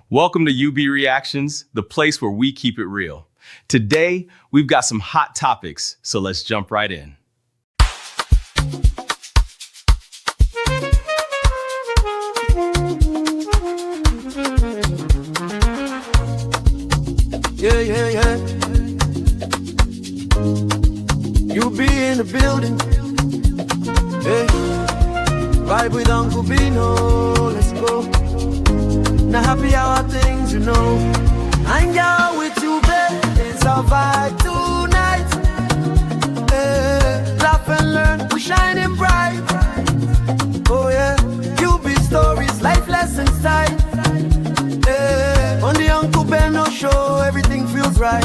Welcome to UB Reactions, the place where we keep it real. Today, we've got some hot topics, so let's jump right in. Yeah. You be in the building. Hey, vibe with Uncle Bino. Let's go. Now happy hour things, you know. Hang out with you, babe. It's our vibe tonight. Hey, laugh and learn. We shining bright. Oh yeah. You be stories, life lessons time. Hey, on the Uncle Beno show, everything feels right.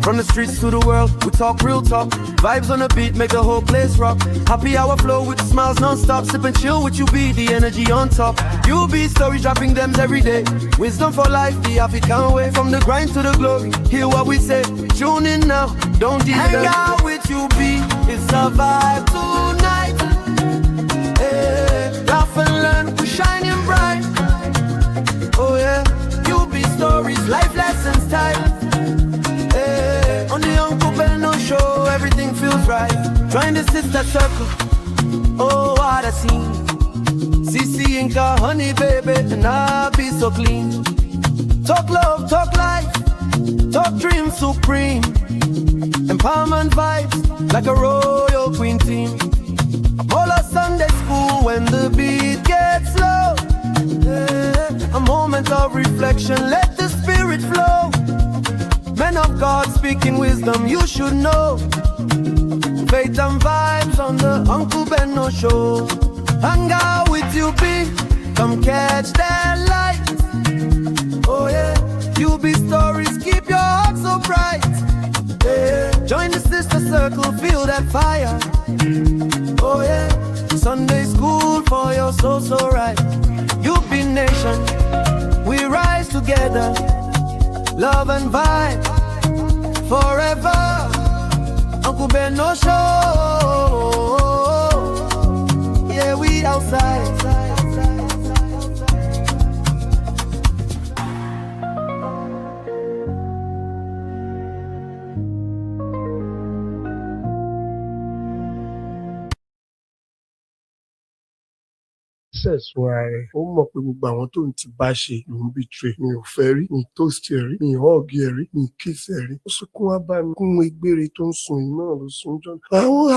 From the streets to the world, we talk real talk. Vibes on the beat make the whole place rock. Happy hour flow with smiles non-stop. Sip and chill with you, be the energy on top. You be stories dropping them every day. Wisdom for life, the African way. From the grind to the glory, hear what we say. Tune in now, don't hang out with you, be. It's a vibe tonight. Hey, laugh and learn, we shining bright. Oh yeah, you be stories, life lessons type. Hey, on the Uncle Beno show, everything feels right. Join the sister circle. Oh, what a scene. CC Inca, honey baby, and I'll be so clean. Talk love, talk life, talk dream supreme. Empowerment vibes, like a royal queen team. Bola Sunday school when the beat gets low. A moment of reflection, let the spirit flow. Men of God speaking wisdom, you should know. Faith and vibes on the Uncle Beno show. Hang out with you, be. Come catch that light. Oh yeah, you be stories, keep your heart so bright. Yeah. Join the sister circle, feel that fire. Oh yeah, Sunday school for your soul so right. You be nation, we rise together. Love and vibe forever. Uncle Beno show. Yeah, we outside. Sẹ̀sùn ààrẹ ó mọ̀ pé gbogbo àwọn tó ń ti bá ṣe ló ń betray. Mi ò fẹ́ rí, mi toast ẹ̀ rí, mi hug ẹ̀ rí, mi kiss ẹ̀ rí. Ó sunkún wá bá mi kún egbére tó ń sun yìí náà ló sun jọ.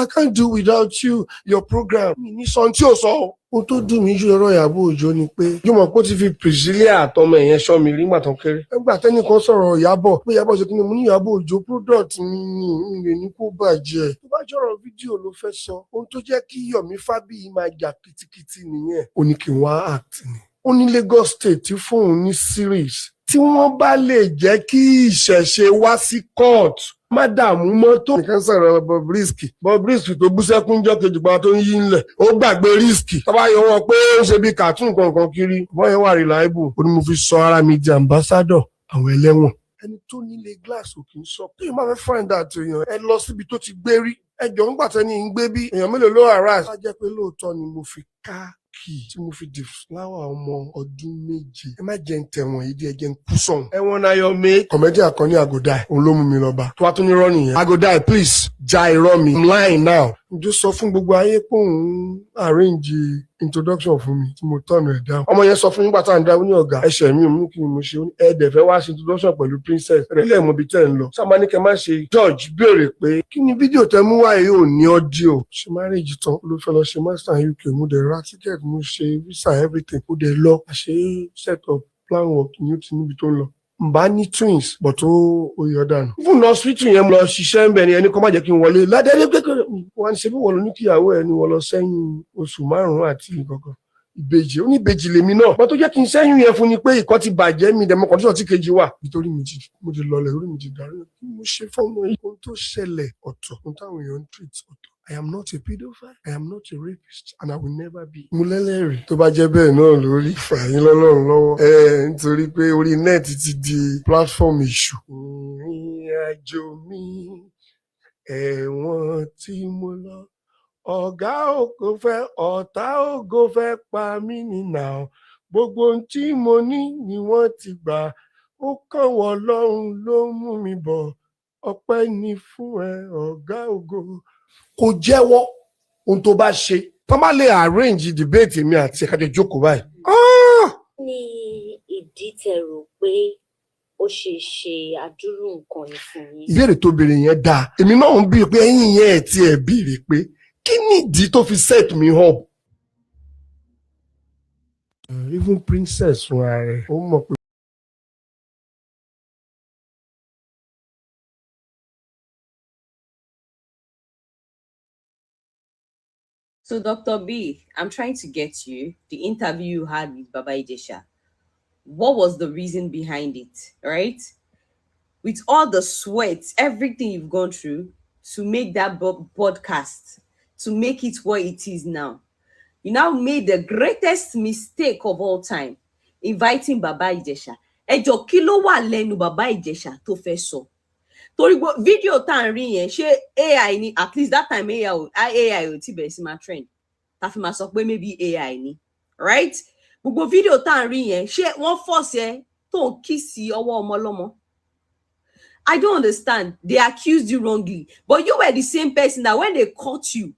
I can't do without you, your program. Mi ní sọ tí ò sọ o. Ohun tó dùn mí jù lọ́rọ̀ Iyabo Òjó ni pé yóò mọ̀ pé ó ti fi Priscilla àtọmọ ẹ̀yẹn ṣọ́ mi rí nígbà tó kéré. Nígbà tẹ́nìkan sọ̀rọ̀ Iyabo pé Iyabo ṣe kí ni mo ní Iyabo Òjó product mi ni ìrè ní kó bàjẹ́. Tó bá jọ̀rọ̀ fídíò ló fẹ́ sọ, ohun tó jẹ́ kí Yomi Fabiyi máa jà kìtìkìtì nìyẹn. Ó ní kí n wá act ni. Ó ní Lagos State tí fóun ní series. Tí wọ́n bá lè jẹ́ kí ìṣẹ̀ṣe wá sí court. Má dààmú mọ́tò. Nìkan sọ̀rọ̀ Bobrisky tó bú sẹ́kún jọ́ kejì pa tó ń yí ńlẹ̀. Ó gbàgbé Risky. Tọ́ba yọ wọn pé ó ń ṣe bí cartoon kankan kiri. Bọ́yẹ̀ wà reliable. Ó ní mo fi sọ ara mi di ambassador àwọn ẹlẹ́wọ̀n. Ẹni tó nílé glass ò kì í sọ. Tí o máa fẹ́ find out èèyàn, ẹ lọ síbi tó ti gbé rí. Ẹ jọ ń gbàtẹ́ ní ń gbé bí. Èèyàn mélòó ló harass. Á jẹ́ pé lóòótọ́ ni mo fi ká tí mo fi di fúláwà ọmọ ọdún méje. Ẹ má jẹ́ ń tẹ̀wọ̀n yìí díẹ̀ jẹ́ ń kú sọ̀hún. Ẹ̀wọ̀n náà yọ mí. Kọ̀mẹ́dì àkànní Àgòdàì òun ló mú mi lọ bá. Tó wá tún ní rọ́ọ̀nì yẹn. Àgòdàì please ja irọ́ mi. I'm lying now. Ǹjọ́ sọ fún gbogbo ayé pé òun arrange introduction fún mi tí mo tọ̀nù ẹ̀ dáhùn. Ọmọ yẹn sọ fún mi nígbà tá à ń dáwọ́ ní ọ̀gá. Ẹ̀ṣẹ̀ mi ò mú kí ni mo ṣe. Ẹ̀ẹ́dẹ̀ fẹ́ wá ṣe introduction pẹ̀lú princess. Ẹ̀rẹ́lẹ̀ mọ̀ bí tẹ̀ ń lọ. Sábà ní kẹ́ má ṣe George béèrè pé kí ni fídíò tẹ mú wáyé ò ní ọ́díò. Ṣé marriage tán ló fẹ́ lọ ṣe master in UK. Mo dẹ̀ ra ticket, mo ṣe visa everything. Mo dẹ̀ lọ. Àṣé set up plan work ni ó ti níbi tó ń lọ. Mbá ní twins but ó yọ dànù. Fún hospital yẹn mo lọ ṣiṣẹ́ ń bẹ̀ ni ẹni kọ́ má jẹ́ kí n wọlé. Ládẹ́rẹ́ kékeré wọn ṣe bí wọ́n lọ ní kíyàwó ẹ̀ ni wọ́n lọ sẹ́yìn oṣù 5 àti ìkọ̀kọ̀. Ìbejì ó ní ìbejì lèmi náà. Wọ́n tó jẹ́ kí n sẹ́yìn yẹn fún ni pé ìkọ́ ti bàjẹ́ mi dẹ̀mọ́ kọ́ndíṣọ̀ tí kejì wà. Nítorí mo ti lọlẹ̀ orí mi ti dàrú. Kí mo ṣe fún ọmọ yìí? Ohun tó ṣẹlẹ̀ ọ̀tọ̀. Ohun táwọn èèyàn ń treat ọ̀tọ̀. I am not a pedophile. I am not a rapist, and I will never be. Mo lẹ́lẹ́rìí. Tó bá jẹ́ bẹ́ẹ̀ náà lórí fàyín lọ́lọ́run lọ́wọ́. Nítorí pé orí nẹ́ẹ̀tì ti di platform ìṣù. Ìrìn àjò mi, ẹ̀wọ̀n tí mo lọ. Ọ̀gá ògo fẹ́, ọ̀tá ògo fẹ́ pa mí nínà. gbogbo ohun tí mo ní ni wọ́n ti gbà ó kàn wọ́n lọ́rùn ló mú mi bọ̀ ọpẹ́ ni fún ẹ ọ̀gá ògo. Kò jẹ́wọ́ ohun tó bá ṣe tó bá lè arrange debate mi àti ẹ̀ka jọ jókòó báyìí. ní ìdí tẹ́ rò pé ó ṣe ṣe àdúrú nǹkan yìí fún yín. Ìbéèrè tó béèrè yẹn dáa èmi náà ń bí pé ẹ̀yin yẹn ẹ̀ tí ẹ̀ béèrè pé kí ni ìdí tó fi set me up. Even princess fún ara rẹ̀ ó mọ̀ pé. So, Dr. B, I'm trying to get you the interview you had with Baba Ijesha. What was the reason behind it, right? With all the sweat, everything you've gone through to make that podcast, to make it what it is now. You now made the greatest mistake of all time, inviting Baba Ijesha. Ẹjọ́ kí ló wà lẹ́nu Baba Ijesha tó fẹ́ sọ? Torí video tá ń rí yẹn ṣé AI ni, at least that time AI ò tí bẹ̀rẹ̀ sí máa trend tá fi máa sọ pé maybe AI ni, right? Gbogbo video tá ń rí yẹn ṣé wọ́n force ẹ tó ń kiss ọwọ́ ọmọ lọ́mọ? I don't understand. They accused you wrongly, but you were the same person that when they caught you,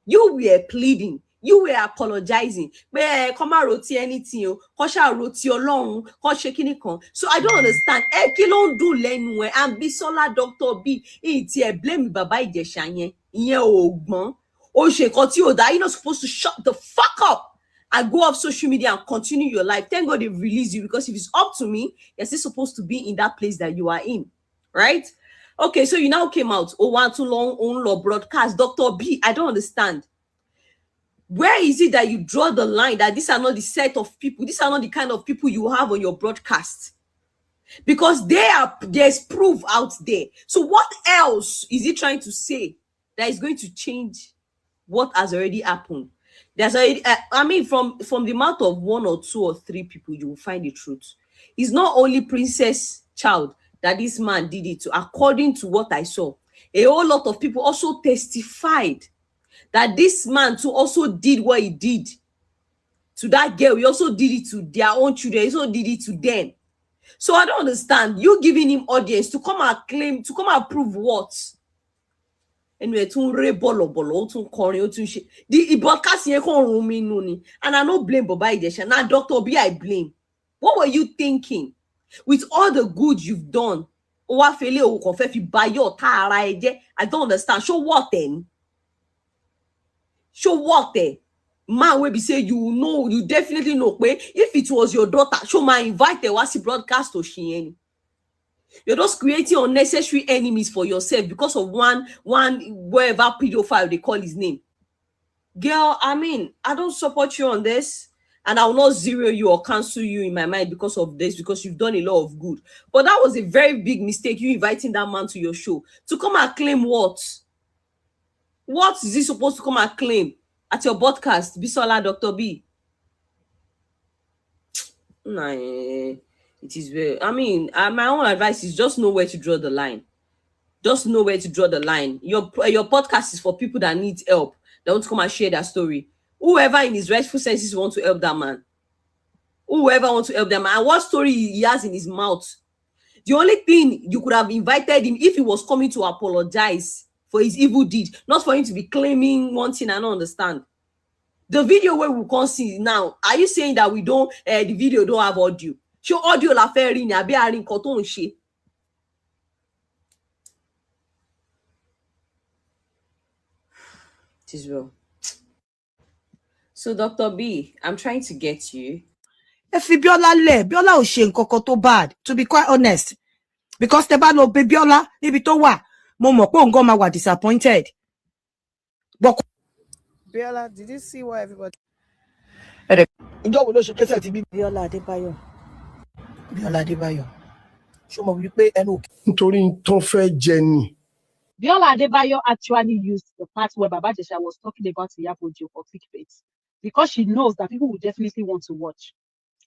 you were pleading. You were apologizing. But come out roti anything, kosha roti Ọlọ́run, ko ṣe kíní kan. So I don't understand. Kí ló ń dùn lẹ́nu ẹ? And Bisola Dr. B, ti ẹ blame Baba Ijesha yẹn. Ìyẹn ò gbọ́n. Ó ṣe nǹkan tí ò dá. You're not supposed to shut the fuck up and go off social media and continue your life. Thank God they released you, because if it's up to me, you're still supposed to be in that place that you are in. Right? Okay, so you now came out. Oh, want too long on law broadcast. Dr. B, I don't understand. Where is it that you draw the line that these are not the set of people, these are not the kind of people you have on your broadcast? Because there's proof out there. So what else is he trying to say that is going to change what has already happened? There's already, I mean, from the mouth of one or two or three people, you will find the truth. It's not only Princess Child that this man did it to, according to what I saw. A whole lot of people also testified that this man too also did what he did to that girl. He also did it to their own children. He also did it to them. So I don't understand. You giving him audience to come and claim, to come and prove what? Anyway, the broadcast here and I don't blame Baba Ijesha. Now, Dr. B, I blame. What were you thinking? With all the good you've done, I don't understand. Show what then? Show what then? Man will be say you know, you definitely know. If it was your daughter, show my invite the wasi broadcast to Shein. You're just creating unnecessary enemies for yourself because of one wherever pedophile they call his name. Girl, I mean, I don't support you on this. And I will not zero you or cancel you in my mind because of this, because you've done a lot of good. But that was a very big mistake, you inviting that man to your show. To come and claim what? What is he supposed to come and claim at your podcast, Bisola Dr. B? Nah, it is very, I mean, my own advice is just know where to draw the line. Just know where to draw the line. Your podcast is for people that need help. They want to come and share their story. Whoever in his rightful senses wants to help that man. Whoever wants to help that man. And what story he has in his mouth. The only thing you could have invited him if he was coming to apologize for his evil deed, not for him to be claiming one thing. I don't understand. The video where we can see now, are you saying that we don't, the video don't have audio? Show audio la fair in a bearing cotton she. It is well. So, Dr. B, I'm trying to get you. If Biola ò ṣe nǹkan kan tó bad, to be quite honest. Because the bad lọ be Biola, níbi tó wà, mo mọ̀ pé òun gan máa wà disappointed. But Biola, did you see what everybody? Ìjọ́ wo ló ṣe kẹ́sẹ̀ tí bí Biola Adebayo. Biola Adebayo. Ṣó mọ̀ wípé ẹnu òkè. Nítorí tó fẹ́ jẹ ni. Biola Adebayo actually used the part where Baba Ijesha was talking about Iyabo for clickbait because she knows that people will definitely want to watch.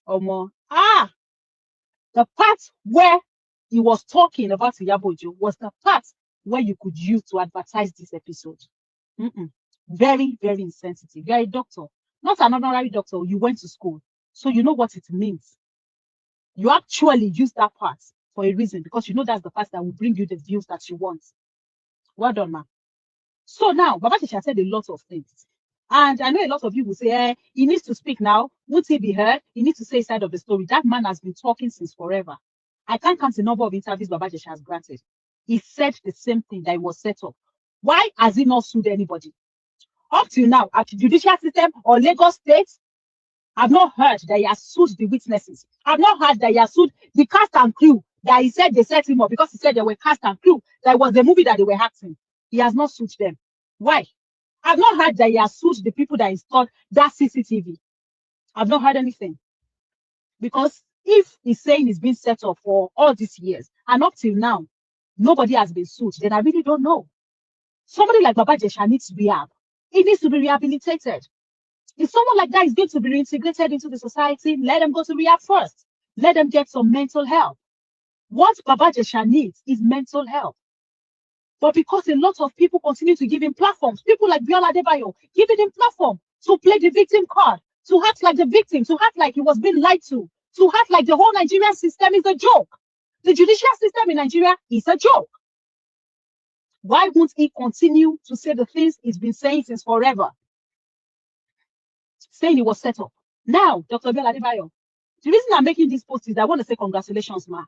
The part where he was talking about Iyabo was the part where you could use to advertise this episode. Very, very insensitive. You're a doctor, not an honorary doctor. You went to school. So you know what it means. You actually use that part for a reason because you know that's the part that will bring you the views that you want. Well done, ma. So now, Baba Ijesha said a lot of things. And I know a lot of you will say, he needs to speak now. Won't he be heard? He needs to say his side of the story. That man has been talking since forever. I can't count the number of interviews Baba Ijesha has granted. He said the same thing that he was set up. Why has he not sued anybody? Up till now, at the judicial system or Lagos State, I've not heard that he has sued the witnesses. I've not heard that he has sued the cast and crew that he said they set him up because he said they were cast and crew. That was the movie that they were acting. He has not sued them. Why? I've not heard that he has sued the people that installed that CCTV. I've not heard anything. Because if he's saying it's been set up for all these years and up till now, nobody has been sued, then I really don't know. Somebody like Baba Ijesha needs rehab. He needs to be rehabilitated. If someone like that is going to be reintegrated into the society, let them go to rehab first. Let them get some mental help. What Baba Ijesha needs is mental help. But because a lot of people continue to give him platforms, people like BIOLA ADEBAYO giving him platform to play the victim card, to act like the victim, to act like he was being lied to act like the whole Nigerian system is a joke. The judicial system in Nigeria is a joke. Why won't he continue to say the things he's been saying since forever? Saying he was set up. Now, Dr. BIOLA ADEBAYO, the reason I'm making this post is I want to say congratulations, ma.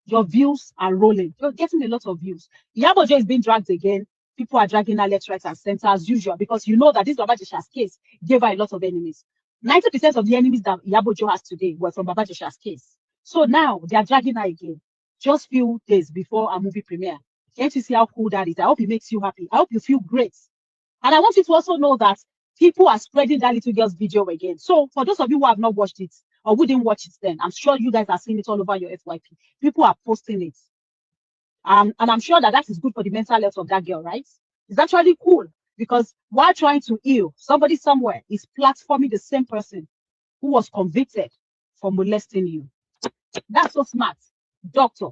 Your views are rolling. You're getting a lot of views. Iyabo is being dragged again. People are dragging her left, right, and center as usual because you know that this Baba Ijesha's case gave her a lot of enemies. 90% of the enemies that Iyabo has today were from Baba Ijesha's case. So now they are dragging her again. Just few days before our movie premiere. Can't you see how cool that is? I hope it makes you happy. I hope you feel great. And I want you to also know that people are spreading that little girl's video again. So for those of you who have not watched it or who didn't watch it then, I'm sure you guys are seeing it all over your FYP. People are posting it. And I'm sure that is good for the mental health of that girl, right? It's actually cool because while trying to heal, somebody somewhere is platforming the same person who was convicted for molesting you. That's so smart. Dr.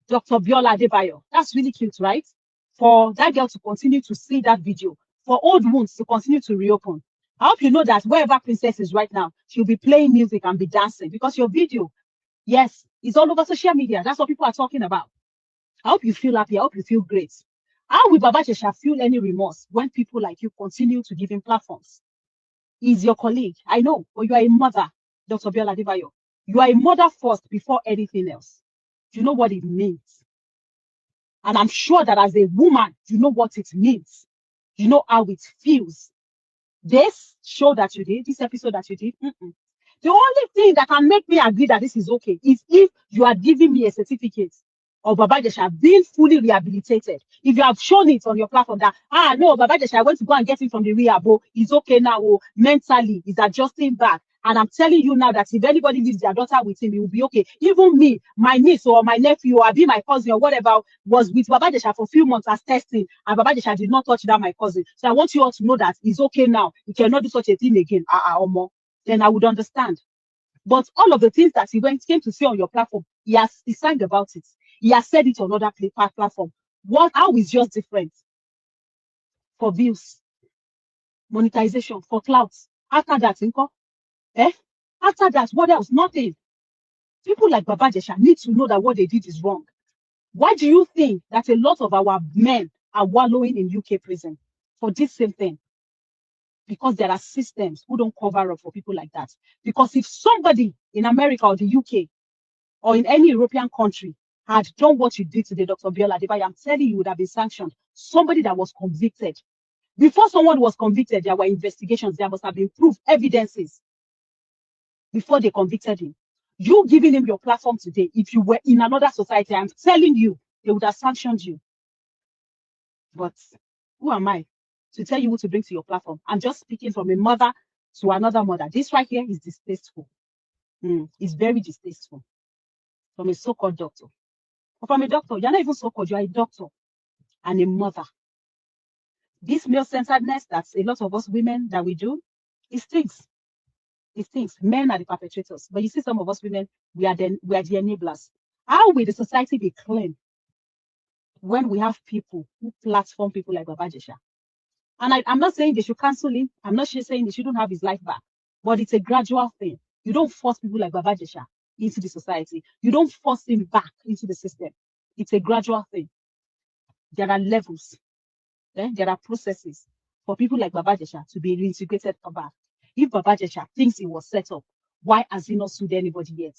BIOLA ADEBAYO. That's really cute, right? For that girl to continue to see that video, for old wounds to continue to reopen. I hope you know that wherever Princess is right now, she'll be playing music and be dancing because your video, yes, is all over social media. That's what people are talking about. I hope you feel happy. I hope you feel great. How will Baba Ijesha feel any remorse when people like you continue to give him platforms? He's your colleague, I know, but you are a mother, Dr. BIOLA ADEBAYO. You are a mother first before anything else. You know what it means. And I'm sure that as a woman, you know what it means. You know how it feels. This show that you did, this episode that you did, the only thing that can make me agree that this is okay is if you are giving me a certificate of Baba Ijesha being fully rehabilitated. If you have shown it on your platform that, no, Baba Ijesha, I went to go and get him from the rehab, he's okay now, mentally, he's adjusting back. And I'm telling you now that if anybody leaves their daughter with him, it will be okay. Even me, my niece or my nephew or be my cousin or whatever was with Baba Ijesha for a few months as testing, and Baba Ijesha did not touch that my cousin. So I want you all to know that he's okay now. He cannot do such a thing again. Then I would understand. But all of the things that he came to say on your platform, he signed about it. He has said it on other platform. How is yours different? For views, monetization, for clouds. After that, After that, what else? Nothing. People like Baba Ijesha need to know that what they did is wrong. Why do you think that a lot of our men are wallowing in UK prison for this same thing? Because there are systems who don't cover up for people like that. Because if somebody in America or the UK or in any European country had done what you did today, Dr. BIOLA ADEBAYO, I'm telling you, would have been sanctioned. Somebody that was convicted. Before someone was convicted, there were investigations. There must have been proof, evidences before they convicted him. You giving him your platform today, if you were in another society, I'm telling you, they would have sanctioned you. But who am I to tell you who to bring to your platform? I'm just speaking from a mother to another mother. This right here is distasteful. It's very distasteful. From a so-called doctor. Or from a doctor, you're not even so-called, you're a doctor and a mother. This male-centeredness that a lot of us women that we do, it stinks. It stinks. Men are the perpetrators. But you see, some of us women, we are the enablers. How will the society be clean when we have people who platform people like Baba Ijesha? And I'm not saying they should cancel him. I'm not saying they shouldn't have his life back. But it's a gradual thing. You don't force people like Baba Ijesha into the society. You don't force him back into the system. It's a gradual thing. There are levels. There are processes for people like Baba Ijesha to be reintegrated back. If Baba Ijesha thinks he was set up, why has he not sued anybody yet?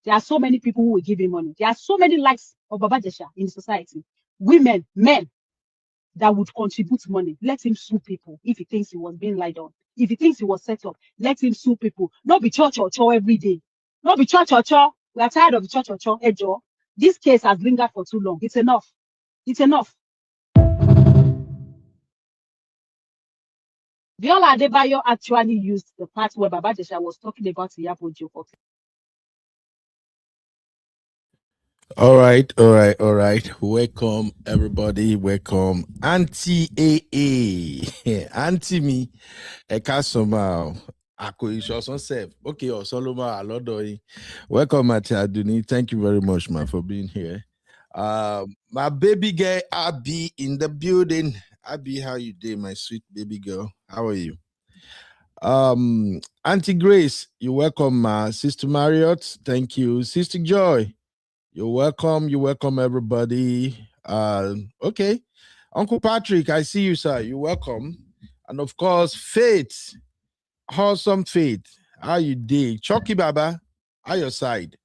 There are so many people who will give him money. There are so many likes of Baba Ijesha in society. Women, men that would contribute money. Let him sue people if he thinks he was being lied on. If he thinks he was set up, let him sue people. Not be church or chore every day. Not be church or chore. We are tired of the church or chore. Hey, Joe, this case has lingered for too long. It's enough. It's enough. BIOLA ADEBAYO actually used the part where Baba Ijesha was talking about Iyabo joke. All right. Welcome, everybody. Welcome, Auntie AA, Auntie me, Ekasoma, Akoishoson Sef. Okay, Soloma Alodoi. Welcome, Auntie Aduni. Thank you very much, man, for being here. My baby girl Abby in the building. Abby, how you doing, my sweet baby girl? How are you? Auntie Grace, you're welcome, Sister Marriott. Thank you, Sister Joy. You're welcome, everybody. Okay. Uncle Patrick, I see you, sir. You're welcome. And of course, Faith. Awesome Faith. How you doing? Chucky Baba, how your side?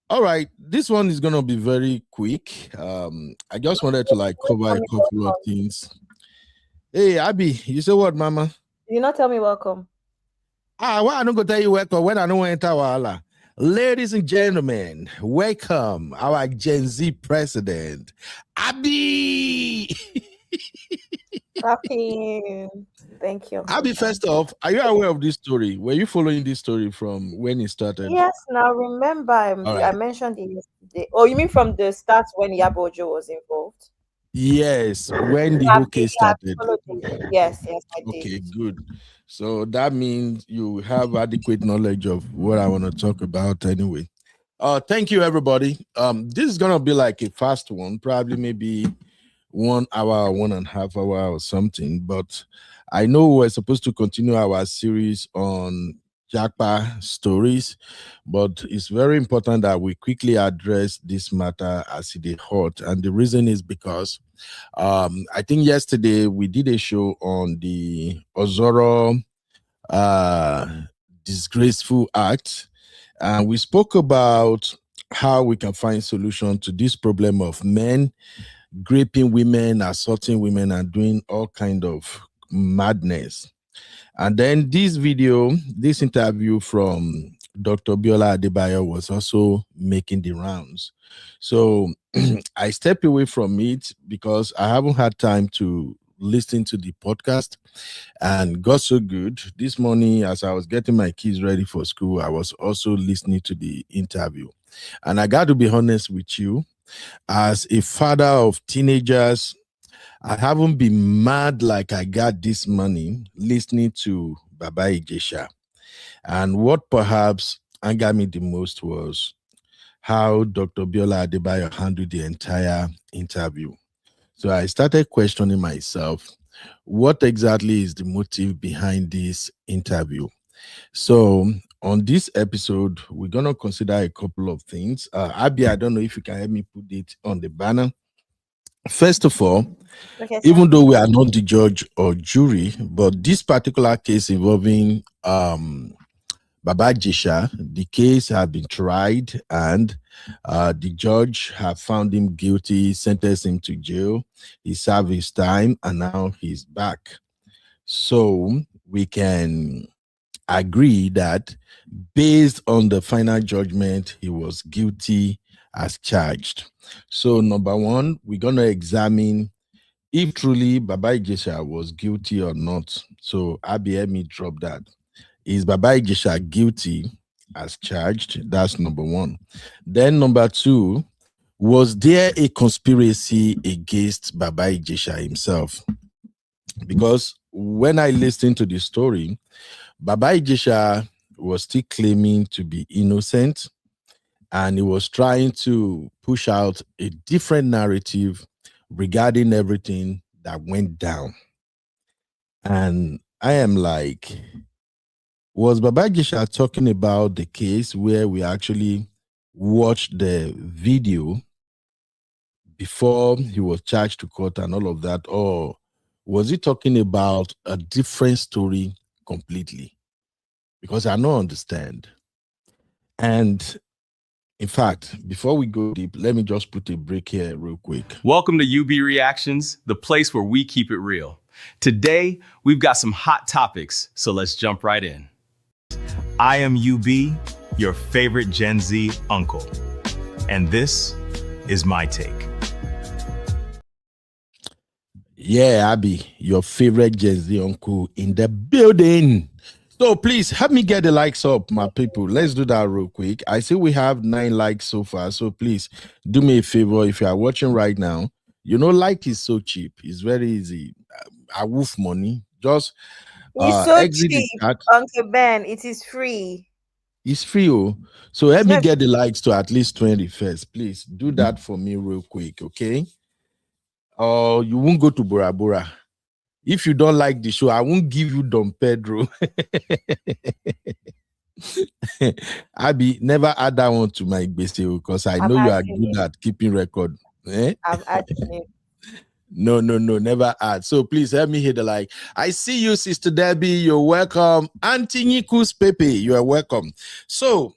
All right. This one is gonna be very quick. I just wanted to cover a couple of things. Hey, Abby, you say what, Mama? You not tell me welcome. Why I don't go tell you welcome when I don't enter Wala. Ladies and gentlemen, welcome our Gen Z president, Abby. Happy. Thank you. Abby, first off, are you aware of this story? Were you following this story from when it started? Yes, now remember I mentioned it yesterday. Oh, you mean from the start when Iyabo was involved? Yes, when the whole case started. Yes, I did. Okay, good. So that means you have adequate knowledge of what I want to talk about anyway. Thank you, everybody. This is gonna be like a fast one, probably maybe 1 hour, 1.5 hours or something. But I know we're supposed to continue our series on Japa stories, but it's very important that we quickly address this matter as it is hot. And the reason is because I think yesterday we did a show on the Ozoro disgraceful act, and we spoke about how we can find solution to this problem of men raping women, assaulting women, and doing all kind of madness. And then this interview from Dr. BIOLA ADEBAYO was also making the rounds. So I stepped away from it because I haven't had time to listen to the podcast, and got so good. This morning, as I was getting my kids ready for school, I was also listening to the interview. And I got to be honest with you, as a father of teenagers, I haven't been mad like I got this morning listening to Baba Ijesha. And what perhaps angered me the most was how Dr. BIOLA ADEBAYO handled the entire interview. So I started questioning myself, what exactly is the motive behind this interview? So on this episode, we're going to consider a couple of things. Abby, I don't know if you can help me put it on the banner. First of all, even though we are not the judge or jury, but this particular case involving Baba Ijesha, the case has been tried, and the judge have found him guilty, sentenced him to jail. He served his time, and now he's back. So we can agree that based on the final judgment, he was guilty as charged. So number one, we're going to examine if truly Baba Ijesha was guilty or not. So Abby, let me drop that. Is Baba Ijesha guilty as charged? That's number one. Then number two, was there a conspiracy against Baba Ijesha himself? Because when I listened to the story, Baba Ijesha was still claiming to be innocent, and he was trying to push out a different narrative regarding everything that went down. And I am like, Was Baba Ijesha talking about the case where we actually watched the video before he was charged to court and all of that, or was he talking about a different story completely? Because I don't understand. And in fact, before we go deep, let me just put a break here real quick. Welcome to UB Reactions, the place where we keep it real. Today, we've got some hot topics, so let's jump right in. I am UB, your favorite Gen Z uncle, and this is my take. Yeah, Abby, your favorite Gen Z uncle in the building. So please help me get the likes up, my people. Let's do that real quick. I see we have 9 likes so far. So please do me a favor. If you are watching right now, you know, like is so cheap. It's very easy. I woof money. Just It's so exit cheap, the chat. Uncle Ben. It is free. It's free. Oh. So help me get the likes to at least 20 first. Please do that for me real quick, okay? Or you won't go to Bora Bora. If you don't like the show, I won't give you Don Pedro. Abby, never add that one to my BC because I know you are good at keeping record. Eh? I'm adding it. No, never add. So please help me hit the like. I see you, Sister Debbie. You're welcome. Auntie Nikus Pepe, you are welcome. So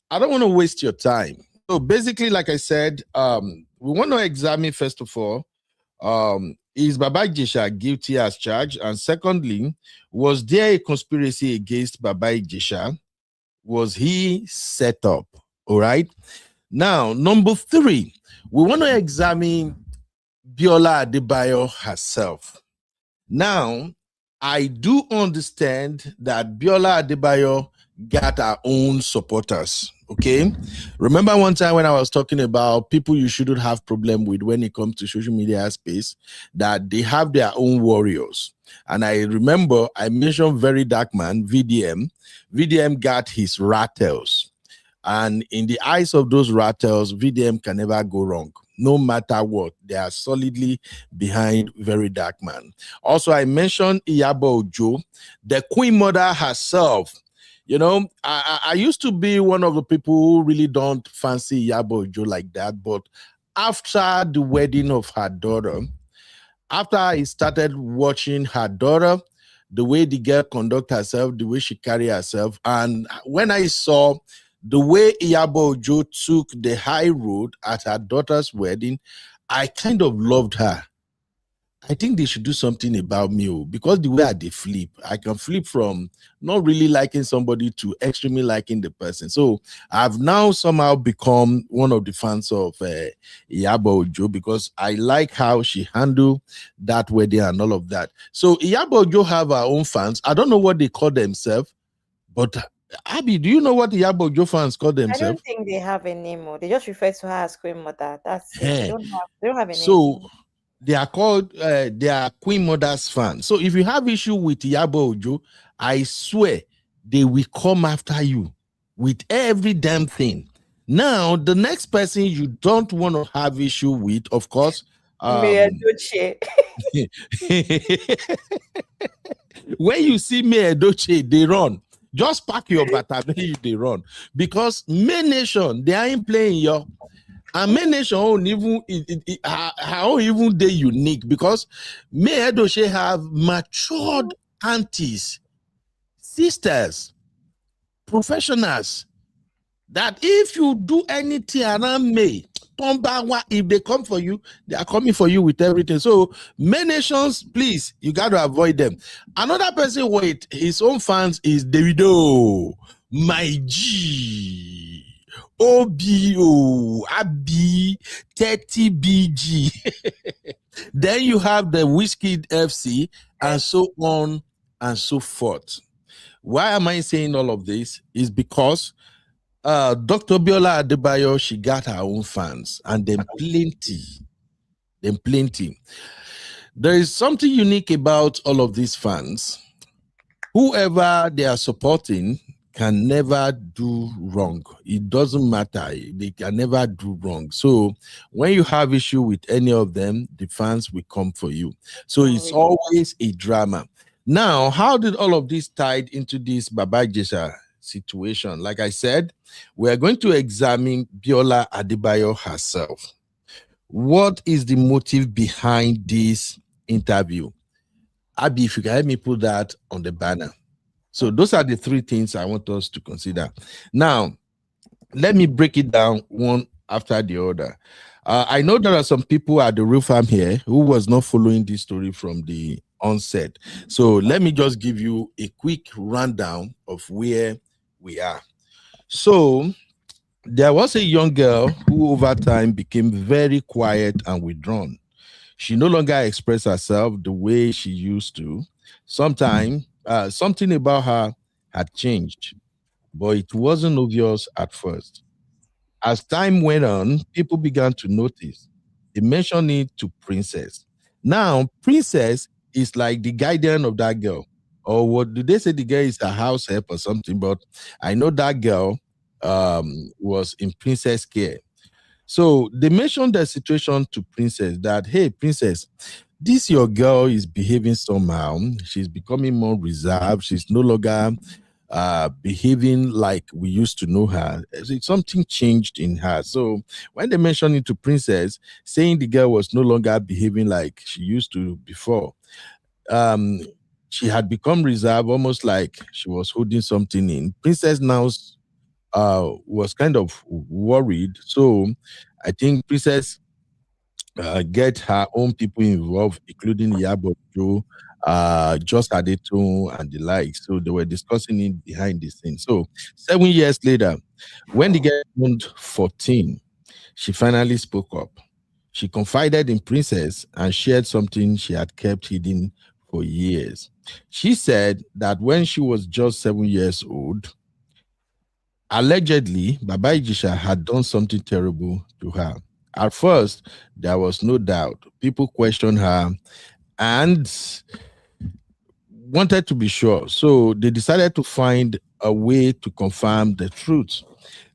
I don't want to waste your time. So basically, like I said, we want to examine, first of all, is Baba Ijesha guilty as charged? And secondly, was there a conspiracy against Baba Ijesha? Was he set up? All right. Now, number 3, we want to examine BIOLA Adebayo herself. Now, I do understand that BIOLA Adebayo got her own supporters. Okay, remember one time when I was talking about people you shouldn't have problem with when it comes to social media space, that they have their own warriors. And I remember I mentioned Very Dark Man, VDM. VDM got his rattles, and in the eyes of those rattles, VDM can never go wrong. No matter what, they are solidly behind Very Dark Man. Also, I mentioned Iyabo, the Queen Mother herself. You know, I used to be one of the people who really don't fancy Iyabo like that. But after the wedding of her daughter, after I started watching her daughter, the way the girl conduct herself, the way she carry herself, and when I saw the way Iyabo took the high road at her daughter's wedding, I kind of loved her. I think they should do something about me, because the way I flip, I can flip from not really liking somebody to extremely liking the person. So I've now somehow become one of the fans of Iyabo because I like how she handled that wedding and all of that. So Iyabo have her own fans. I don't know what they call themselves, but Abby, do you know what Iyabo fans call themselves? I don't think they have a name. They just refer to her as Queen Mother. That's it. They don't have a name. So they are called they are Queen Mother's fans. So if you have issue with Iyabo, I swear they will come after you with every damn thing. Now, the next person you don't want to have issue with, of course, When you see Mayor Doche, they run. Just pack your battery, they run. Because main nation, they ain't playing your. And main nation won't even they unique, because Mayor Doche have matured aunties, sisters, professionals, that if you do anything around May, if they come for you, they are coming for you with everything. So main nations, please, you got to avoid them. Another person with his own fans is Davido, my G. OBO, AB, 30BG. Then you have the Whiskey FC, and so on and so forth. Why am I saying all of this? Is because Dr. BIOLA Adebayo, she got her own fans, and then plenty. There is something unique about all of these fans. Whoever they are supporting can never do wrong. It doesn't matter. They can never do wrong. So when you have issue with any of them, the fans will come for you. So it's always a drama. Now, how did all of this tied into this Baba Ijesha situation? Like I said, we are going to examine BIOLA Adebayo herself. What is the motive behind this interview? Abi, if you can help me put that on the banner. So those are the three things I want us to consider. Now, let me break it down one after the other. I know there are some people at the real farm here who was not following this story from the onset. So let me just give you a quick rundown of where we are. So there was a young girl who over time became very quiet and withdrawn. She no longer expressed herself the way she used to. Sometimes something about her had changed, but it wasn't obvious at first. As time went on, people began to notice. They mentioned it to Princess. Now, Princess is like the guardian of that girl. Or what do they say? The girl is a house help or something, but I know that girl was in Princess care. So they mentioned the situation to Princess that, hey, Princess, this your girl is behaving somehow. She's becoming more reserved. She's no longer behaving like we used to know her. Something changed in her. So when they mentioned it to Princess, saying the girl was no longer behaving like she used to before, she had become reserved, almost like she was holding something in. Princess now was kind of worried. So I think Princess get her own people involved, including Iyabo, just Adetun and the like. So they were discussing it behind the scenes. So 7 years later, when the girl turned 14, she finally spoke up. She confided in Princess and shared something she had kept hidden for years. She said that when she was just 7 years old, allegedly, Baba Ijesha had done something terrible to her. At first, there was no doubt. People questioned her and wanted to be sure. So they decided to find a way to confirm the truth.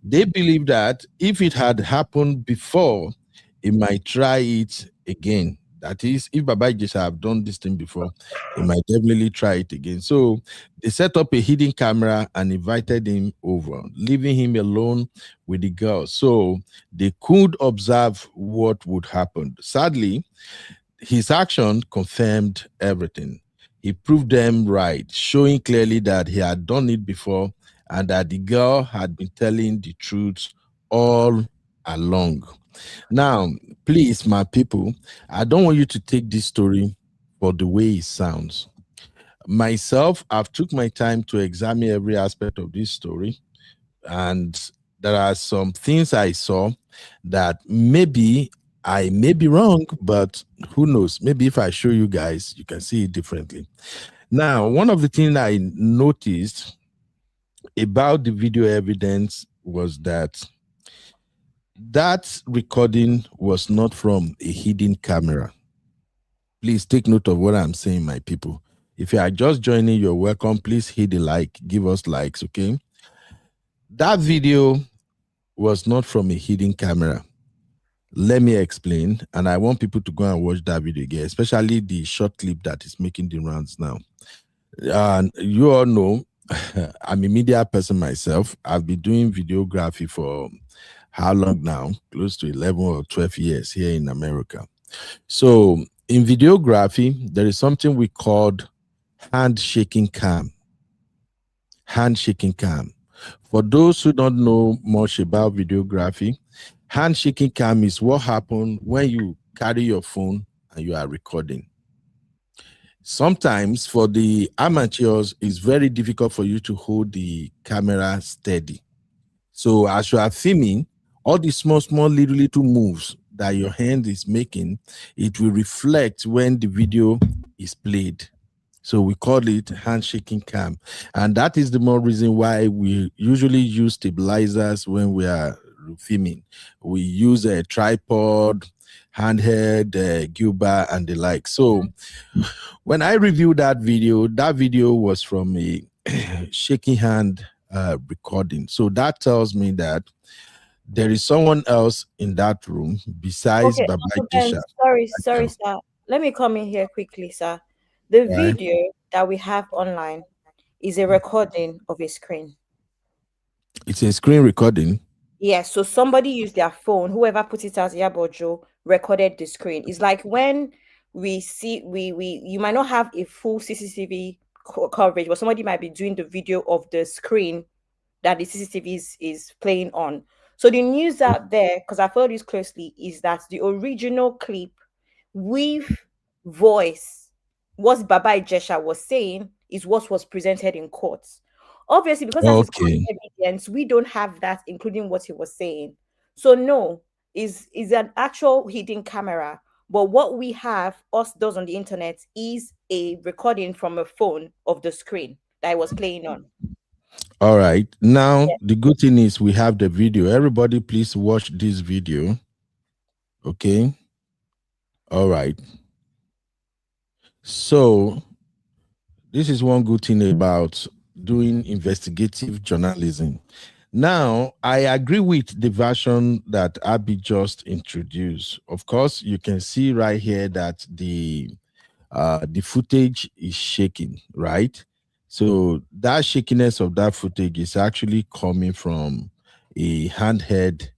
They believed that if it had happened before, it might try it again. That is, if Baba Ijesha have done this thing before, he might definitely try it again. So they set up a hidden camera and invited him over, leaving him alone with the girl so they could observe what would happen. Sadly, his action confirmed everything. He proved them right, showing clearly that he had done it before and that the girl had been telling the truth all along. Now, please, my people, I don't want you to take this story for the way it sounds. Myself, I've took my time to examine every aspect of this story, and there are some things I saw that maybe I may be wrong, but who knows? Maybe if I show you guys, you can see it differently. Now, one of the things I noticed about the video evidence was that recording was not from a hidden camera. Please take note of what I'm saying, my people. If you are just joining, you're welcome. Please hit the like, give us likes, okay? That video was not from a hidden camera. Let me explain, and I want people to go and watch that video again, especially the short clip that is making the rounds now. You all know, I'm a media person myself. I've been doing videography for how long now? Close to 11 or 12 years here in America. So in videography, there is something we called handshaking cam. Handshaking cam. For those who don't know much about videography, handshaking cam is what happens when you carry your phone and you are recording. Sometimes for the amateurs, it's very difficult for you to hold the camera steady. So as you are filming, all the small little moves that your hand is making, it will reflect when the video is played. So we call it handshaking cam. And that is the more reason why we usually use stabilizers when we are filming. We use a tripod, handheld, Gilbert, and the like. So when I reviewed that video was from a shaking hand recording. So that tells me that there is someone else in that room besides Baba Ijesha. Sorry, sir. Let me come in here quickly, sir. The Right. video that we have online is a recording of a screen. It's a screen recording. Yes, so somebody used their phone, whoever put it as Iyabo recorded the screen. It's like when we see you might not have a full CCTV coverage, but somebody might be doing the video of the screen that the CCTV is playing on. So the news out there, because I followed this closely, is that the original clip with voice, what Baba Ijesha was saying, is what was presented in court. Obviously, because that is court evidence, we don't have that, including what he was saying. So no, is an actual hidden camera. But what we have, those on the internet, is a recording from a phone of the screen that I was playing on. All right. Now, the good thing is we have the video. Everybody, please watch this video. Okay. All right. So, this is one good thing about doing investigative journalism. Now, I agree with the version that Abby just introduced. Of course, you can see right here that the footage is shaking, right? So that shakiness of that footage is actually coming from a handheld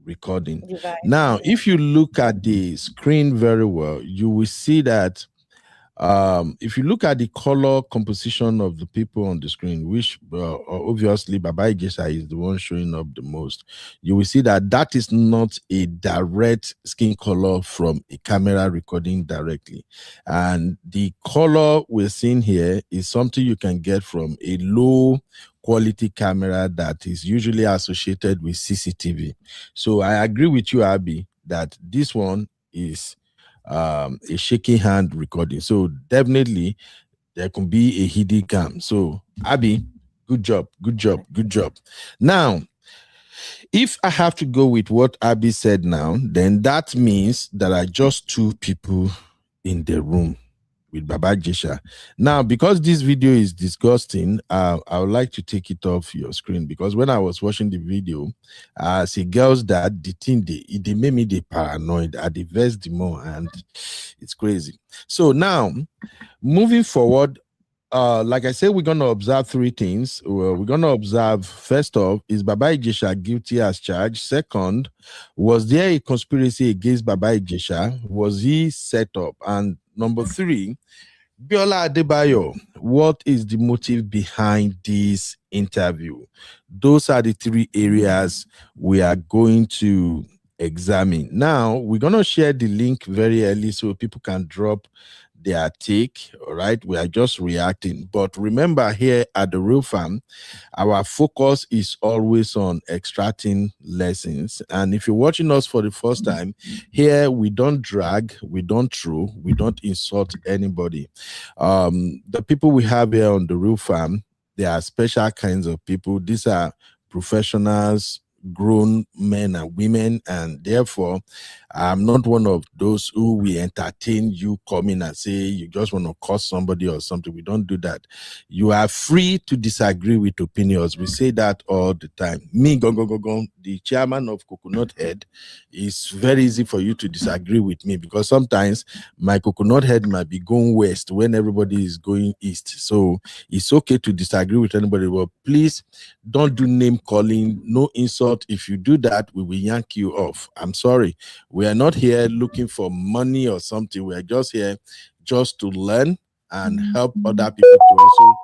recording. Now, if you look at the screen very well, you will see that if you look at the color composition of the people on the screen, which obviously Baba Ijesha is the one showing up the most, you will see that that is not a direct skin color from a camera recording directly. And the color we're seeing here is something you can get from a low quality camera that is usually associated with CCTV. So I agree with you, Abby, that this one is a shaking hand recording. So definitely there can be a hidden cam. So Abby, good job. Now, if I have to go with what Abby said now, then that means there are just two people in the room with Baba Ijesha. Now, because this video is disgusting, I would like to take it off your screen, because when I was watching the video, as a girl's dad, the thing they made me paranoid at the verse the more, and it's crazy. So now, moving forward, like I said, we're going to observe three things. We're going to observe, first off, is Baba Ijesha guilty as charged? Second, was there a conspiracy against Baba Ijesha? Was he set up? And number three, BIOLA Adebayo, what is the motive behind this interview? Those are the three areas we are going to examine. Now, we're going to share the link very early so people can drop their take. All right, we are just reacting. But remember, here at the Real Farm, our focus is always on extracting lessons. And if you're watching us for the first time, here we don't drag, we don't throw, we don't insult anybody. The people we have here on the Real Farm, they are special kinds of people. These are professionals, grown men and women, and therefore I'm not one of those who will entertain you coming and say you just want to curse somebody or something. We don't do that. You are free to disagree with opinions. We say that all the time. Me, the chairman of Coconut Head, it's very easy for you to disagree with me, because sometimes my Coconut Head might be going west when everybody is going east. So it's okay to disagree with anybody, but please don't do name calling, no insult. If you do that, we will yank you off. I'm sorry. We are not here looking for money or something. We are just here just to learn and help other people to also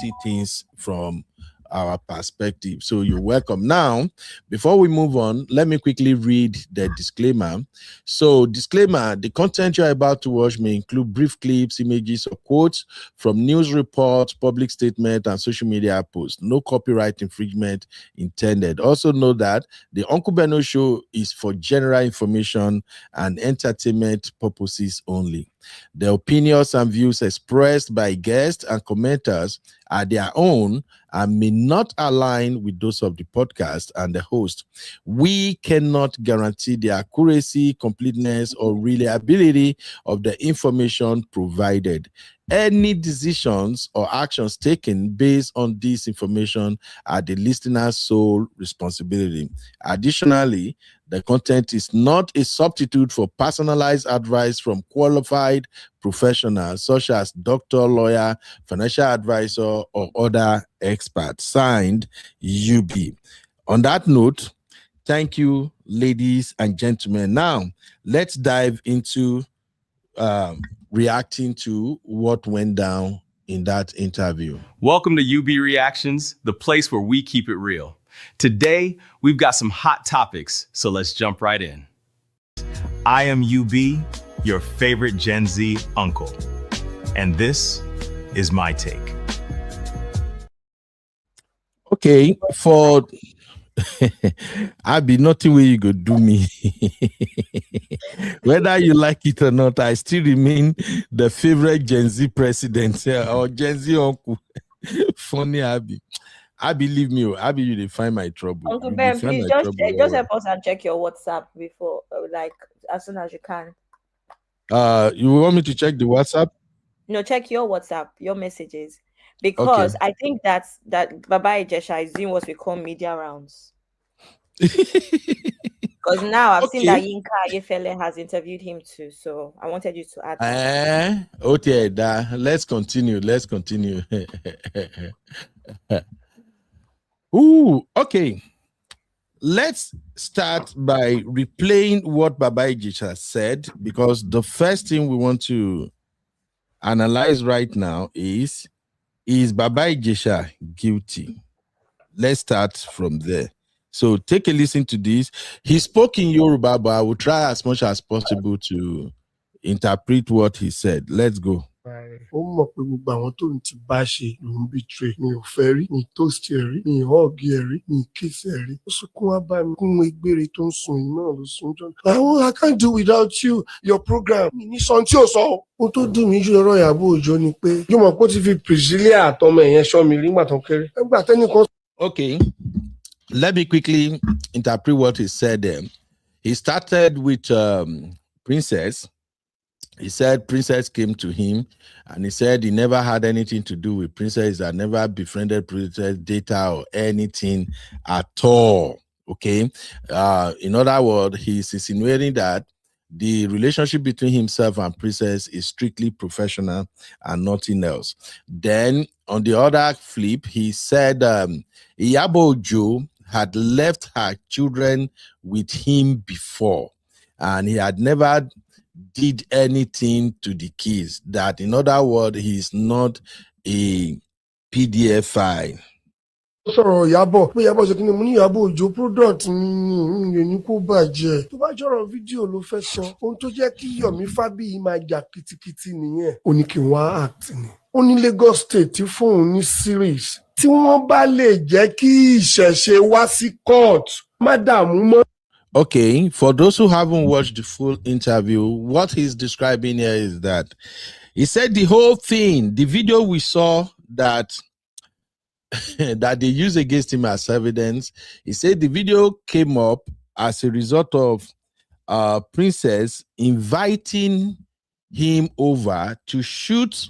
see things from our perspective. So you're welcome. Now, before we move on, let me quickly read the disclaimer. So, disclaimer: the content you're about to watch may include brief clips, images, or quotes from news reports, public statements, and social media posts. No copyright infringement intended. Also know that the Uncle Beno Show is for general information and entertainment purposes only. The opinions and views expressed by guests and commenters are their own and may not align with those of the podcast and the host. We cannot guarantee the accuracy, completeness, or reliability of the information provided. Any decisions or actions taken based on this information are the listener's sole responsibility. Additionally, the content is not a substitute for personalized advice from qualified professionals such as doctor, lawyer, financial advisor, or other experts. Signed, UB. On that note, thank you, ladies and gentlemen. Now, let's dive into reacting to what went down in that interview. Welcome to UB Reactions, the place where we keep it real. Today, we've got some hot topics, so let's jump right in. I am UB, your favorite Gen Z uncle, and this is my take. Okay, for I be nothing where you go do me. Whether you like it or not, I still remain the favorite Gen Z president or Gen Z uncle. Funny Abby. I believe me, Abby, you define my trouble. Uncle You Ben, define please my just trouble just well. help us and check your WhatsApp before, like as soon as you can. You want me to check the WhatsApp? No, check your WhatsApp, your messages, because I think that Baba Ijesha is doing what we call media rounds. Because now I've seen that Yinka Ayefele has interviewed him too, so I wanted you to add that. Okay, let's continue. Ooh, okay. Let's start by replaying what Baba Ijesha said, because the first thing we want to analyze right now is Baba Ijesha guilty? Let's start from there. So take a listen to this. He spoke in Yoruba, but I will try as much as possible to interpret what he said. Let's go. ó mọ̀ pé gbogbo àwọn tó ń ti bá ṣe ló ń betray mi ò fẹ́ rí mi toast ẹ̀ rí mi hug ẹ̀ rí mi kiss ẹ̀ rí ó sunkún wá bá mi kún egbére tó ń sun yìí náà ló sun jọ I can't do without you your program mi ní sọ tí ò sọ ohun tó dùn mí jù lọ́rọ̀ Ìyábọ̀ Òjó ni pé yóò mọ̀ pé ó ti fi Priscilla àtọmọ ẹ̀yẹn ṣọ́ mi rí nígbà tó kéré nígbà tẹ́nìkan. Okay, let me quickly interpret what he said there. He started with Princess. He said Princess came to him and he said he never had anything to do with Princess, that never befriended Princess, data or anything at all. Okay. In other words, he's insinuating that the relationship between himself and Princess is strictly professional and nothing else. Then on the other flip, he said Iyabo Òjó had left her children with him before and he had never did anything to the kids. That, in other words, he's not a PDF file. sọ̀rọ̀ Ìyábọ̀ pé Ìyábọ̀ ṣe kí ni mo ní Ìyábọ̀ Òjó product mi ní ní kó bàjẹ́ tó bá jọ̀rọ̀ fídíò ló fẹ́ sọ ohun tó jẹ́ kí Yomi Fabiyi máa jà kìtìkìtì nìyẹn ó ní kí n wá act ni ó ní Lagos State tí fóun ní series tí wọ́n bá lè jẹ́ kí ìṣẹ̀ṣe wá sí court má dààmú mọ́. Okay, for those who haven't watched the full interview, what he's describing here is that he said the whole thing, the video we saw that that they used against him as evidence, he said the video came up as a result of Princess inviting him over to shoot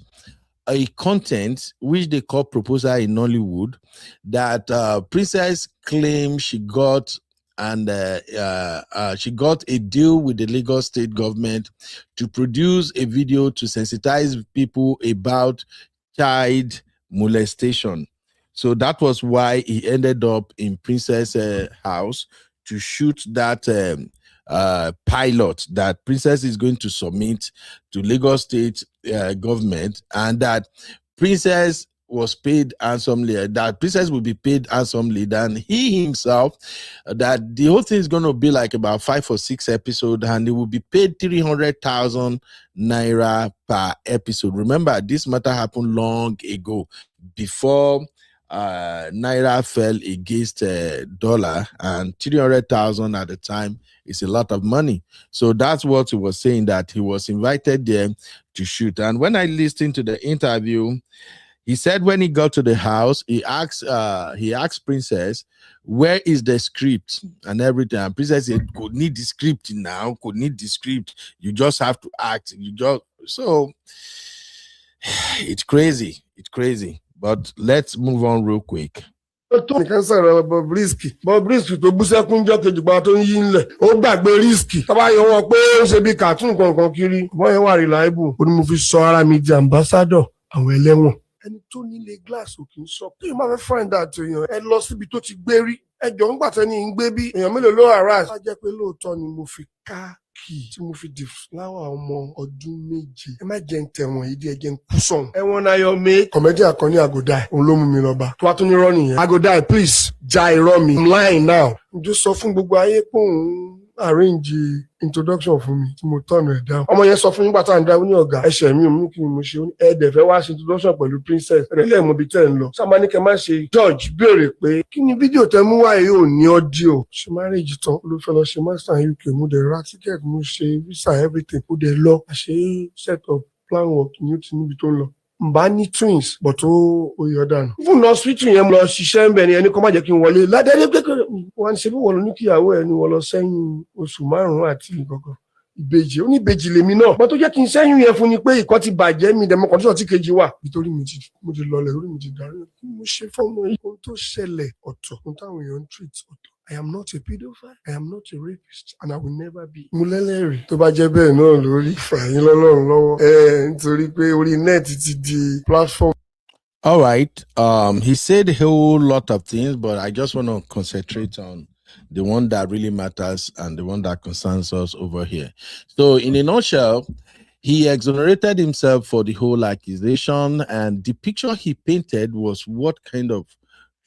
a content which they call proposal in Nollywood, that Princess claimed she got, and she got a deal with the Lagos State government to produce a video to sensitize people about child molestation. So that was why he ended up in Princess' house to shoot that pilot that Princess is going to submit to Lagos State government, and that Princess was paid handsomely, that Princess will be paid handsomely than he himself, that the whole thing is going to be like about 5 or 6 episodes, and he will be paid 300,000 naira per episode. Remember, this matter happened long ago, before naira fell against dollar, and 300,000 at the time is a lot of money. So that's what he was saying, that he was invited there to shoot. And when I listened to the interview, he said when he got to the house, he asked Princess, where is the script and everything? And Princess said, could need the script now, could need the script. You just have to act. So It's crazy. It's crazy. But let's move on real quick. tó nìkan sọ̀rọ̀ Bobrisky tó bú sẹ́kún jọ́ kejì pa tó ń yí ńlẹ̀ ó gbàgbé risky tọ́ba yọ wọn pé ó ń ṣe bí cartoon kankan kiri wọ́n yẹn wà reliable ó ní mo fi sọ ara mi di ambassador àwọn ẹlẹ́wọ̀n. ẹni tó nílé glass ò kì í sọ tí yóò máa fẹ́ find out èèyàn ẹ lọ síbi tó ti gbé rí ẹjọ́ ńgbà tẹ́ni ń gbé bí èèyàn mélòó ló harass. á jẹ́ pé lóòótọ́ ni mo fi ká tí mo fi dìfláwà ọmọ ọdún méje ẹ má jẹ́ ń tẹ̀wọ̀n yìí díẹ̀ jẹ́ ń kú sọ̀hún. ẹ̀wọ̀n náà yọ mí kọ̀mẹ́dì àkànní àgọ́dá òun ló mú mi lọ bá tó wá tún ní rọ́ nìyẹn. àgọ́dá please ja irọ́ mi I'm lying now. ǹjọ́ sọ fún gbogbo ayé pé òun arrange introduction fún mi tí mo tọ̀nà ẹ̀ dáhùn. ọmọ yẹn sọ fún nígbà tá à ń dáhùn ní ọ̀gá ẹ̀ṣẹ̀ mi ò mú kí ni mo ṣe ẹ̀ẹ́dẹ̀ fẹ́ wá ṣe introduction pẹ̀lú princess rẹ̀ lẹ́ẹ̀mọ́ ibi tẹ́ ẹ̀ ń lọ. sábà ní kẹ́ má ṣe George béèrè pé kí ni fídíò tẹ mú wáyé ò ní ọ́díò. ṣe marriage tán ló fẹ́ lọ ṣe master UK mo dẹ̀ ra ticket mo ṣe visa everything mo dẹ̀ lọ àṣẹ set up plan work ni ó ti níbi tó ń lọ. Mbá ní twins but ó yọ dànù. fún lọ hospital yẹn lọ ṣiṣẹ́ ń bẹ̀ ni ẹni kan má jẹ́ kí n wọlé ládẹ́rẹ́ kékeré wọn ṣe bí wọ́n lọ ní kíyàwó ẹ̀ ni wọ́n lọ sẹ́yìn oṣù 5 àti ìkọ̀kọ̀ ìbejì ó ní ìbejì lèmi náà bọ́n tó jẹ́ kí n sẹ́yìn yẹn fún ni pé ìkọ́ ti bàjẹ́ mi dẹ̀mọ́ kọ́ńtínà tí kejì wà nítorí mo ti lọlẹ̀ lórí mi ti dàrú kí mo ṣe fọ́ọ̀mù yìí ohun tó ṣẹlẹ̀ ọ̀tọ̀ ohun táwọn èèyàn ń treat ọ̀tọ̀. I am not a pedophile. I am not a rapist, and I will never be. Mo lẹ́lẹ́rìí tó bá jẹ́ bẹ́ẹ̀ náà lórí fàyín lọ́lọ́run lọ́wọ́. Nítorí pé orí net ti di platform. All right. He said a whole lot of things, but I just want to concentrate on the one that really matters and the one that concerns us over here. So, in a nutshell, he exonerated himself for the whole accusation, and the picture he painted was what kind of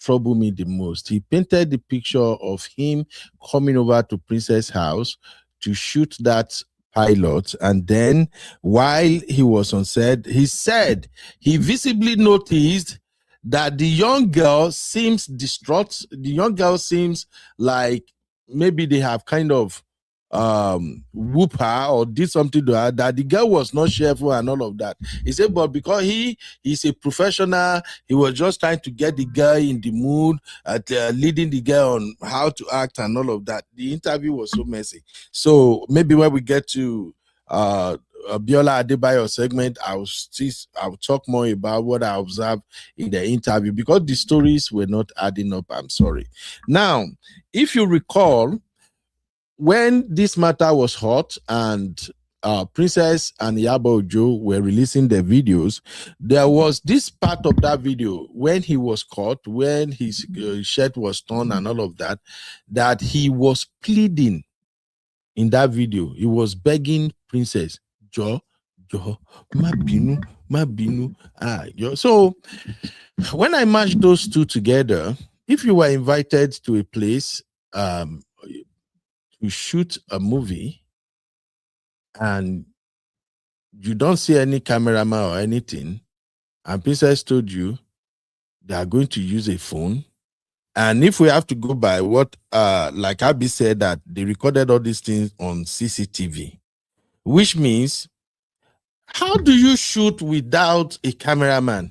troubled me the most. He painted the picture of him coming over to Princess house to shoot that pilot, and then while he was on set, he said he visibly noticed that the young girl seems distraught. The young girl seems like maybe they have kind of whoop her or did something to her, that the girl was not cheerful and all of that. He said, but because he's a professional, he was just trying to get the girl in the mood, leading the girl on how to act and all of that. The interview was so messy. So maybe when we get to BIOLA ADEBAYO segment, I'll talk more about what I observed in the interview, because the stories were not adding up. I'm sorry. Now, if you recall, when this matter was hot and Princess and Iyabo were releasing their videos, there was this part of that video when he was caught, when his shirt was torn and all of that, that he was pleading in that video. He was begging Princess, Jo, ma binu. So when I matched those two together, if you were invited to a place, you shoot a movie and you don't see any cameraman or anything, and Princess told you they are going to use a phone, and if we have to go by what like Abi said, that they recorded all these things on CCTV, which means how do you shoot without a cameraman?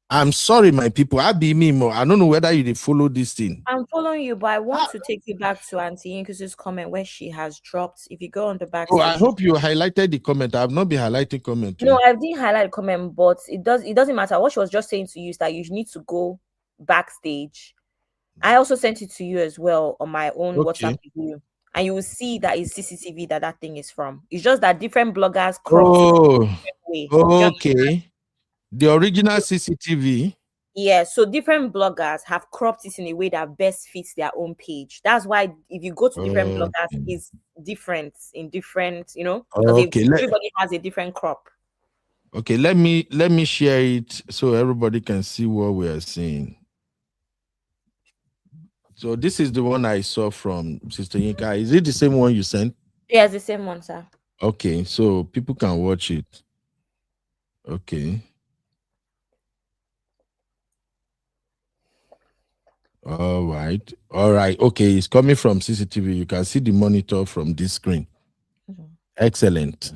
I'm sorry, my people. I don't know whether you follow this thing. I'm following you, but I want to take you back to Auntie Yinku's comment where she has dropped. If you go on the back. Oh, I hope you highlighted the comment. I have not been highlighting comment. No, I didn't highlight the comment, but it doesn't matter. What she was just saying to you is that you need to go backstage. I also sent it to you as well on my own WhatsApp video, and you will see that it's CCTV that thing is from. It's just that different bloggers crop it okay. The original CCTV. Yeah, so different bloggers have cropped it in a way that best fits their own page. That's why if you go to different bloggers, it's different in different, everybody has a different crop. Okay, let me share it so everybody can see what we are seeing. So this is the one I saw from Sister Yinka. Is it the same one you sent? Yeah, it's the same one, sir. Okay, so people can watch it. Okay. All right. Okay, it's coming from CCTV. You can see the monitor from this screen. Excellent.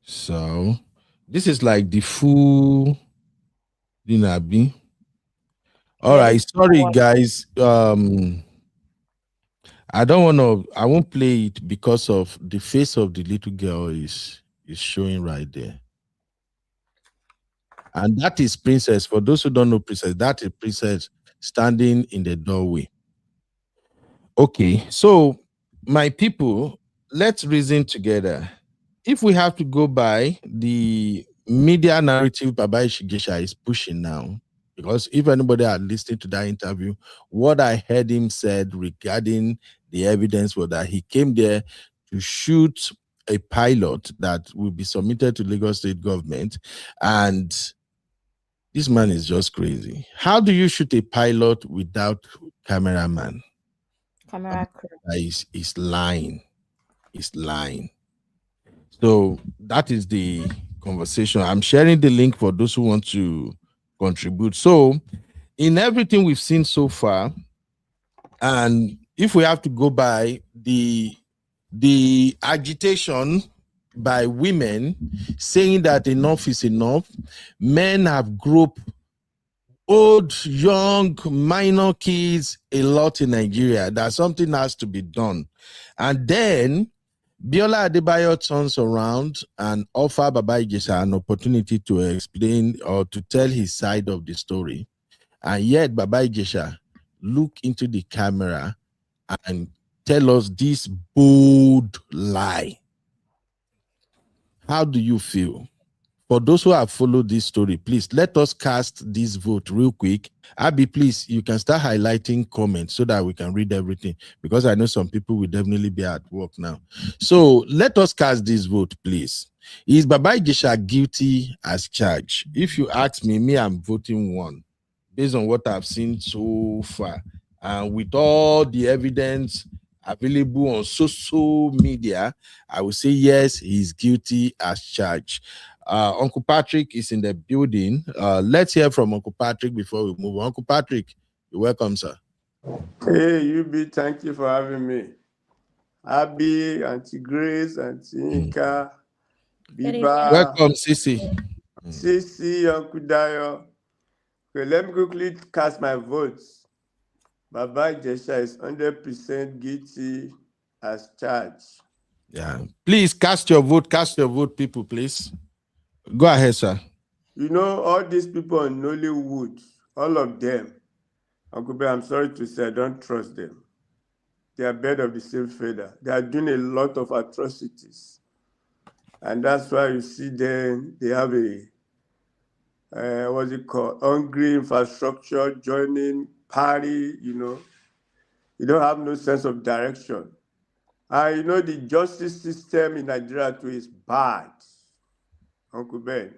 So this is like the full Dinabi. All right. Sorry, guys. I don't want to, I won't play it because of the face of the little girl is showing right there. And that is Princess. For those who don't know Princess, that is Princess standing in the doorway. Okay, so my people, let's reason together. If we have to go by the media narrative Baba Ijesha is pushing now, because if anybody had listened to that interview, what I heard him said regarding the evidence was that he came there to shoot a pilot that will be submitted to Lagos State government, and this man is just crazy. How do you shoot a pilot without cameraman? Camera crew. Is lying. Is lying. So that is the conversation. I'm sharing the link for those who want to contribute. So in everything we've seen so far, and if we have to go by the agitation by women saying that enough is enough, men have groped old, young, minor kids a lot in Nigeria, that something has to be done. And then BIOLA ADEBAYO turns around and offers Baba Ijesha an opportunity to explain or to tell his side of the story. And yet Baba Ijesha look into the camera and tell us this bold lie. How do you feel? For those who have followed this story, please let us cast this vote real quick. Abby, please, you can start highlighting comments so that we can read everything, because I know some people will definitely be at work now. So let us cast this vote, please. Is Baba Ijesha guilty as charged? If you ask me, I'm voting 1, based on what I've seen so far. And with all the evidence available on social media, I will say yes, he's guilty as charged. Uncle Patrick is in the building. Let's hear from Uncle Patrick before we move on. Uncle Patrick, you're welcome, sir. Hey, UB, thank you for having me. Abby, Auntie Grace, Auntie Inka, Biba. Welcome, Sisi. Sisi, Uncle Dayo. Okay, let me quickly cast my votes. Baba Ijesha is 100% guilty as charged. Yeah. Please cast your vote, people, please. Go ahead, sir. You know, all these people on Nollywood, all of them, Uncle Ben, I'm sorry to say, I don't trust them. They are bird of the same feather. They are doing a lot of atrocities. And that's why you see them, they have a, what's it called, hungry infrastructure, joining party, you know. You don't have no sense of direction. And you know, the justice system in Nigeria too is bad, Uncle Ben.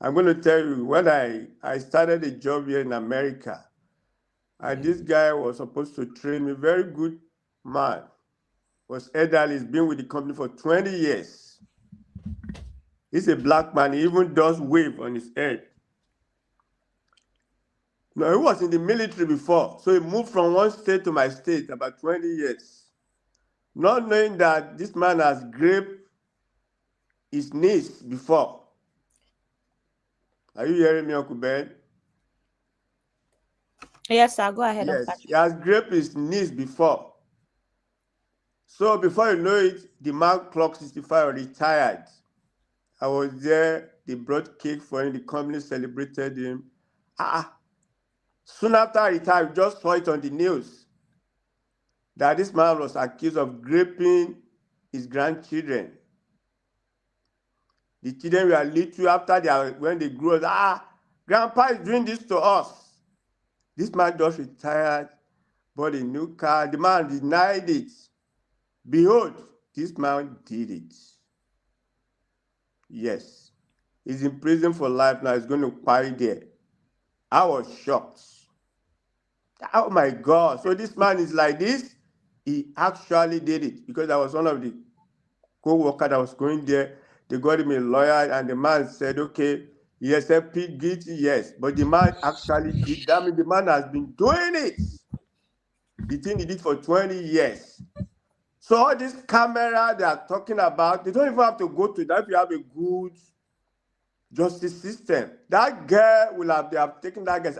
I'm going to tell you, when I started a job here in America, and this guy was supposed to train me, very good man, was elderly, he's been with the company for 20 years. He's a black man, he even does wave on his head. Now, he was in the military before, so he moved from one state to my state about 20 years. Not knowing that this man has raped his niece before. Are you hearing me, Uncle Ben? Yes, sir. Go ahead. Yes, he has raped his niece before. So before you know it, the man clocked 65 retired. I was there, they brought cake for him, the company celebrated him. Soon after I retired, we just saw it on the news that this man was accused of raping his grandchildren. The children were little after when they grew up. Grandpa is doing this to us. This man just retired, bought a new car. The man denied it. Behold, this man did it. Yes. He's in prison for life now. He's going to quarry there. I was shocked. Oh my God. So this man is like this? He actually did it, because I was one of the co-workers that was going there. They got him a lawyer, and the man said, okay, yes, plead guilty, yes. But the man actually did that. I mean, the man has been doing it. The thing he did for 20 years. So all this camera they are talking about, they don't even have to go to that if you have a good justice system. That girl will have, they have taken that girl.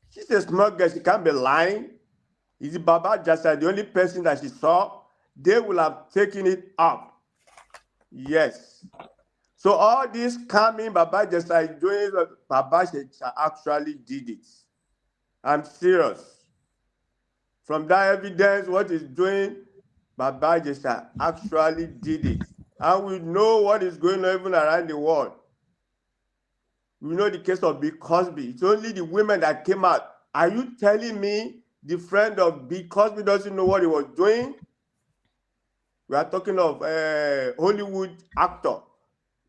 She's a smart girl, she can't be lying. Is it Baba Ijesha the only person that she saw? They will have taken it up. Yes. So all this coming Baba Ijesha is doing, Baba Ijesha actually did it. I'm serious. From that evidence, what he's doing, Baba Ijesha actually did it. And we know what is going on even around the world. We know the case of Bill Cosby. It's only the women that came out. Are you telling me the friend of Bill Cosby doesn't know what he was doing? We are talking of a Hollywood actor.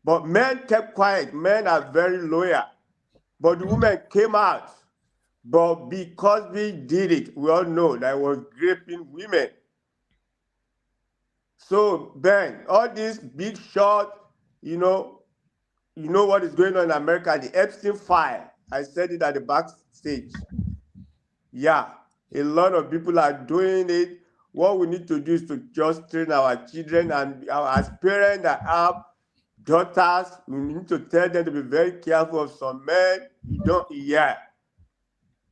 But men kept quiet. Men are very loyal. But the women came out. But Bill Cosby did it. We all know that he was raping women. So, Ben, all these big shots, you know what is going on in America, the Epstein file. I said it at the backstage. Yeah, a lot of people are doing it. What we need to do is to just train our children, and as parents that have daughters, we need to tell them to be very careful of some men. You don't,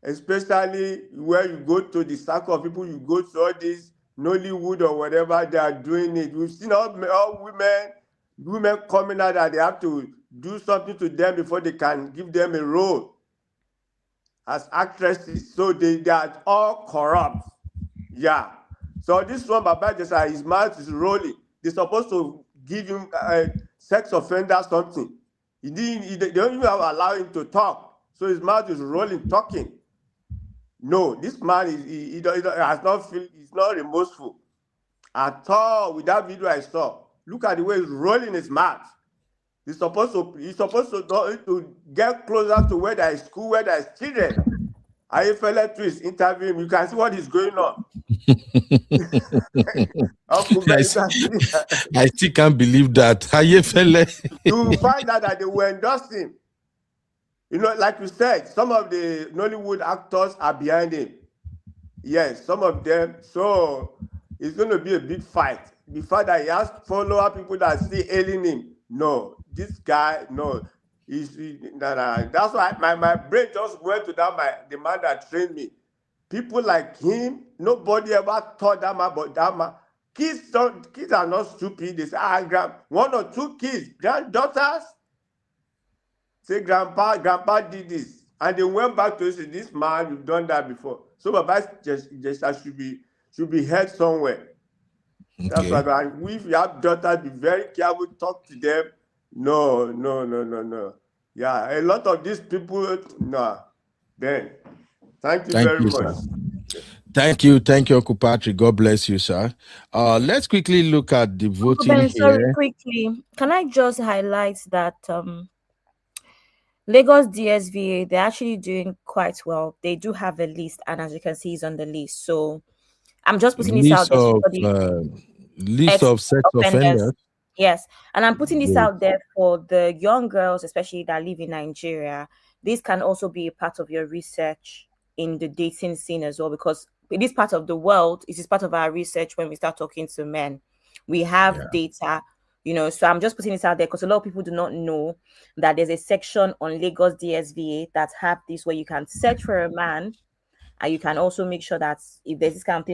especially where you go to the circle of people, you go to all this Nollywood or whatever, they are doing it. We've seen all women coming out that they have to do something to them before they can give them a role as actresses. So they are all corrupt. Yeah. So this one, Baba Ijesha, his mouth is rolling. They're supposed to give him sex offender something. They don't even allow him to talk. So his mouth is rolling, talking. No, this man he's not remorseful at all. With that video I saw, look at the way he's rolling his mouth. He's supposed to get closer to where there is school, where there is children. Ayefele is interviewing him. You can see what is going on. I still can't believe that. Ayefele. You will find out that they will endorse him. You know, like you said, some of the Nollywood actors are behind him. Yes, some of them. So it's going to be a big fight. The fact that he has follower people that still hailing him. No, this guy, no. That's why my brain just went to the man that trained me. People like him, nobody ever taught that man, but that man. Kids are not stupid. They say, one or two kids, granddaughters, say grandpa did this. And they went back to say, this man, you've done that before. So Baba Ijesha should be heard somewhere. Okay. That's why if you have daughters, be very careful, talk to them. No. Yeah, a lot of these people, no. Ben, thank you very much. Sir. Thank you, Uncle Patrick. God bless you, sir. Let's quickly look at the voting here. Sorry, quickly. Can I just highlight that Lagos DSVA, they're actually doing quite well. They do have a list, and as you can see, it's on the list. So I'm just putting this out there for the list of sex offenders. Yes, and I'm putting this out there for the young girls, especially that live in Nigeria. This can also be a part of your research in the dating scene as well, because in this part of the world, it is part of our research when we start talking to men. We have data, so I'm just putting this out there because a lot of people do not know that there's a section on Lagos DSVA that have this where you can search for a man, and you can also make sure that if there's this kind of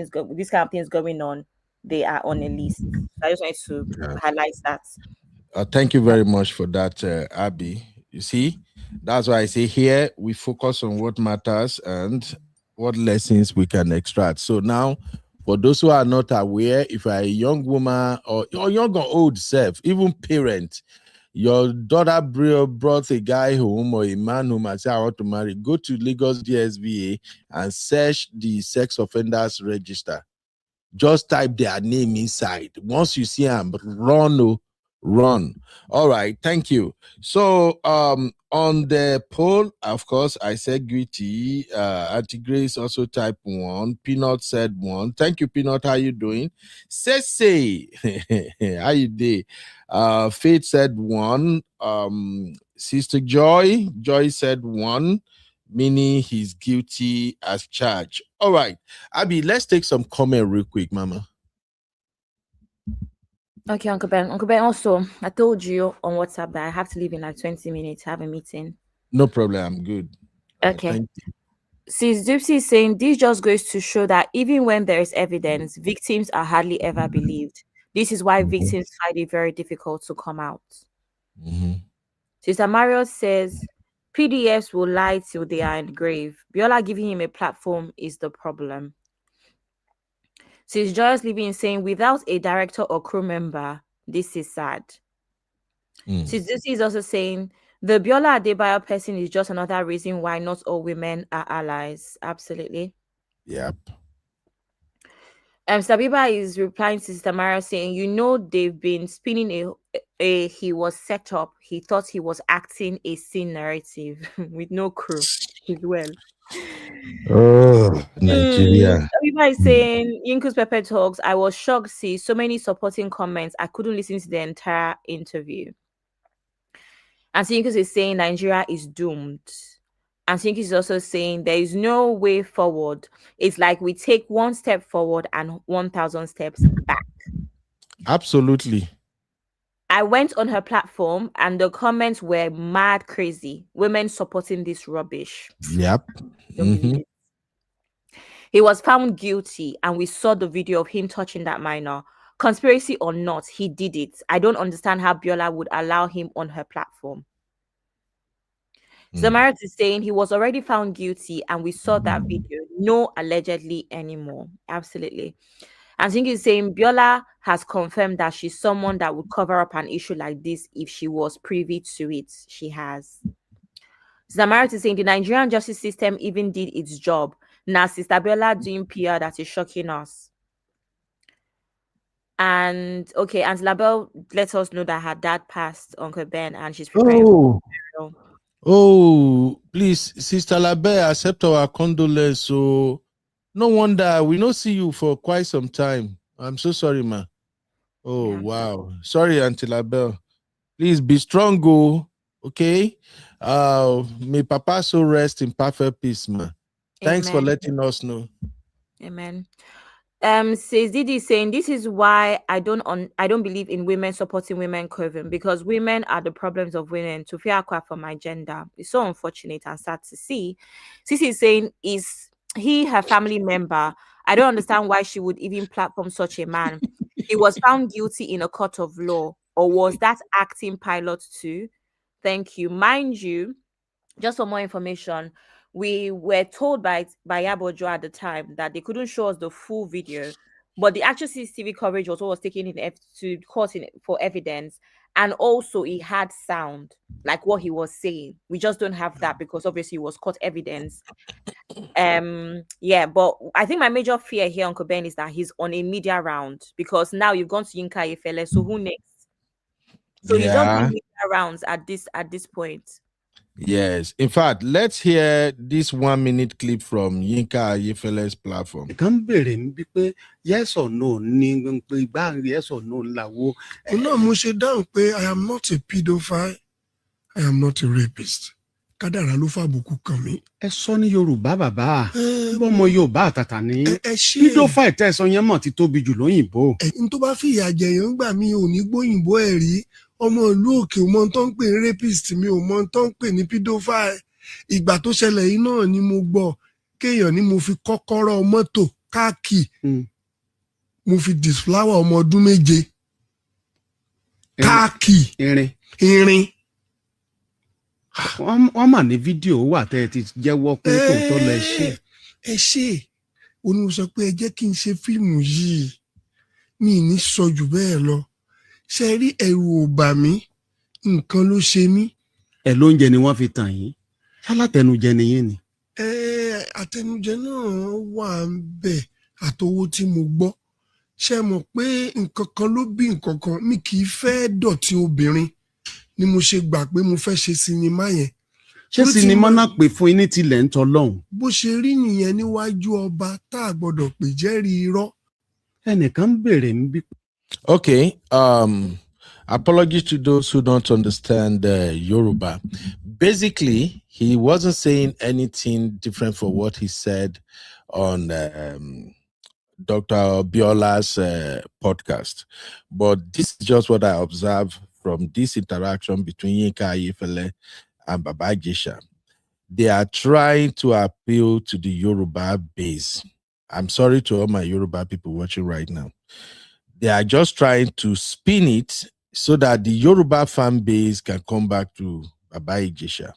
things going on, they are on a list. I just wanted to highlight that. Thank you very much for that, Abby. You see, that's why I say here we focus on what matters and what lessons we can extract. So now, for those who are not aware, if you're a young woman or young or old self, even parent, your daughter brought a guy home or a man home and say, I want to marry, go to Lagos DSVA and search the sex offenders register. Just type their name inside. Once you see them, run. All right, thank you. So on the poll, of course, I said guilty. Auntie Grace also typed 1. Peanut said 1. Thank you, Peanut. How you doing? Say how you doing? Faith said 1. Sister Joy said 1. Meaning he's guilty as charged. All right, Abby, let's take some comment real quick, Mama. Okay, Uncle Ben. Uncle Ben, also, I told you on WhatsApp that I have to leave in like 20 minutes, have a meeting. No problem, I'm good. Okay. Sis Gypsy is saying this just goes to show that even when there is evidence, victims are hardly ever believed. This is why victims find it very difficult to come out. Sister Mario says PDFs will lie till they are in the grave. Biola giving him a platform is the problem. Sis Joyous Living is saying without a director or crew member, this is sad. Sis Gypsy is also saying the Biola Adebayo person is just another reason why not all women are allies. Absolutely. Yep. Sabiba is replying to Sister Mara saying, you know, they've been spinning a he was set up. He thought he was acting a scene narrative with no crew as well. Oh, Nigeria. Sabiba is saying, Yinku's Pepper Talks, I was shocked to see so many supporting comments. I couldn't listen to the entire interview. And Yinkus is saying Nigeria is doomed. And Yinkus is also saying there is no way forward. It's like we take one step forward and 1,000 steps back. Absolutely. I went on her platform and the comments were mad crazy. Women supporting this rubbish. Yep. He was found guilty and we saw the video of him touching that minor. Conspiracy or not, he did it. I don't understand how Biola would allow him on her platform. Zamarat is saying he was already found guilty and we saw that video. No allegedly anymore. Absolutely. And Zingi is saying Biola has confirmed that she's someone that would cover up an issue like this if she was privy to it. She has. Zamarat is saying the Nigerian justice system even did its job. Now Sister Biola doing PR that is shocking us. And okay, Aunt Labelle let us know that her dad passed, Uncle Ben, and she's preparing for the funeral. Oh, please, Sister Labe, accept our condolence. So, no wonder we don't see you for quite some time. I'm so sorry, ma. Oh, wow. Sorry, Auntie Labelle. Please be strong, go. Okay. May Papa so rest in perfect peace, ma. Thanks for letting us know. Amen. Says Didi saying this is why I don't believe in women supporting women curving, because women are the problems of women. To fear aqua for my gender. It's so unfortunate and sad to see. Sisi is saying, is he her family member? I don't understand why she would even platform such a man. He was found guilty in a court of law, or was that acting pilot too? Thank you. Mind you, just for more information, we were told by Iyabo at the time that they couldn't show us the full video, but the actual CCTV coverage was what was taken in to court for evidence, and also he had sound like what he was saying. We just don't have that because obviously it was court evidence. Yeah, but I think my major fear here, Uncle Ben, is that he's on a media round, because now you've gone to Yinka Ayefele, so who next? So he's just doing media rounds at this point. Yes. In fact, let's hear this 1 minute clip from Yinka Ayefele's platform. Yes or no? Yes or no? No, mo ṣe dáhùn pé I am not a pedophile. I am not a rapist. Kádàrá ló fàbùkù kàn mí. Ẹ sọ ní Yorùbá bàbá. Bọ́mọ Yorùbá àtàtà ní. Pedophile tẹ̀sán yẹn mọ̀ ti tóbi jù lóyìnbó. N tó bá fìyà jẹyàn gbà mí ò ní gbóyìnbó ẹ̀ rí. Ọmọ ìlú òkè ò mọ tó ń pè ní rapist, mi ò mọ tó ń pè ní pedophile. Ìgbà tó ṣẹlẹ̀ yìí náà ni mo gbọ́ kéèyàn ni mo fi kọ́kọ́rọ́ mọ́tò káàkì. Mo fi disflower ọmọ ọdún 7. Káàkì. Irin. Wọ́n mà ní fídíò wà tẹ́ ẹ ti jẹ́wọ́ pé tòótọ́ lọ ẹ ṣe oní sọ pé ẹ jẹ́ kí n ṣe fíìmù yìí, mi ní sọ jù bẹ́ẹ̀ lọ. Ṣé rí ẹ̀rù ò bà mí, nǹkan ló ṣe mí. Ẹ lóúnjẹ ni wọ́n fi tàn yín, ṣálátẹnujẹ nìyẹn ni. Àtẹnujẹ náà wà ń bẹ̀ àtowó tí mo gbọ́. Ṣé mọ̀ pé nǹkan kan ló bí nǹkan kan, mi kì í fẹ́ dọ̀tí obìnrin ni mo ṣe gbà pé mo fẹ́ ṣe sinimá yẹn. Ṣé sinimá náà pè fún yín ní tilẹ̀ ń tọ́ lọ́hùn? Bó ṣe rí nìyẹn níwájú ọba tá a gbọ́dọ̀ pè jẹ́rìí irọ́. Ẹnìkan ń béèrè ń bí. Okay, apologies to those who don't understand Yoruba. Basically, he wasn't saying anything different from what he said on Dr. Biola's podcast. But this is just what I observed from this interaction between Yinka Ayefele and Baba Ijesha. they are trying to appeal to the Yoruba base. I'm sorry to all my Yoruba people watching right now. They are just trying to spin it so that the Yoruba fan base can come back to Baba Ijesha.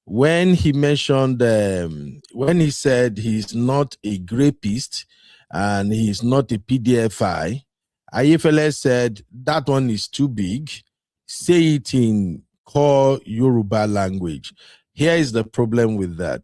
When he mentioned, when he said he's not a grapist and he's not a PDFI, Ayefele said that one is too big. Say it in core Yoruba language. Here is the problem with that.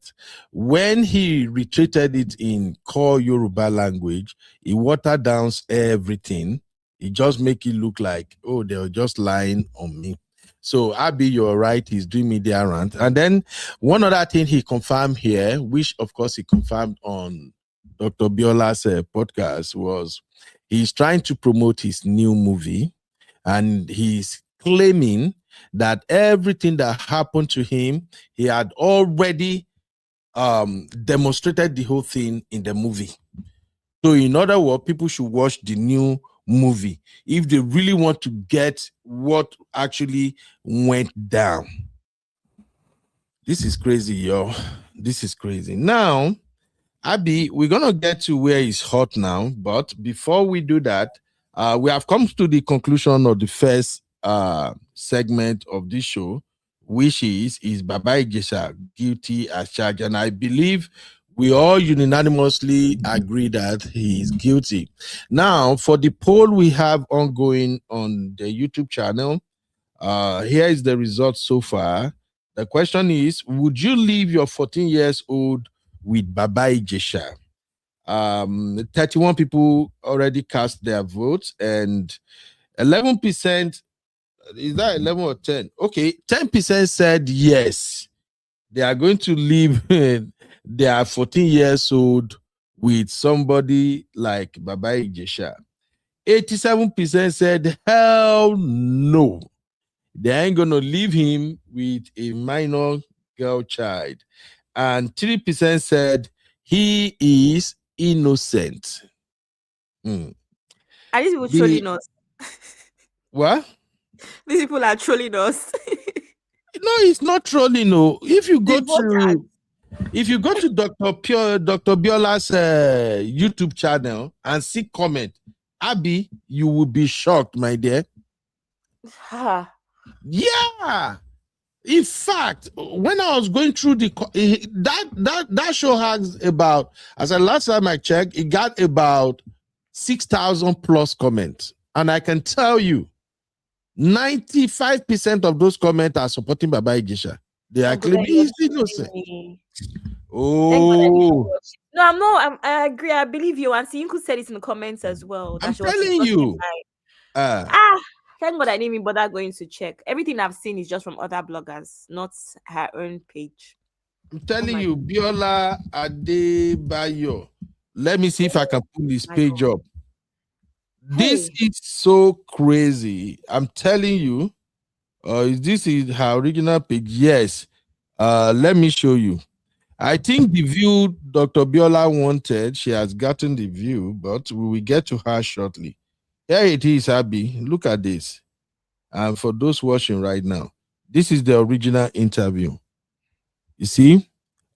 When he retreated it in core Yoruba language, he watered down everything. He just make it look like, oh, they were just lying on me. So, Abi, you're right. He's doing media rant. And then one other thing he confirmed here, which of course he confirmed on Dr. Biola's podcast, was he's trying to promote his new movie. And he's claiming that everything that happened to him, he had already demonstrated the whole thing in the movie. So in other words, people should watch the new movie if they really want to get what actually went down. This is crazy, yo. This is crazy. Now, Abi, we're going to get to where it's hot now. But before we do that, we have come to the conclusion of the first segment of this show, which is Baba Ijesha guilty as charged? And I believe we all unanimously agree that he is guilty. Now, for the poll we have ongoing on the YouTube channel, here is the result so far. The question is, would you leave your 14 years old with Baba Ijesha? 31 people already cast their votes, and 11%, is that 11 or 10? Okay, 10% said yes. They are going to leave their 14 years old with somebody like Baba Ijesha. 87% said hell no. They ain't going to leave him with a minor girl child. And 3% said he is innocent. Are these people trolling us? What? These people are trolling us. No, it's not trolling. No, if you go to Dr. Biola's YouTube channel and see comment, Abby, you will be shocked, my dear. Yeah. In fact, when I was going through that show has about, as the last time I checked, it got about 6,000 plus comments, and I can tell you, 95% of those comments are supporting Baba Ijesha. They are claiming he's innocent. Oh. No, I'm not. I agree. I believe you. And Siyinku said it in the comments as well. I'm telling you. Thank God I didn't even bother going to check. Everything I've seen is just from other bloggers, not her own page. I'm telling you, BIOLA ADEBAYO. Let me see if I can pull this page up. This is so crazy. I'm telling you. This is her original page. Yes. Let me show you. I think the view Dr. Biola wanted, she has gotten the view, but we will get to her shortly. Here it is, Abby. Look at this. And for those watching right now, this is the original interview. You see?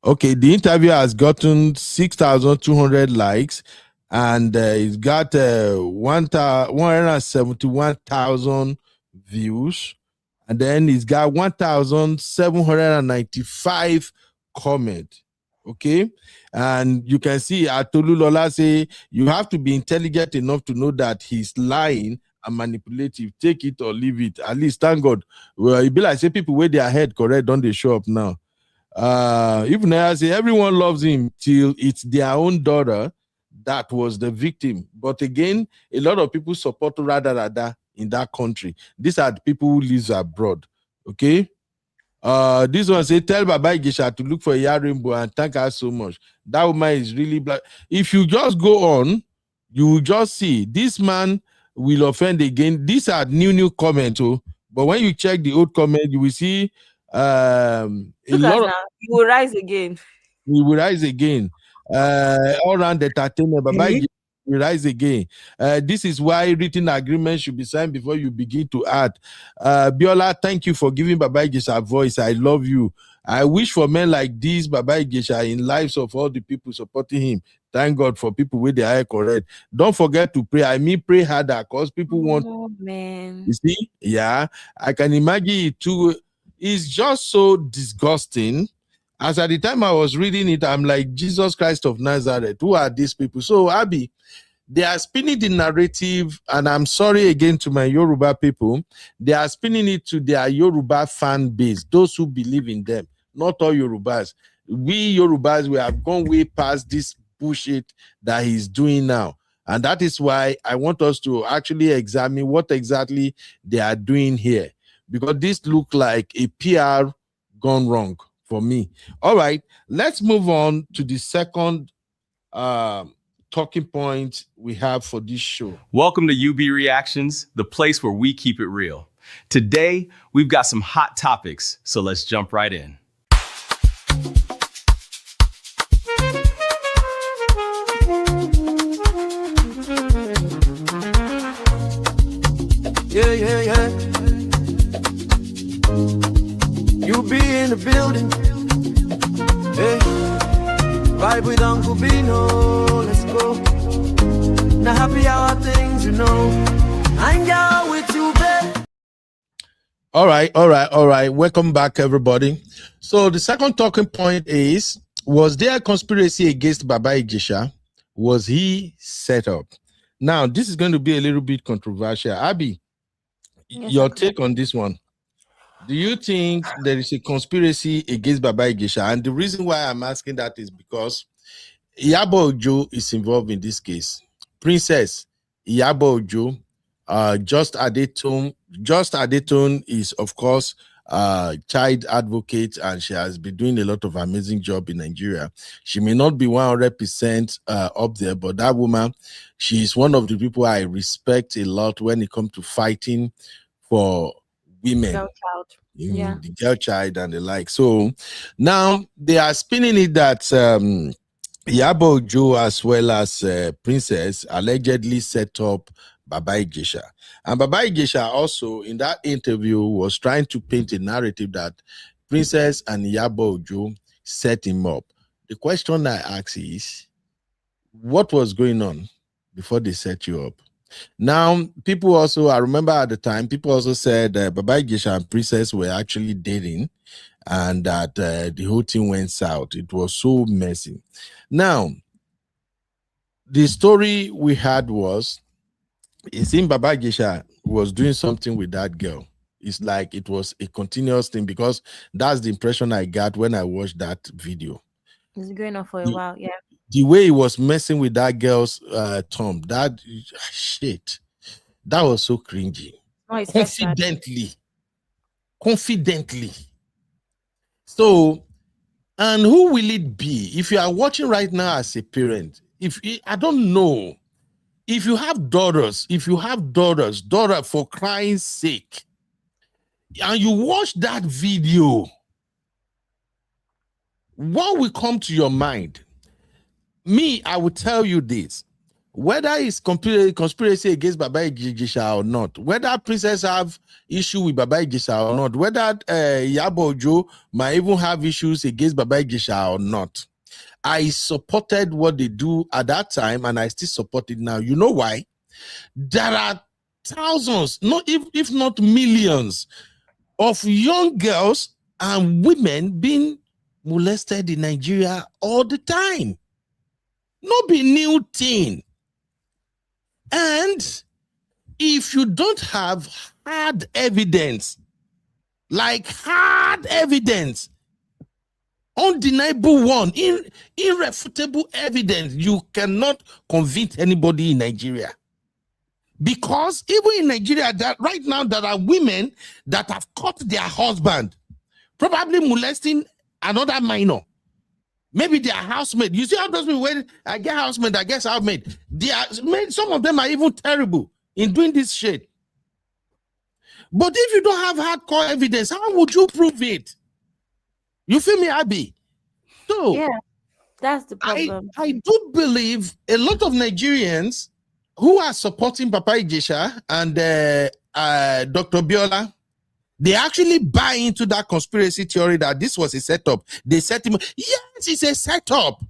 Okay, the interview has gotten 6,200 likes, and it's got 171,000 views, and then it's got 1,795 comments. Okay, and you can see Atolu Lola say you have to be intelligent enough to know that he's lying and manipulative. Take it or leave it. At least, thank God. Well, it be like say people wear their head correct, don't they show up now? Even I say everyone loves him till it's their own daughter that was the victim. But again, a lot of people support Rada in that country. These are the people who live abroad. Okay. This one say tell Baba Ijesha to look for a rainbow and thank her so much. That woman is really black. If you just go on, you will just see this man will offend again. These are new comments. Oh, but when you check the old comment, you will see a lot of, he will rise again. He will rise again. All around the entertainment, Baba Ijesha will rise again. This is why written agreement should be signed before you begin to add. Biola, thank you for giving Baba Ijesha a voice. I love you. I wish for men like this, Baba Ijesha, in lives of all the people supporting him. Thank God for people with the eye correct. Don't forget to pray. I mean, pray harder because people want. Oh, man. You see? Yeah. I can imagine it too. It's just so disgusting. As at the time I was reading it, I'm like, Jesus Christ of Nazareth, who are these people? So, Abby, they are spinning the narrative, and I'm sorry again to my Yoruba people, they are spinning it to their Yoruba fan base, those who believe in them, not all Yorubas. We Yorubas, we have gone way past this bullshit that he's doing now. And that is why I want us to actually examine what exactly they are doing here, because this looks like a PR gone wrong for me. All right, let's move on to the second talking point we have for this show. Welcome to UB Reactions, the place where we keep it real. Today, we've got some hot topics, so let's jump right in. Yeah, yeah, yeah. You be in the building. Hey, vibe with Uncle Bino. Let's go. Now happy hour things, you know. Hang out with you, babe. All right. Welcome back, everybody. So the second talking point is, was there a conspiracy against Baba Ijesha? Was he set up? Now, this is going to be a little bit controversial. Abby, Yes, your okay. take on this one. Do you think there is a conspiracy against Baba Ijesha? And the reason why I'm asking that is because Iyabo Ojo is involved in this case. Princess Iyabo Ojo, Just Adetun is, of course, child advocate, and she has been doing a lot of amazing job in Nigeria. She may not be 100% up there, but that woman, she is one of the people I respect a lot when it comes to fighting for women. Girl child. Yeah. The girl child and the like. So now they are spinning it that Iyabo Ojo as well as Princess allegedly set up Baba Ijesha. And Baba Ijesha also in that interview was trying to paint a narrative that Princess and Iyabo Ojo set him up. The question I ask is, what was going on before they set you up? Now, people also, I remember at the time, people also said Baba Ijesha and Princess were actually dating, and that the whole thing went south. It was so messy. Now, the story we had was, it seemed Baba Ijesha was doing something with that girl. It's like it was a continuous thing, because that's the impression I got when I watched that video. It's going on for a while, yeah. The way he was messing with that girl's thumb, that shit, that was so cringy. No, it's just that. Confidently. So, and who will it be? If you are watching right now as a parent, I don't know, if you have daughters, daughter for crying sake, and you watch that video, what will come to your mind? Me, I will tell you this. Whether it's conspiracy against Baba Ijesha or not, whether Princess have issue with Baba Ijesha or not, whether Iyabo Ojo might even have issues against Baba Ijesha or not, I supported what they do at that time, and I still support it now. You know why? There are thousands, if not millions, of young girls and women being molested in Nigeria all the time. Not be new thing. And if you don't have hard evidence, undeniable one, irrefutable evidence, you cannot convince anybody in Nigeria. Because even in Nigeria, that right now there are women that have caught their husband probably molesting another minor. Maybe they are housemaid. You see how those people, when I get housemaid, I guess housemaid. Some of them are even terrible in doing this shit. But if you don't have hardcore evidence, how would you prove it? You feel me, Abby? So yeah, that's the problem. I do believe a lot of Nigerians who are supporting Papa Ijesha and Dr. BIOLA, They actually buy into that conspiracy theory that this was a setup. They set him. Yes, it's a setup.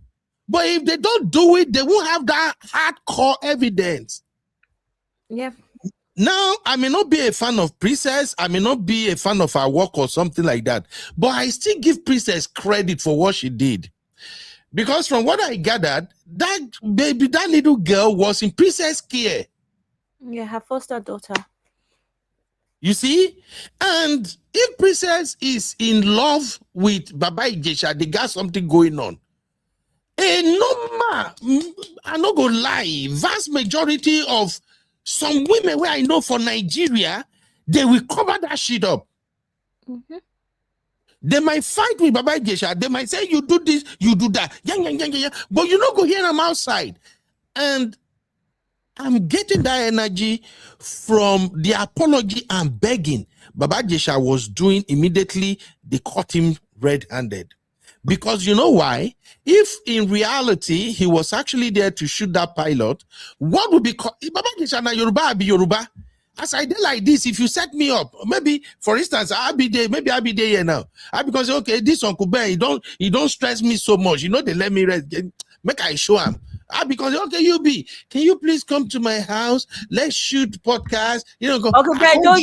But if they don't do it, they won't have that hardcore evidence. Yeah. Now, I may not be a fan of Princess. I may not be a fan of her work or something like that. But I still give Princess credit for what she did. Because from what I gathered, that baby, that little girl was in Princess care. Yeah, her foster daughter. You see? And if Princess is in love with Baba Ijesha, they got something going on. A normal, I'm not gonna lie, vast majority of some women where I know for Nigeria, they will cover that shit up. Mm-hmm. They might fight with Baba Ijesha. They might say, you do this, you do that. Yeah. But you don't go hear them outside. And I'm getting that energy from the apology and begging Baba Ijesha was doing immediately. They caught him red-handed. Because you know why? If in reality he was actually there to shoot that pilot, what would be Baba Ijesha na Yoruba, I be Yoruba. As I did like this, if you set me up, maybe for instance, I'll be there here now. I because okay, this Uncle Ben, he don't stress me so much. You know, they let me rest. Make I show him. Because okay, can you please come to my house? Let's shoot podcast. You know, go. Uncle Ben, don't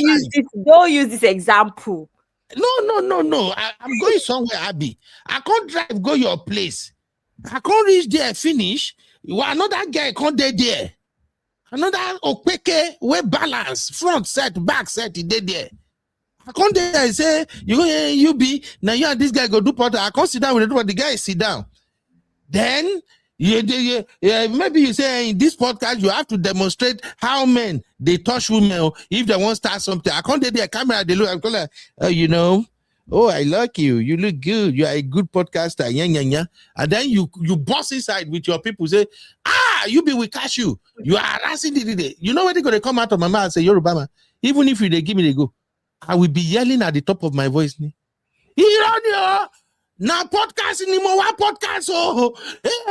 use this example. No. I'm going somewhere, Abby. I can't drive, go your place. I can't reach there, finish. Another guy can't there. Another Opeke, we balance, front set, back set, he did there. I can't there and say, you be, now you and this guy go do part. I can't sit down with the guy sit down. Then, maybe you say in this podcast, you have to demonstrate how men, they touch women if they want to start something. I can't there, camera, they look, I'm like, oh, I like you. You look good. You are a good podcaster. Yeah. And then you boss inside with your people, say, you be with cashew. You are harassing the. You know when they're going to come out of my mouth and say, Yoruba man, even if they give me the go, I will be yelling at the top of my voice. Now podcast anymore, one podcast. Oh,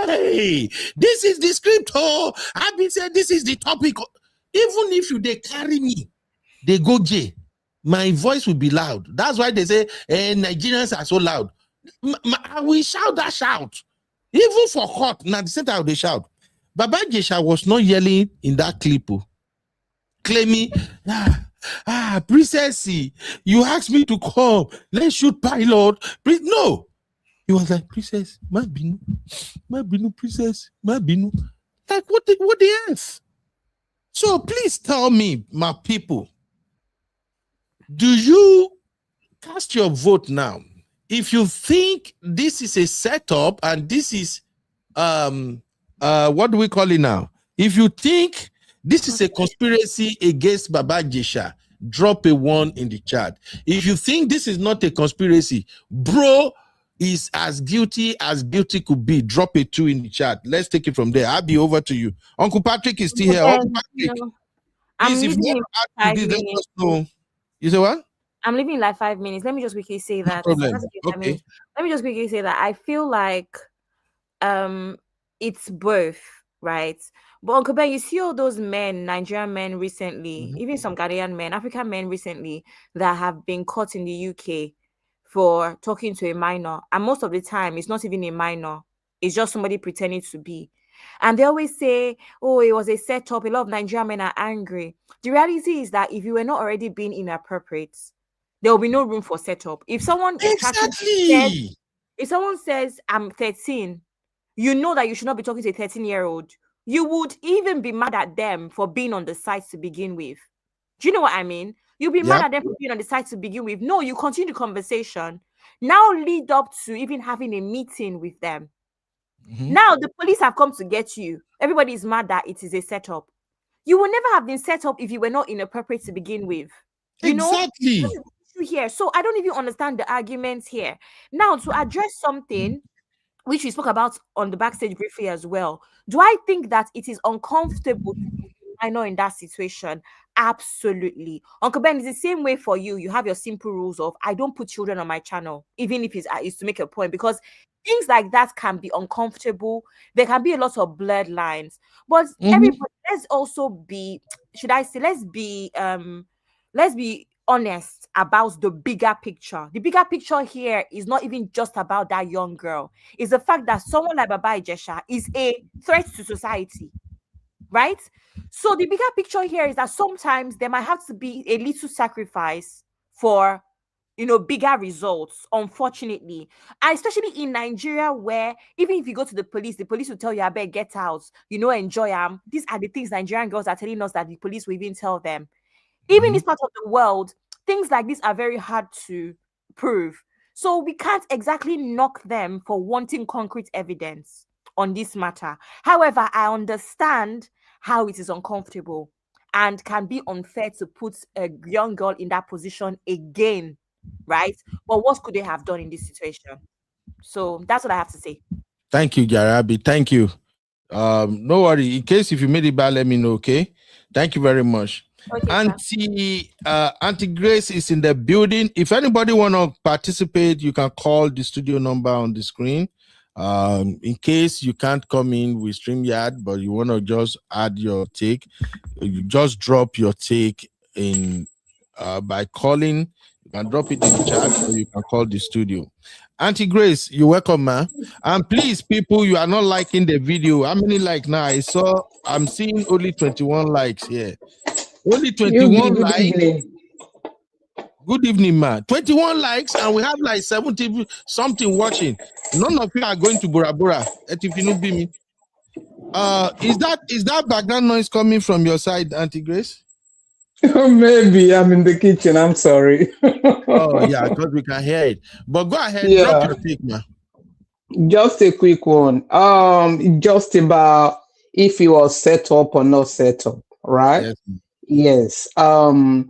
hey, this is the script. Oh, I've been saying this is the topic. Even if they carry me, they go J. My voice will be loud. That's why they say Nigerians are so loud. I will shout that shout. Even for court, now the same time they shout. Baba Ijesha was not yelling in that clip, claiming, Princess, you asked me to come. Let's shoot pilot. No. He was like, Princess, ma binu, Princess, ma binu. Like, what the F? So please tell me, my people, do you cast your vote now? If you think this is a setup and this is what do we call it now? If you think this is a conspiracy against Baba Ijesha, drop a 1 in the chat. If you think this is not a conspiracy, bro is as guilty could be, drop a 2 in the chat. Let's take it from there. I'll be over to you. Uncle Patrick is still here. Uncle Patrick, please, if you want to add to this, let us know. You say what? I'm leaving in like 5 minutes. Let me just quickly say that. No problem. Okay. Let me just quickly say that I feel like it's both, right? But Uncle Ben, you see all those men, Nigerian men recently, even some Ghanaian men, African men recently that have been caught in the UK for talking to a minor. And most of the time, it's not even a minor. It's just somebody pretending to be. And they always say, oh, it was a setup. A lot of Nigerian men are angry. The reality is that if you were not already being inappropriate, there will be no room for setup. If someone if someone says, I'm 13, you know that you should not be talking to a 13-year-old. You would even be mad at them for being on the site to begin with. Do you know what I mean? You'll be mad at them for being on the site to begin with. No, you continue the conversation. Now lead up to even having a meeting with them. Now the police have come to get you. Everybody is mad that it is a setup. You will never have been set up if you were not inappropriate to begin with. You know? Here. So I don't even understand the arguments here. Now, to address something which we spoke about on the backstage briefly as well, do I think that it is uncomfortable to be a minor in that situation? Absolutely. Uncle Ben, it's the same way for you. You have your simple rules of, I don't put children on my channel, even if it's to make a point, because things like that can be uncomfortable. There can be a lot of blurred lines. But everybody, let's also be, should I say, let's be honest about the bigger picture. The bigger picture here is not even just about that young girl. It's the fact that someone like Baba Ijesha is a threat to society, right? So the bigger picture here is that sometimes there might have to be a little sacrifice for, bigger results, unfortunately. And especially in Nigeria, where even if you go to the police will tell you, I better get out, enjoy them. These are the things Nigerian girls are telling us that the police will even tell them. Even in this part of the world, things like this are very hard to prove. So we can't exactly knock them for wanting concrete evidence on this matter. However, I understand how it is uncomfortable and can be unfair to put a young girl in that position again, right? But what could they have done in this situation? So that's what I have to say. Thank you, Jarabi. Thank you. No worry. In case if you made it bad, let me know, okay? Thank you very much. Okay, Auntie Grace is in the building. If anybody want to participate, you can call the studio number on the screen. In case you can't come in with StreamYard, but you want to just add your take, you just drop your take in by calling. You can drop it in the chat, or you can call the studio. Auntie Grace, you're welcome, man. And please, people, you are not liking the video. How many likes now? I'm seeing only 21 likes here. Only 21 likes. Good evening, man. 21 likes, and we have like 70 something watching. None of you are going to Bora Bora. If you know me. Is that background noise coming from your side, Auntie Grace? Maybe I'm in the kitchen. I'm sorry. Oh yeah, because we can hear it. But go ahead, drop your take, man. Just a quick one. Just about if he was set up or not set up, right? Yes. Yes.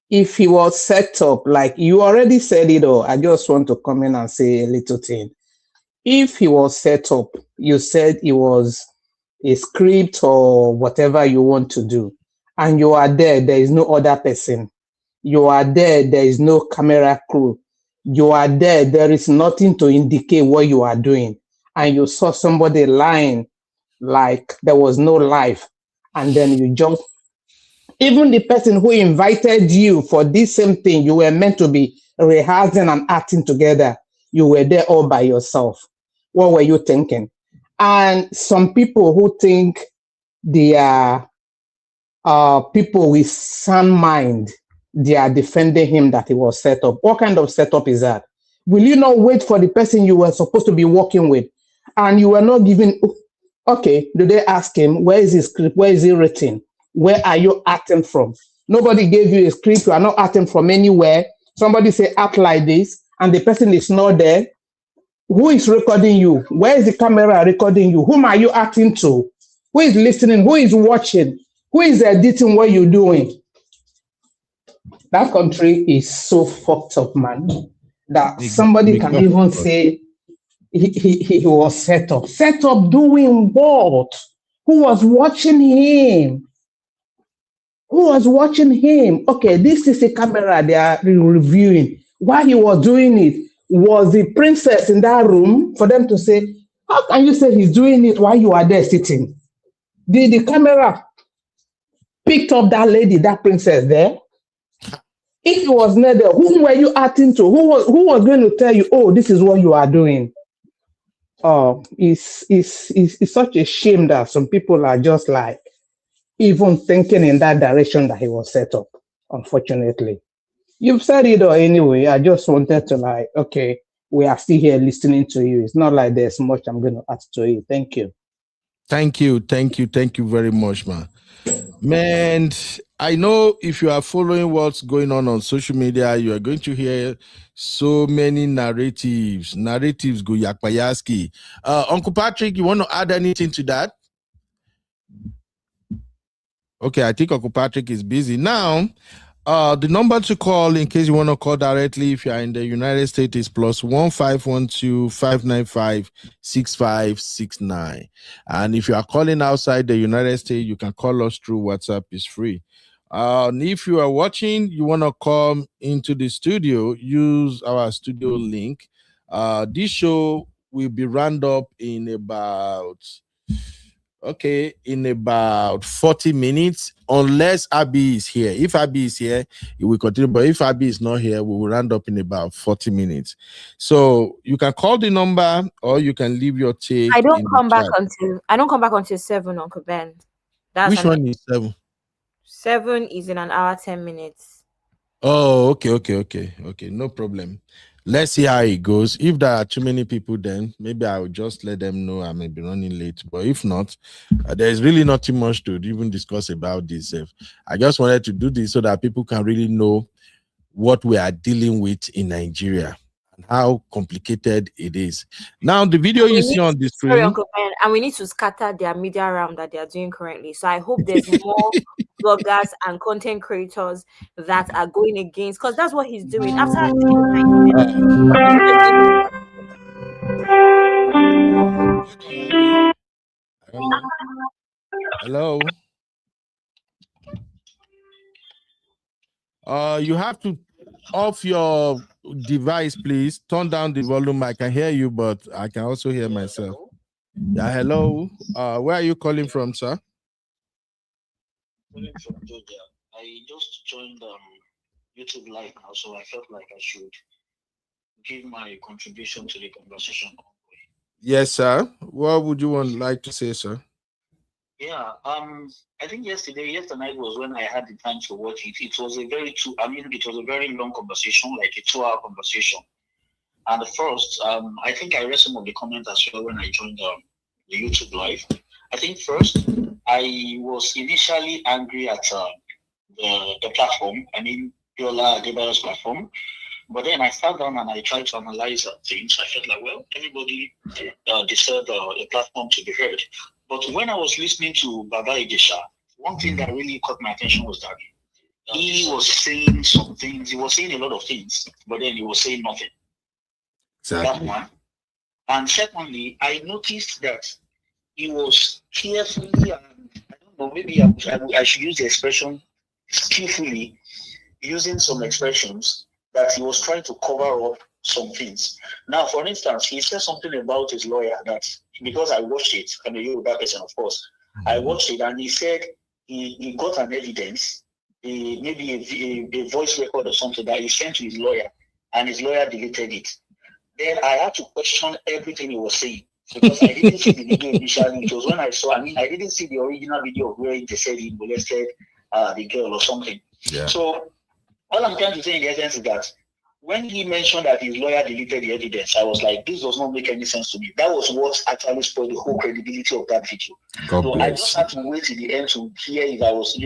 If he was set up, like you already said it all, I just want to come in and say a little thing. If he was set up, you said it was a script or whatever you want to do, and you are there is no other person. You are there is no camera crew. You are there is nothing to indicate what you are doing. And you saw somebody lying like there was no life. And then you jump. Even the person who invited you for this same thing, you were meant to be rehearsing and acting together. You were there all by yourself. What were you thinking? And some people who think they are people with sound mind, they are defending him that he was set up. What kind of setup is that? Will you not wait for the person you were supposed to be working with, and you were not given? Okay, do they ask him, where is his script? Where is it written? Where are you acting from? Nobody gave you a script. You are not acting from anywhere. Somebody say act like this, and the person is not there. Who is recording you? Where is the camera recording you? Whom are you acting to? Who is listening? Who is watching? Who is editing what you're doing? That country is so fucked up, man, that somebody can even say he was set up. Set up doing what? Who was watching him? Who was watching him? Okay, this is a camera they are reviewing. While he was doing it, was the princess in that room for them to say, how can you say he's doing it while you are there sitting? Did the camera picked up that lady, that princess there? If it was not there, whom were you acting to? Who was going to tell you, oh, this is what you are doing? Oh, it's such a shame that some people are just like even thinking in that direction that he was set up, unfortunately. You've said it all anyway. I just wanted to like, okay, we are still here listening to you. It's not like there's much I'm going to add to it. Thank you. Thank you very much, man. Man, I know if you are following what's going on social media, you are going to hear so many narratives go yakpayaski. Uncle Patrick, you want to add anything to that? Okay, I think Uncle Patrick is busy now. The number to call in case you want to call directly if you are in the United States is +1 512 595 6569. And if you are calling outside the United States, you can call us through WhatsApp. It's free. And if you are watching, you want to come into the studio, use our studio link. This show will be round up in about okay, in about 40 minutes, unless Abby is here. If Abby is here, it will continue. But if Abby is not here, we will round up in about 40 minutes. So you can call the number or you can leave your take. I don't in come the back chat. until 7, Uncle Ben. Which one is 7? 7 is in an hour, 10 minutes. Oh, okay. No problem. Let's see how it goes. If there are too many people, then maybe I will just let them know I may be running late. But if not, there's really nothing much to even discuss about this. I just wanted to do this so that people can really know what we are dealing with in Nigeria and how complicated it is. Now, the video you see on the screen. Sorry, Uncle Ben, and we need to scatter their media round that they are doing currently. So I hope there's more bloggers and content creators that are going against, because that's what he's doing. After Hello. You have to off your device, please. Turn down the volume. I can hear you, but I can also hear myself. Yeah, hello. Where are you calling from, sir? Calling from Georgia. I just joined YouTube Live now, so I felt like I should give my contribution to the conversation. Yes, sir. What would you like to say, sir? Yeah, I think yesterday night was when I had the time to watch it. It was a very long conversation, like a 2-hour conversation. And the first, I think I read some of the comments as well when I joined the YouTube Live. I think first, I was initially angry at the platform. I mean, BIOLA ADEBAYO's platform. But then I sat down and I tried to analyze things. I felt like, well, everybody deserved a platform to be heard. But when I was listening to Baba Ijesha, one thing that really caught my attention was that he was saying some things. He was saying a lot of things, but then he was saying nothing. Exactly. That one. And secondly, I noticed that he was carefully, I don't know, maybe I should use the expression skillfully, using some expressions that he was trying to cover up some things. Now, for instance, he said something about his lawyer that, because I watched it, I'm a Yoruba person, of course. I watched it and he said he got an evidence, maybe a voice record or something that he sent to his lawyer, and his lawyer deleted it. Then I had to question everything he was saying because I didn't see the video initially. It was when I didn't see the original video of where they said he molested the girl or something. Yeah. So all I'm trying to say in the essence is that when he mentioned that his lawyer deleted the evidence, I was like, this does not make any sense to me. That was what actually spoiled the whole credibility of that video. So I just had to wait till the end to hear if I was,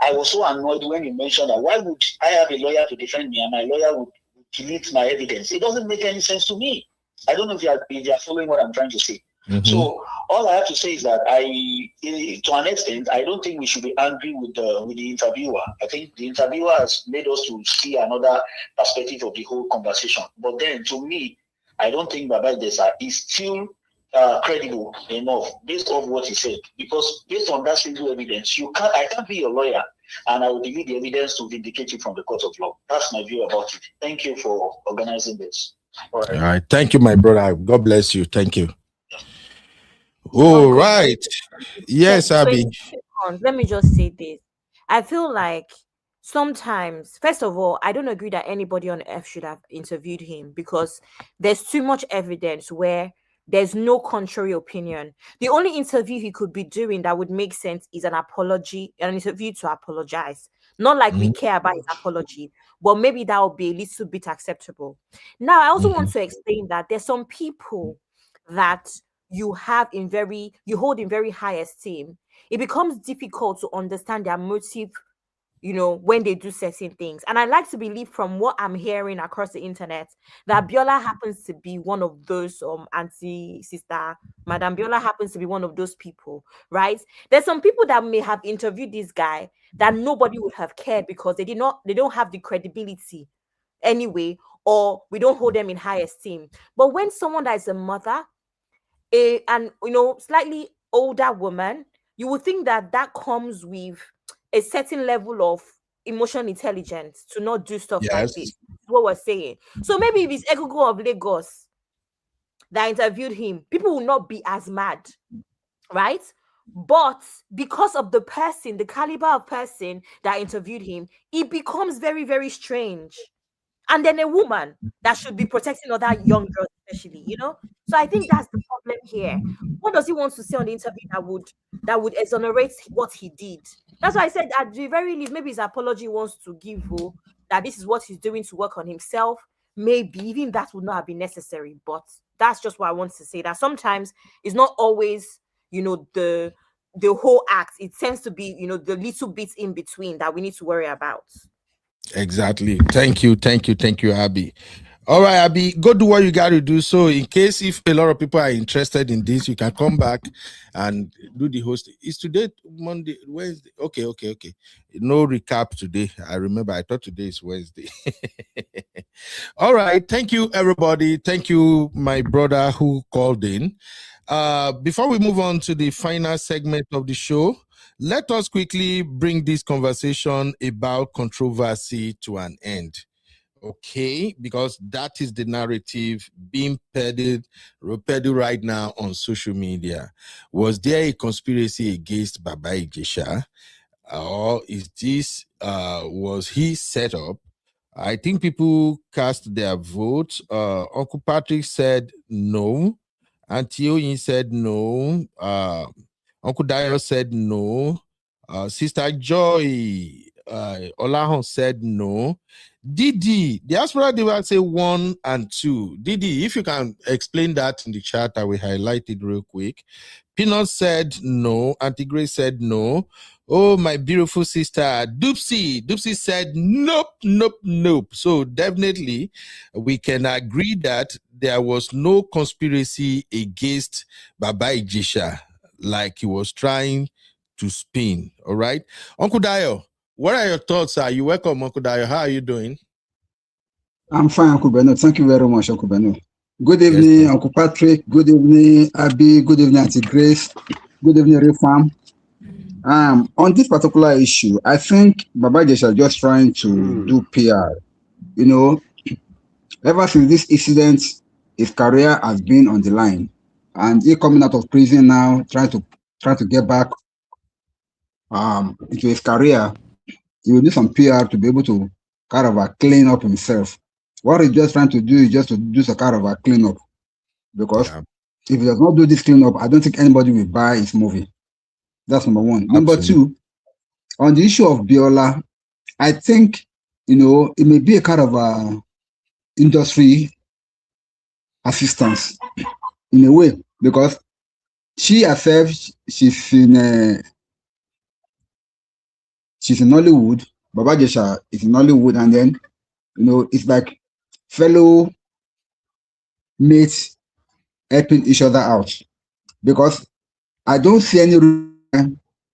I was so annoyed when he mentioned that why would I have a lawyer to defend me and my lawyer would delete my evidence? It doesn't make any sense to me. I don't know if you are following what I'm trying to say. Mm-hmm. So all I have to say is that to an extent, I don't think we should be angry with the interviewer. I think the interviewer has made us to see another perspective of the whole conversation. But then, to me, I don't think Baba Ijesha is still credible enough based on what he said. Because based on that single evidence, I can't be your lawyer, and I will delete the evidence to vindicate you from the court of law. That's my view about it. Thank you for organizing this. All right. Thank you, my brother. God bless you. Thank you. All right. Yes, Abby. Let me just say this. I feel like sometimes, first of all, I don't agree that anybody on earth should have interviewed him because there's too much evidence where there's no contrary opinion. The only interview he could be doing that would make sense is an interview to apologize. Not like we care about his apology, but maybe that would be a little bit acceptable. Now, I also want to explain that there's some people that you hold in very high esteem. It becomes difficult to understand their motive, when they do certain things. And I like to believe from what I'm hearing across the internet that BIOLA happens to be one of those auntie, sister, Madam BIOLA happens to be one of those people, right? There's some people that may have interviewed this guy that nobody would have cared because they don't have the credibility anyway, or we don't hold them in high esteem. But when someone that is a mother, slightly older woman, you would think that comes with a certain level of emotional intelligence to not do stuff like this. That's what we're saying. So maybe if it's Egungun of Lagos that interviewed him, people will not be as mad, right? But because of the person, the caliber of person that interviewed him, it becomes very, very strange. And then a woman that should be protecting other young girls, especially, you know. So I think that's the problem here. What does he want to say on the interview that would exonerate what he did? That's why I said at the very least, maybe his apology wants to give that this is what he's doing to work on himself. Maybe even that would not have been necessary. But that's just what I want to say. That sometimes it's not always, you know, the whole act. It tends to be, you know, the little bits in between that we need to worry about. Exactly. Thank you, Abby. All right, Abby, go do what you got to do. So in case if a lot of people are interested in this, you can come back and do the host. Is today Monday, Wednesday? Okay. No recap today. I remember I thought today is Wednesday. All right. Thank you, everybody. Thank you, my brother who called in. Before we move on to the final segment of the show, let us quickly bring this conversation about controversy to an end. Okay, because that is the narrative being peddled right now on social media. Was there a conspiracy against Baba Ijesha? Or is this, was he set up? I think people cast their vote. Uncle Patrick said no. Auntie Oyin said no. Uncle Dio said no. Sister Joy Olahon said no. Didi, diaspora diva say 1 and 2. Didi, if you can explain that in the chat, I will highlight it real quick. Peanut said no. Auntie Grace said no. Oh, my beautiful sister Doopsy said nope. So definitely we can agree that there was no conspiracy against Baba Ijesha like he was trying to spin. All right, Uncle Dio, what are your thoughts? Are you welcome, Uncle Dio? How are you doing? I'm fine, Uncle Beno. Thank you very much, Uncle Beno. Good evening, yes, Uncle Patrick. Good evening, Abby. Good evening, Auntie Grace. Good evening, Refam. On this particular issue, I think Baba Ijesha just trying to do PR. You know, ever since this incident, his career has been on the line, and he coming out of prison now, trying to get back into his career. He will do some PR to be able to kind of clean up himself. What he's just trying to do is just to do some kind of a cleanup, because if he does not do this cleanup, I don't think anybody will buy his movie. That's number one. Number two, on the issue of BIOLA, I think, you know, it may be a kind of a industry assistance in a way, because she herself, she's in Nollywood. Baba Ijesha is in Nollywood, and then, you know, it's like fellow mates helping each other out, because I don't see any reason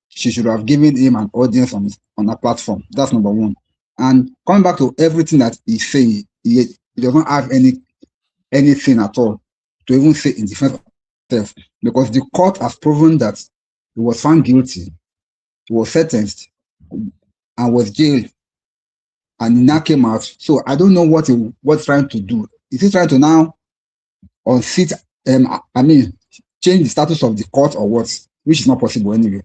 she should have given him an audience on a platform. That's number one. And coming back to everything that he's saying, he does not have anything at all to even say in defense of himself, because the court has proven that he was found guilty, he was sentenced, and was jailed, and he now came out. So I don't know what he was trying to do. Is he trying to now unseat, change the status of the court or what? Which is not possible anyway.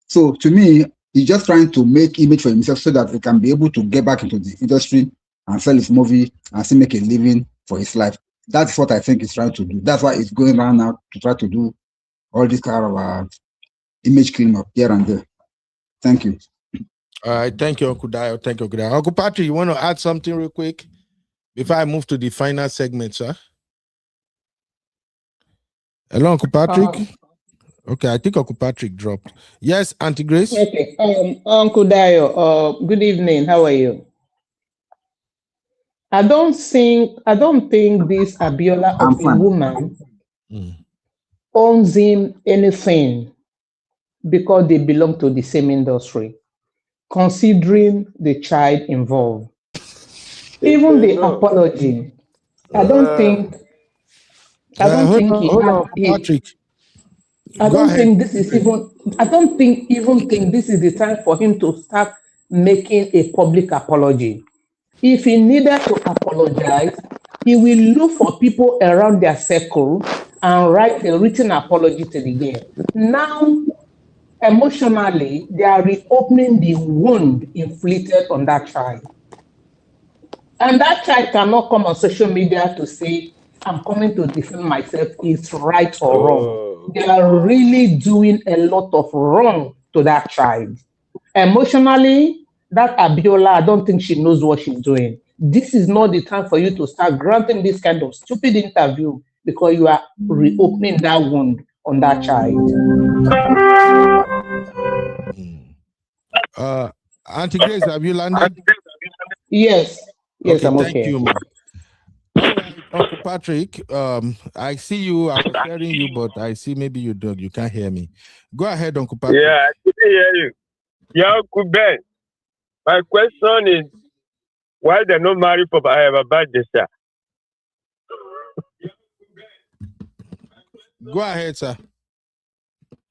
So to me, he's just trying to make image for himself so that he can be able to get back into the industry and sell his movie and still make a living for his life. That's what I think he's trying to do. That's why he's going around now to try to do all this kind of image cleanup here and there. Thank you. All right, thank you, Uncle Dio. Thank you, Uncle Dio. Uncle Patrick, you want to add something real quick before I move to the final segment, sir? Hello, Uncle Patrick. Okay, I think Uncle Patrick dropped. Yes, Auntie Grace. Okay, Uncle Dio. Good evening. How are you? I don't think this Abiola of a woman owns him anything because they belong to the same industry, considering the child involved. Even the apology, I don't think this is the time for him to start making a public apology. If he needed to apologize, he will look for people around their circle and write a written apology to the game. Now, Emotionally, they are reopening the wound inflicted on that child. And that child cannot come on social media to say, I'm coming to defend myself, it's right or wrong. They are really doing a lot of wrong to that child. Emotionally, that BIOLA, I don't think she knows what she's doing. This is not the time for you to start granting this kind of stupid interview because you are reopening that wound on that child. Auntie Grace, have you landed? Yes. Yes, Okay, I'm thank okay. you, ma'am. All right, Uncle Patrick. I see you. I was hearing you, but I see maybe you don't. You can't hear me. Go ahead, Uncle Patrick. Yeah, I couldn't hear you. Yeah, Uncle Ben. My question is, why they not marry for Baba Ijesha? Go ahead, sir.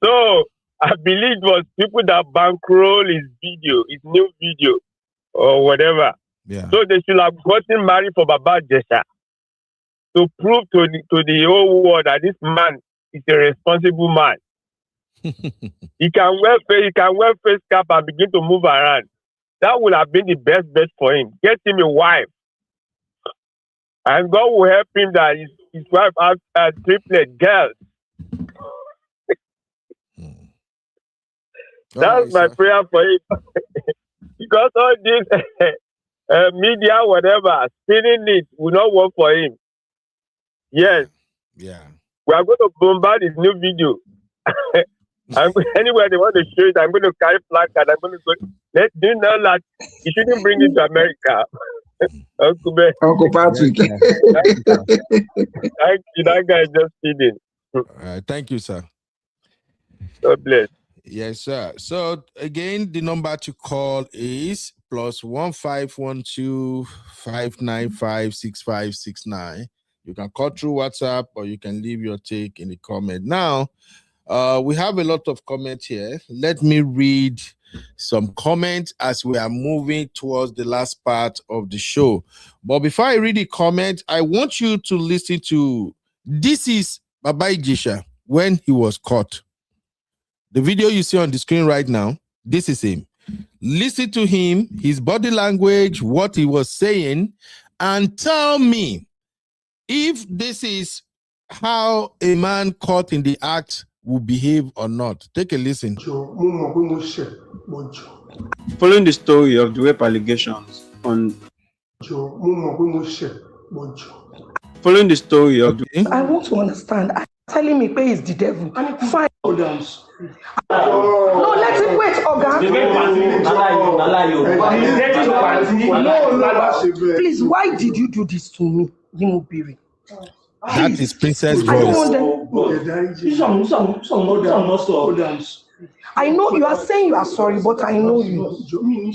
So I believe it was people that bankroll his video, his new video, or whatever. Yeah. So they should have gotten married for Baba Ijesha to prove to the whole world that this man is a responsible man. He can wear face cap and begin to move around. That would have been the best bet for him. Get him a wife, and God will help him that his wife has triplet girls. That's my prayer for him. Because all this media, whatever, spinning it will not work for him. Yes. Yeah. We are going to bombard his new video. Anywhere they want to show it, I'm going to carry flag and I'm going to go. Let's do know that you shouldn't bring it to America. Uncle Patrick. Thank you. That guy is just kidding. Thank you, sir. God bless. Yes, sir. So again, the number to call is +1512 595 6569. You can call through WhatsApp or you can leave your take in the comment. Now, we have a lot of comments here. Let me read some comments as we are moving towards the last part of the show. But before I read the comment, I want you to listen to, this is Baba Ijesha when he was caught. The video you see on the screen right now, this is him. Listen to him, his body language, what he was saying, and tell me if this is how a man caught in the act will behave or not. Take a listen. Following the story of the rape allegations on following the story of the I want to understand. Telling me pay is the devil. Fine. No, let him wait, Oga. No. Please, why did you do this to me, Yimobiri? That is Princess voice. I know you are saying you are sorry, but I know you.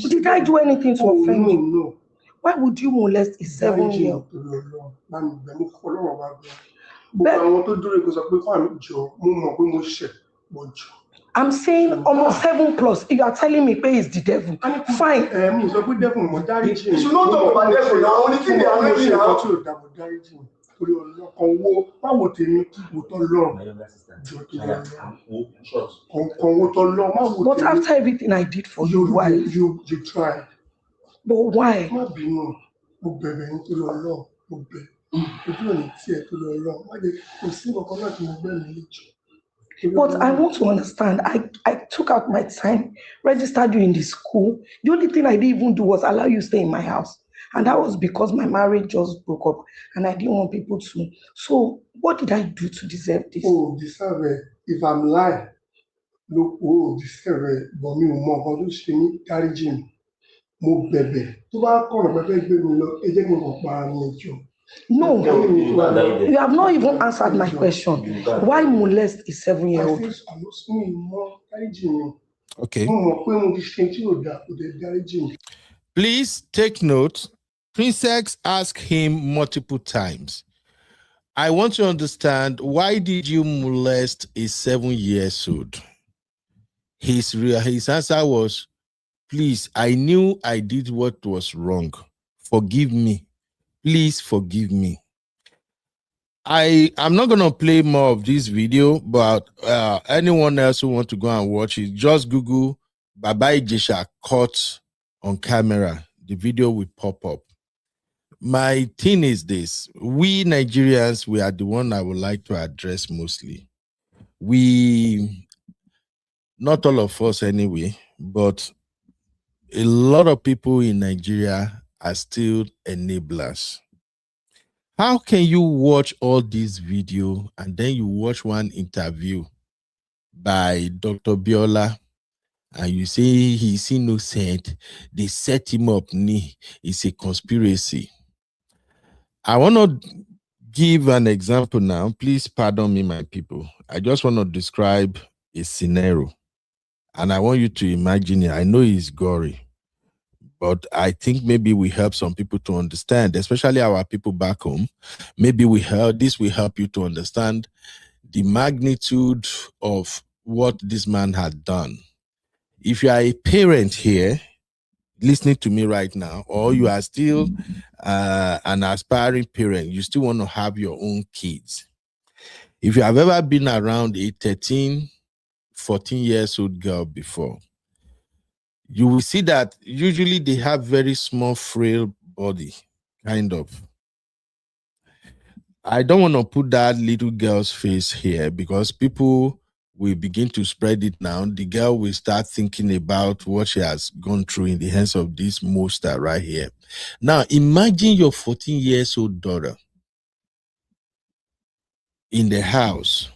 Did I do anything to offend you? No. Why would you molest a 7-year-old? I'm saying almost 7+. If you are telling me pay is the devil, fine. You should not talk about devil now. Only thing they are making now. But after everything I did for you, why? You tried. But why? But I want to understand. I took out my time, registered you in the school. The only thing I didn't even do was allow you to stay in my house. And that was because my marriage just broke up and I didn't want people to. So what did I do to deserve this? Oh, deserve it. If I'm lying, look, deserve it. But me, more, she me carry Jim. Mo bẹ̀bẹ̀ tó bá kọ̀rọ̀ pẹ́pẹ́ gbé mi lọ ẹ jẹ́ kí n kàn pa mi jù. No, you have not even answered my question. Why molest a 7-year-old? Okay. Please take note. Princess asked him multiple times. I want to understand, why did you molest a 7-year-old? His answer was, please, I knew I did what was wrong. Forgive me. Please forgive me. I'm not gonna play more of this video, but anyone else who want to go and watch it, just Google Baba Ijesha caught on camera. The video will pop up. My thing is this: we Nigerians, we are the one I would like to address mostly. We, not all of us anyway, but a lot of people in Nigeria are still enablers. How can you watch all these videos and then you watch one interview by Dr. BIOLA and you say he's innocent, they set him up, it's a conspiracy? I want to give an example now. Please pardon me, my people. I just want to describe a scenario and I want you to imagine it. I know it's gory, but I think maybe we help some people to understand, especially our people back home. Maybe this will help you to understand the magnitude of what this man had done. If you are a parent here listening to me right now, or you are still an aspiring parent, you still want to have your own kids. If you have ever been around a 13, 14 years old girl before, you will see that usually they have very small, frail body, kind of. I don't want to put that little girl's face here because people will begin to spread it now. The girl will start thinking about what she has gone through in the hands of this monster right here. Now, imagine your 14 years old daughter in the house.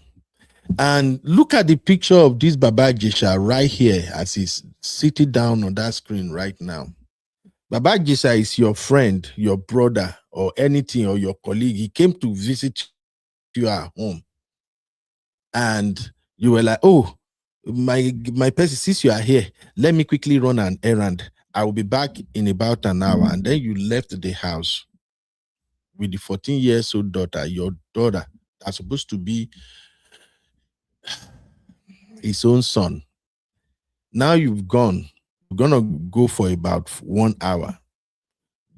And look at the picture of this Baba Ijesha right here as he's sitting down on that screen right now. Baba Ijesha is your friend, your brother, or anything, or your colleague. He came to visit you at home. And you were like, oh, my person, since you are here, let me quickly run an errand. I will be back in about an hour. And then you left the house with the 14 years old daughter, your daughter, that's supposed to be his own son. Now you've gone. You're gonna go for about 1 hour.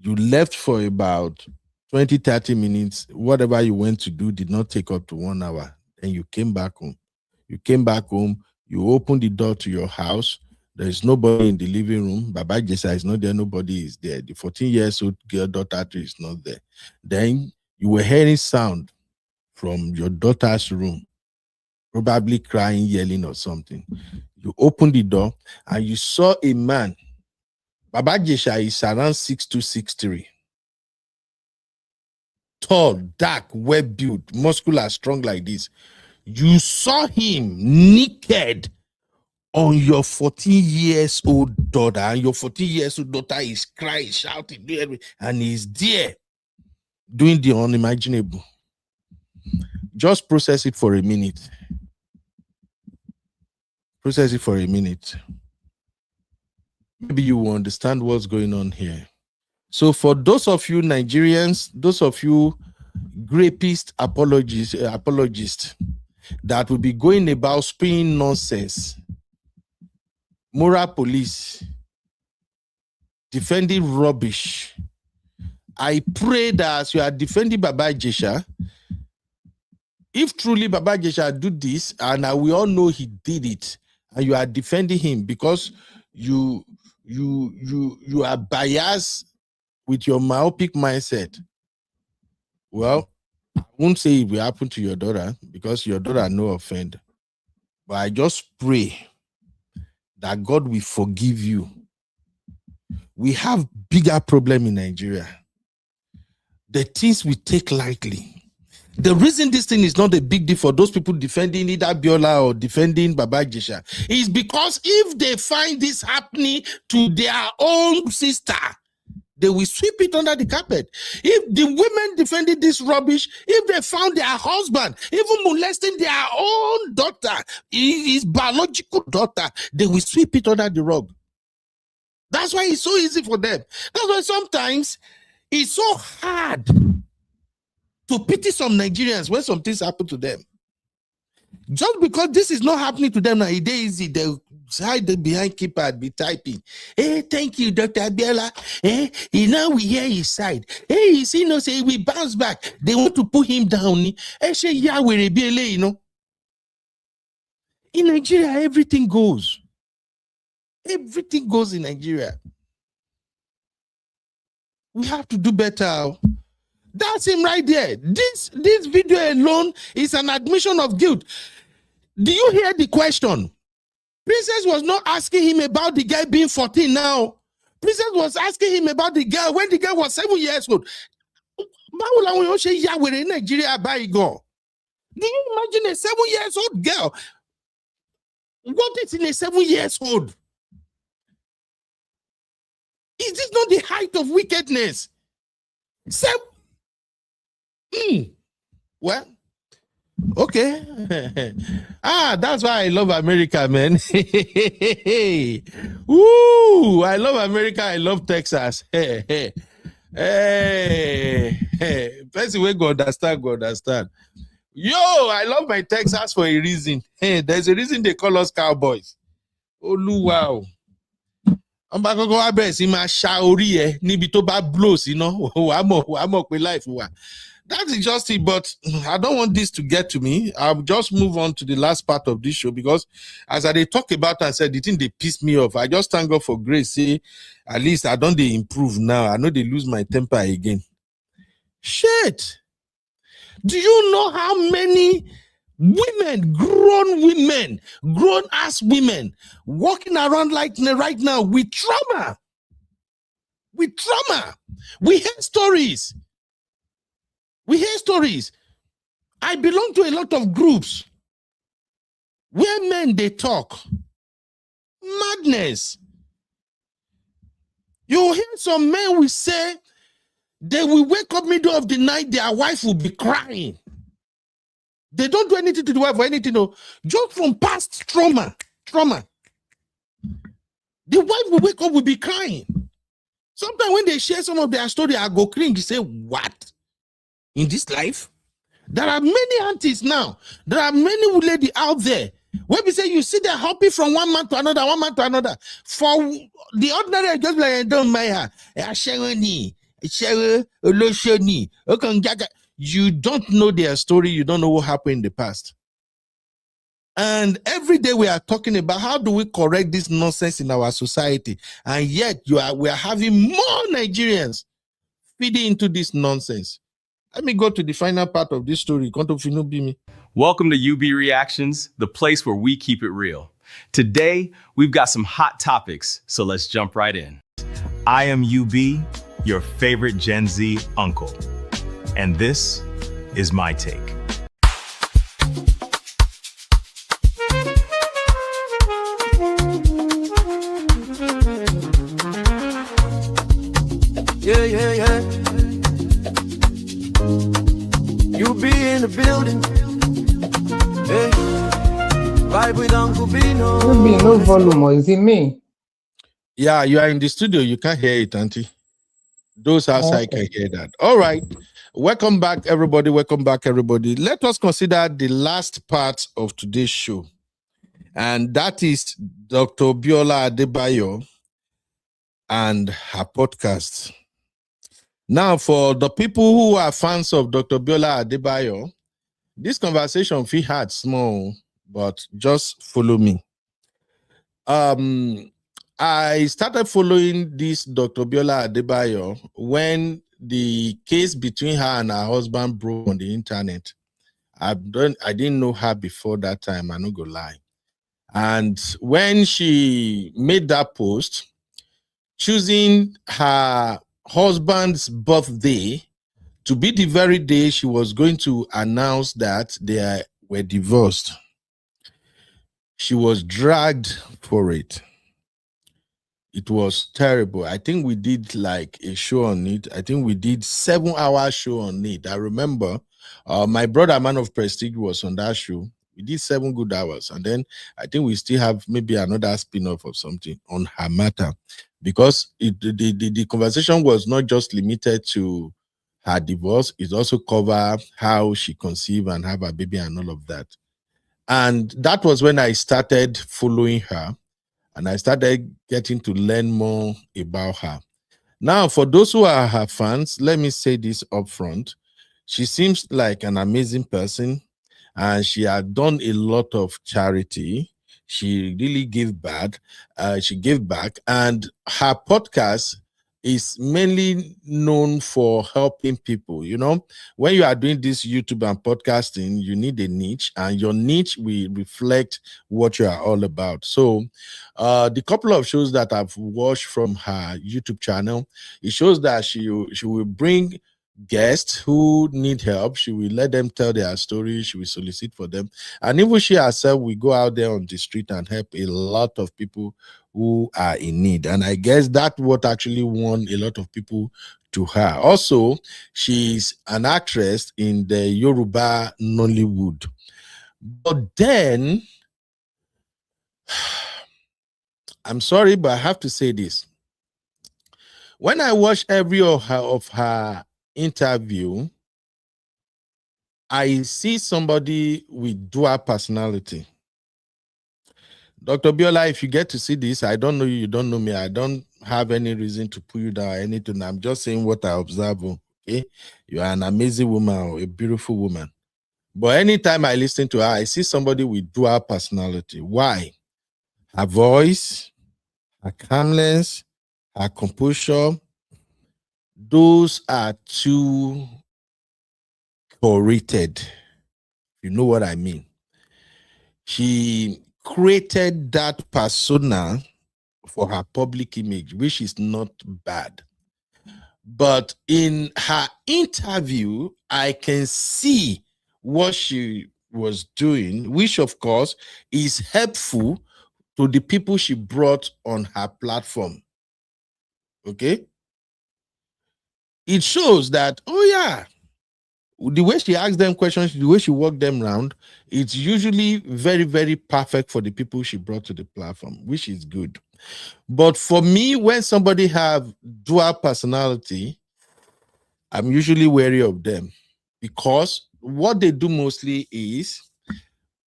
You left for about 20, 30 minutes. Whatever you went to do did not take up to 1 hour. And you came back home. You came back home. You opened the door to your house. There is nobody in the living room. Baba Ijesha is not there. Nobody is there. The 14 years old girl daughter is not there. Then you were hearing sound from your daughter's room, probably crying, yelling or something. You opened the door and you saw a man. Baba Ijesha is around 6'2", 6'3". Tall, dark, well-built, muscular, strong like this. You saw him naked on your 14 years old daughter, and your 14 years old daughter is crying, shouting, and he's there doing the unimaginable. Just process it for a minute. Process it for a minute. Maybe you will understand what's going on here. So for those of you Nigerians, those of you rapist apologists that will be going about spewing nonsense, moral police, defending rubbish, I pray that as you are defending Baba Ijesha, if truly Baba Ijesha do this, and we all know he did it, and you are defending him because you are biased with your myopic mindset, well, I won't say it will happen to your daughter because your daughter no offend. But I just pray that God will forgive you. We have bigger problem in Nigeria. The things we take lightly. The reason this thing is not a big deal for those people defending either BIOLA or defending Baba Ijesha is because if they find this happening to their own sister, they will sweep it under the carpet. If the women defending this rubbish, if they found their husband even molesting their own daughter, his biological daughter, they will sweep it under the rug. That's why it's so easy for them. That's why sometimes it's so hard to pity some Nigerians when some things happen to them. Just because this is not happening to them now, it is easy. They'll hide behind keypad, be typing. Hey, thank you, Dr. Biola. Hey, now we hear his side. Hey, you see, no, say we bounce back. They want to put him down. Hey, say, yeah, we're you know. In Nigeria, everything goes. Everything goes in Nigeria. We have to do better. That's him right there. This video alone is an admission of guilt. Do you hear the question? Princess was not asking him about the guy being 14 now. Princess was asking him about the girl when the girl was 7 years old. Do you imagine a 7-year-old girl? What is in a 7-year-old? Is this not the height of wickedness? Well, okay. That's why I love America, man. Woo! I love America. I love Texas. Hey. Person we go understand. Yo, I love my Texas for a reason. Hey, there's a reason they call us cowboys. Oh, wow. I'm back go abes in my shaori nibi to ba blows, you know. I'm life. That is just it, but I don't want this to get to me. I'll just move on to the last part of this show because as I talk about and said the thing they piss me off. I just thank God for grace. Say at least I don't they improve now. I know they lose my temper again. Shit. Do you know how many women, grown ass women, walking around like right now with trauma? We hear stories. I belong to a lot of groups where men they talk. Madness. You hear some men will say they will wake up middle of the night, their wife will be crying. They don't do anything to the wife or anything, no. Just from past trauma. The wife will wake up, will be crying. Sometimes when they share some of their story, I go cringe, say, what? In this life? There are many aunties now. There are many ladies out there. When we say you see them hopping from one man to another. For the ordinary, just like I don't mind her. You don't know their story. You don't know what happened in the past. And every day we are talking about how do we correct this nonsense in our society. And yet we are having more Nigerians feeding into this nonsense. Let me go to the final part of this story. Welcome to UB Reactions, the place where we keep it real. Today, we've got some hot topics, so let's jump right in. I am UB, your favorite Gen Z uncle. And this is my take. Yeah. You be in the building. Hey, vibe with Uncle Bino. No volume, or is it me? Yeah, you are in the studio. You can't hear it, auntie. Those outside can hear that. All right. Welcome back, everybody. Let us consider the last part of today's show. And that is Dr. BIOLA ADEBAYO and her podcast. Now, for the people who are fans of Dr. BIOLA ADEBAYO, this conversation feel hard, small, but just follow me. I started following this Dr. BIOLA ADEBAYO when the case between her and her husband broke on the internet. I didn't know her before that time, I'm not gonna lie. And when she made that post, choosing her husband's birthday to be the very day she was going to announce that they were divorced, she was dragged for it. It was terrible. I think we did like a show on it. I think we did 7-hour show on it. I remember my brother, Man of Prestige, was on that show. We did 7 good hours. And then I think we still have maybe another spin-off of something on her matter. Because the conversation was not just limited to her divorce. It also covered how she conceived and have a baby and all of that. And that was when I started following her and I started getting to learn more about her. Now, for those who are her fans, let me say this up front. She seems like an amazing person and she had done a lot of charity. She really gave back. She gave back, and her podcast is mainly known for helping people. You know, when you are doing this YouTube and podcasting, you need a niche, and your niche will reflect what you are all about. So, the couple of shows that I've watched from her YouTube channel, it shows that she will bring guests who need help. She will let them tell their story. She will solicit for them, and even she herself will go out there on the street and help a lot of people who are in need. And I guess that's what actually won a lot of people to her. Also, she's an actress in the Yoruba Nollywood. But then, I'm sorry, but I have to say this. When I watched every of her interview, I see somebody with dual personality. Dr. Biola, if you get to see this, I don't know you, you don't know me. I don't have any reason to put you down or anything. I'm just saying what I observe. Okay, you are an amazing woman or a beautiful woman. But anytime I listen to her, I see somebody with dual personality. Why? Her voice, her calmness, her composure, those are too curated. You know what I mean? She created that persona for her public image, which is not bad. But in her interview, I can see what she was doing, which of course is helpful to the people she brought on her platform. Okay? It shows that, oh yeah, the way she asks them questions, the way she walked them around, it's usually very, very perfect for the people she brought to the platform, which is good. But for me, when somebody have dual personality, I'm usually wary of them because what they do mostly is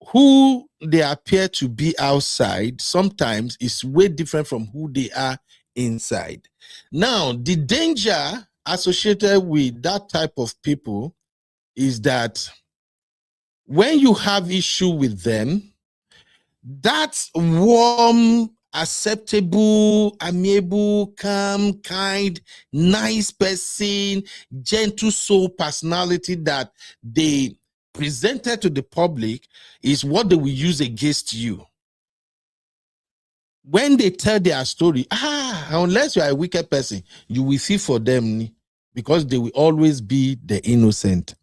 who they appear to be outside sometimes is way different from who they are inside. Now, the danger associated with that type of people is that when you have issue with them, that warm, acceptable, amiable, calm, kind, nice person, gentle soul personality that they presented to the public is what they will use against you. When they tell their story, unless you are a wicked person, you will feel for them because they will always be the innocent.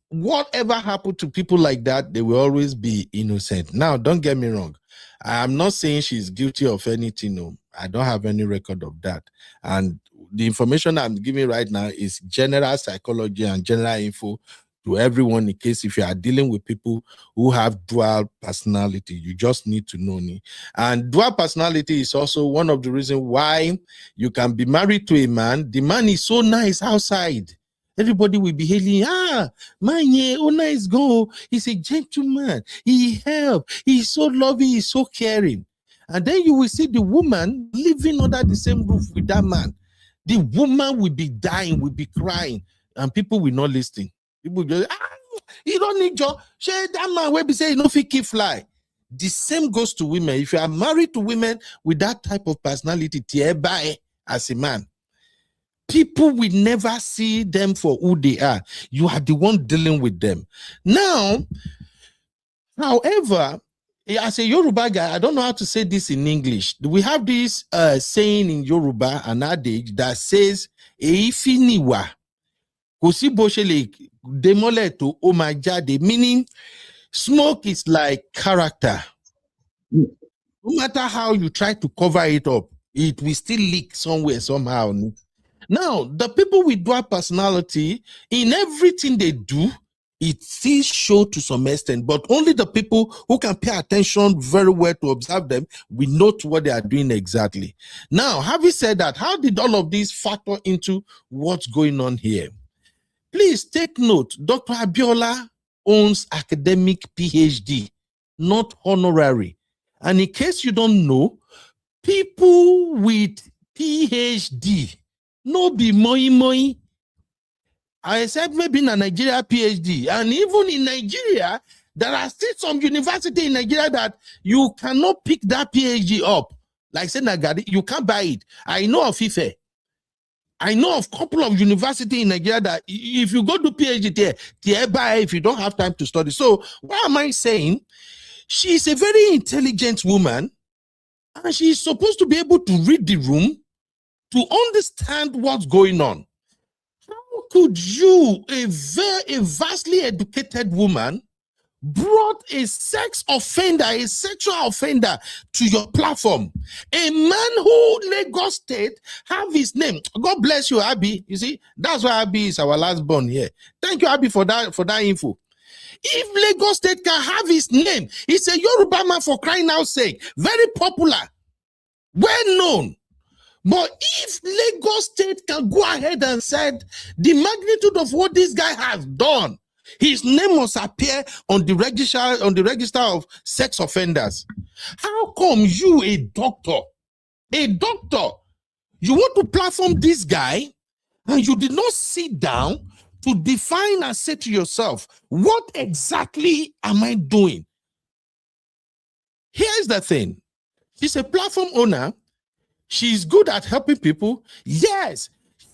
Whatever happened to people like that, they will always be innocent. Now, don't get me wrong. I'm not saying she's guilty of anything. No, I don't have any record of that. And the information I'm giving right now is general psychology and general info to everyone in case if you are dealing with people who have dual personality, you just need to know me. And dual personality is also one of the reasons why you can be married to a man. The man is so nice outside. Everybody will be hailing, man, yeah, oh nice go. He's a gentleman. He help. He's so loving. He's so caring. And then you will see the woman living under the same roof with that man. The woman will be dying, will be crying, and people will not listen. People will just, you don't need job. Share that man will be saying, no fit keep fly. The same goes to women. If you are married to women with that type of personality, as a man, people will never see them for who they are. You are the one dealing with them. Now, however, as a Yoruba guy, I don't know how to say this in English. We have this saying in Yoruba, an adage that says, Eifiniwa, kosi boshele demole to omajade, meaning smoke is like character. No matter how you try to cover it up, it will still leak somewhere, somehow. Now, the people with dual personality, in everything they do, it still shows to some extent, but only the people who can pay attention very well to observe them will note what they are doing exactly. Now, having said that, how did all of this factor into what's going on here? Please take note, Dr. Abiola owns academic PhD not honorary. And in case you don't know, people with PhD, no be moi. I said maybe in a Nigeria PhD. And even in Nigeria, there are still some university in Nigeria that you cannot pick that PhD up. Like say Nagari, you can't buy it. I know of Ife. I know of a couple of universities in Nigeria that if you go to PhD there, buy if you don't have time to study. So what am I saying? She's a very intelligent woman, and she's supposed to be able to read the room to understand what's going on. How could you, a vastly educated woman, brought a sex offender, a sexual offender to your platform? A man who Lagos State have his name. God bless you, Abby. You see, that's why Abby is our last born here. Thank you, Abby, for that info. If Lagos State can have his name, he's a Yoruba man for crying out sake, very popular, well known. But if Lagos State can go ahead and said the magnitude of what this guy has done, his name must appear on the register of sex offenders. How come you, a doctor, you want to platform this guy and you did not sit down to define and say to yourself, what exactly am I doing? Here's the thing. She's a platform owner. She's good at helping people. Yes,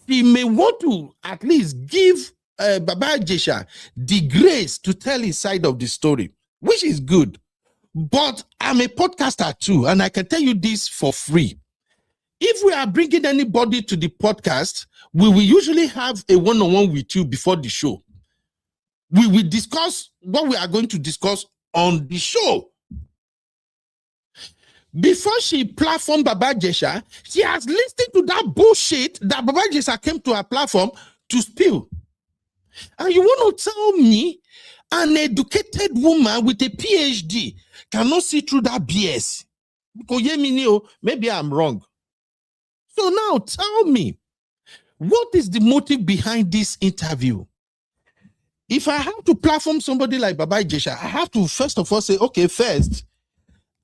she may want to at least give Baba Ijesha the grace to tell his side of the story, which is good. But I'm a podcaster too, and I can tell you this for free. If we are bringing anybody to the podcast, we will usually have a one-on-one with you before the show. We will discuss what we are going to discuss on the show. Before she platformed Baba Ijesha, she has listened to that bullshit that Baba Ijesha came to her platform to spill. And you want to tell me an educated woman with a PhD cannot see through that BS? Maybe I'm wrong. So now tell me, what is the motive behind this interview? If I have to platform somebody like Baba Ijesha, I have to first of all say, okay, first,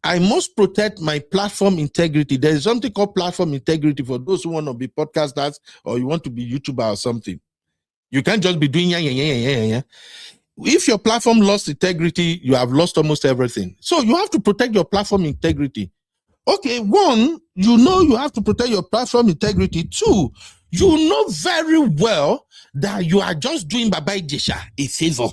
I must protect my platform integrity. There is something called platform integrity for those who want to be podcasters or you want to be YouTuber or something. You can't just be doing yeah. If your platform lost integrity, you have lost almost everything. So you have to protect your platform integrity. Okay, one, you know you have to protect your platform integrity. Two, you know very well that you are just doing Baba Ijesha a favor,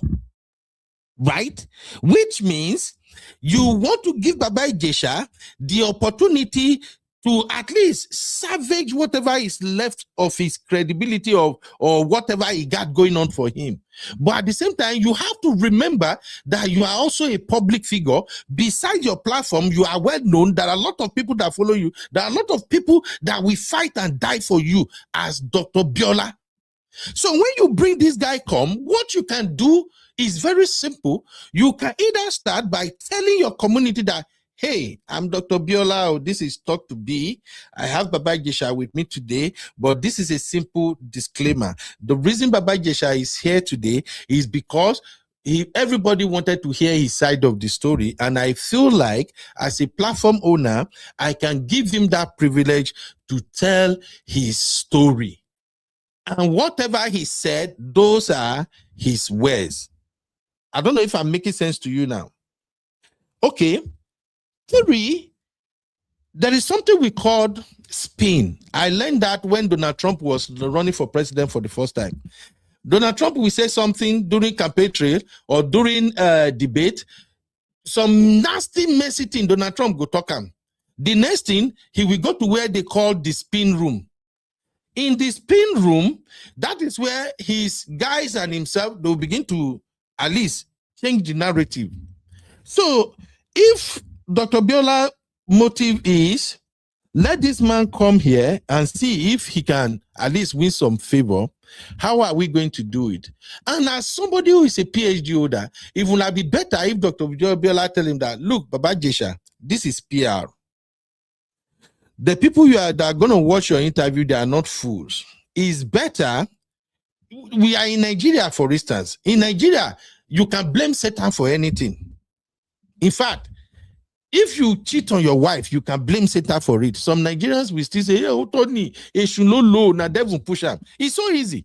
right? Which means you want to give Baba Ijesha the opportunity to at least salvage whatever is left of his credibility or whatever he got going on for him. But at the same time, you have to remember that you are also a public figure. Besides your platform, you are well known. There are a lot of people that follow you. There are a lot of people that will fight and die for you as Dr. BIOLA. So when you bring this guy what you can do is very simple. You can either start by telling your community that, hey, I'm Dr. BIOLA, this is Talk to B. I have Baba Ijesha with me today, but this is a simple disclaimer. The reason Baba Ijesha is here today is because everybody wanted to hear his side of the story, and I feel like as a platform owner, I can give him that privilege to tell his story. And whatever he said, those are his words. I don't know if I'm making sense to you now. Okay. Three, there is something we called spin. I learned that when Donald Trump was running for president for the first time. Donald Trump will say something during campaign trail or during debate, some nasty, messy thing, Donald Trump go talk him. The next thing, he will go to where they call the spin room. In the spin room, that is where his guys and himself, they'll begin to at least change the narrative. So if Dr. BIOLA motive is, let this man come here and see if he can at least win some favor, how are we going to do it? And as somebody who is a PhD holder, it will be better if Dr. BIOLA tell him that, look, Baba Ijesha, this is PR. The people that are going to watch your interview, they are not fools. It's better. We are in Nigeria, for instance. In Nigeria, you can blame Satan for anything. In fact, if you cheat on your wife, you can blame Satan for it. Some Nigerians will still say, "Oh, Tony, it should no low, now devil push up." It's so easy.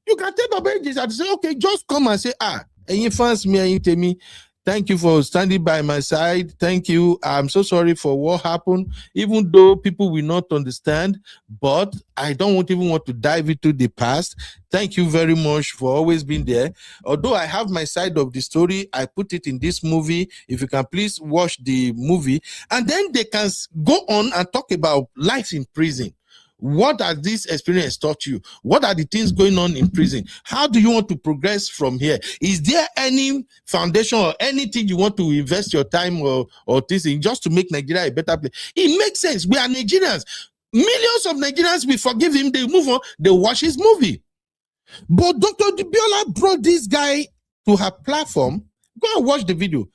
You can tell Baba Ijesha to say, "Okay, just come and say, and you fans me and you tell me, thank you for standing by my side. Thank you. I'm so sorry for what happened, even though people will not understand, but I don't even want to dive into the past. Thank you very much for always being there. Although I have my side of the story, I put it in this movie. If you can please watch the movie." And then they can go on and talk about life in prison. What has this experience taught you? What are the things going on in prison? How do you want to progress from here? Is there any foundation or anything you want to invest your time or this in just to make Nigeria a better place? It makes sense. We are Nigerians. Millions of Nigerians will forgive him. They move on. They watch his movie. But Dr. Biola brought this guy to her platform. Go and watch the video.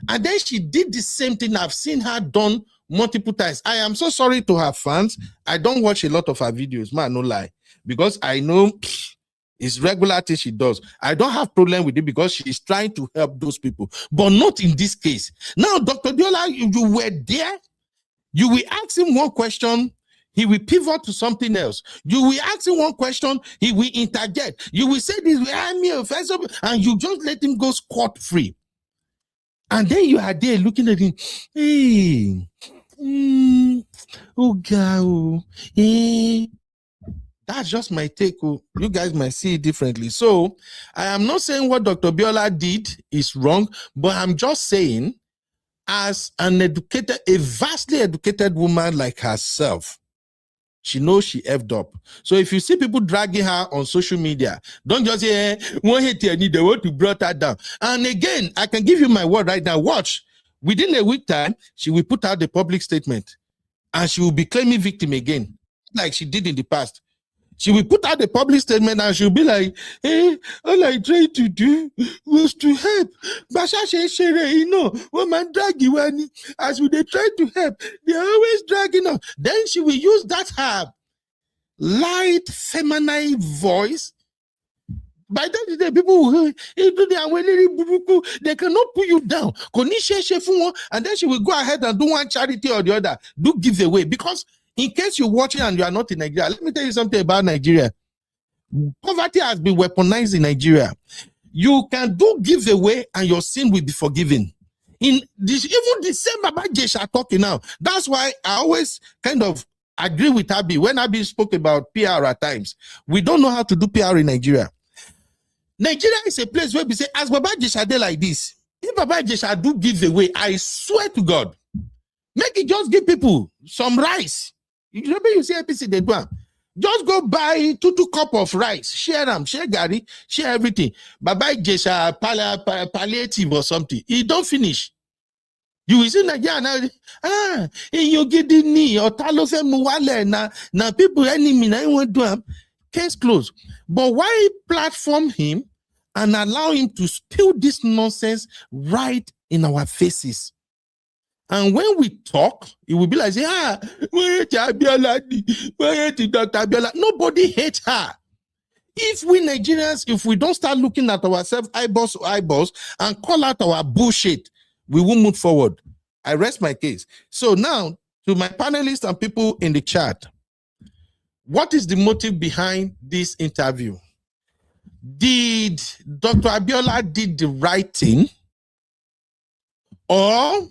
And then she did the same thing. I've seen her done multiple times. I am so sorry to her fans. I don't watch a lot of her videos, man, no lie, because I know it's regular thing she does. I don't have problem with it because she's trying to help those people, but not in this case. Now, Dr. Biola, you were there. You will ask him one question, he will pivot to something else. You will ask him one question, he will interject. You will say this, I'm offensive, and you just let him go scot-free. And then you are there looking at him, hey, oh God, that's just my take. You guys might see it differently. So I am not saying what Dr. Biola did is wrong, but I'm just saying, as an educated, a vastly educated woman like herself, she knows she effed up. So if you see people dragging her on social media, don't just say, one hate you, they want to bring her down. And again, I can give you my word right now. Watch. Within a week time, she will put out the public statement and she will be claiming victim again, like she did in the past. She will put out the public statement and she'll be like, hey, all I tried to do was to help. Woman drag you as we they try to help, they're always dragging us. Then she will use that her light feminine voice. By that day, people will they cannot put you down. And then she will go ahead and do one charity or the other, do giveaway. Because in case you're watching and you are not in Nigeria, let me tell you something about Nigeria. Poverty has been weaponized in Nigeria. You can do giveaway and your sin will be forgiven. In this, even the same Baba Ijesha talking now. That's why I always kind of agree with Abi. When Abi spoke about PR at times, we don't know how to do PR in Nigeria. Nigeria is a place where we say, as Baba Ijesha did like this, if Baba Ijesha do giveaway, I swear to God, make it just give people some rice. You see APC, they do. Just go buy 2 cups of rice, share them, share Gary, share everything. Baba Ijesha palliative or something. It don't finish. You will see Nigeria now. You get the knee or talofe muwale na people enemy na want to have case closed. But why platform him and allow him to spill this nonsense right in our faces? And when we talk, it will be like, nobody hates her. If we Nigerians, if we don't start looking at ourselves eyeballs to eyeballs and call out our bullshit, we will move forward. I rest my case. So now, to my panelists and people in the chat, what is the motive behind this interview? Did Dr. Abiola did the right thing? Or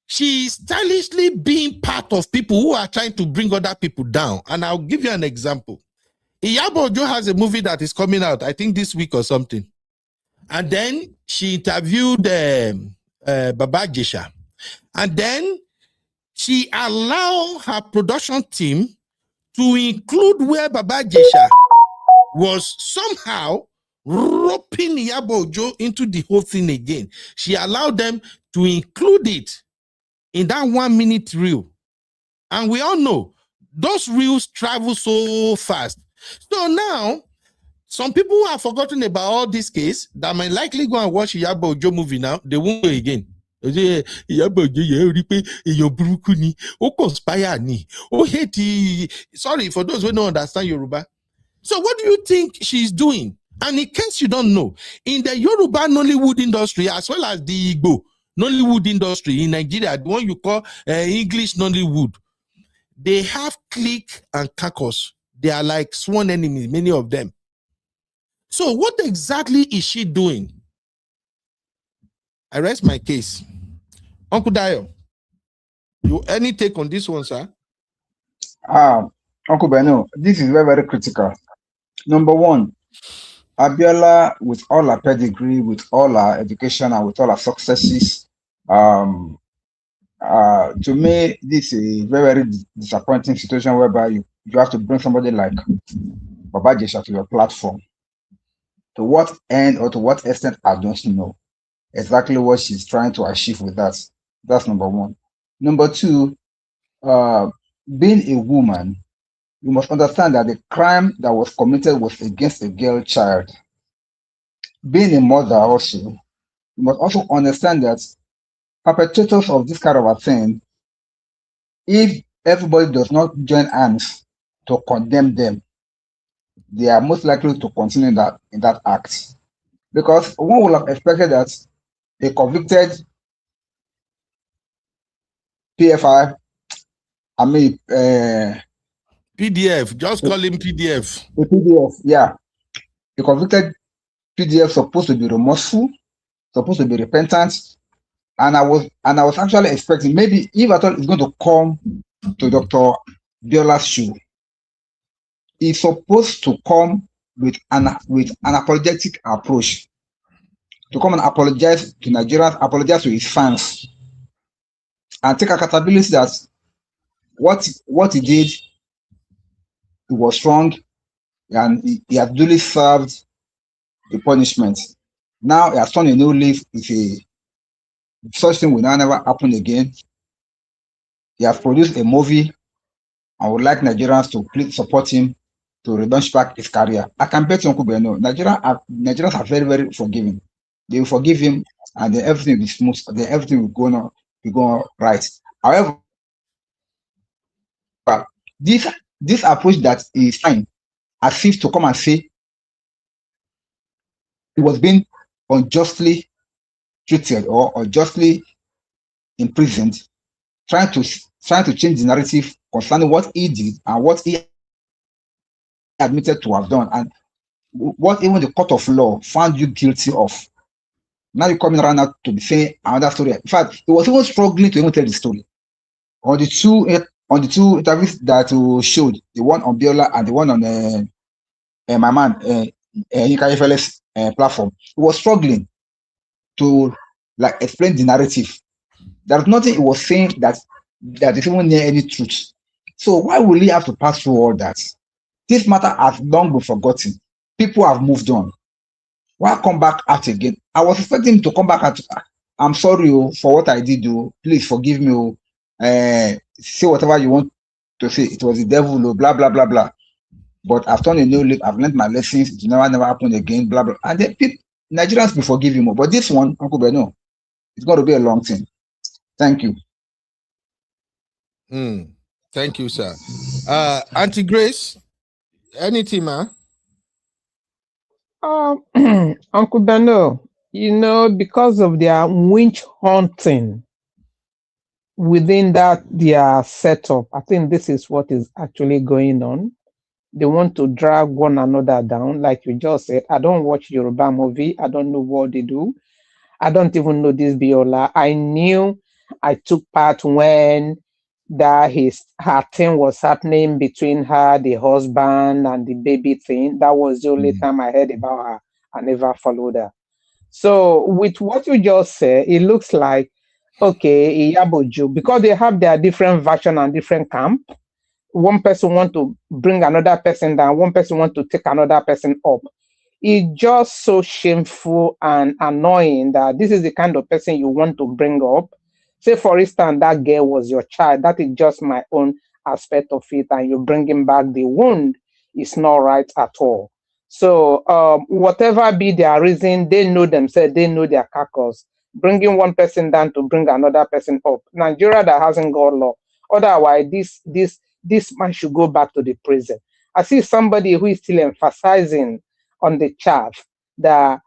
she is stylishly being part of people who are trying to bring other people down? And I'll give you an example. Iyabo has a movie that is coming out, I think this week or something. And then she interviewed Baba Ijesha. And then she allowed her production team to include where Baba Ijesha was somehow roping Iyabo into the whole thing again. She allowed them to include it in that 1 minute reel. And we all know those reels travel so fast. So now, some people who have forgotten about all this case that might likely go and watch Iyabo movie now, they won't go again. Sorry for those who don't understand Yoruba. So what do you think she's doing? And in case you don't know, in the Yoruba Nollywood industry, as well as the Igbo, Nollywood industry in Nigeria, the one you call English Nollywood, they have clique and caucus. They are like sworn enemies, many of them. So what exactly is she doing? I rest my case. Uncle Dayo, you any take on this one, sir? Uncle Beno, this is very, very critical. Number one, Abiola, with all her pedigree, with all her education, and with all her successes, to me, this is a very, very disappointing situation whereby you have to bring somebody like Baba Ijesha to your platform. To what end or to what extent, I don't know exactly what she's trying to achieve with that. That's number one. Number two, being a woman, you must understand that the crime that was committed was against a girl child. Being a mother also, you must also understand that perpetrators of this kind of a thing, if everybody does not join hands to condemn them, they are most likely to continue in that act. Because one would have expected that a convicted PFI, PDF, just call him PDF. A PDF, yeah. A convicted PDF supposed to be remorseful, supposed to be repentant, and I was actually expecting maybe if at all it's going to come to Dr. Biola's shoe, it's supposed to come with an apologetic approach, to come and apologize to Nigerians, apologize to his fans, and take accountability that what he did, it was wrong, and he has duly served the punishment. Now he has turned a new leaf. Such thing will now never happen again. He has produced a movie. I would like Nigerians to please support him to relaunch back his career. I can bet you, Uncle Beno, Nigerians are very, very forgiving. They will forgive him, and then everything will be smooth. Then everything will go right. However, this approach that is fine, as if to come and say he was being unjustly treated or unjustly imprisoned, trying to change the narrative concerning what he did and what he admitted to have done and what even the court of law found you guilty of. Now you're coming around now to be saying another story. In fact, he was even struggling to even tell the story. On the two interviews that you showed, the one on Biola and the one on my man Ikayefele's platform, he was struggling to like explain the narrative. There's nothing he was saying that is even near any truth. So why will he have to pass through all that? This matter has long been forgotten. People have moved on. Why come back out again? I was expecting him to come back and I'm sorry for what I did. Please forgive me. Say whatever you want to say. It was the devil. Blah blah blah blah. But I've turned a new leaf. I've learned my lessons. It never happen again. Blah blah. And then Nigerians will forgive him. But this one, Uncle Beno, it's going to be a long thing. Thank you. Thank you, sir. Auntie Grace, anything, ma? Uncle Beno, because of their witch hunting within their setup, I think this is what is actually going on. They want to drag one another down, like you just said. I don't watch Yoruba movie. I don't know what they do. I don't even know this Biola. I took part when her thing was happening between her, the husband, and the baby thing. That was the only time I heard about her. I never followed her. So with what you just said, it looks like, okay, Iyabo, because they have their different version and different camp. One person want to bring another person down. One person want to take another person up. It's just so shameful and annoying that this is the kind of person you want to bring up. Say, for instance, that girl was your child. That is just my own aspect of it. And you're bringing back the wound. It's not right at all. So whatever be their reason, they know themselves. They know their carcass. Bringing one person down to bring another person up. Nigeria that hasn't got law. Otherwise, this man should go back to the prison. I see somebody who is still emphasizing on the chaff that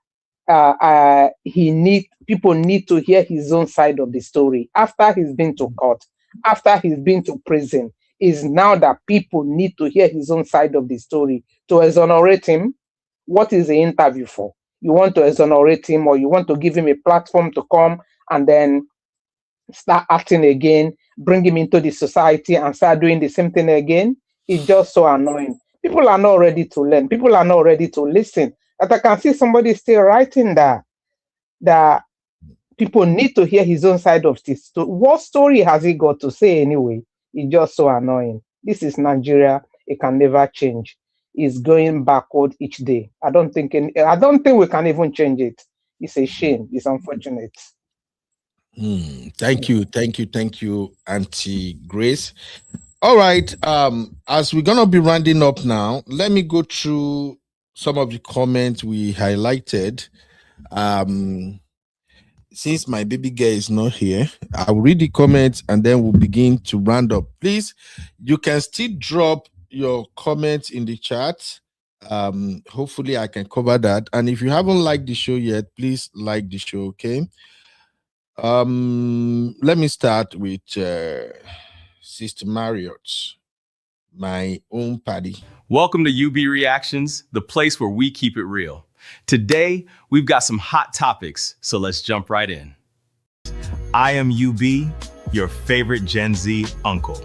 people need to hear his own side of the story after he's been to court, after he's been to prison. Is now that people need to hear his own side of the story to exonerate him. What is the interview for? You want to exonerate him, or you want to give him a platform to come and then start acting again, bring him into the society and start doing the same thing again? It's just so annoying. People are not ready to learn. People are not ready to listen. But I can see somebody still writing that people need to hear his own side of this. So what story has he got to say anyway? It's just so annoying. This is Nigeria. It can never change. It's going backward each day. I don't think we can even change it. It's a shame. It's unfortunate. Thank you, Auntie Grace. All right. As we're gonna be rounding up now, let me go through some of the comments we highlighted. Since my baby girl is not here, I'll read the comments and then we'll begin to round up. Please, you can still drop your comments in the chat. Hopefully I can cover that. And if you haven't liked the show yet, please like the show, okay? Let me start with Sister Marriott, my own paddy. Welcome to UB Reactions, the place where we keep it real. Today, we've got some hot topics, so let's jump right in. I am UB, your favorite Gen Z uncle,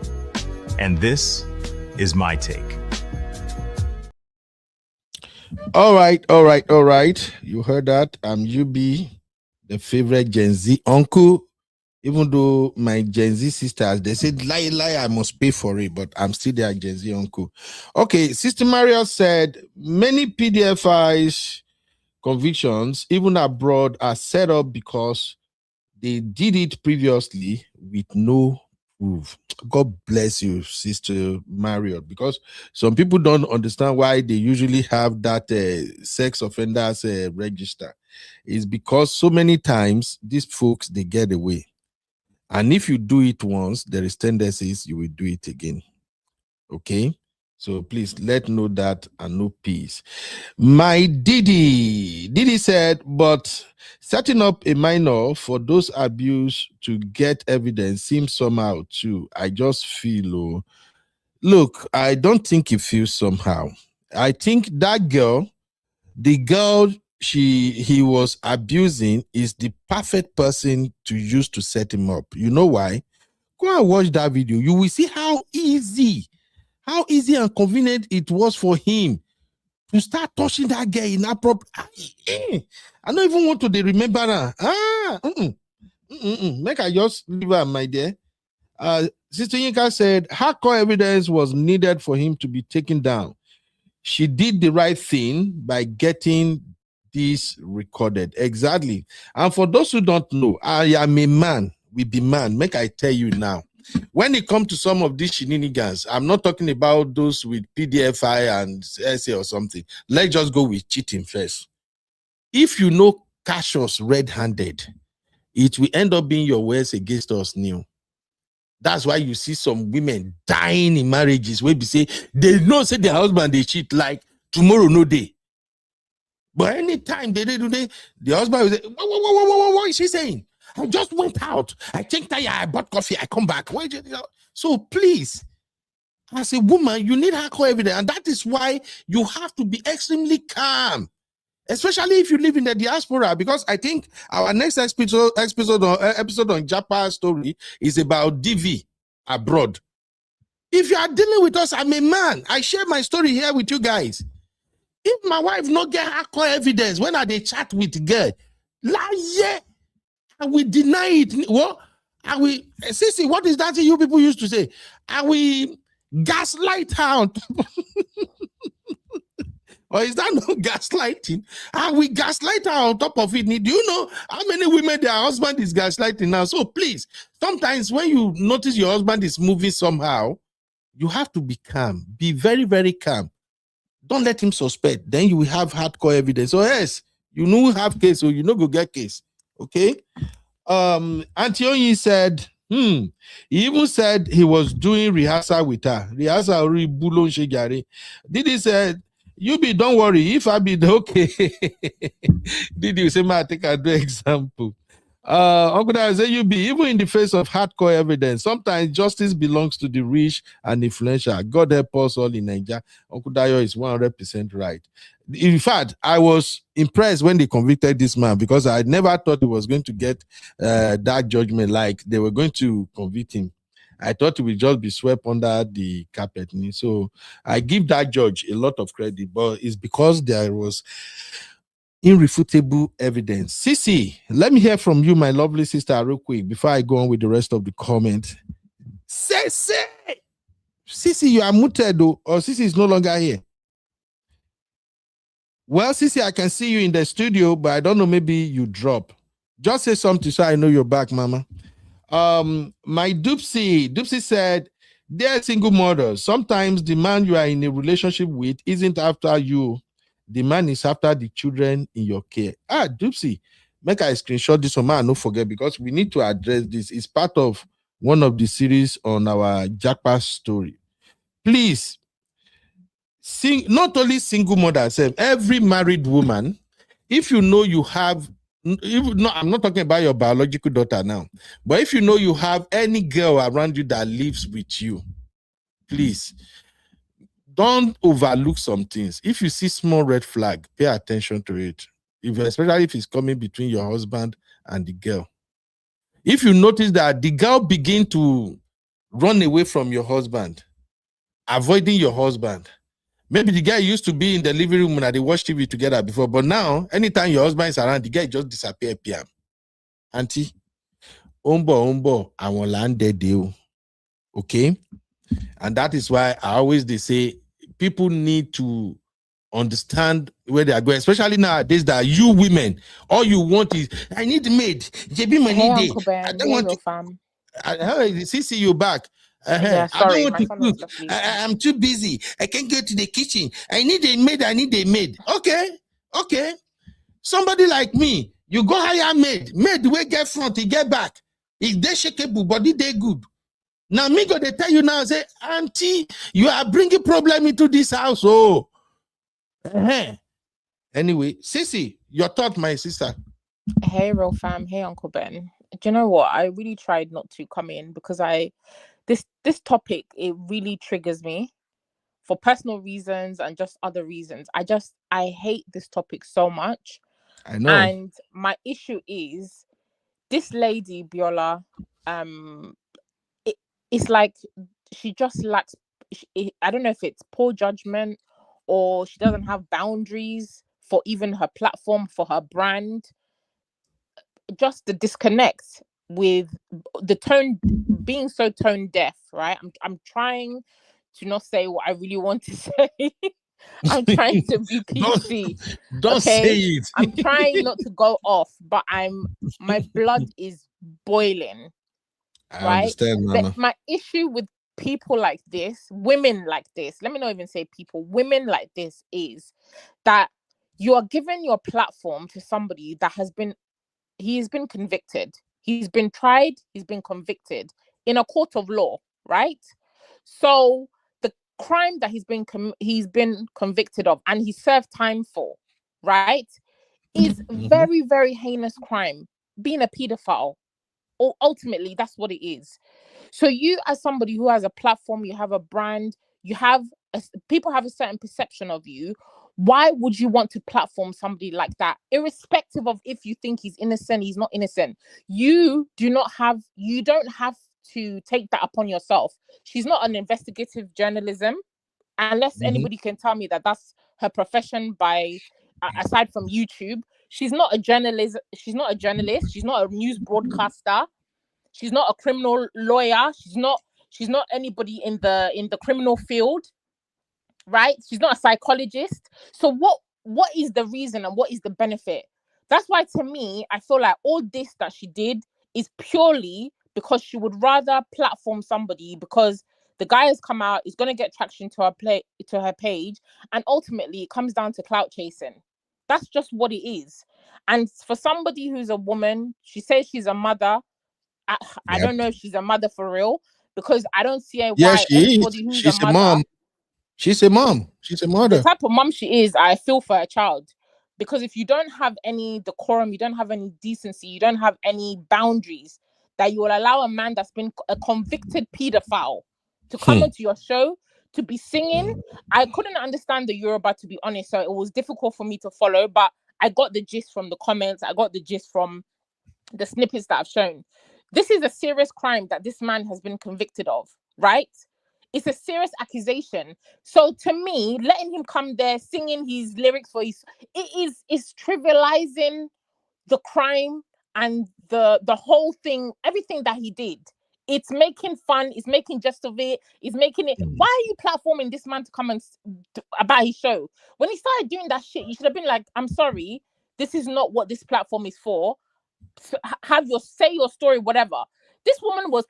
and this is my take. All right. You heard that. I'm UB, the favorite Gen Z uncle. Even though my Gen Z sisters, they said, lie, I must pay for it, but I'm still their Gen Z uncle. Okay, Sister Mario said, many PDFIs convictions, even abroad, are set up because they did it previously with no proof. God bless you, Sister Marriott, because some people don't understand why they usually have that sex offenders register. It's because so many times these folks, they get away. And if you do it once, there is tendencies you will do it again. Okay? So please let know that and know peace. My Didi said, but setting up a minor for those abused to get evidence seems somehow too. I just feel, look, I don't think it feels somehow. I think that girl, the girl he was abusing, is the perfect person to use to set him up. You know why? Go and watch that video. You will see how easy and convenient it was for him to start touching that girl in that proper. I don't even want to remember her. Make I just leave her, my dear. Sister Yinka said hardcore evidence was needed for him to be taken down. She did the right thing by getting this recorded. Exactly. And for those who don't know, I am a man with the man. Make I tell you now. When it comes to some of these shenanigans, I'm not talking about those with PDFI and SA or something. Let's just go with cheating first. If you know catch us red-handed, it will end up being your words against us new. That's why you see some women dying in marriages where they say they know say their husband they cheat like tomorrow no day. But anytime they do, the husband will say, what is she saying? I just went out. I changed tire. I bought coffee. I come back. Why? So please, as a woman, you need hardcore evidence, and that is why you have to be extremely calm, especially if you live in the diaspora. Because I think our next episode on Japa's story is about DV abroad. If you are dealing with us, I'm a man. I share my story here with you guys. If my wife not get hardcore evidence when I they chat with girl, lie, I will deny it. What? I will, Sissy, what is that you people used to say? I will gaslight her. Or is that not gaslighting? I will gaslight her on top of it. Do you know how many women their husband is gaslighting now? So please, sometimes when you notice your husband is moving somehow, you have to be calm. Be very, very calm. Don't let him suspect. Then you will have hardcore evidence. So yes, you know have case, so you know go get case. Okay. Antioyi said, he even said he was doing rehearsal with her. Rehearsal Didi said You be, don't worry. If I be okay, did you say, I think I do example? Uncle Dayo say, you be, even in the face of hardcore evidence, sometimes justice belongs to the rich and influential. God help us all in Nigeria. Uncle Dayo is 100% right. In fact, I was impressed when they convicted this man because I never thought he was going to get that judgment, like they were going to convict him. I thought he would just be swept under the carpet. So I give that judge a lot of credit, but it's because there was irrefutable evidence. Sisi, let me hear from you, my lovely sister, real quick, before I go on with the rest of the comment. Sisi, you are muted, though, or Sisi is no longer here. Well, Sisi, I can see you in the studio, but I don't know, maybe you drop. Just say something so I know you're back, Mama. My Dupsy said, they're single mothers. Sometimes the man you are in a relationship with isn't after you. The man is after the children in your care. Dupsy, make I screenshot this one, man, don't forget, because we need to address this. It's part of one of the series on our Jackpot story. Please, not only single mothers, every married woman, if you know you have, I'm not talking about your biological daughter now, but if you know you have any girl around you that lives with you, please don't overlook some things. If you see small red flag, pay attention to it. Especially if it's coming between your husband and the girl. If you notice that the girl begin to run away from your husband, avoiding your husband, maybe the guy used to be in the living room and they watch TV together before, but now, anytime your husband is around, the guy just disappear. Auntie, umbo, I won't land deal. Okay? And that is why I always say people need to understand where they are going, especially nowadays that you women, all you want is, I need a maid. Hey, Uncle Ben. I don't want to. Fam. See you back. Yeah, sorry, I don't want to cook. I'm too busy. I can't go to the kitchen. I need a maid. Okay. Somebody like me, you go hire a maid. Maid will get front, he get back. If they shakeable, body they good. Now me go they tell you now, say, Auntie, you are bringing problem into this house. Oh. Anyway, Sisi, your thought, my sister. Hey, real fam. Hey, Uncle Ben. Do you know what? I really tried not to come in because this topic, it really triggers me for personal reasons and just other reasons. I hate this topic so much. I know. And my issue is this lady, BIOLA, it's like she just lacks, I don't know if it's poor judgment or she doesn't have boundaries for even her platform, for her brand. Just the disconnect with the tone, being so tone deaf, right? I'm trying to not say what I really want to say. I'm trying to be PC. Don't say it. I'm trying not to go off, but my blood is boiling. I understand, Mama. My issue with people like this, women like this, let me not even say people, women like this, is that you are giving your platform to somebody that he's been convicted. He's been tried, he's been convicted in a court of law, right? So the crime that he's been convicted of and he served time for, right, is very, very heinous crime. Being a pedophile. Ultimately, that's what it is. So you, as somebody who has a platform, you have a brand, people have a certain perception of you. Why would you want to platform somebody like that, irrespective of if you think he's innocent, he's not innocent? You don't have to take that upon yourself. She's not an investigative journalism, unless anybody can tell me that that's her profession aside from YouTube. She's not a journalist. She's not a news broadcaster. She's not a criminal lawyer. She's not anybody in the criminal field, right? She's not a psychologist. So what is the reason and what is the benefit? That's why, to me, I feel like all this that she did is purely because she would rather platform somebody, because the guy has come out, is going to get traction to her page, and ultimately it comes down to clout chasing. That's just what it is. And for somebody who's a woman, she says she's a mother. I don't know if she's a mother for real, because I don't see why anybody who's she's a mother. She's a mom. She's a mother. The type of mom she is, I feel for her child. Because if you don't have any decorum, you don't have any decency, you don't have any boundaries, that you will allow a man that's been a convicted pedophile to come onto your show, to be singing. I couldn't understand the Yoruba, to be honest, so it was difficult for me to follow, but I got the gist from the comments. I got the gist from the snippets that I've shown. This is a serious crime that this man has been convicted of, right? It's a serious accusation. So to me, letting him come there singing his lyrics for it's trivializing the crime and the whole thing, everything that he did. It's making fun, it's making jest of it, it's making it. Why are you platforming this man to come and about his show? When he started doing that shit, you should have been like, I'm sorry, this is not what this platform is for. Say your story, whatever. This woman was,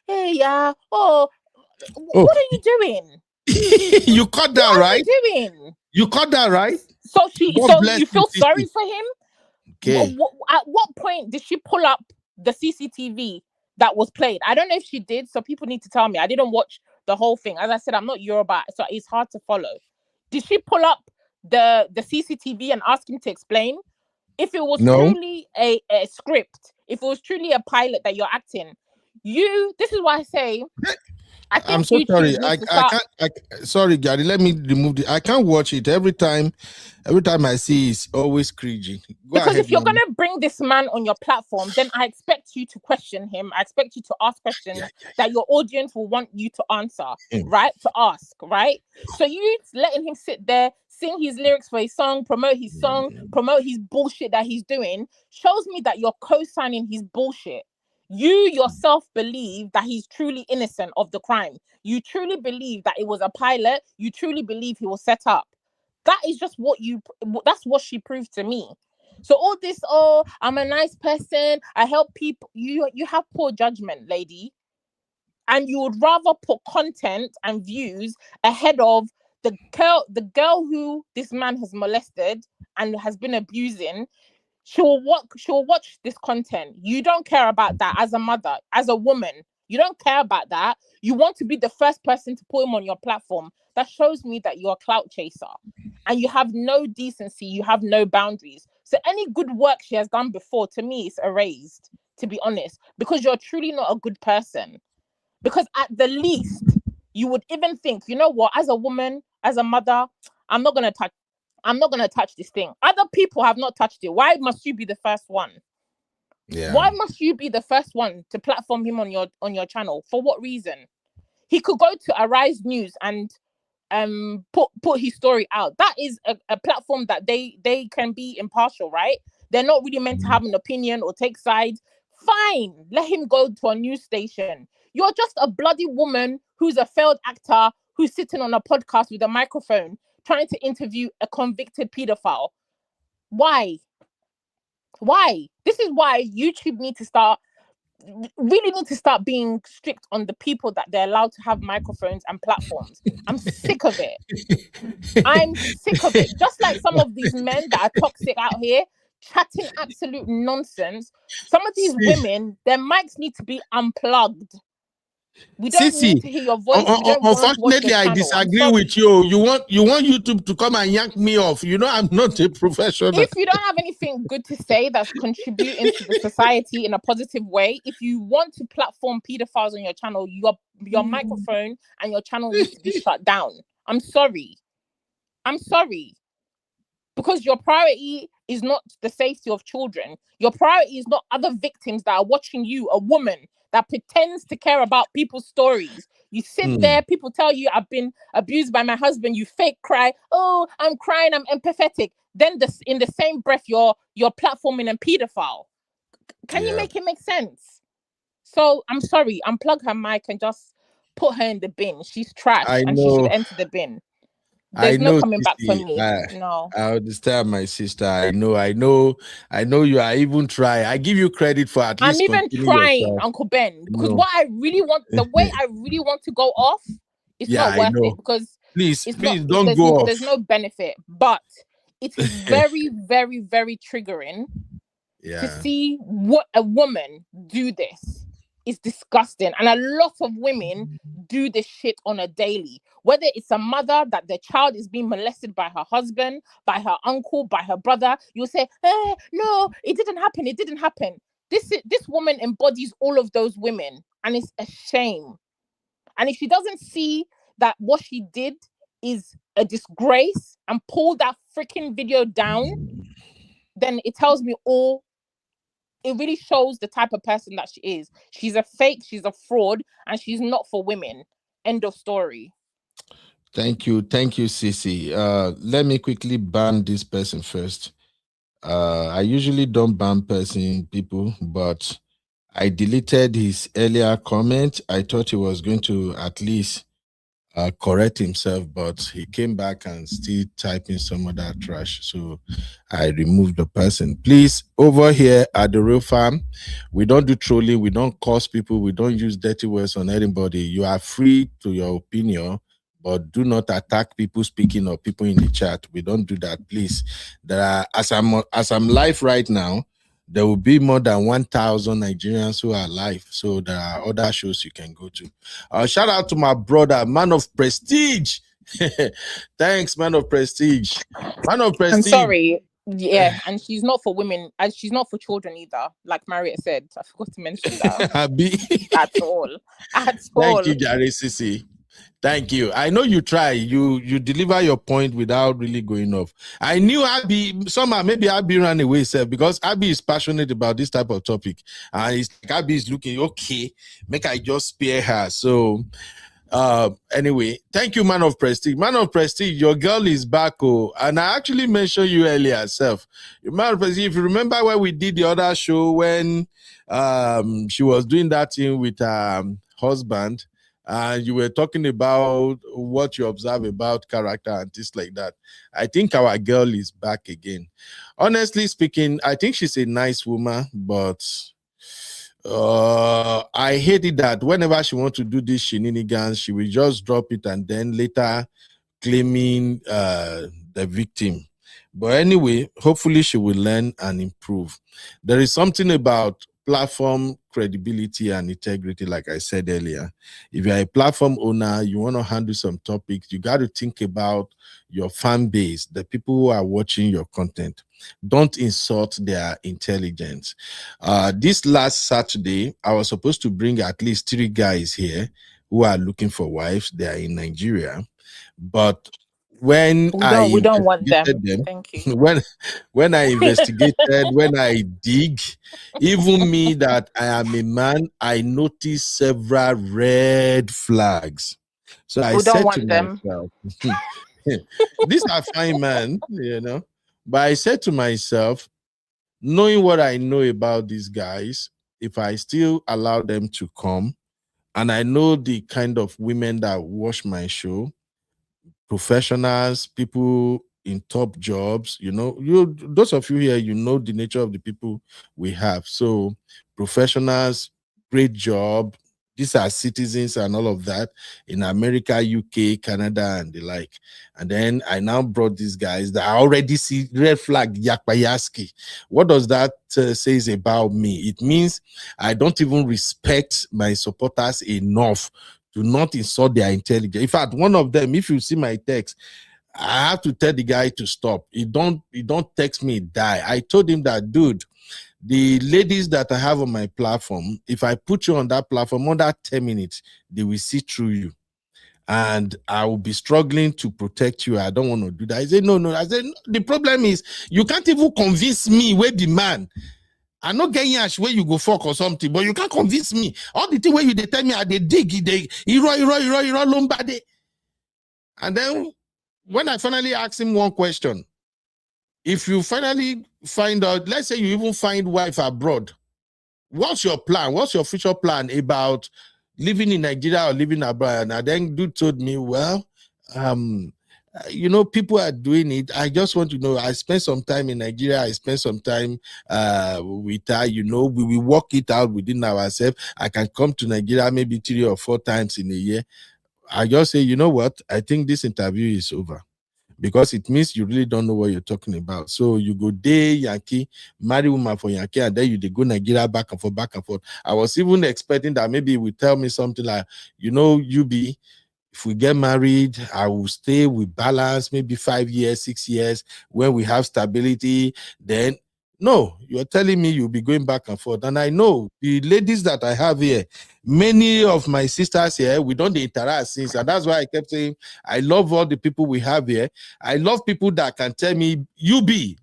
hey, yeah, what are you doing? You caught that, what right? What are you doing? You caught that, right? So you feel sorry for him? Okay. At what point did she pull up the CCTV that was played? I don't know if she did, so people need to tell me. I didn't watch the whole thing. As I said, I'm not Yoruba, so it's hard to follow. Did she pull up the CCTV and ask him to explain? If it was truly a script, if it was truly a pilot that you're acting, this is why I say, I'm so sorry. I can't. Sorry, Gary. Let me remove I can't watch it every time. Every time I see, it's always cringy. Because if you're gonna bring this man on your platform, then I expect you to question him. I expect you to ask questions that your audience will want you to answer, right? To ask, right? So you letting him sit there, sing his lyrics for his song, promote his bullshit that he's doing, shows me that you're co-signing his bullshit. You yourself believe that he's truly innocent of the crime. You truly believe that it was a pilot. You truly believe he was set up. That is just that's what she proved to me. So all this, I'm a nice person, I help people. You have poor judgment, lady. And you would rather put content and views ahead of the girl who this man has molested and has been abusing. She'll watch this content. You don't care about that as a mother, as a woman. You don't care about that. You want to be the first person to put him on your platform. That shows me that you're a clout chaser and you have no decency. You have no boundaries. So any good work she has done before, to me, is erased, to be honest, because you're truly not a good person. Because at the least, you would even think, you know what, as a woman, as a mother, I'm not going to touch this thing. Other people have not touched it. Why must you be the first one? Yeah. Why must you be the first one to platform him on your channel? For what reason? He could go to Arise News and put his story out. That is a platform that they can be impartial, right? They're not really meant to have an opinion or take sides. Fine, let him go to a news station. You're just a bloody woman who's a failed actor who's sitting on a podcast with a microphone trying to interview a convicted pedophile. Why? This is why YouTube need to start being strict on the people that they're allowed to have microphones and platforms. I'm sick of it. I'm sick of it. Just like some of these men that are toxic out here, chatting absolute nonsense. Some of these women, their mics need to be unplugged. We don't need to hear your voice. Unfortunately, I disagree with you. You want YouTube to come and yank me off. You know, I'm not a professional. If you don't have anything good to say that's contributing to the society in a positive way, if you want to platform pedophiles on your channel, your microphone and your channel needs to be shut down. I'm sorry. Because your priority is not the safety of children. Your priority is not other victims that are watching you, a woman that pretends to care about people's stories. You sit there, people tell you, I've been abused by my husband, you fake cry, oh, I'm crying, I'm empathetic. Then in the same breath, you're platforming a pedophile. Can you make it make sense? So I'm sorry, unplug her mic and just put her in the bin. She's trash and she should enter the bin. There's no coming back for me. No. I understand, my sister. I know you are even trying. I give you credit for at least. I'm even trying, Uncle Ben, because what I really want, the way I really want to go off, it's not worth it because please don't go off. There's no benefit, but it is very, very, very triggering to see what a woman do this. is disgusting. And a lot of women do this shit on a daily. Whether it's a mother that their child is being molested by her husband, by her uncle, by her brother, you'll say, no, it didn't happen. It didn't happen. This woman embodies all of those women, and it's a shame. And if she doesn't see that what she did is a disgrace and pull that freaking video down, then it tells me all. It really shows the type of person that she is. She's a fake, she's a fraud, and she's not for women. End of story. Thank you, Sisi. Let me quickly ban this person first. I usually don't ban people, but I deleted his earlier comment. I thought he was going to at least correct himself, but he came back and still typing some other trash. So I removed the person. Please, over here at the Real Farm, we don't do trolling, we don't curse people, we don't use dirty words on anybody. You are free to your opinion, but do not attack people speaking or people in the chat. We don't do that, please. There are, as I'm live right now, there will be more than 1,000 Nigerians who are live. So there are other shows you can go to. Shout out to my brother, Man of Prestige. Thanks, Man of Prestige. Man of Prestige. I'm sorry. Yeah, and she's not for women, and she's not for children either. Like Mariette said, I forgot to mention that. At all. Thank you, Jare Sisi. Thank you. I know you try. You deliver your point without really going off. I knew Abby, somehow maybe Abby ran away, sir, because Abby is passionate about this type of topic. And it's like Abby is looking, okay, make I just spare her. So anyway, thank you, Man of Prestige. Man of Prestige, your girl is back. Oh, and I actually mentioned you earlier, self. Man of Prestige, if you remember when we did the other show when she was doing that thing with her husband, and you were talking about what you observe about character and things like that. I think our girl is back again. Honestly speaking, I think she's a nice woman, but I hate it that whenever she wants to do this shenanigans, she will just drop it and then later claiming the victim. But anyway, hopefully she will learn and improve. There is something about platform credibility and integrity, like I said earlier. If you're a platform owner, you want to handle some topics, you got to think about your fan base, the people who are watching your content. Don't insult their intelligence. This last Saturday, I was supposed to bring at least 3 guys here who are looking for wives. They are in Nigeria. But when we don't want them. Thank you. when I investigated, when I dig, even me that I am a man, I noticed several red flags. So I said to myself, these are fine men, you know. But I said to myself, knowing what I know about these guys, if I still allow them to come, and I know the kind of women that watch my show, professionals, people in top jobs, you know, those of you here, you know the nature of the people we have. So professionals, great job. These are citizens and all of that in America, UK, Canada, and the like. And then I now brought these guys that I already see red flag, Yakpayaski. What does that says about me? It means I don't even respect my supporters enough to not insult their intelligence. In fact, one of them, if you see my text, I have to tell the guy to stop. He don't text me, die. I told him that, dude, the ladies that I have on my platform, if I put you on that platform under 10 minutes, they will see through you. And I will be struggling to protect you. I don't want to do that. I said, no. I said, the problem is you can't even convince me where the man. I'm not getting ash where you go fuck or something, but you can't convince me. All the thing where you they tell me they dig, they lombade. And then when I finally asked him one question, if you finally find out, let's say you even find wife abroad, what's your plan? What's your future plan about living in Nigeria or living abroad? And then dude told me, well, you know, people are doing it. I just want to know, I spent some time in Nigeria. I spent some time with her, you know, we will work it out within ourselves. I can come to Nigeria maybe 3 or 4 times in a year. I just say, you know what? I think this interview is over. because it means you really don't know what you're talking about. So you go day Yankee, marry woman for Yankee, and then they go Nigeria back and forth, back and forth. I was even expecting that maybe he would tell me something like, UB, if we get married, I will stay with balance, maybe 5 years, 6 years, when we have stability. Then, no, you're telling me you'll be going back and forth. And I know the ladies that I have here, many of my sisters here, we don't interact since. And that's why I kept saying, I love all the people we have here. I love people that can tell me,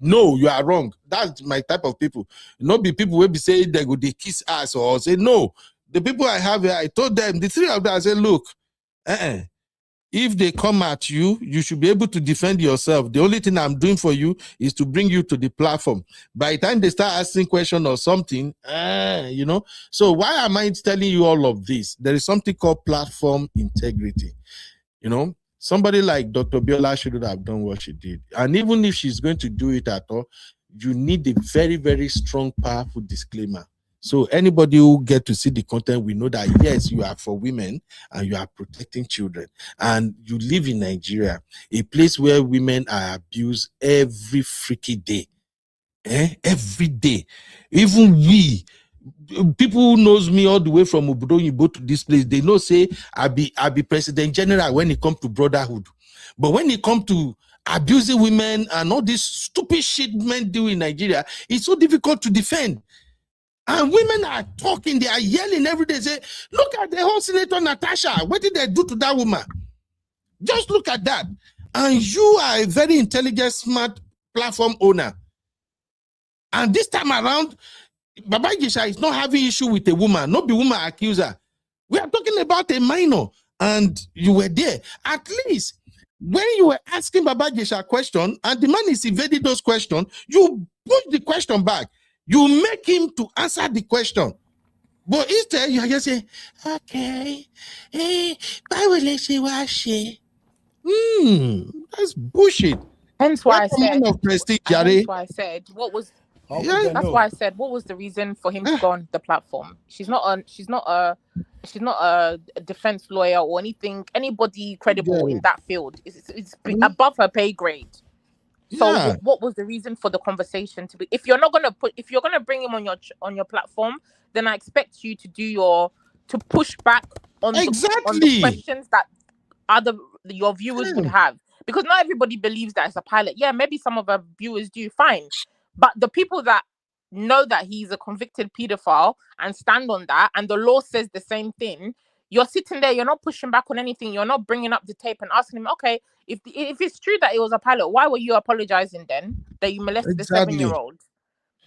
no, you are wrong. That's my type of people. Not be people will be saying they kiss us or say, no. The people I have here, I told them, the three of them, I said, look, if they come at you, you should be able to defend yourself. The only thing I'm doing for you is to bring you to the platform. By the time they start asking questions or something, So why am I telling you all of this? There is something called platform integrity. Somebody like Dr. Biola shouldn't have done what she did. And even if she's going to do it at all, you need a very, very strong, powerful disclaimer. So anybody who get to see the content, we know that, yes, you are for women and you are protecting children. And you live in Nigeria, a place where women are abused every freaky day. Every day. Even people who knows me all the way from Obodo Yibo to this place, they know say I be President General when it comes to brotherhood. But when it comes to abusing women and all this stupid shit men do in Nigeria, it's so difficult to defend. And women are talking, they are yelling every day, say, look at the whole Senator Natasha. What did they do to that woman? Just look at that. And you are a very intelligent, smart platform owner. And this time around, Baba Ijesha is not having issue with a woman, not the woman accuser. We are talking about a minor, and you were there. At least when you were asking Baba Ijesha a question, and the man is evading those questions, you push the question back. You make him to answer the question. But instead, you are just saying, okay, why will I say what she? That's bullshit. Hence why I said, what was the reason for him to go on the platform? She's not a defense lawyer or anybody credible in that field. It's above her pay grade. So what was the reason for the conversation to be? If you're gonna bring him on your platform, then I expect you to push back on the questions that your viewers would have, because not everybody believes that it's a pilot. Yeah, maybe some of our viewers do, fine, but the people that know that he's a convicted pedophile and stand on that, and the law says the same thing, you're sitting there, you're not pushing back on anything, you're not bringing up the tape and asking him, okay, if it's true that it was a pilot, why were you apologizing then that you molested the 7-year-old?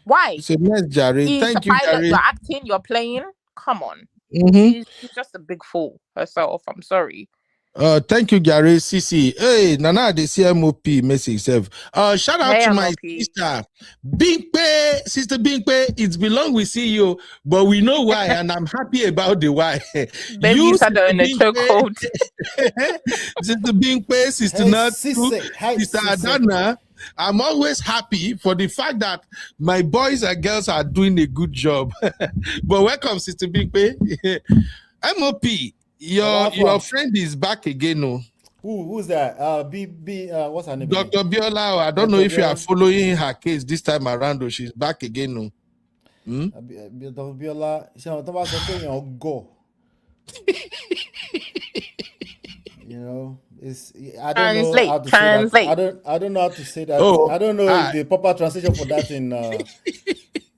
Why? It's a mess, Jerry. Thank you, Jerry. You're acting, you're playing. Come on. She's just a big fool herself. I'm sorry. Thank you, Gary. CC. Hey, Nana, the CMOP message self. Shout out to my sister, Bingpe. Sister Bingpe, it's belong we see you, but we know why, and I'm happy about the why. Baby, you said in a chokehold. Sister Bingpe, Sister Nat, Sister Adana. I'm always happy for the fact that my boys and girls are doing a good job. But welcome, Sister Bingpe. MOP. Your friend is back again, no? Who's that? What's her name? Dr. Biola. I don't know if you are following her case this time around, or she's back again, no? Dr. Biola, go. I don't know how to say that. I don't know how to say that. I don't know if the proper translation for that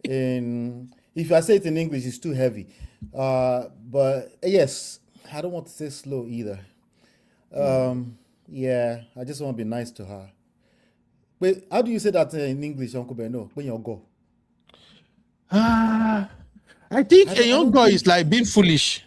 in if I say it in English, it's too heavy. But yes. I don't want to say slow either. Yeah, I just want to be nice to her. Wait, how do you say that in English, Uncle Beno? When you go? I think a young girl is like being foolish.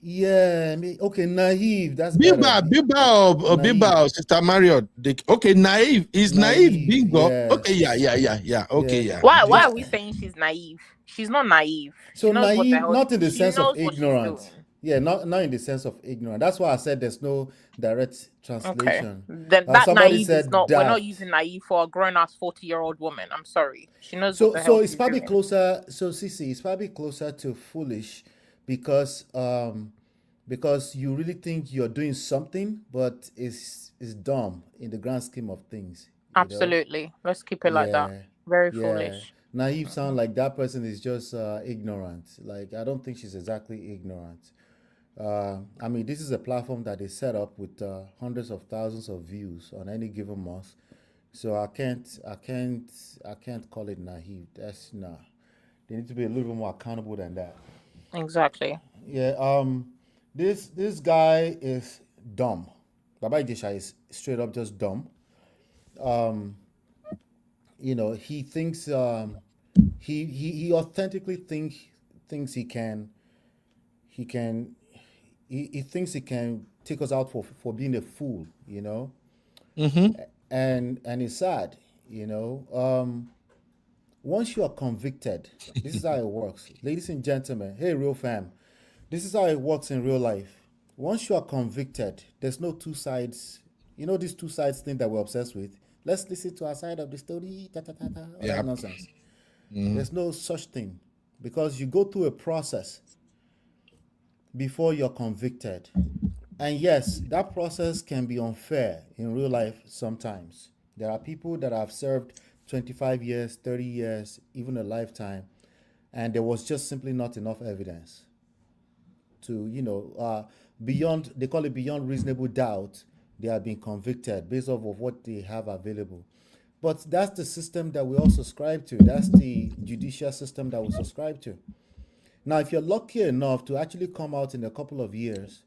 Yeah, okay, naive. That's Biba or Sister Marriott. Okay, naive. Is naive bingo? Yes. Okay, yeah. Okay, yeah. Why are we saying she's naive? She's not naive. So naive, not in the sense of ignorance. Yeah, not in the sense of ignorant. That's why I said there's no direct translation. Okay. Then that naive is not. We're not using naive for a grown-ass 40-year-old woman. I'm sorry. She knows. What the hell it's probably closer. So Sisi, it's probably closer to foolish, because because you really think you're doing something, but it's dumb in the grand scheme of things. Absolutely. Let's keep it like that. Yeah, Very yeah. foolish. Naive sound like that person is just ignorant. Like I don't think she's exactly ignorant. I mean, this is a platform that is set up with hundreds of thousands of views on any given month. So I can't call it naive. That's nah. They need to be a little bit more accountable than that. Exactly. Yeah. This guy is dumb. Baba Ijesha is straight up just dumb. He thinks he authentically thinks he thinks he can take us out for being a fool, and it's sad, once you are convicted, this is how it works, ladies and gentlemen. Hey, real fam, this is how it works in real life. Once you are convicted, there's no two sides. This two sides thing that we're obsessed with. Let's listen to our side of the story. All that nonsense. There's no such thing, because you go through a process before you're convicted. And yes, that process can be unfair in real life sometimes. There are people that have served 25 years, 30 years, even a lifetime, and there was just simply not enough evidence to, beyond, they call it beyond reasonable doubt, they have been convicted based off of what they have available. But that's the system that we all subscribe to. That's the judicial system that we subscribe to. Now, if you're lucky enough to actually come out in a couple of years,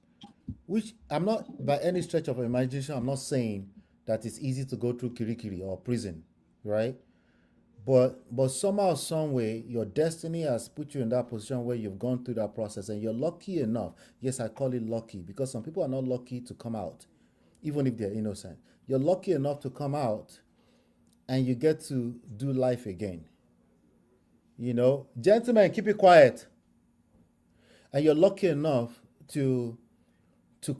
which I'm not, by any stretch of imagination, I'm not saying that it's easy to go through kirikiri or prison, right? But somehow, some way, your destiny has put you in that position where you've gone through that process and you're lucky enough. Yes, I call it lucky because some people are not lucky to come out, even if they're innocent. You're lucky enough to come out and you get to do life again. Gentlemen, keep it quiet. And you're lucky enough to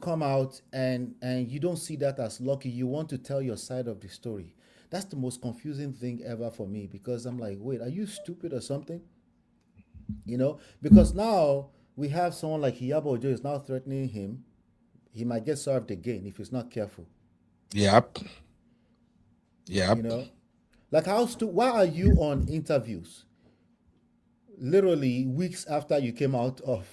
come out and you don't see that as lucky. You want to tell your side of the story. That's the most confusing thing ever for me, because I'm like, wait, are you stupid or something? Because now we have someone like Iyabo is now threatening him. He might get served again if he's not careful. Yep. Like why are you on interviews literally weeks after you came out of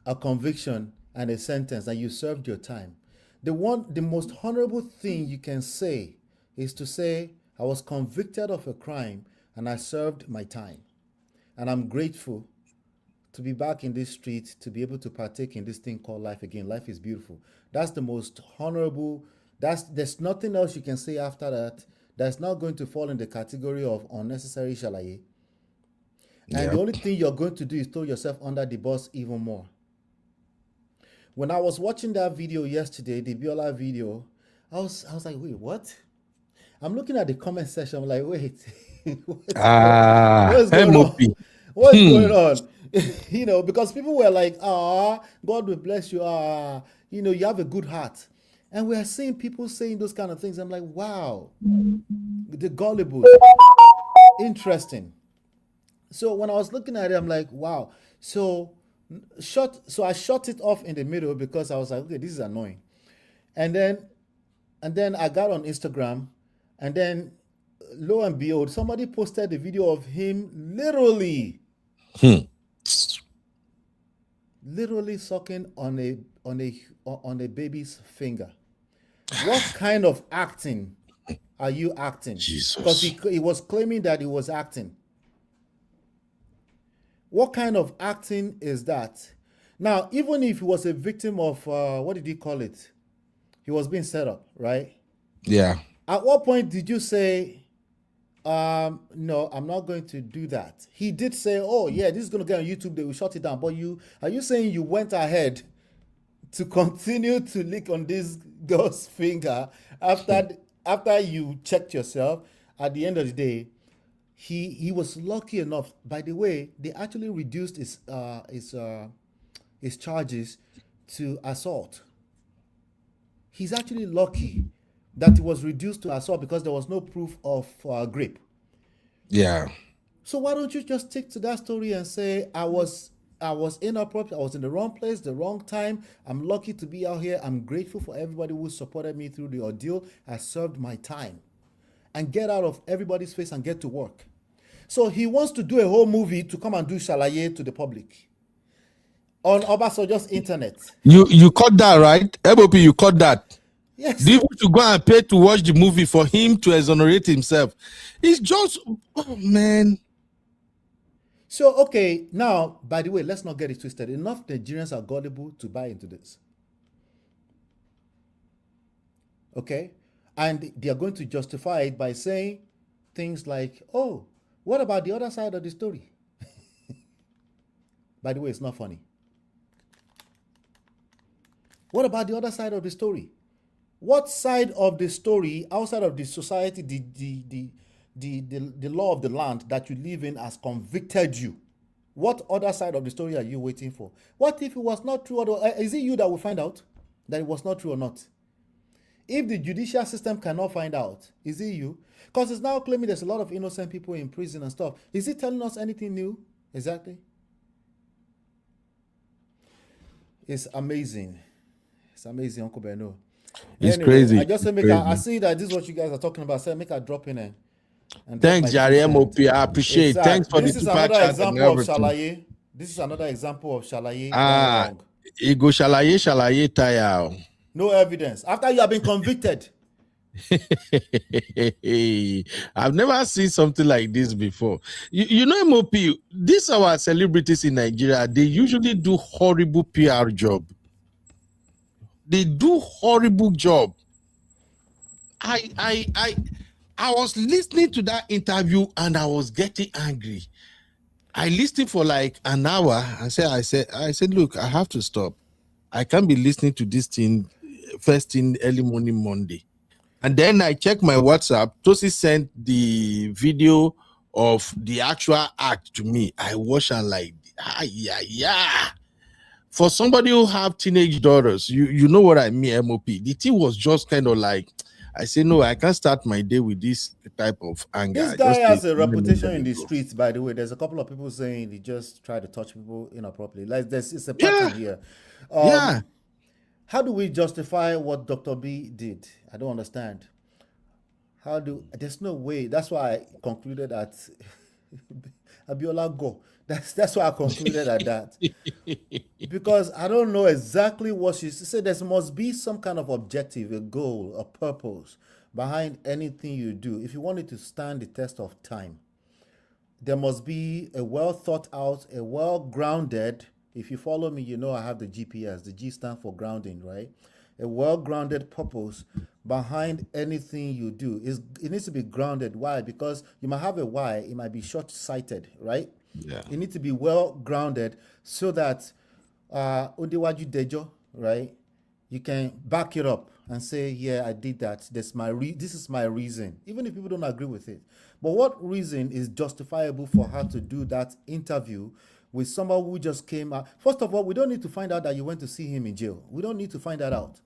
a conviction and a sentence and you served your time? The most honorable thing you can say is to say, I was convicted of a crime and I served my time. And I'm grateful to be back in this street, to be able to partake in this thing called life again. Life is beautiful. That's the most honorable. There's nothing else you can say after that that's not going to fall in the category of unnecessary shalaye. And the only thing you're going to do is throw yourself under the bus even more. When I was watching that video yesterday, the BIOLA video, I was like, wait, what? I'm looking at the comment section. I'm like, wait, what's going on? What's going on? Because people were like, God will bless you. You have a good heart. And we're seeing people saying those kind of things. I'm like, wow, the gullible, interesting. So when I was looking at it, I'm like, wow. So I shut it off in the middle because I was like, okay, this is annoying. And then I got on Instagram, and then lo and behold, somebody posted a video of him literally sucking on a baby's finger. What kind of acting are you acting? Because he was claiming that he was acting. What kind of acting is that? Now, even if he was a victim of, what did he call it? He was being set up, right? Yeah. At what point did you say, no, I'm not going to do that? He did say, oh, yeah, this is going to get on YouTube. They will shut it down. But are you saying you went ahead to continue to lick on this girl's finger after you checked yourself? At the end of the day, he was lucky enough. By the way, they actually reduced his charges to assault. He's actually lucky that it was reduced to assault because there was no proof of grape. Yeah. So why don't you just stick to that story and say, I was inappropriate. I was in the wrong place, the wrong time. I'm lucky to be out here. I'm grateful for everybody who supported me through the ordeal. I served my time and get out of everybody's face and get to work. So he wants to do a whole movie to come and do Shalaye to the public on Obasanjo's internet. You caught that, right? MOP, you caught that. Yes. Do you want to go and pay to watch the movie for him to exonerate himself? It's just, oh man. So, okay, now, by the way, let's not get it twisted. Enough Nigerians are gullible to buy into this. Okay? And they are going to justify it by saying things like, oh, what about the other side of the story? By the way, it's not funny. What about the other side of the story? What side of the story, outside of the society, the law of the land that you live in has convicted you? What other side of the story are you waiting for? What if it was not true? Or is it you that will find out that it was not true or not? If the judicial system cannot find out, is it you? Because it's now claiming there's a lot of innocent people in prison and stuff. Is it telling us anything new? Exactly. It's amazing. It's amazing, Uncle Beno. It's anyway, crazy. I just say I see that this is what you guys are talking about. Say make a drop in it. Thanks, Jare MOP. I appreciate. Thanks for the This is super another chat and example of everything. Shalaye. This is another example of Shalaye gone wrong. Ego Shalaye tire. No evidence. After you have been convicted. I've never seen something like this before. You know, MOP, these our celebrities in Nigeria, they usually do horrible PR job. They do horrible job. I was listening to that interview and I was getting angry. I listened for like an hour and I said, look, I have to stop. I can't be listening to this thing first thing early morning Monday. And then I checked my WhatsApp. Tosi sent the video of the actual act to me. I watched and like, yeah. For somebody who have teenage daughters, you know what I mean, MOP. The thing was just kind of like, I say, no, I can't start my day with this type of anger. This guy has a reputation in the streets, by the way. There's a couple of people saying he just tried to touch people inappropriately. Like it's a pattern here. How do we justify what Dr. B did? I don't understand. There's no way. That's why I concluded that BIOLA go. That's why I concluded at that. Because I don't know exactly what she said. There must be some kind of objective, a goal, a purpose behind anything you do. If you want it to stand the test of time, there must be a well thought out, a well grounded. If you follow me, you know I have the GPS. The G stands for grounding, right? A well-grounded purpose behind anything you do. It needs to be grounded. Why? Because you might have a why. It might be short-sighted, right? Yeah. You need to be well-grounded so that Odewaju Dejo, right? You can back it up and say, yeah, I did that. This is my reason, even if people don't agree with it. But what reason is justifiable for her to do that interview with someone who just came out? First of all, we don't need to find out that you went to see him in jail. We don't need to find that out.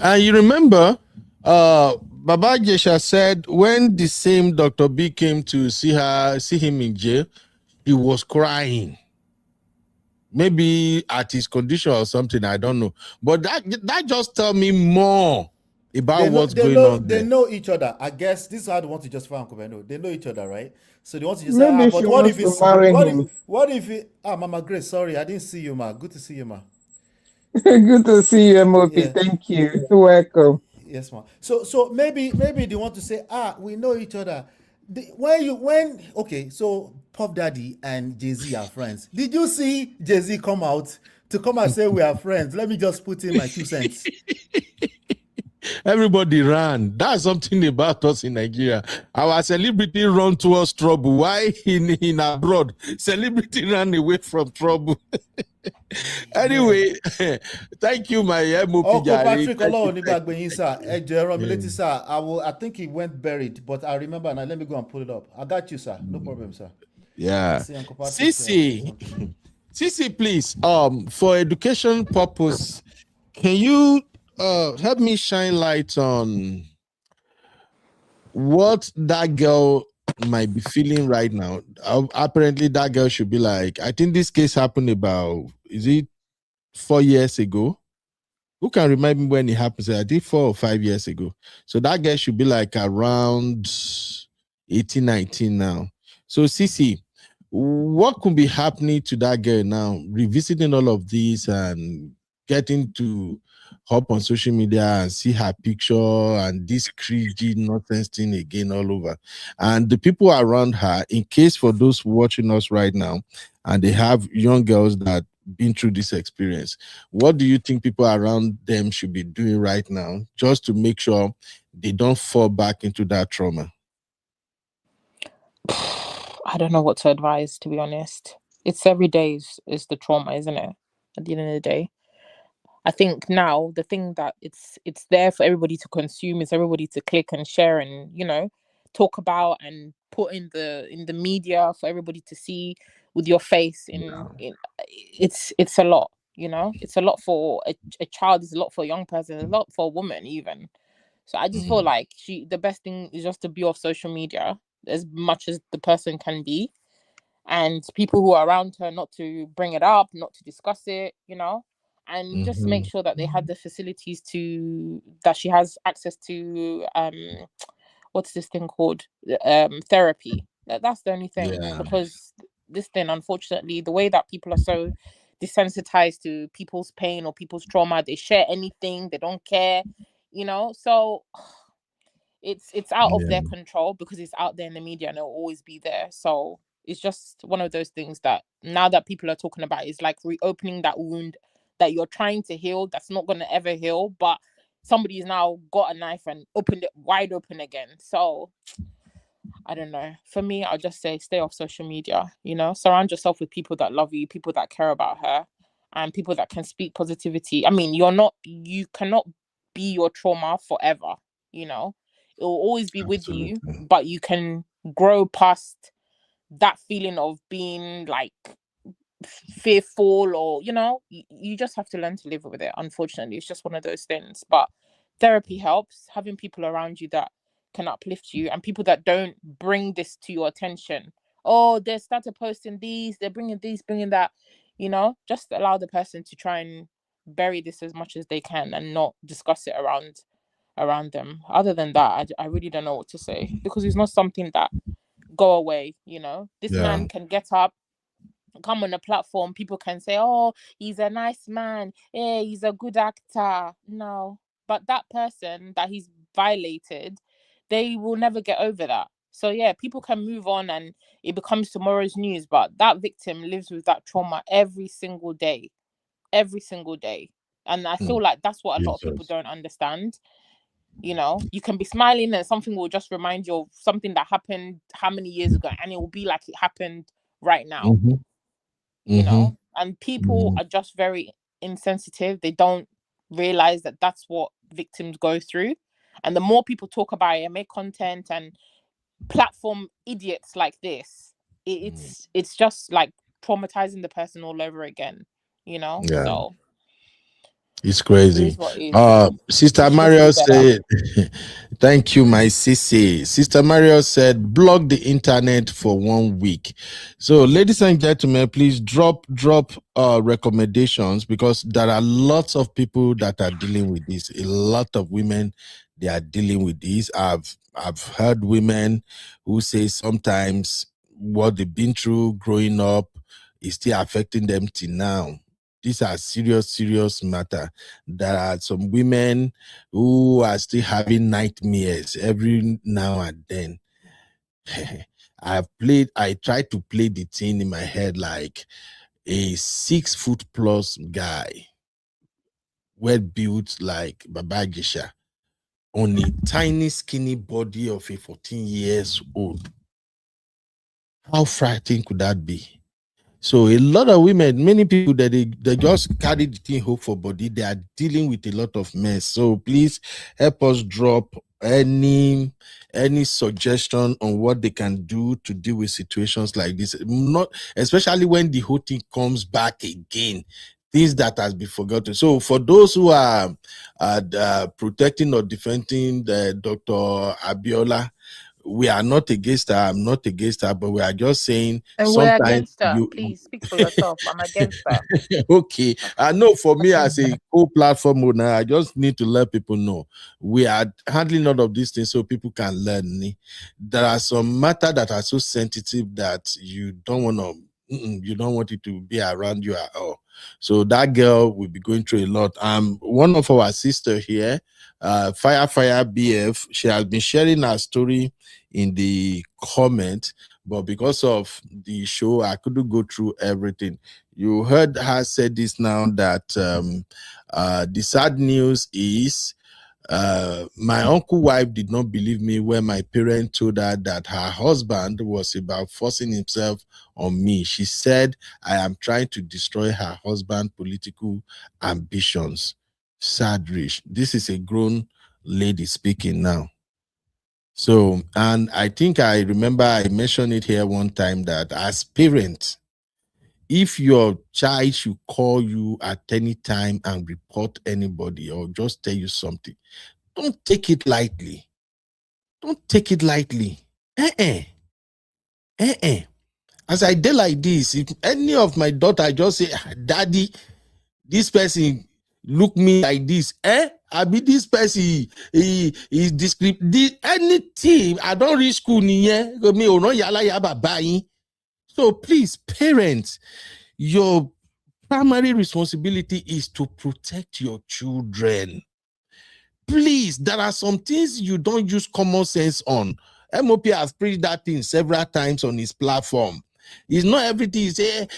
And you remember, Baba Ijesha said when the same Dr. B came to see him in jail, he was crying. Maybe at his condition or something, I don't know. But that just tell me more about what's going on there. They know each other. I guess this is how they want to justify Uncle Beno. They know each other, right? So they want to just say, but what if it's what if it Mama Grace, sorry, I didn't see you, ma. Good to see you, ma. Good to see you, MOP. Yeah. Thank you. You're welcome. Yes, ma. So maybe they want to say, we know each other. So Puff Daddy and Jay-Z are friends. Did you see Jay-Z come out to come and say we are friends? Let me just put in my 2 cents. Everybody ran. That's something about us in Nigeria. Our celebrity run towards trouble. Why in abroad? Celebrity ran away from trouble. Anyway, thank you, my MOP. Patrick, I think he went buried, but I remember now. Let me go and pull it up. I got you, sir. No problem, sir. Yeah. Sisi, please. For education purpose, can you help me shine light on what that girl might be feeling right now, apparently that girl should be like, I think this case happened about, is it 4 years ago? Who can remind me when it happened? I think 4 or 5 years ago. So that girl should be like around 18, 19 now. So Sisi, what could be happening to that girl now, revisiting all of this and getting to hop on social media and see her picture and this cringy nonsense thing again all over? And the people around her, in case for those watching us right now, and they have young girls that been through this experience, what do you think people around them should be doing right now just to make sure they don't fall back into that trauma? I don't know what to advise, to be honest. It's every day is the trauma, isn't it? At the end of the day, I think now the thing that it's there for everybody to consume, is everybody to click and share and, you know, talk about and put in the media for everybody to see with your face in it's a lot, you know. It's a lot for a child, it's a lot for a young person, a lot for a woman even. So I just feel like the best thing is just to be off social media as much as the person can be, and people who are around her not to bring it up, not to discuss it, you know, and just make sure that they have the facilities that she has access to what's this thing called, therapy. That's the only thing. Yeah. Because this thing, unfortunately, the way that people are so desensitized to people's pain or people's trauma, they share anything, they don't care, you know. So it's out of their control because it's out there in the media and it'll always be there. So it's just one of those things that now that people are talking about, is like reopening that wound that you're trying to heal, that's not going to ever heal, but somebody's now got a knife and opened it wide open again. So I don't know. For me, I'll just say stay off social media, you know, surround yourself with people that love you, people that care about her, and people that can speak positivity. I mean, you cannot be your trauma forever, you know. It will always be with you, but you can grow past that feeling of being like fearful, or, you know, you just have to learn to live with it. Unfortunately, it's just one of those things. But therapy helps, having people around you that can uplift you, and people that don't bring this to your attention. Oh, they started posting these, they're bringing these, bringing that, you know. Just allow the person to try and bury this as much as they can and not discuss it around them. Other than that, I really don't know what to say, because it's not something that go away, you know. This man can get up, come on a platform, people can say, oh, he's a nice man, yeah, he's a good actor. No, but that person that he's violated, they will never get over that. So yeah, people can move on and it becomes tomorrow's news, but that victim lives with that trauma every single day. And I feel like that's what a lot of people don't understand. You know, you can be smiling and something will just remind you of something that happened how many years ago, and it will be like it happened right now. You know, and people are just very insensitive. They don't realize that that's what victims go through. And the more people talk about it and make content and platform idiots like this, it's just like traumatizing the person all over again, you know. So it's crazy. it is what it is. Sister Mario said, thank you, my sissy. Sister Mario said, block the internet for 1 week. So, ladies and gentlemen, please drop recommendations, because there are lots of people that are dealing with this. A lot of women, they are dealing with this. I've heard women who say sometimes what they've been through growing up is still affecting them till now. These are serious matter. There are some women who are still having nightmares every now and then. I try to play the thing in my head like a 6 foot plus guy, well built like Baba Ijesha, on a tiny skinny body of a 14 years old. How frightening could that be? So a lot of women, many people that they just carry the thing hope for body, they are dealing with a lot of mess. So please help us drop any suggestion on what they can do to deal with situations like this. Not especially when the whole thing comes back again. Things that has been forgotten. So for those who are protecting or defending Dr. Abiola, we are not against her. I'm not against her, but we are just saying And we're sometimes against her. you Please speak for yourself. I'm against her. okay. I know for me as a co-platform owner, I just need to let people know we are handling all of these things so people can learn. There are some matter that are so sensitive that you don't want to, you don't want it to be around you at all. So that girl will be going through a lot. One of our sister here, Fire BF, she has been sharing her story in the comment, but because of the show, I couldn't go through everything. You heard her say this now that the sad news is my uncle wife did not believe me when my parents told her that her husband was about forcing himself on me. She said I am trying to destroy her husband's political ambitions. Sad rich. This is a grown lady speaking now. So, and I think I remember I mentioned it here one time that as parents, if your child should call you at any time and report anybody or just tell you something, don't take it lightly. Don't take it lightly. As I did like this, if any of my daughter just say, Daddy, this person look me like this, I be this person, he is anything. I don't reach school so please, parents, your primary responsibility is to protect your children. Please, there are some things you don't use common sense on. MOP has preached that thing several times on his platform. It's not everything.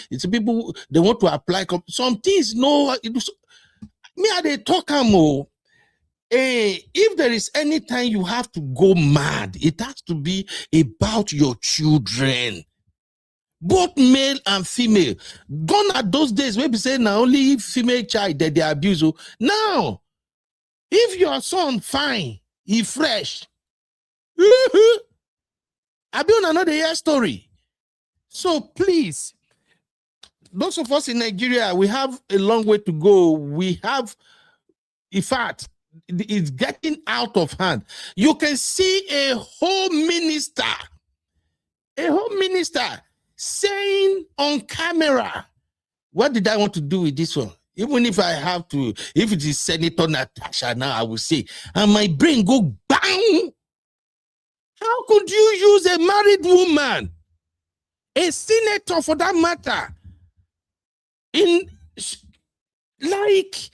It's people, they want to apply. Some things, no, me are they talk more. If there is any time you have to go mad, it has to be about your children. Both male and female. Gone are those days where we say now only female child that they abuse. Now, if your son fine, he fresh, I be on another year story. So please, those of us in Nigeria, we have a long way to go. We have, in fact, it's getting out of hand. You can see a whole minister saying on camera, what did I want to do with this one? Even if I have to, if it is Senator Natasha now, I will say, and my brain go bang. How could you use a married woman, a senator for that matter, in like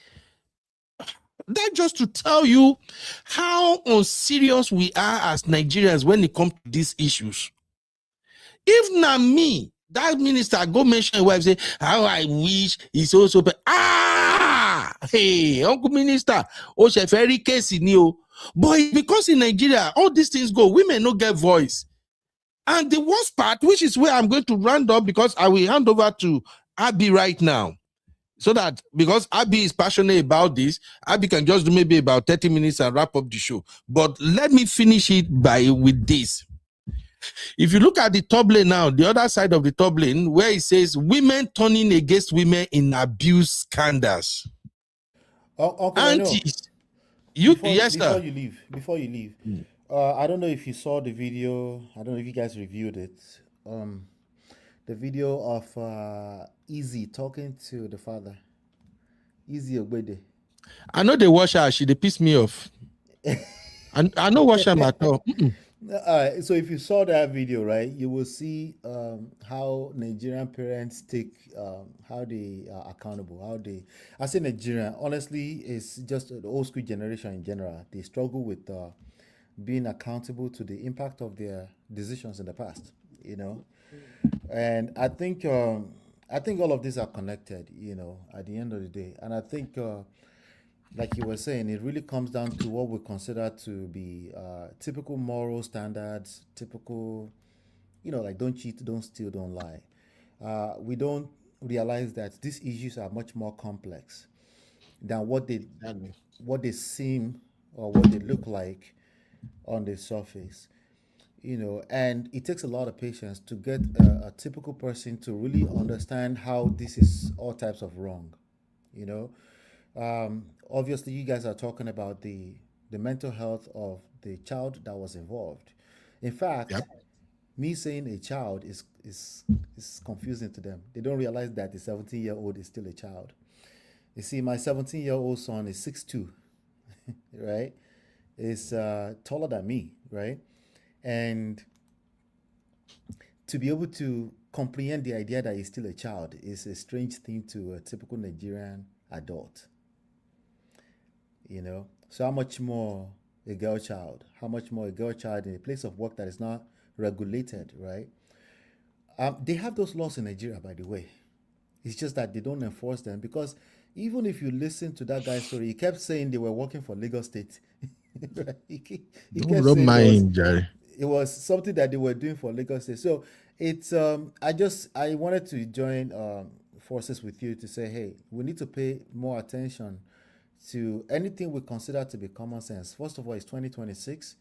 that, just to tell you how unserious we are as Nigerians when it comes to these issues? If not me, that minister go mention his wife, say, how I wish he's also, hey, Uncle Minister, oh, she very case in you. But because in Nigeria, all these things go, women no get voice. And the worst part, which is where I'm going to round up, because I will hand over to Abby right now. So that, because Abby is passionate about this, Abby can just do maybe about 30 minutes and wrap up the show. But let me finish it with this. If you look at the top lane now, the other side of the top lane, where it says women turning against women in abuse scandals. Uncle, Aunties, before you leave, I don't know if you saw the video. I don't know if you guys reviewed it. The video of Easy talking to the father. Easy Ogbede. I know they watch her. She they piss me off. I know watch her at all. So if you saw that video, right, you will see how Nigerian parents take how they are accountable. I say Nigerian, honestly, it's just the old school generation in general. They struggle with being accountable to the impact of their decisions in the past, And I think all of these are connected, at the end of the day. And I think like you were saying, it really comes down to what we consider to be typical moral standards, typical, like don't cheat, don't steal, don't lie. We don't realize that these issues are much more complex than what they seem or what they look like on the surface. And it takes a lot of patience to get a typical person to really understand how this is all types of wrong, Obviously, you guys are talking about the mental health of the child that was involved. In fact, me saying a child is confusing to them. They don't realize that the 17-year-old is still a child. You see, my 17-year-old son is 6'2", right? Is taller than me, right? And to be able to comprehend the idea that he's still a child is a strange thing to a typical Nigerian adult. You know, so how much more a girl child? How much more a girl child in a place of work that is not regulated, right? They have those laws in Nigeria, by the way. It's just that they don't enforce them, because even if you listen to that guy's story, he kept saying they were working for Lagos State. he kept saying it was something that they were doing for Lagos State. So it's I wanted to join forces with you to say, hey, we need to pay more attention to anything we consider to be common sense. First of all, it's 2026.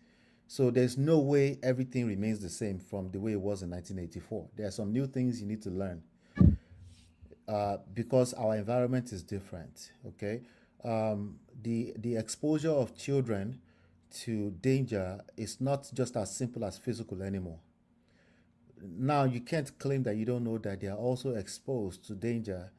So there's no way everything remains the same from the way it was in 1984. There are some new things you need to learn because our environment is different, okay? The exposure of children to danger is not just as simple as physical anymore. Now, you can't claim that you don't know that they are also exposed to danger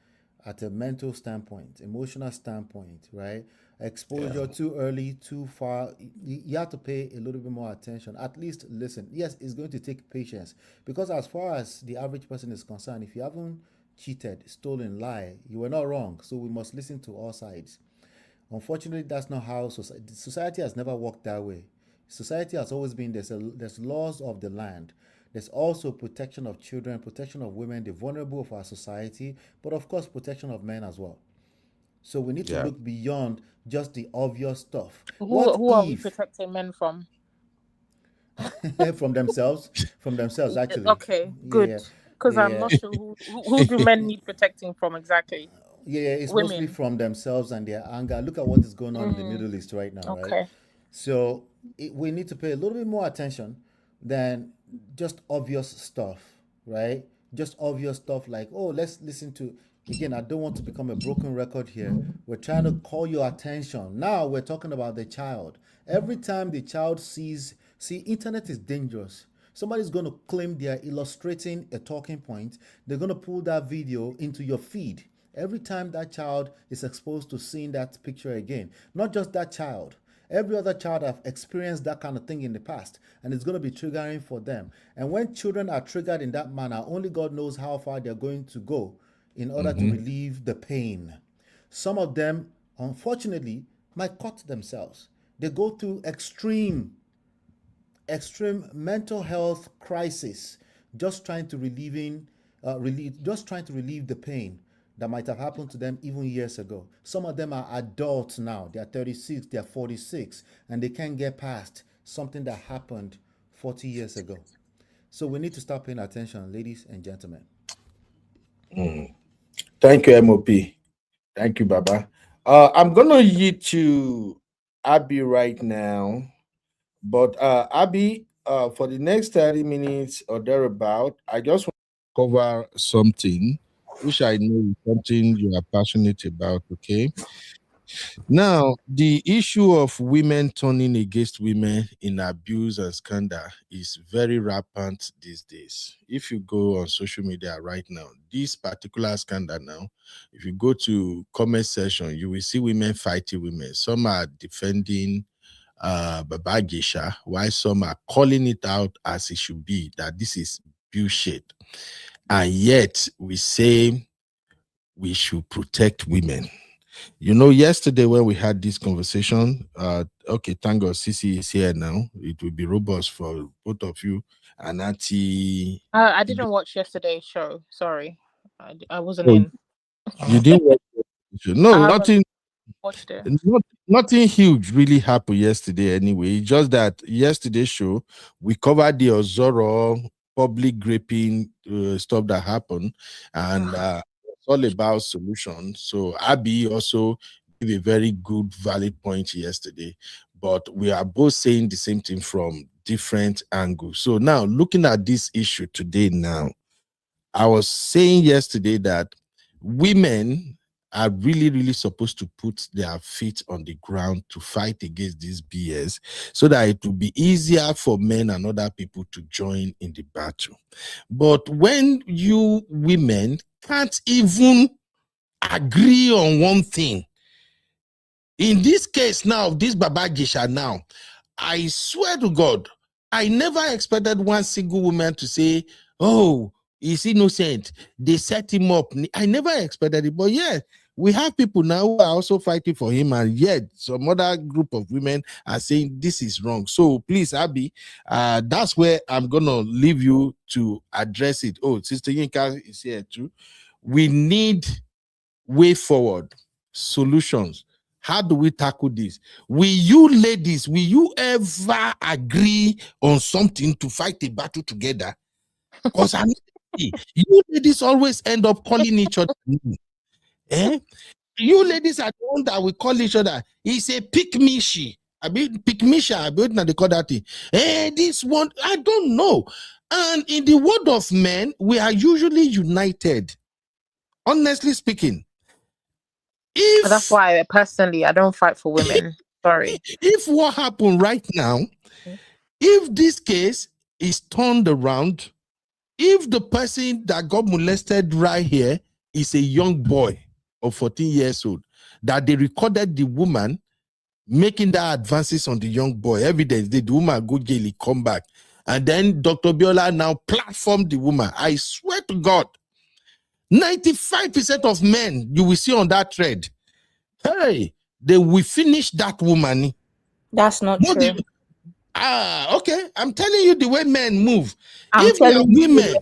at a mental standpoint, emotional standpoint, right? Exposure too early, too far. You have to pay a little bit more attention. At least listen. Yes, it's going to take patience, because as far as the average person is concerned, if you haven't cheated, stolen, lied, you were not wrong. So we must listen to all sides. Unfortunately, that's not how society has never worked that way. Society has always been there's laws of the land. There's also protection of children, protection of women, the vulnerable of our society, but of course, protection of men as well. So we need to look beyond just the obvious stuff. Who are we protecting men from? From themselves, actually. Okay, good. Because I'm not sure who do men need protecting from exactly. Yeah, it's women. Mostly from themselves and their anger. Look at what is going on in the Middle East right now, right? So we need to pay a little bit more attention than just obvious stuff, right? Just obvious stuff like, oh, let's listen to, again, I don't want to become a broken record here. We're trying to call your attention. Now we're talking about the child. Every time the child see, internet is dangerous. Somebody's going to claim they are illustrating a talking point. They're going to pull that video into your feed. Every time that child is exposed to seeing that picture again, not just that child, every other child have experienced that kind of thing in the past, and it's going to be triggering for them. And when children are triggered in that manner, only God knows how far they're going to go in order to relieve the pain. Some of them, unfortunately, might cut themselves. They go through extreme mental health crisis, just trying to relieve the pain that might have happened to them even years ago. Some of them are adults now. They are 36, they are 46, and they can't get past something that happened 40 years ago. So we need to start paying attention, ladies and gentlemen. Thank you, MOP. Thank you, Baba. I'm going to yield to Abby right now. But Abby, for the next 30 minutes or thereabout, I just want to cover something which I know is something you are passionate about, okay? Now, the issue of women turning against women in abuse and scandal is very rampant these days. If you go on social media right now, this particular scandal now, if you go to comment section, you will see women fighting women. Some are defending Baba Ijesha, while some are calling it out as it should be, that this is bullshit. And yet we say we should protect women. You know, yesterday when we had this conversation, okay, thank God Sisi is here now. It will be robust for both of you. And I didn't watch yesterday's show. Sorry, I wasn't in. You didn't watch it? No, nothing. Watched it. Nothing huge really happened yesterday anyway. Just that yesterday's show, we covered the Ozoro public raping stuff that happened, and it's all about solutions. So Abby also gave a very good, valid point yesterday, but we are both saying the same thing from different angles. So now, looking at this issue today now, I was saying yesterday that women are really, really supposed to put their feet on the ground to fight against this BS so that it will be easier for men and other people to join in the battle. But when you women can't even agree on one thing, in this case now, this Baba Ijesha now, I swear to God, I never expected one single woman to say, oh, he's innocent. They set him up. I never expected it. But yeah, we have people now who are also fighting for him, and yet some other group of women are saying this is wrong. So please, Abby, that's where I'm going to leave you to address it. Oh, Sister Yinka is here too. We need way forward, solutions. How do we tackle this? Will you ladies, will you ever agree on something to fight a battle together? Because you ladies always end up calling each other. Eh? You ladies are the one that we call each other. It's a pick-me-she. I mean, pick-me-she. I mean, they call that thing. Eh, this one, I don't know. And in the word of men, we are usually united. Honestly speaking. That's why personally I don't fight for women. Sorry. If what happened right now, if this case is turned around, if the person that got molested right here is a young boy of 14 years old, that they recorded the woman making that advances on the young boy, evidence, the woman go jail, he come back. And then Dr. Biola now platformed the woman. I swear to God, 95% of men you will see on that thread, hey, they will finish that woman. That's not true. Okay. I'm telling you the way men move. I'm if telling women,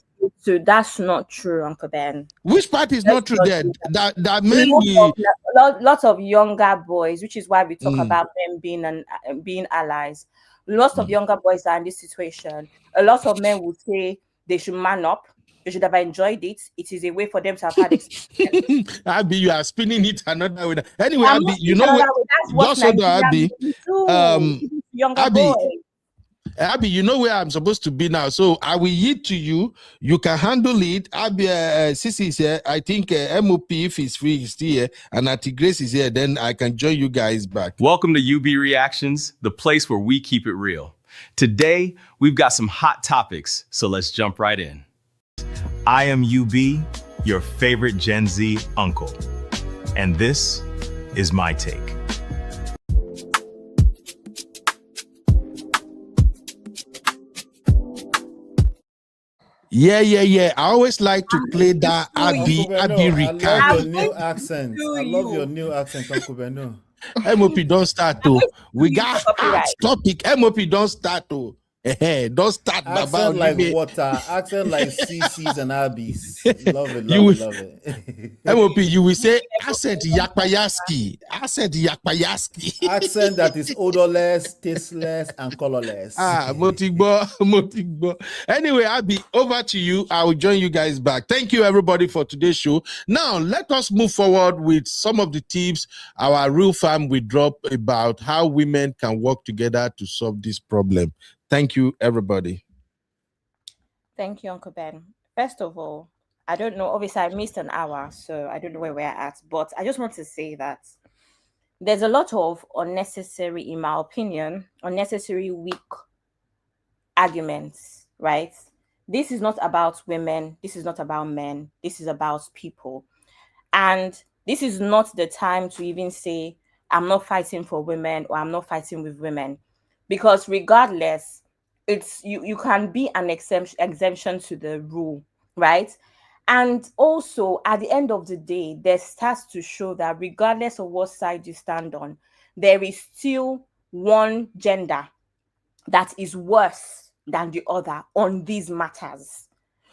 you, that's not true, Uncle Ben. Which part is not true there? That men lots of younger boys, which is why we talk about them being allies. Lots of younger boys are in this situation. A lot of men would say they should man up. They should have enjoyed it. It is a way for them to have had experience. Abby, you are spinning it another way. Anyway, Abby, you know what? That's what Abby, younger boys. Abby, you know where I'm supposed to be now. So I will yield to you. You can handle it. Abby, Sissy is here. I think MOP, if he's free, is still here. And Auntie Grace is here. Then I can join you guys back. Welcome to UB Reactions, the place where we keep it real. Today, we've got some hot topics, so let's jump right in. I am UB, your favorite Gen Z uncle. And this is my take. Yeah. I always like to play that Abby recap. I love your new accent. I love your new accent, Uncle Beno. MOP, don't start to. We got hot topic. MOP, don't start to. Don't start. Accent Baba, like water. Accent like CCs and Abby's. Love it. Love it. MOP, you will say accent yakpayaski. Accent yakpayaski. Accent that is odorless, tasteless, and colorless. Motigbo. Anyway, Abby, over to you. I will join you guys back. Thank you, everybody, for today's show. Now, let us move forward with some of the tips our real fam will drop about how women can work together to solve this problem. Thank you, everybody. Thank you, Uncle Ben. First of all, I don't know. Obviously, I missed an hour, so I don't know where we're at. But I just want to say that there's a lot of unnecessary, in my opinion, unnecessary weak arguments, right? This is not about women. This is not about men. This is about people. And this is not the time to even say, I'm not fighting for women or I'm not fighting with women. Because regardless, it's you can be an exemption to the rule, right? And also, at the end of the day, there starts to show that regardless of what side you stand on, there is still one gender that is worse than the other on these matters.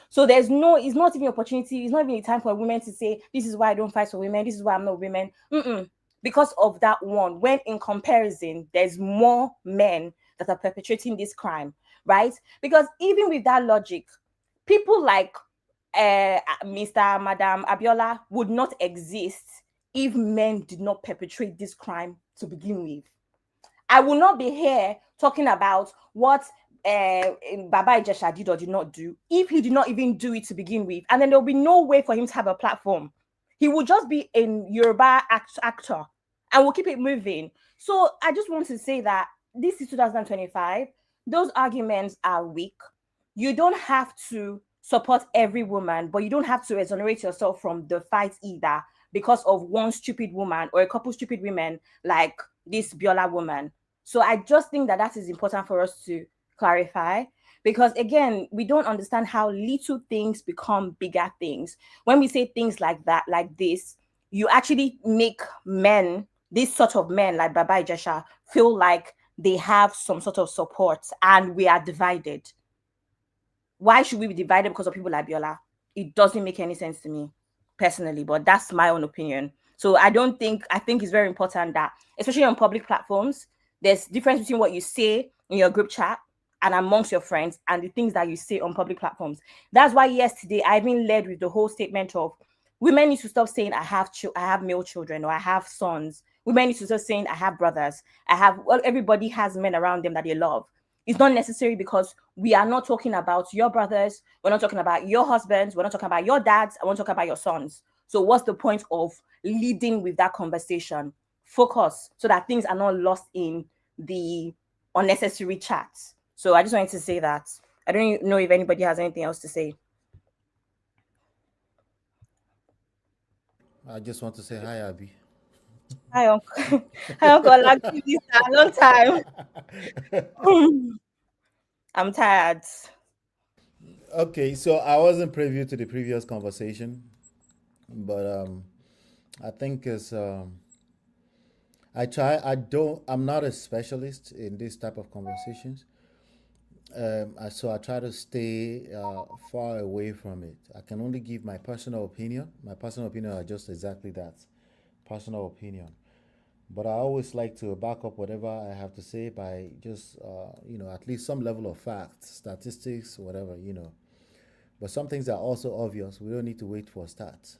So it's not even opportunity, it's not even a time for women to say, this is why I don't fight for women, this is why I'm not women. Because of that one, when in comparison, there's more men that are perpetrating this crime, right? Because even with that logic, people like Mr. Madam Abiola would not exist if men did not perpetrate this crime to begin with. I will not be here talking about what Baba Ijesha did or did not do if he did not even do it to begin with. And then there'll be no way for him to have a platform. He will just be a Yoruba actor and we'll keep it moving. So I just want to say that this is 2025. Those arguments are weak. You don't have to support every woman, but you don't have to exonerate yourself from the fight either because of one stupid woman or a couple stupid women like this BIOLA woman. So I just think that that is important for us to clarify, because again, we don't understand how little things become bigger things. When we say things like that, like this, you actually make men, this sort of men like Baba Ijesha, feel like they have some sort of support and we are divided. Why should we be divided because of people like BIOLA? It doesn't make any sense to me personally, but that's my own opinion. So I think it's very important that, especially on public platforms, there's difference between what you say in your group chat and amongst your friends and the things that you say on public platforms. That's why yesterday I even led with the whole statement of women need to stop saying I have male children or I have sons. Women need to stop saying I have brothers. Everybody has men around them that they love. It's not necessary, because we are not talking about your brothers. We're not talking about your husbands. We're not talking about your dads. I want to talk about your sons. So what's the point of leading with that conversation? Focus so that things are not lost in the unnecessary chats. So I just wanted to say that. I don't know if anybody has anything else to say. I just want to say hi, Abby. Hi, Uncle. Hi, Uncle. Like this a long time. I'm tired. Okay, so I wasn't privy to the previous conversation, but I think as I'm not a specialist in this type of conversations. So I try to stay far away from it. I can only give my personal opinion. My personal opinion are just exactly that, personal opinion. But I always like to back up whatever I have to say by just, at least some level of facts, statistics, whatever, But some things are also obvious. We don't need to wait for stats,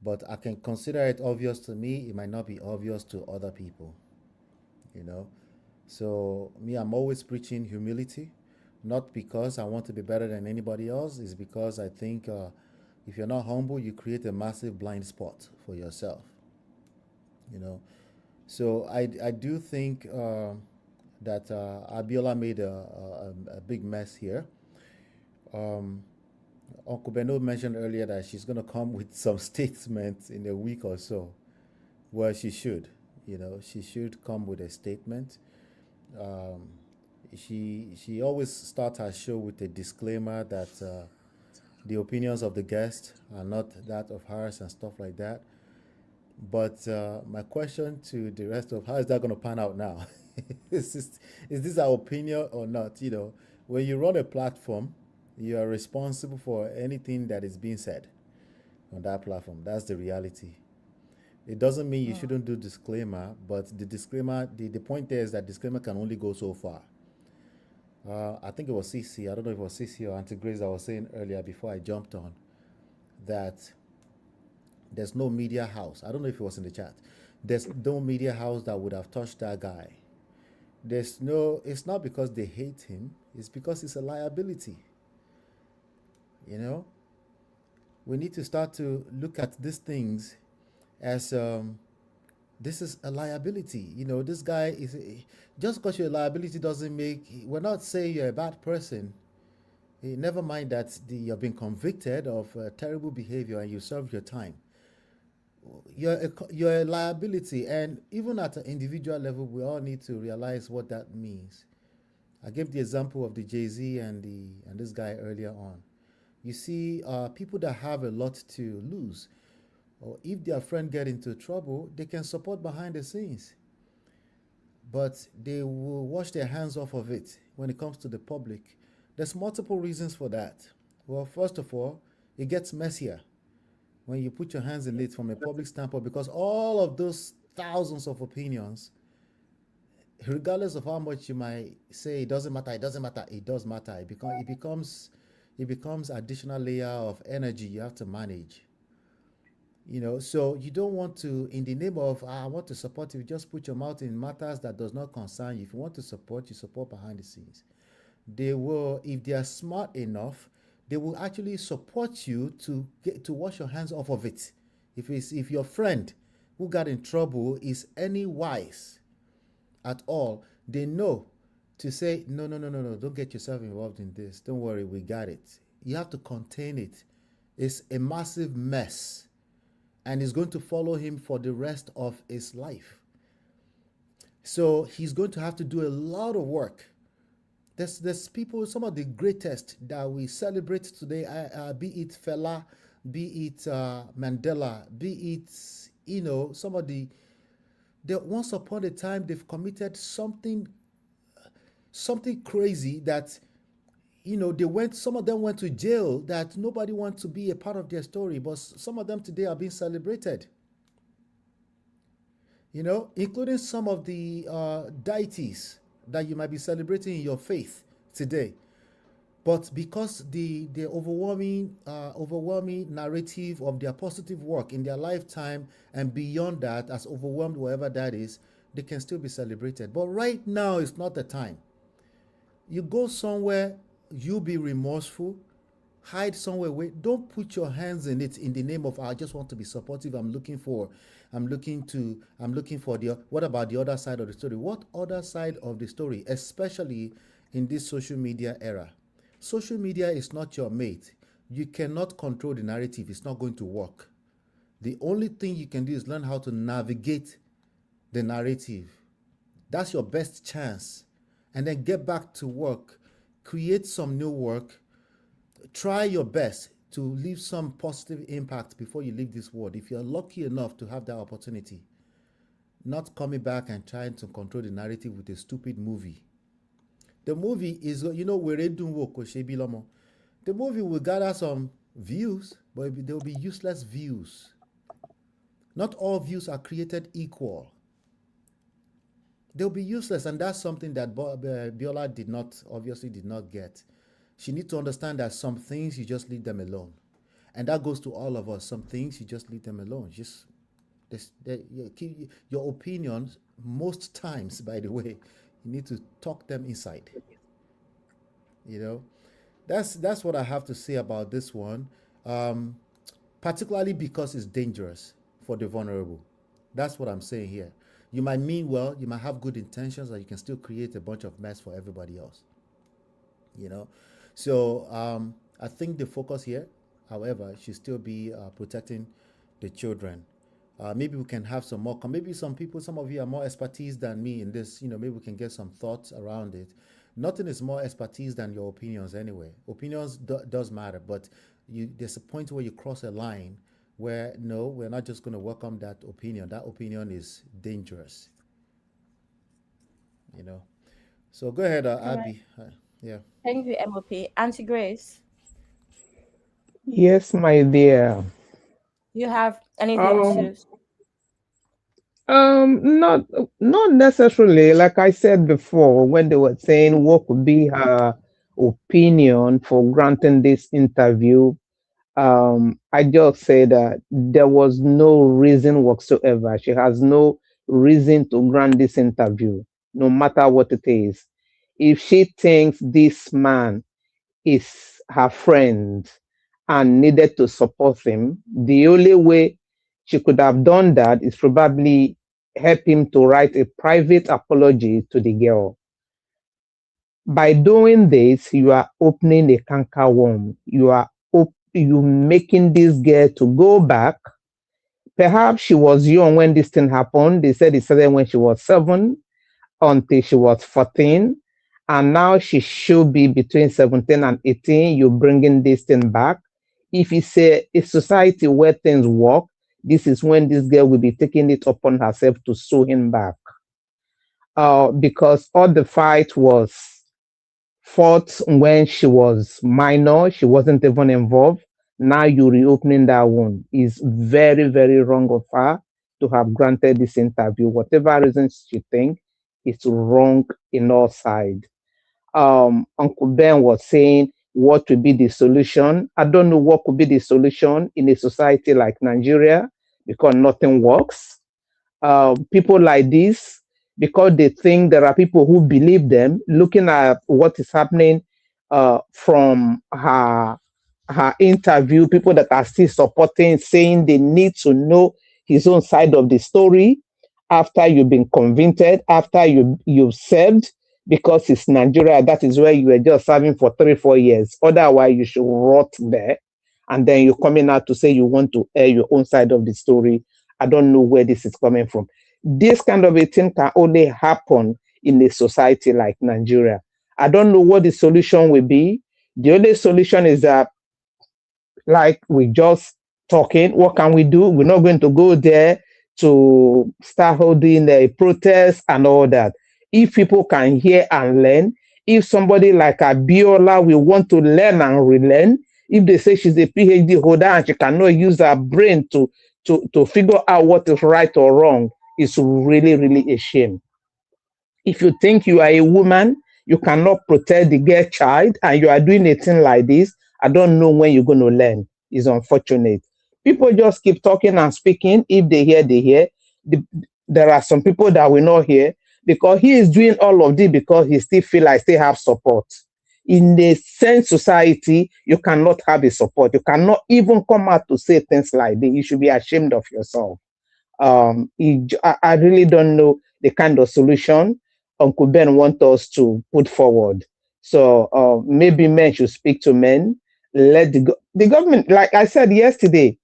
But I can consider it obvious to me. It might not be obvious to other people, So me, I'm always preaching humility, not because I want to be better than anybody else. It's because I think if you're not humble, you create a massive blind spot for yourself. So I do think that Abiola made a big mess here. Uncle Beno mentioned earlier that she's going to come with some statements in a week or so. Well, she should. She should come with a statement. She always starts her show with a disclaimer that the opinions of the guest are not that of hers and stuff like that. But my question to the rest of, how is that going to pan out now? Is this our opinion or not? When you run a platform, you are responsible for anything that is being said on that platform. That's the reality. It doesn't mean you shouldn't do disclaimer, but the disclaimer, the point there is that disclaimer can only go so far. I think it was CC, I don't know if it was CC or Auntie Grace that was saying earlier before I jumped on, that there's no media house. I don't know if it was in the chat. There's no media house that would have touched that guy. It's not because they hate him, it's because it's a liability. We need to start to look at these things as this is a liability. This guy is just because you're a liability doesn't make. We're not saying you're a bad person. Never mind that you've been convicted of terrible behavior and you served your time. You're a liability, and even at an individual level, we all need to realize what that means. I gave the example of the Jay-Z and this guy earlier on. You see, people that have a lot to lose, or if their friend get into trouble, they can support behind the scenes, but they will wash their hands off of it when it comes to the public. There's multiple reasons for that. Well, first of all, it gets messier when you put your hands in it from a public standpoint, because all of those thousands of opinions, regardless of how much you might say it doesn't matter, it does matter. It becomes additional layer of energy you have to manage. So you don't want to, in the name of I want to support you, just put your mouth in matters that does not concern you. If you want to support, you support behind the scenes. They will, if they are smart enough, they will actually support you to get to wash your hands off of it. If your friend who got in trouble is any wise at all, they know to say, no, no, no, no, no, don't get yourself involved in this. Don't worry, we got it. You have to contain it. It's a massive mess, and it's going to follow him for the rest of his life. So he's going to have to do a lot of work. There's people, some of the greatest that we celebrate today, be it Fela, be it Mandela, be it, some of the once upon a time they've committed something crazy that, some of them went to jail that nobody wants to be a part of their story, but some of them today are being celebrated. Including some of the deities that you might be celebrating in your faith today. But because the overwhelming narrative of their positive work in their lifetime and beyond that has overwhelmed whatever that is, they can still be celebrated. But right now is not the time. You go somewhere, you be remorseful, hide somewhere. Don't put your hands in it in the name of, I just want to be supportive. I'm looking for what about the other side of the story? What other side of the story, especially in this social media era? Social media is not your mate. You cannot control the narrative. It's not going to work. The only thing you can do is learn how to navigate the narrative. That's your best chance. And then get back to work, create some new work, try your best to leave some positive impact before you leave this world. If you're lucky enough to have that opportunity, not coming back and trying to control the narrative with a stupid movie. The movie is, the movie will gather some views, but there will be useless views. Not all views are created equal. They'll be useless, and that's something that BIOLA obviously did not get. She needs to understand that some things you just leave them alone. And that goes to all of us. Some things you just leave them alone. Your opinions, most times, by the way, you need to talk them inside. That's what I have to say about this one, particularly because it's dangerous for the vulnerable. That's what I'm saying here. You might mean well, you might have good intentions, or you can still create a bunch of mess for everybody else. So I think the focus here, however, should still be protecting the children. Maybe we can have some more, maybe some of you are more expertise than me in this, maybe we can get some thoughts around it. Nothing is more expertise than your opinions anyway. Opinions does matter, but there's a point where you cross a line where, no, we're not just going to welcome that opinion. That opinion is dangerous. So go ahead, Abby. Yeah. Thank you, MOP. Auntie Grace, Yes, my dear. you have anything to? Not necessarily. Like I said before, when they were saying what could be her opinion for granting this interview, I just said that there was no reason whatsoever. She has no reason to grant this interview, no matter what it is. If she thinks this man is her friend and needed to support him, the only way she could have done that is probably help him to write a private apology to the girl. By doing this, you are opening a canker worm. You making this girl to go back. Perhaps she was young when this thing happened. They said it started when she was 7 until she was 14. And now she should be between 17 and 18. You're bringing this thing back. If it's a society where things work, this is when this girl will be taking it upon herself to sue him back. Because all the fight was fought when she was minor. She wasn't even involved. Now you're reopening that one. It's very, very wrong of her to have granted this interview. Whatever reasons she think, it's wrong in all sides. Uncle Ben was saying, what would be the solution? I don't know what could be the solution in a society like Nigeria, because nothing works. People like this, because they think there are people who believe them, looking at what is happening from her her interview, people that are still supporting, saying they need to know his own side of the story after you've been convicted, after you've served, because it's Nigeria, that is where you were just serving for 3-4 years. Otherwise, you should rot there. And then you're coming out to say you want to air your own side of the story. I don't know where this is coming from. This kind of a thing can only happen in a society like Nigeria. I don't know what the solution will be. The only solution is that, like, we just talking. What can we do? We're not going to go there to start holding a protest and all that. If people can hear and learn, if somebody like a BIOLA will want to learn and relearn, if they say she's a PhD holder and she cannot use her brain to figure out what is right or wrong, it's really, really a shame. If you think you are a woman, you cannot protect the girl child, and you are doing a thing like this, I don't know when you're going to learn. It's unfortunate. People just keep talking and speaking. If they hear, they hear. There are some people that will not hear, because he is doing all of this because he still feel like still have support. In a sense society, you cannot have a support. You cannot even come out to say things like this. You should be ashamed of yourself. I really don't know the kind of solution Uncle Ben wants us to put forward. So maybe men should speak to men. Let the government, like I said yesterday,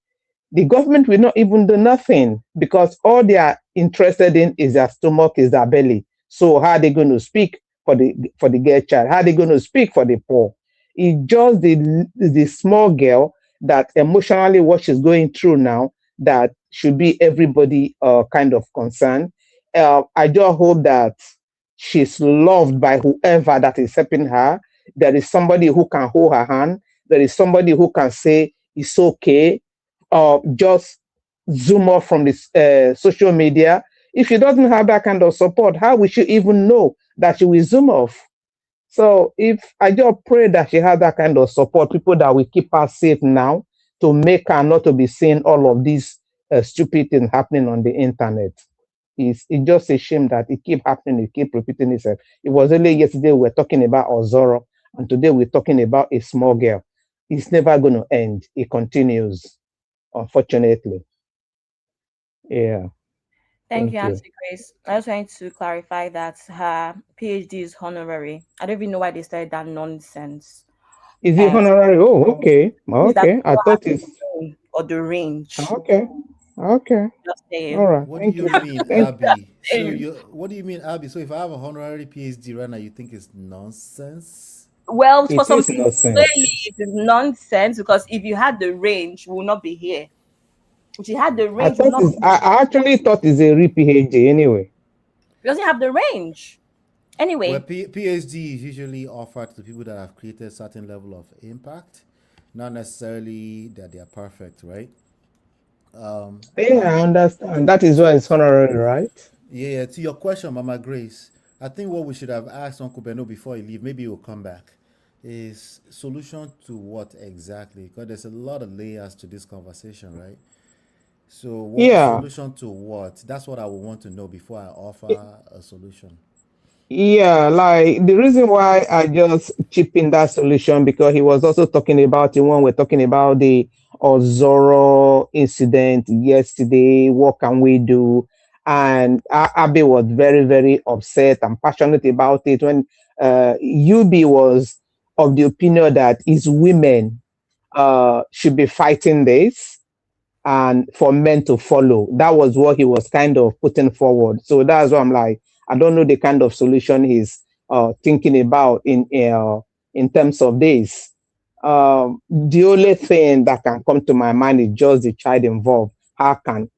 the government will not even do nothing, because all they are interested in is their stomach, is their belly. So how are they going to speak for the girl child? How are they going to speak for the poor? It's just the small girl that emotionally what she's going through now that should be everybody kind of concern. I just hope that she's loved by whoever that is helping her. There is somebody who can hold her hand. There is somebody who can say it's okay. Just zoom off from this social media. If she doesn't have that kind of support, how will she even know that she will zoom off? So if I just pray that she has that kind of support, people that will keep her safe now, to make her not to be seeing all of these stupid things happening on the internet. It's just a shame that it keep happening, it keep repeating itself. It was only yesterday we were talking about Ozoro, and today we're talking about a small girl. It's never going to end. It continues, unfortunately. Yeah. Thank you, Thank you. Auntie Grace. I just wanted to clarify that her PhD is honorary. I don't even know why they started that nonsense. Is it honorary? Oh, okay. Means that Okay. I people are thought it's or the range. okay. Okay. Just All saying. right. What do Thank you you. mean, Thank Abby? So saying. what do you mean, Abby? So if I have a honorary PhD right now, you think it's nonsense? Well, for It some is people, clearly nonsense. it is nonsense, because if you had the range, we will not be here. If you had the I range, we will thought not it's, be I actually thought it's a real PhD anyway. It doesn't have the range. Well, Anyway, PhD is usually offered to people that have created a certain level of impact, not necessarily that they are perfect, right? Yeah, I understand. That is why it's honorary, right? Yeah, to your question, Mama Grace, I think what we should have asked Uncle Beno before he leave, maybe he'll come back, is solution to what exactly? Because there's a lot of layers to this conversation, right? So, what Yeah. solution to what? That's what I would want to know before I offer a solution. Yeah, like the reason why I just chip in that solution, because he was also talking about the one we're talking about, the Ozoro incident yesterday. What can we do? And Abe was very, very upset and passionate about it when UB was of the opinion that his women should be fighting this and for men to follow. That was what he was kind of putting forward. So that's why I'm like, I don't know the kind of solution he's thinking about in terms of this. The only thing that can come to my mind is just the child involved. How can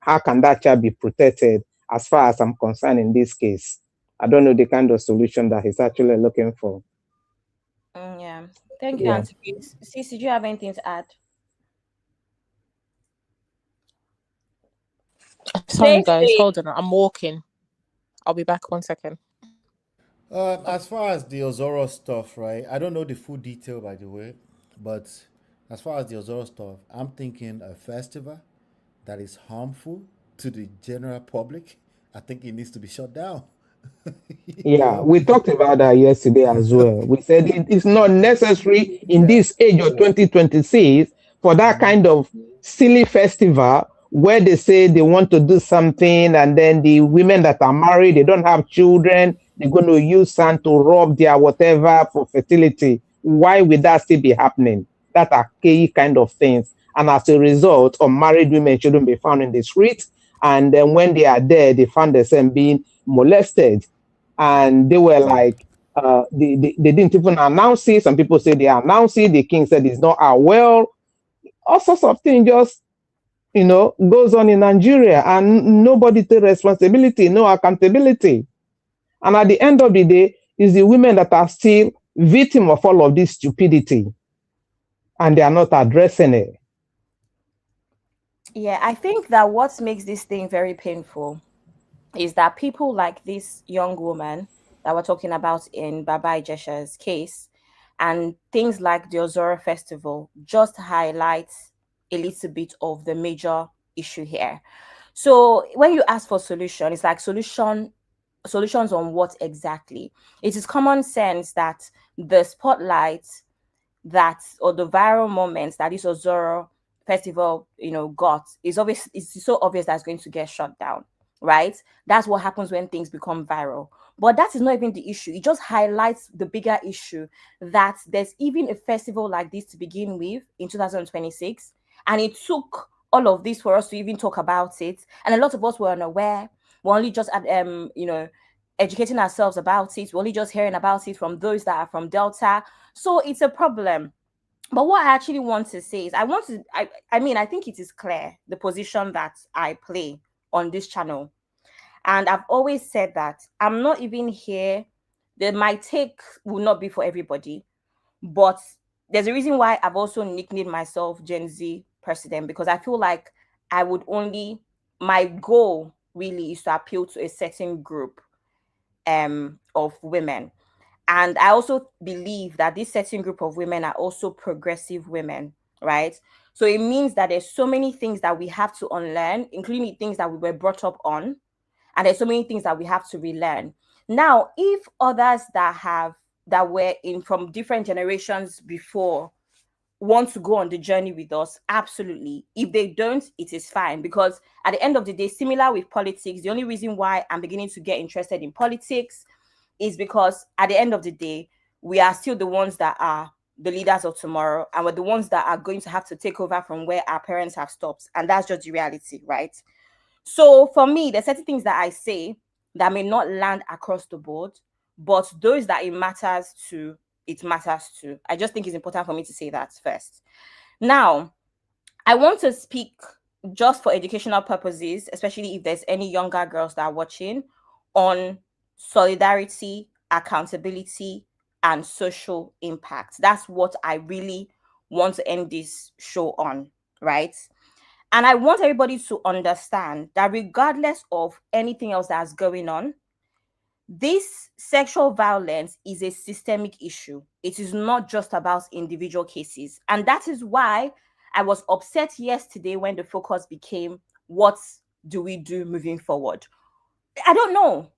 that child be protected? As far as I'm concerned, in this case, I don't know the kind of solution that he's actually looking for. yeah. Thank you, Yeah. Auntie Grace. Sis, did you have anything to add? Sorry, Stay guys. safe. Hold on. I'm walking. I'll be back 1 second. As far as the Ozoro stuff, right? I don't know the full detail, by the way, but as far as the Ozoro stuff, I'm thinking a festival that is harmful to the general public. I think it needs to be shut down. Yeah, we talked about that yesterday as well. We said it is not necessary in this age of 2026 for that kind of silly festival where they say they want to do something and then the women that are married, they don't have children, they're going to use sand to rub their whatever for fertility. Why would that still be happening? That are key kind of things. And as a result, unmarried women shouldn't be found in the streets. And then when they are there, they found themselves being molested. And they were like, they didn't even announce it. Some people say they announced it. The king said it's not our well. All sorts of things just, goes on in Nigeria, and nobody takes responsibility, no accountability. And at the end of the day, it's the women that are still victim of all of this stupidity, and they are not addressing it. Yeah, I think that what makes this thing very painful is that people like this young woman that we're talking about in Baba Ijesha's case, and things like the Ozora Festival just highlights a little bit of the major issue here. So when you ask for solution, it's like solutions on what exactly? It is common sense that the spotlight or the viral moments that this Ozora Festival, got is obvious. It's so obvious that it's going to get shut down. Right? That's what happens when things become viral. But that is not even the issue. It just highlights the bigger issue that there's even a festival like this to begin with in 2026. And it took all of this for us to even talk about it. And a lot of us were unaware. We're only just educating ourselves about it. We're only just hearing about it from those that are from Delta. So it's a problem. But what I actually want to say is I think it is clear the position that I play on this channel. And I've always said that I'm not even here. My take will not be for everybody. But there's a reason why I've also nicknamed myself Gen Z president, because I feel like my goal really is to appeal to a certain group of women. And I also believe that this certain group of women are also progressive women, right? So it means that there's so many things that we have to unlearn, including things that we were brought up on. And there's so many things that we have to relearn. Now, if others that were in from different generations before want to go on the journey with us, absolutely. If they don't, it is fine. Because at the end of the day, similar with politics, the only reason why I'm beginning to get interested in politics is because at the end of the day, we are still the ones that are the leaders of tomorrow, and we're the ones that are going to have to take over from where our parents have stopped. And that's just the reality, right? So for me, there's certain things that I say that may not land across the board, but those that it matters to. I just think it's important for me to say that first. Now, I want to speak just for educational purposes, especially if there's any younger girls that are watching, on solidarity, accountability, and social impact. That's what I really want to end this show on, right? And I want everybody to understand that regardless of anything else that's going on, this sexual violence is a systemic issue. It is not just about individual cases. And that is why I was upset yesterday when the focus became, what do we do moving forward? I don't know.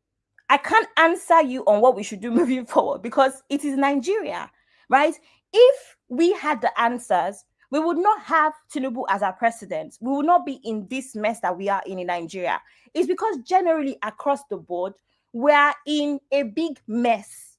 I can't answer you on what we should do moving forward because it is Nigeria, right? If we had the answers, we would not have Tinubu as our president. We would not be in this mess that we are in Nigeria. It's because generally across the board, we are in a big mess.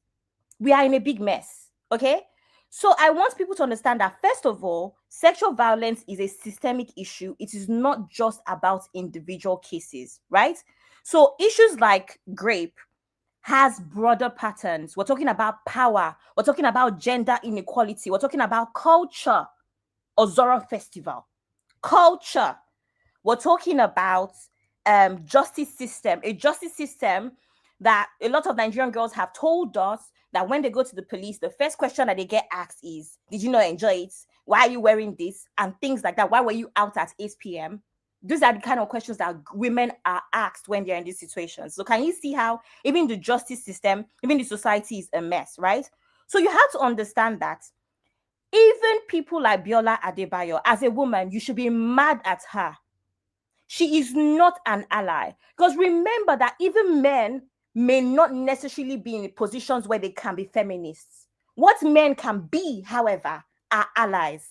Okay? So I want people to understand that, first of all, sexual violence is a systemic issue. It is not just about individual cases, right? So issues like rape has broader patterns. We're talking about power. We're talking about gender inequality. We're talking about culture. Ozora Festival. Culture. We're talking about justice system. A justice system that a lot of Nigerian girls have told us that when they go to the police, the first question that they get asked is, did you not enjoy it? Why are you wearing this? And things like that. Why were you out at 8 p.m.? These are the kind of questions that women are asked when they're in these situations. So can you see how even the justice system, even the society is a mess, right? So you have to understand that even people like BIOLA Adebayo, as a woman, you should be mad at her. She is not an ally. Because remember that even men may not necessarily be in positions where they can be feminists. What men can be, however, are allies.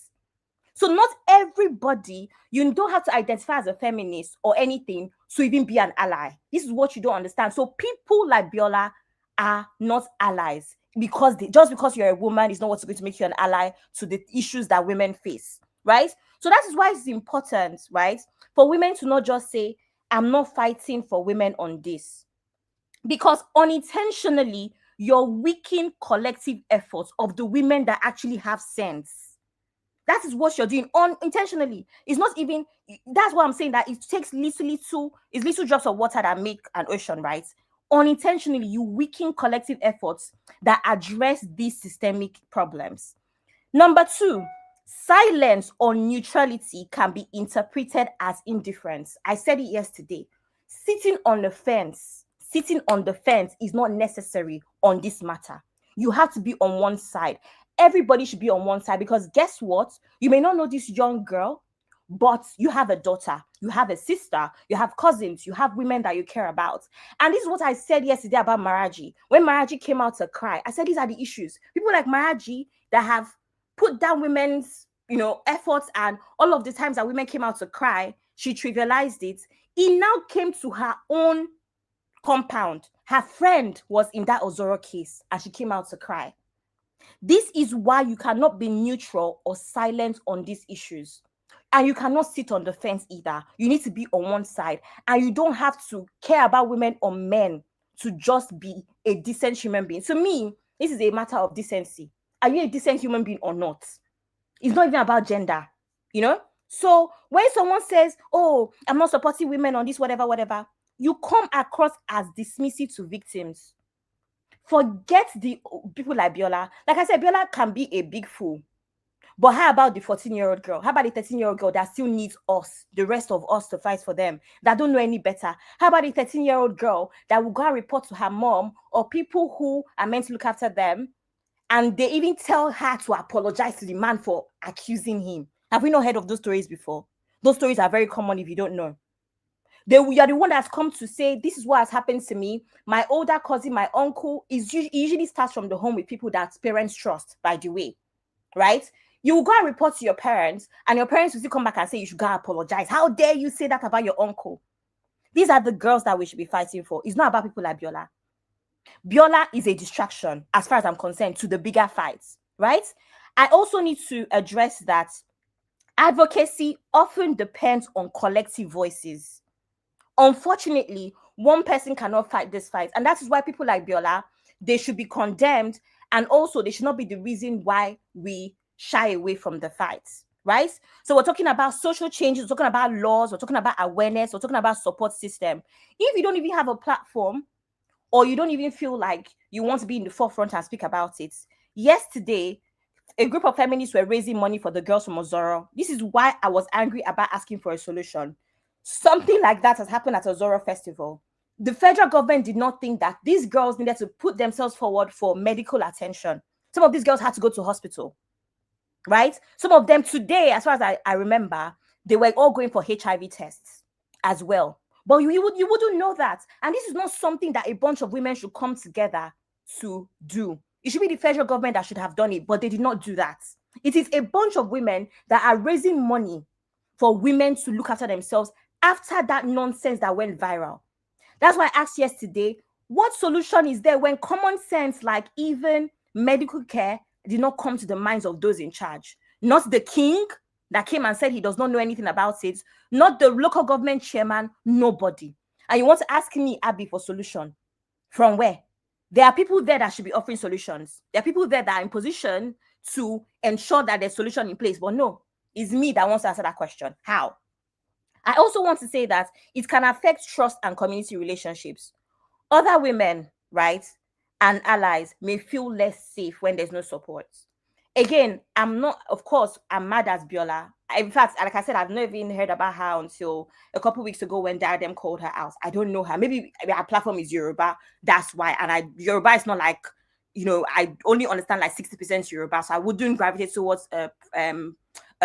So not everybody, you don't have to identify as a feminist or anything to even be an ally. This is what you don't understand. So people like Biola are not allies just because you're a woman is not what's going to make you an ally to the issues that women face, right? So that is why it's important, right, for women to not just say, I'm not fighting for women on this. Because unintentionally, you're weakening collective efforts of the women that actually have sense. That is what you're doing unintentionally. It's not even, that's why I'm saying that it takes little drops of water that make an ocean, right? Unintentionally, you weaken collective efforts that address these systemic problems. Number 2, silence or neutrality can be interpreted as indifference. I said it yesterday. Sitting on the fence is not necessary on this matter. You have to be on one side. Everybody should be on one side, because guess what? You may not know this young girl, but you have a daughter, you have a sister, you have cousins, you have women that you care about. And this is what I said yesterday about Maraji. When Maraji came out to cry, I said these are the issues. People like Maraji that have put down women's, efforts, and all of the times that women came out to cry, she trivialized it. It now came to her own compound. Her friend was in that Ozoro case and she came out to cry. This is why you cannot be neutral or silent on these issues. And you cannot sit on the fence either. You need to be on one side. And you don't have to care about women or men to just be a decent human being. To me, this is a matter of decency. Are you a decent human being or not? It's not even about gender, So when someone says, oh, I'm not supporting women on this, whatever, you come across as dismissive to victims. Forget the people like Biola. Like I said, Biola can be a big fool. But how about the 14-year-old girl? How about the 13-year-old girl that still needs us, the rest of us, to fight for them, that don't know any better? How about the 13-year-old girl that will go and report to her mom or people who are meant to look after them, and they even tell her to apologize to the man for accusing him? Have we not heard of those stories before? Those stories are very common if you don't know. You are the one that's come to say, this is what has happened to me. My older cousin, my uncle, usually starts from the home with people that parents trust, by the way, right? You will go and report to your parents, and your parents will still come back and say you should go and apologize. How dare you say that about your uncle? These are the girls that we should be fighting for. It's not about people like Biola. Biola is a distraction, as far as I'm concerned, to the bigger fights, right? I also need to address that advocacy often depends on collective voices. Unfortunately, one person cannot fight this fight. And that is why people like Biola, they should be condemned. And also, they should not be the reason why we shy away from the fights, right? So we're talking about social changes, we're talking about laws, we're talking about awareness, we're talking about support system. If you don't even have a platform, or you don't even feel like you want to be in the forefront and speak about it. Yesterday, a group of feminists were raising money for the girls from Ozoro. This is why I was angry about asking for a solution. Something like that has happened at Ozoro Festival. The federal government did not think that these girls needed to put themselves forward for medical attention. Some of these girls had to go to hospital, right? Some of them today, as far as I remember, they were all going for HIV tests as well. But you wouldn't know that. And this is not something that a bunch of women should come together to do. It should be the federal government that should have done it, but they did not do that. It is a bunch of women that are raising money for women to look after themselves after that nonsense that went viral. That's why I asked yesterday, what solution is there when common sense, like even medical care, did not come to the minds of those in charge? Not the king that came and said he does not know anything about it, not the local government chairman, nobody. And you want to ask me, Abby, for solution? From where? There are people there that should be offering solutions. There are people there that are in position to ensure that there's solution in place. But no, it's me that wants to answer that question. How? I also want to say that it can affect trust and community relationships. Other women, right, and allies may feel less safe when there's no support. Again, I'm mad as Biola. In fact, like I said, I've never even heard about her until a couple weeks ago when Diadem called her out. I don't know her. Maybe our platform is Yoruba. That's why. And Yoruba is not like, I only understand like 60% Yoruba. So I wouldn't gravitate towards a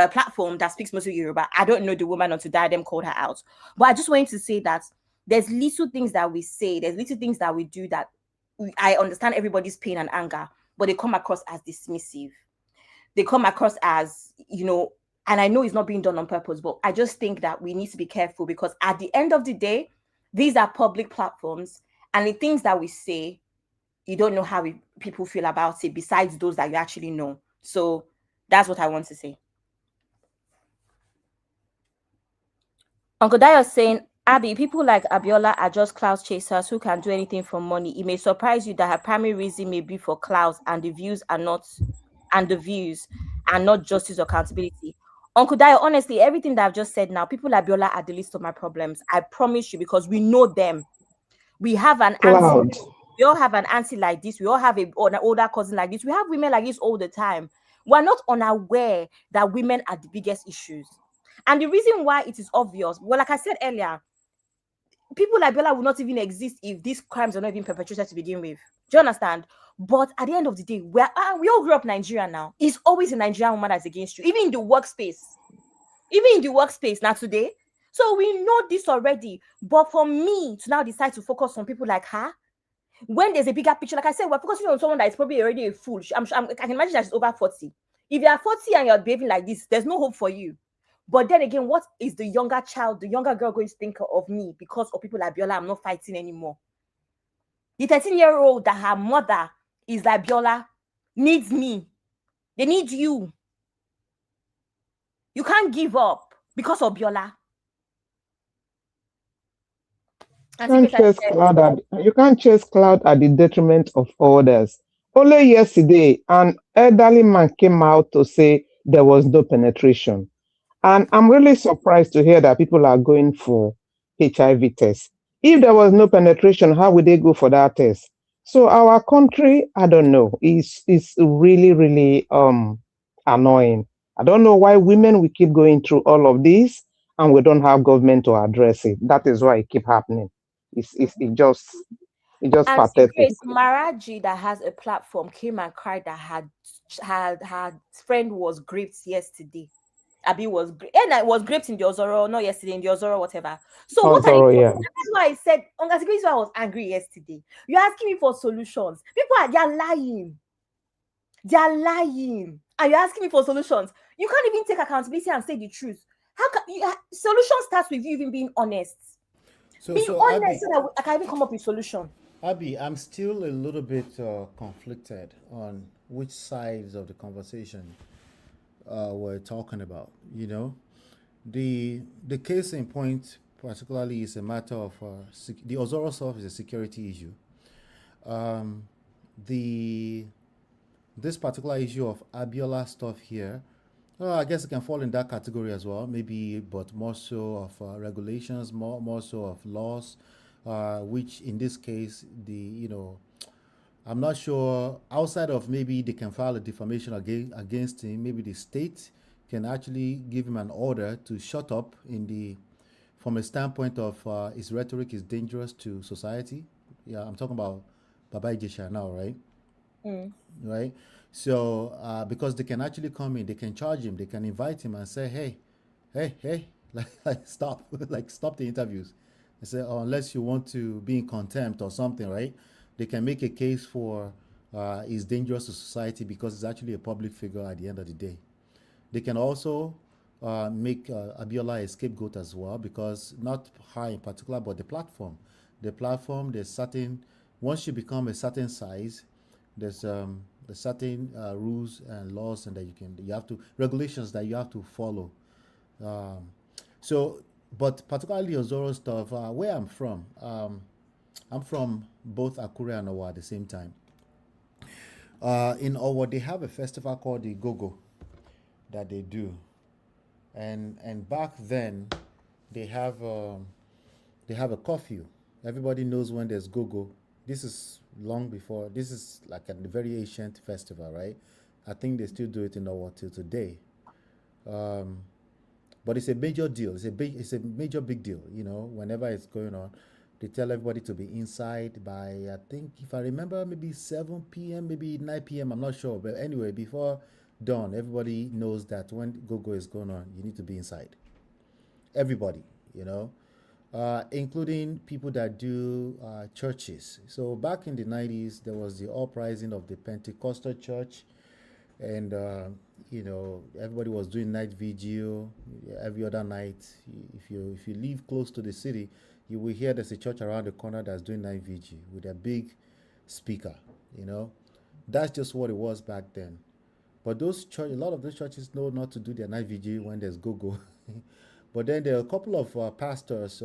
platform that speaks mostly Yoruba. I don't know the woman until Diadem called her out. But I just wanted to say that There's little things that we say, there's little things that we do that I understand everybody's pain and anger, but they come across as dismissive. They come across as, and I know it's not being done on purpose, but I just think that we need to be careful, because at the end of the day, these are public platforms, and the things that we say, you don't know how people feel about it besides those that you actually know. So that's what I want to say. Uncle Dio saying, Abby, people like Abiola are just clout chasers who can do anything for money. It may surprise you that her primary reason may be for clout, and the views are not justice or accountability. Uncle Dio, honestly, everything that I've just said now, people like Abiola are the least of my problems. I promise you, because we know them. We have an auntie. We all have an auntie like this. We all have an older cousin like this. We have women like this all the time. We're not unaware that women are the biggest issues. And the reason why it is obvious, well, like I said earlier, people like Bola would not even exist if these crimes are not even perpetrated to begin with. Do you understand? But at the end of the day, we all grew up Nigeria now. It's always a Nigerian woman that's against you, even in the workspace. Now today. So we know this already. But for me to now decide to focus on people like her, when there's a bigger picture, like I said, we're focusing on someone that is probably already a fool. I can imagine that she's over 40. If you're 40 and you're behaving like this, there's no hope for you. But then again, what is the younger girl going to think of me because of people like Biola? I'm not fighting anymore. The 13-year-old that her mother is like Biola needs me. They need you. You can't give up because of Biola. You can't chase cloud at the detriment of others. Only yesterday, an elderly man came out to say there was no penetration. And I'm really surprised to hear that people are going for HIV tests. If there was no penetration, how would they go for that test? So our country, I don't know, is really, really annoying. I don't know why women we keep going through all of this and we don't have government to address it. That is why it keep happening. It's just And pathetic. Grace Maraji, that has a platform, came and cried that her friend was raped yesterday. Abby was raped in the Ozoro, not yesterday, in the Ozoro, whatever. So what are you? Yeah. That's why I said, that's why I was angry yesterday. You're asking me for solutions. They're lying. They're lying. And you're asking me for solutions. You can't even take accountability and say the truth. How can solution starts with you even being honest? Being honest, Abby, so that I can even come up with solution. Abby, I'm still a little bit conflicted on which sides of the conversation we're talking about. The case in point particularly is a matter of the Ozoro stuff is a security issue. This particular issue of Abiola stuff here, I guess it can fall in that category as well, maybe, but more so of regulations, more so of laws, which in this case, I'm not sure, outside of maybe they can file a defamation against him, maybe the state can actually give him an order to shut up from a standpoint of his rhetoric is dangerous to society. Yeah, I'm talking about Baba Ijesha now, right? Right? So, because they can actually come in, they can charge him, they can invite him and say, hey, like stop, stop the interviews. They say, unless you want to be in contempt or something, right? They can make a case for he's dangerous to society because he's actually a public figure at the end of the day. They can also make Abiola a scapegoat as well, because not her in particular, but the platform. There's certain, once you become a certain size, there's certain rules and laws and regulations that you have to follow. But particularly Ozoro stuff, where I'm from both Akure and Owa at the same time. In Owa, they have a festival called the Gogo that they do, and back then they have a curfew. Everybody knows when there's Gogo. This is long before. This is like a very ancient festival, right? I think they still do it in Owa till today. But it's a major deal. It's a major big deal. Whenever it's going on, they tell everybody to be inside by, I think, if I remember, maybe 7 p.m., maybe 9 p.m. I'm not sure, but anyway, before dawn, everybody knows that when Gogo is going on, you need to be inside. Everybody, including people that do churches. So back in the 90s, there was the uprising of the Pentecostal church, and everybody was doing night vigil every other night. If you live close to the city, you will hear there's a church around the corner that's doing night vigil with a big speaker. That's just what it was back then. But a lot of those churches know not to do their night vigil when there's go-go. But then there are a couple of pastors,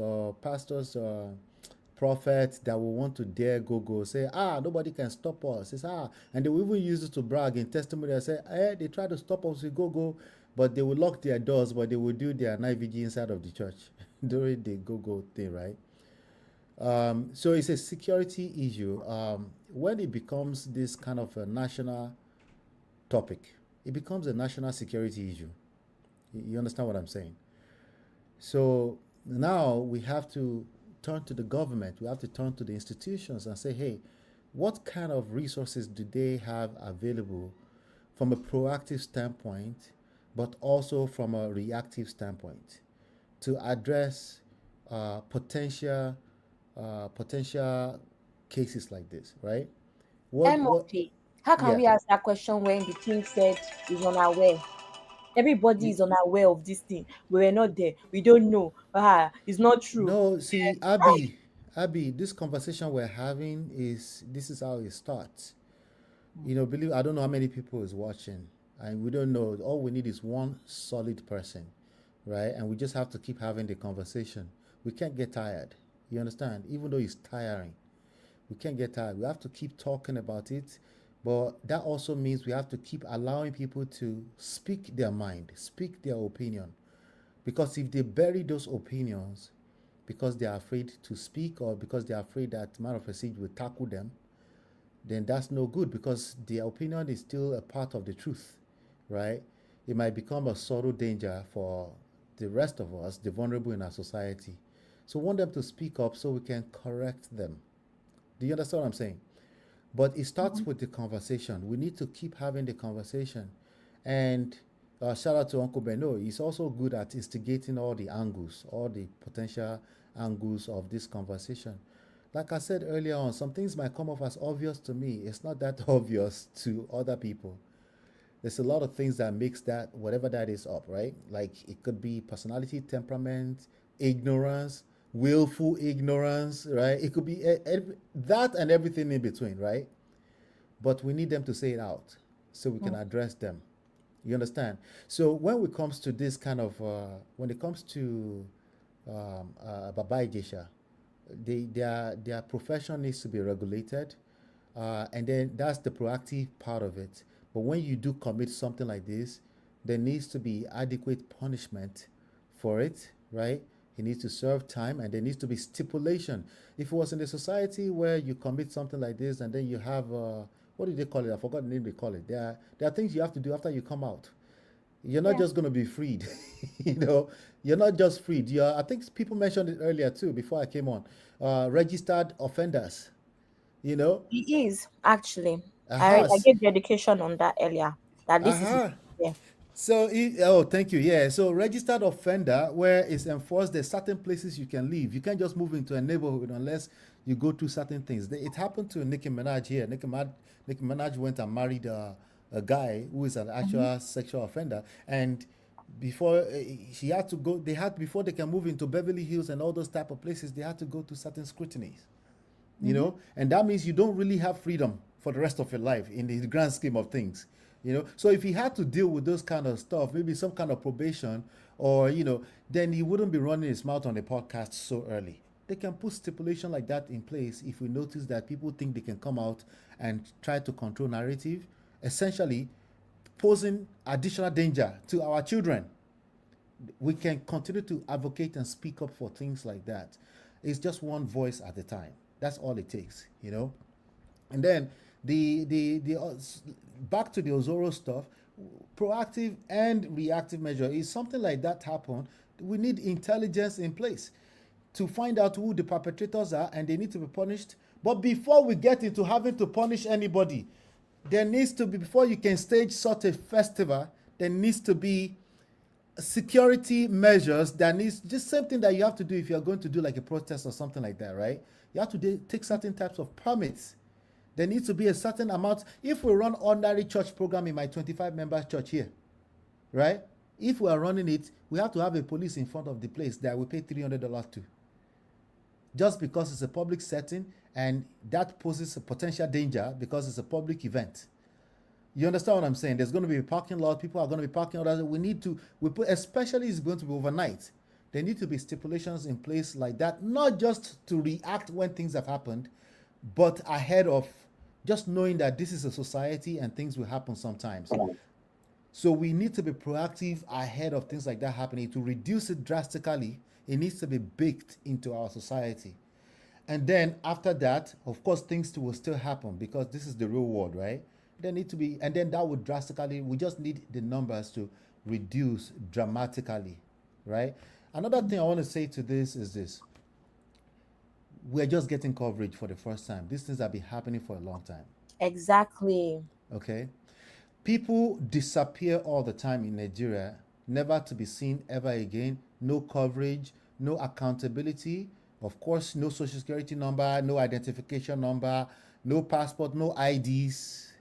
prophets that will want to dare go, say, nobody can stop us. It's, and they will even use it to brag in testimony. They say, they try to stop us with go, but they will lock their doors, but they will do their night vigil inside of the church during the go thing, right? So it's a security issue. When it becomes this kind of a national topic, it becomes a national security issue. You understand what I'm saying? So now we have to turn to the government, we have to turn to the institutions and say, hey, what kind of resources do they have available from a proactive standpoint, but also from a reactive standpoint to address potential cases like this, right? MOP, how can we ask that question when the king said he's unaware? Everybody is unaware of this thing. We were not there. We don't know. It's not true. No, see, Abby, this conversation we're having this is how it starts. Believe I don't know how many people is watching, and we don't know. All we need is one solid person, right? And we just have to keep having the conversation. We can't get tired. You understand? Even though it's tiring, we can't get tired. We have to keep talking about it. But that also means we have to keep allowing people to speak their mind, speak their opinion. Because if they bury those opinions because they are afraid to speak or because they are afraid that man of procedure will tackle them, then that's no good because their opinion is still a part of the truth, right? It might become a subtle danger for the rest of us, the vulnerable in our society. So we want them to speak up so we can correct them. Do you understand what I'm saying? But it starts with the conversation. We need to keep having the conversation. And shout out to Uncle Beno. He's also good at instigating all the angles, all the potential angles of this conversation. Like I said earlier on, some things might come off as obvious to me. It's not that obvious to other people. There's a lot of things that makes that, whatever that is, up, right? Like it could be personality, temperament, ignorance, willful ignorance, right? It could be that and everything in between, right? But we need them to say it out so we can address them. You understand? So when it comes to this kind of, when it comes to Baba Ijesha, their profession needs to be regulated, and then that's the proactive part of it. But when you do commit something like this, there needs to be adequate punishment for it, right? He needs to serve time, and there needs to be stipulation. If it was in a society where you commit something like this and then you have, what do they call it? I forgot the name they call it. There are things you have to do after you come out. You're not just going to be freed. You're not just freed. I think people mentioned it earlier too, before I came on. Registered offenders, He is, actually. I gave the education on that earlier. That this is, yeah. So, thank you. Yeah. So registered offender, where it's enforced, there's certain places you can live. You can't just move into a neighborhood unless you go through certain things. It happened to Nicki Minaj here. Nicki Minaj went and married a guy who is an actual sexual offender. And before she had to go, before they can move into Beverly Hills and all those type of places, they had to go to certain scrutinies. And that means you don't really have freedom for the rest of your life in the grand scheme of things. So if he had to deal with those kind of stuff, maybe some kind of probation, or then he wouldn't be running his mouth on the podcast so early. They can put stipulation like that in place if we notice that people think they can come out and try to control narrative, essentially posing additional danger to our children. We can continue to advocate and speak up for things like that. It's just one voice at a time. That's all it takes, And then the back to the Ozoro stuff, proactive and reactive measure is something like that happen. We need intelligence in place to find out who the perpetrators are, and they need to be punished. But before we get into having to punish anybody, there needs to be, before you can stage such a festival, there needs to be security measures that needs just same thing that you have to do if you're going to do like a protest or something like that, right? You have to take certain types of permits. There needs to be a certain amount. If we run ordinary church program in my 25 members church here, right? If we are running it, we have to have a police in front of the place that we pay $300 to. Just because it's a public setting and that poses a potential danger because it's a public event. You understand what I'm saying? There's going to be a parking lot. People are going to be parking out. Especially it's going to be overnight. There need to be stipulations in place like that, not just to react when things have happened, but ahead of just knowing that this is a society and things will happen sometimes. So we need to be proactive ahead of things like that happening. To reduce it drastically, it needs to be baked into our society. And then after that, of course, things will still happen because this is the real world, right? There need to be, and then that would drastically, we just need the numbers to reduce dramatically, right? Another thing I want to say to this is this. We're just getting coverage for the first time. These things have been happening for a long time. Exactly. Okay. People disappear all the time in Nigeria, never to be seen ever again. No coverage, no accountability. Of course, no social security number, no identification number, no passport, no IDs.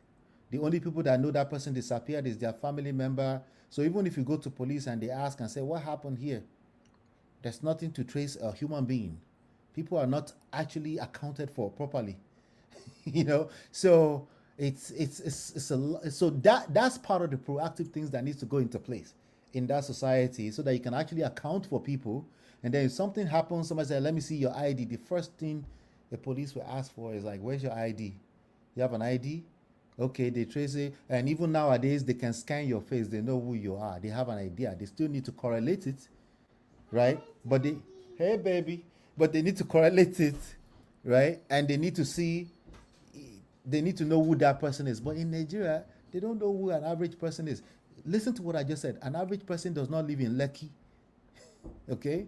The only people that know that person disappeared is their family member. So even if you go to police and they ask and say, what happened here? There's nothing to trace a human being. People are not actually accounted for properly. You know, so so that's part of the proactive things that needs to go into place in that society so that you can actually account for people. And then if something happens, somebody says, let me see your ID. The first thing the police will ask for is like, where's your ID? You have an ID? Okay, they trace it. And even nowadays, they can scan your face. They know who you are. They have an idea. They still need to correlate it, right? But hey, baby. But they need to correlate it, right? And they need to see, they need to know who that person is. But in Nigeria, they don't know who an average person is. Listen to what I just said. An average person does not live in Lekki, okay?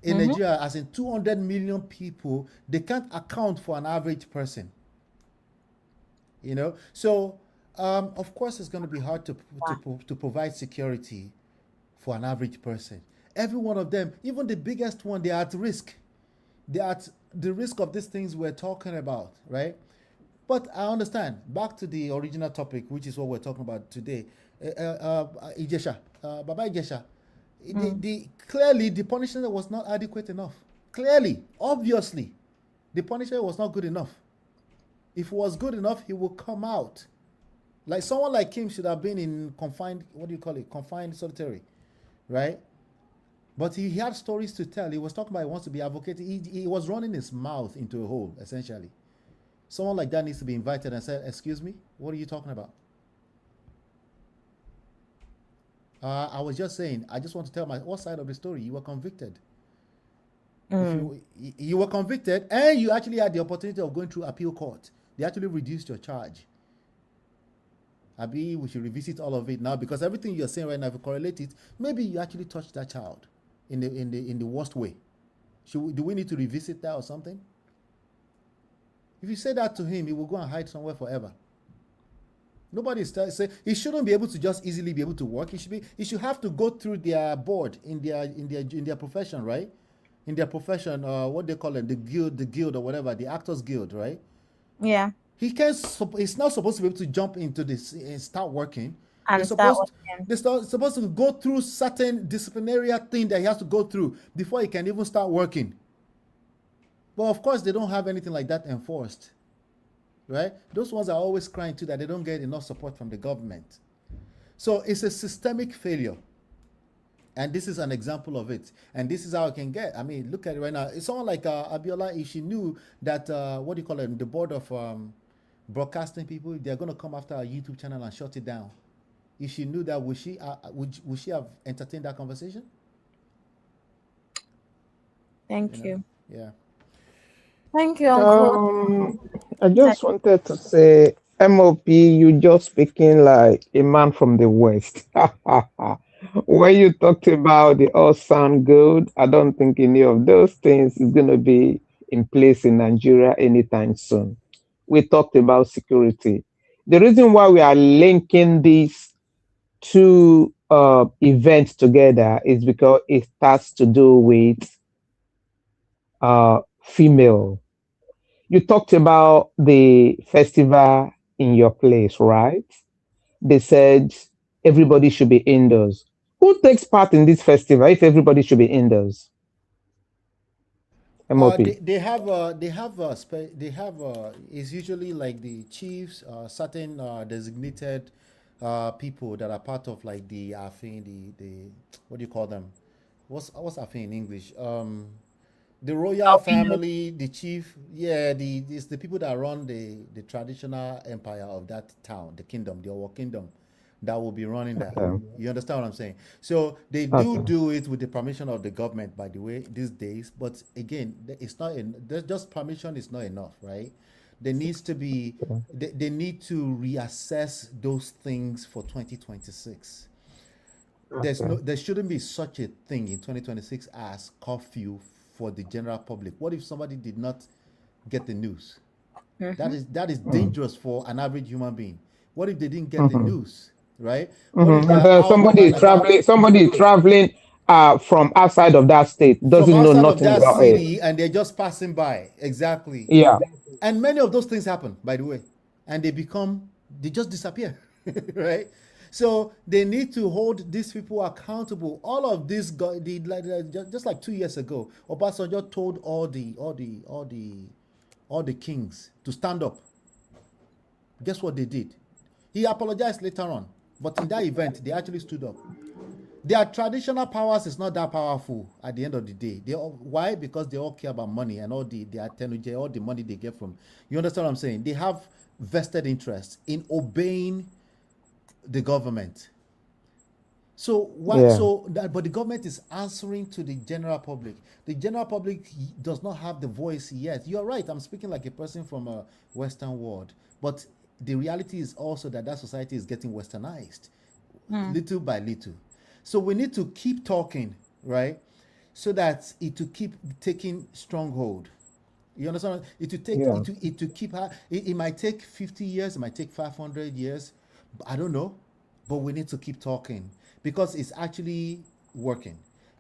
In Nigeria, as in 200 million people, they can't account for an average person. You know, so of course it's going to be hard to provide security for an average person. Every one of them, even the biggest one, they are at risk. They are at the risk of these things we're talking about, right? But I understand. Back to the original topic, which is what we're talking about today. Ijesha, Baba Ijesha, clearly the punishment was not adequate enough. Clearly, obviously, the punishment was not good enough. If it was good enough, he will come out. Like someone like him should have been in confined, confined solitary, right? But he had stories to tell. He was talking about he wants to be advocated. He was running his mouth into a hole, essentially. Someone like that needs to be invited and said, excuse me, what are you talking about? I was just saying, I just want to tell what side of the story. You were convicted. You were convicted and you actually had the opportunity of going through appeal court. They actually reduced your charge. Abi, we should revisit all of it now because everything you're saying right now, if you correlate it, maybe you actually touched that child in the worst way. Do we need to revisit that or something? If you say that to him, he will go and hide somewhere forever. Nobody say he shouldn't be able to just easily be able to work. He should have to go through their board in their profession, right? In their profession, what they call it, the guild or whatever, the actors guild, right? Yeah. He's not supposed to be able to jump into this and start working. They're supposed to go through certain disciplinary thing that he has to go through before he can even start working. But of course, they don't have anything like that enforced, right? Those ones are always crying too that they don't get enough support from the government. So it's a systemic failure. And this is an example of it. And this is how it can get. I mean, look at it right now. It's someone like Abiola, if she knew that, the board of broadcasting people, they're going to come after our YouTube channel and shut it down. If she knew that, would she have entertained that conversation? Thank you. Yeah. Thank you, Uncle. I just wanted to say, MOP, you just speaking like a man from the West. When you talked about the all sound good, I don't think any of those things is going to be in place in Nigeria anytime soon. We talked about security. The reason why we are linking this to event together is because it has to do with female. You talked about the festival in your place, right? They said everybody should be indoors. Who takes part in this festival if everybody should be indoors? MOP. It's usually like the chiefs, certain designated people that are part of like the what do you call them? What's Afin in English? The royal family, the chief, yeah, it's the people that run the traditional empire of that town, the kingdom, the Owo kingdom, that will be running that. Okay. You understand what I'm saying? So they do it with the permission of the government, by the way, these days. But again, it's not just permission is not enough, right? There needs to be they need to reassess those things for 2026. There shouldn't be such a thing in 2026 as curfew for the general public. What if somebody did not get the news? That is dangerous for an average human being. What if they didn't get the news, right? Somebody traveling from outside of that state doesn't know nothing about city it, and they're just passing by. Exactly. Yeah. And many of those things happen, by the way, and they just disappear, right? So they need to hold these people accountable. All of this, just like 2 years ago, Obasanjo told all the kings to stand up. Guess what they did? He apologized later on, but in that event, they actually stood up. Their traditional powers is not that powerful at the end of the day. Why? Because they all care about money and all the money they get from. You understand what I'm saying? They have vested interest in obeying the government. So but the government is answering to the general public. The general public does not have the voice yet. You're right. I'm speaking like a person from a Western world, but the reality is also that society is getting westernized, little by little. So we need to keep talking, right? So that it will keep taking stronghold. You understand? It might take 50 years, it might take 500 years. I don't know, but we need to keep talking because it's actually working.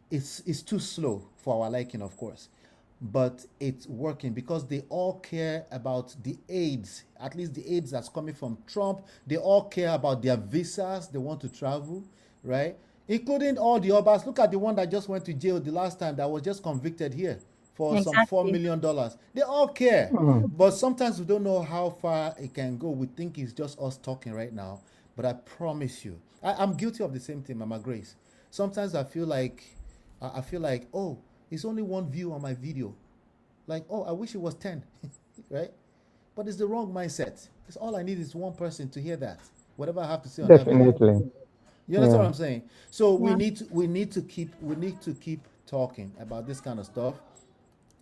It's too slow for our liking, of course, but it's working because they all care about the aids, at least the aids that's coming from Trump. They all care about their visas. They want to travel, right? Including all the Obas. Look at the one that just went to jail the last time that was just convicted here for some $4 million. They all care. But sometimes we don't know how far it can go. We think it's just us talking right now. But I promise you, I'm guilty of the same thing, Mama Grace. Sometimes I feel like, oh, it's only one view on my video. Like, oh, I wish it was 10, right? But it's the wrong mindset. Because all I need is one person to hear that. Whatever I have to say on that video. Definitely. You understand what I'm saying? So we need to keep talking about this kind of stuff.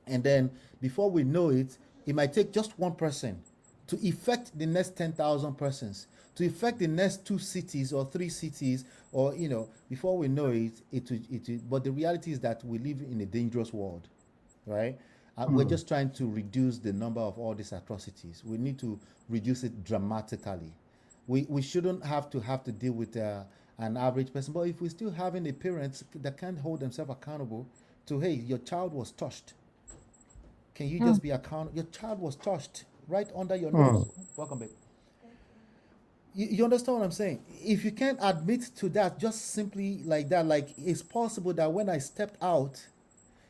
And then before we know it, it might take just one person to affect the next 10,000 persons, to affect the next 2 cities or 3 cities, or before we know it. But the reality is that we live in a dangerous world, right? We're just trying to reduce the number of all these atrocities. We need to reduce it dramatically. We shouldn't have to deal with an average person, but if we're still having a parent that can't hold themselves accountable to, hey, your child was touched. Can you just be accountable? Your child was touched right under your nose. Welcome back. You understand what I'm saying? If you can't admit to that, just simply like that, like it's possible that when I stepped out,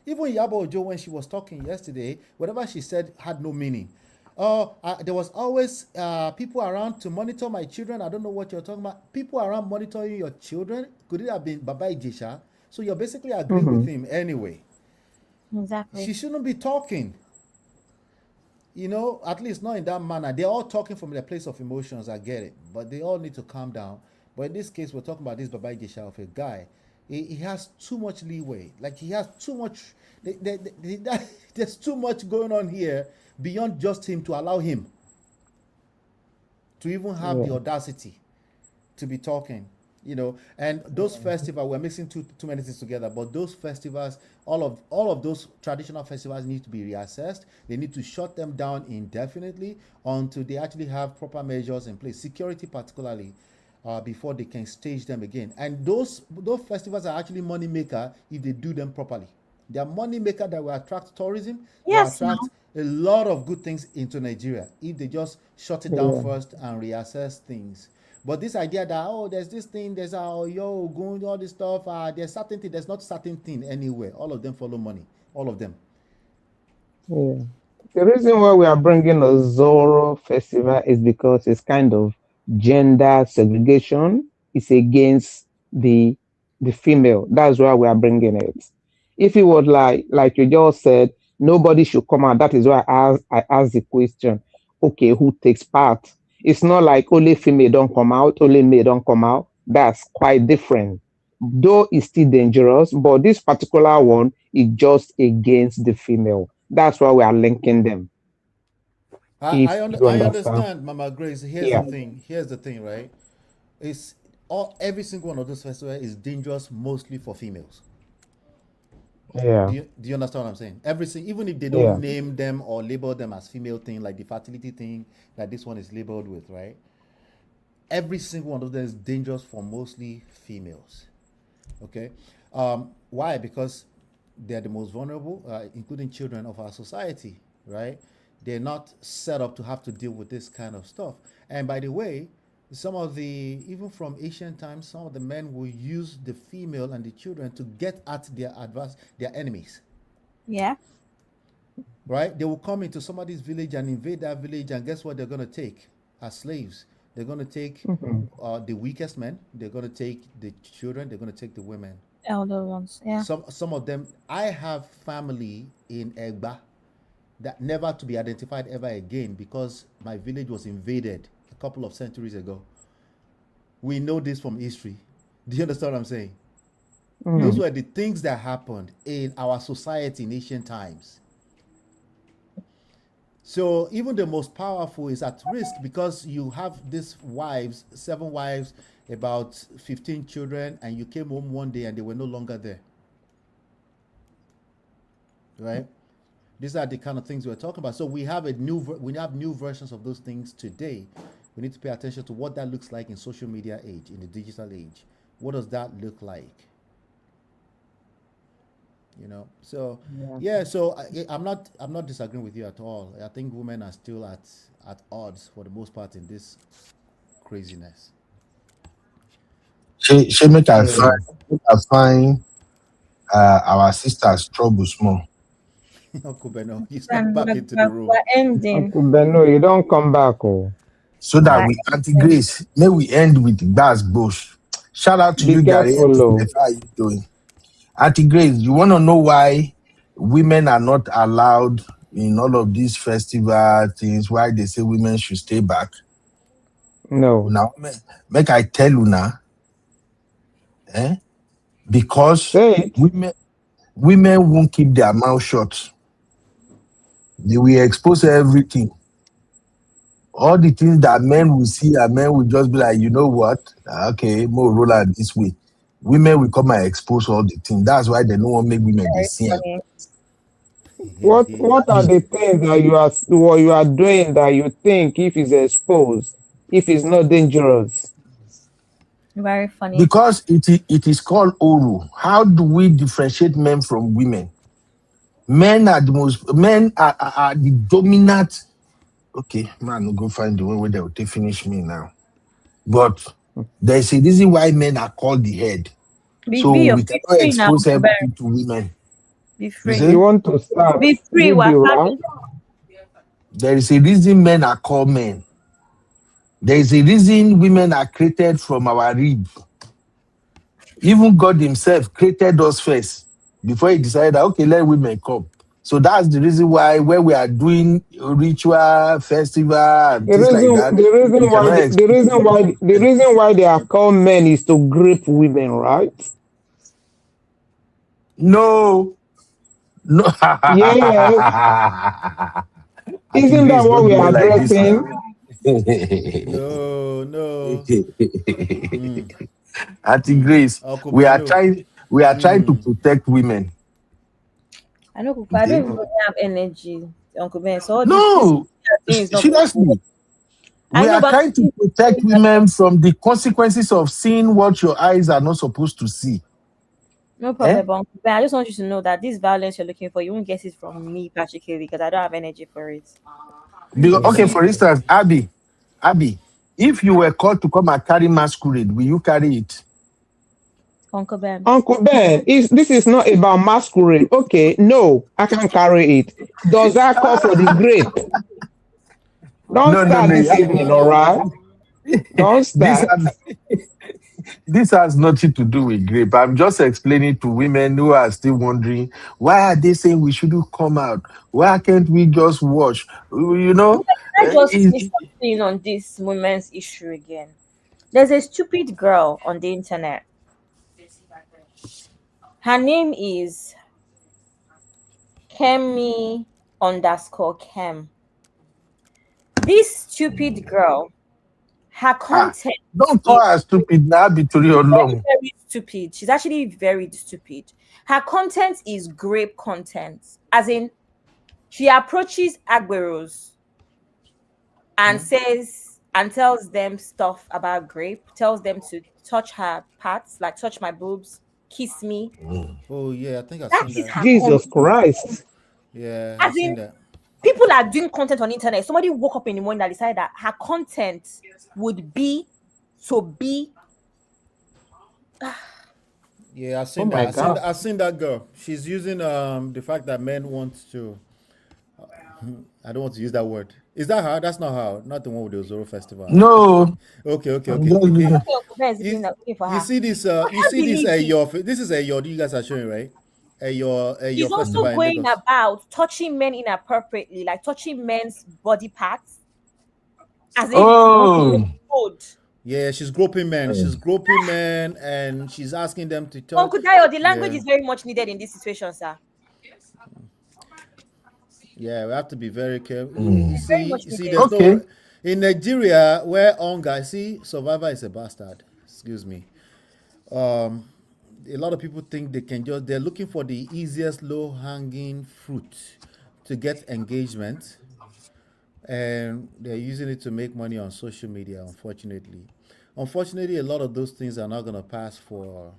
even Iyabo Ojo, when she was talking yesterday, whatever she said had no meaning. There was always people around to monitor my children. I don't know what you're talking about. People around monitoring your children. Could it have been Baba Ijesha? So you're basically agreeing with him anyway. Exactly. She shouldn't be talking. At least not in that manner. They're all talking from their place of emotions. I get it. But they all need to calm down. But in this case, we're talking about this Baba Ijesha of a guy. He has too much leeway. Like he has too much. There's too much going on here beyond just him to allow him to even have the audacity to be talking, and those festivals, we're mixing too many things together, but those festivals, all of those traditional festivals need to be reassessed. They need to shut them down indefinitely until they actually have proper measures in place, security particularly. before they can stage them again. And those festivals are actually money maker if they do them properly. They are money maker that will attract tourism, will attract a lot of good things into Nigeria if they just shut it down first and reassess things. But this idea that there's this thing, there's going all this stuff, there's certain thing, there's not certain thing anywhere. All of them follow money, all of them. Yeah. The reason why we are bringing a Zoro festival is because it's kind of gender segregation. It's against the female. That's why we are bringing it. If it was like you just said, nobody should come out. That is why I asked the question. Okay, who takes part? It's not like only female don't come out, only male don't come out. That's quite different. Though it's still dangerous, but this particular one is just against the female. That's why we are linking them. I understand, Mama Grace. Here's the thing, right? Every single one of those festivals is dangerous mostly for females. Yeah. Do you understand what I'm saying? Even if they don't name them or label them as female thing, like the fertility thing that this one is labeled with, right? Every single one of them is dangerous for mostly females. Okay. Why? Because they're the most vulnerable, including children of our society, right? They're not set up to have to deal with this kind of stuff. And by the way, even from ancient times, some of the men will use the female and the children to get at their enemies. Yeah. Right? They will come into somebody's village and invade that village, and guess what they're going to take as slaves? They're going to take the weakest men. They're going to take the children. They're going to take the women. Elder ones, yeah. Some of them. I have family in Egba that never to be identified ever again because my village was invaded a couple of centuries ago. We know this from history. Do you understand what I'm saying? Those were the things that happened in our society in ancient times. So even the most powerful is at risk because you have these wives, 7 wives, about 15 children, and you came home one day and they were no longer there. Right? These are the kind of things we're talking about. So we have new versions of those things today. We need to pay attention to what that looks like in social media age, in the digital age. What does that look like? So I'm not disagreeing with you at all. I think women are still at odds for the most part in this craziness. She make I find our sister's trouble small. Uncle Beno, you step back into the room. Uncle Beno, you don't come back, so that we Auntie Grace, may we end with Bass Bush. Shout out to you, Gary. How are you doing? Auntie Grace, you want to know why women are not allowed in all of these festival things? Why they say women should stay back? No. Now, make I tell you now. Because women won't keep their mouth shut. They will expose everything. All the things that men will see, and men will just be like, you know what? Okay, more roll out this way. Women will come and expose all the things. That's why they don't want to make women be seen. What are the things that you are doing that you think if it's exposed, if it's not dangerous? Very funny. Because it is called oru. How do we differentiate men from women? Men are the dominant. Okay, man, go find the one where they will finish me now. But there's a reason why men are called the head. So we cannot expose everything to women. Be free. You want to start? Be free. There is a reason men are called men. There is a reason women are created from our rib. Even God himself created us first before he decided that, okay, let women come. So that's the reason why when we are doing ritual, festival, and things like that. The reason why they are called men is to grip women, right? No. Yes. Isn't that what we are addressing? No. Auntie Grace, we are trying to protect women. I know, I don't even have energy, Uncle Ben. So no, seriously. I We know, are but trying to protect women from the consequences of seeing what your eyes are not supposed to see. no problem. But I just want you to know that this violence you're looking for, you won't get it from me particularly because I don't have energy for it. Because, okay, for instance, Abby, if you were called to come and carry masquerade, will you carry it? Uncle Ben. Uncle Ben, this is not about masquerade. Okay, no, I can carry it. Does that call for the grape? Don't start this evening, all right? Don't start. This has nothing to do with grape. I'm just explaining to women who are still wondering, why are they saying we shouldn't come out? Why can't we just watch? You know, I just finish something on this women's issue again. There's a stupid girl on the internet. Her name is Kemi _Kem. This stupid girl, her content. Don't call her stupid now, be to your long. Very stupid. She's actually very stupid. Her content is grape content, as in she approaches Agberos and says and tells them stuff about grape, tells them to touch her parts, like touch my boobs, kiss me. Oh yeah, I think I've That seen is that. her Jesus content. Christ. Yeah, As I've seen in, that. people are doing content on the internet. Somebody woke up in the morning and decided that her content would be to be. Yeah, I've seen that. I've seen that girl. She's using the fact that men want to. I don't want to use that word. Is that her? That's not her. Not the one with the Zoro Festival. No. Okay. You see this? You see this? This is your. You guys are showing, right? Your She's festival also in going Lagos. about touching men inappropriately, like touching men's body parts. As Yeah, she's groping men. She's groping men, and she's asking them to touch. Uncle Dayo, the language is very much needed in this situation, sir. Yeah, we have to be very careful. You see, needed. there's no in Nigeria where hunger. See, survivor is a bastard. Excuse me. A lot of people think they're looking for the easiest low hanging fruit to get engagement, and they're using it to make money on social media. Unfortunately, a lot of those things are not going to pass for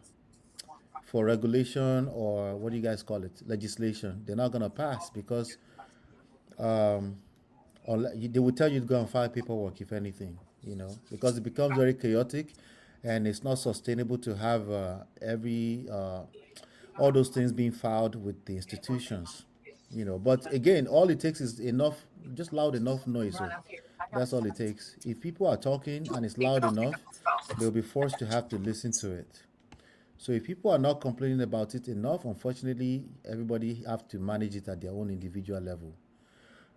regulation, or what do you guys call it, legislation. They're not going to pass because or they will tell you to go and file paperwork, if anything, because it becomes very chaotic, and it's not sustainable to have all those things being filed with the institutions, But again, all it takes is enough, just loud enough noise. So that's all it takes. If people are talking and it's loud enough, they'll be forced to have to listen to it. So if people are not complaining about it enough, unfortunately, everybody have to manage it at their own individual level.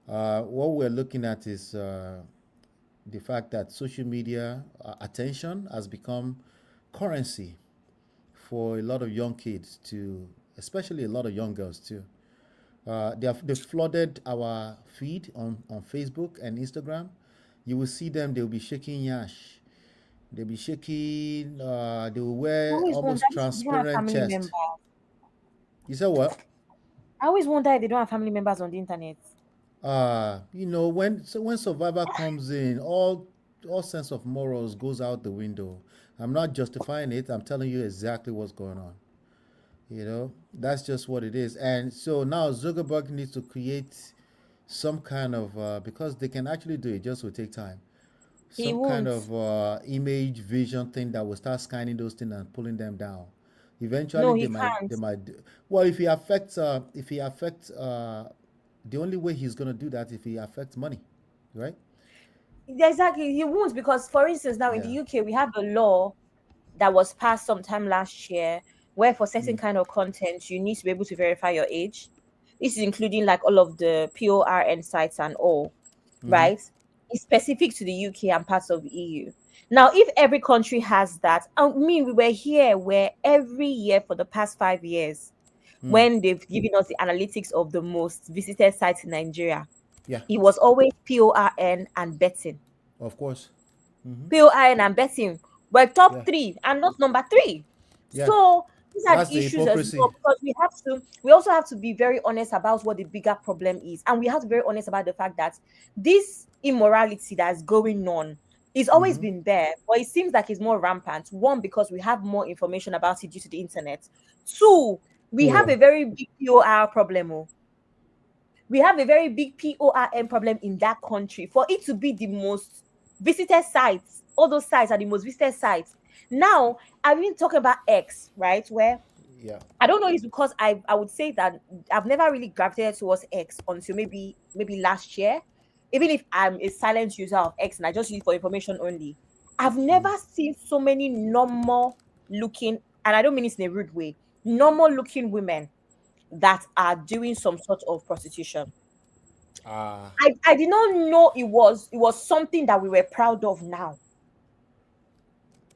What we're looking at is the fact that social media attention has become currency for a lot of young kids, especially a lot of young girls too. They've flooded our feed on Facebook and Instagram. You will see them, they'll be shaking yash. They'll be shaking, they will wear almost transparent chest. You said what? I always wonder if they don't have family members on the internet. When survivor comes in, all sense of morals goes out the window. I'm not justifying it. I'm telling you exactly what's going on. That's just what it is. And so now Zuckerberg needs to create some kind of because they can actually do it, just will take time. Some kind of image vision thing that will start scanning those things and pulling them down. Eventually, they might. Well, if he affects, the only way he's going to do that if he affects money, right? Exactly, he won't, because, for instance, now in the UK, we have a law that was passed sometime last year where for certain kind of content, you need to be able to verify your age. This is including like all of the PORN sites and all, right? It's specific to the UK and parts of the EU. Now, if every country has that, we were here where every year for the past 5 years, when they've given us the analytics of the most visited sites in Nigeria, it was always PORN and betting. Of course. PORN and betting were top 3 and not number 3. So these are That's the the issues as well, hypocrisy. because we also have to be very honest about what the bigger problem is, and we have to be very honest about the fact that this immorality that's going on it's always Mm-hmm. been there, but it seems like it's more rampant. One, because we have more information about it due to the internet. Two, we have a very big POR problem. We have a very big PORM problem in that country. For it to be the most visited sites, all those sites are the most visited sites. Now, I've been talking about X, right? Where Yeah. I don't know, it's because I would say that I've never really gravitated towards X until maybe last year. Even if I'm a silent user of X and I just use it for information only, I've never seen so many normal looking, and I don't mean it in a rude way, normal looking women that are doing some sort of prostitution. I did not know it was something that we were proud of now.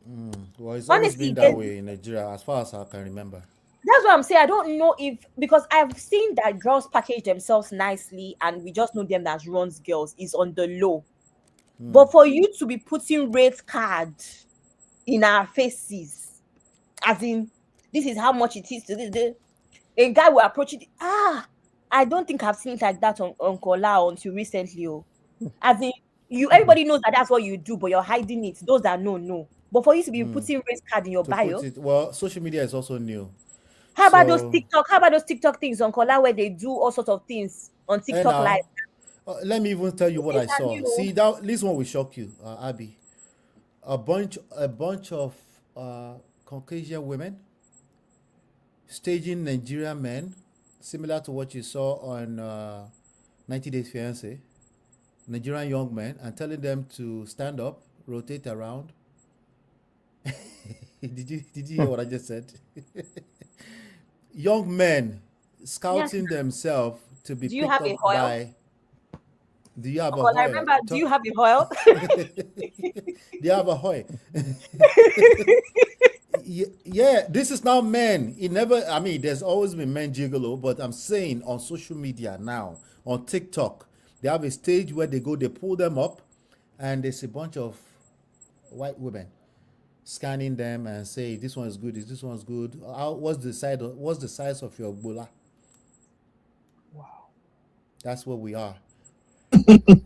Well, it's always Honestly, been that way in Nigeria, as far as I can remember. that's what I'm saying. I don't know if, because I've seen that girls package themselves nicely and we just know them as runs girls is on the low. But for you to be putting rate card in our faces, as in, this is how much it is to this, a guy will approach it. I don't think I've seen it like that on Kola until recently. As in, everybody knows that that's what you do, but you're hiding it. Those that know. But for you to be putting race card in your bio, Well, social media is also new. how about those TikTok? How about those TikTok things on Kola where they do all sorts of things on TikTok live? Let me even tell you what I saw. See, this one will shock you, Abby. A bunch of Caucasian women staging Nigerian men, similar to what you saw on 90 Days Fiancé. Nigerian young men, and telling them to stand up, rotate around. Did you hear what I just said? Young men scouting themselves to be Do you picked have up a hoil? by. Do you have a Well, hoy? I remember. Do you have a hoil? Do you have a hoy? Yeah, this is now men. There's always been men gigolo, but I'm saying on social media now, on TikTok, they have a stage where they pull them up, and there's a bunch of white women scanning them and say, this one is good, this one's good. What's the size of your Bola? Wow. That's where we are.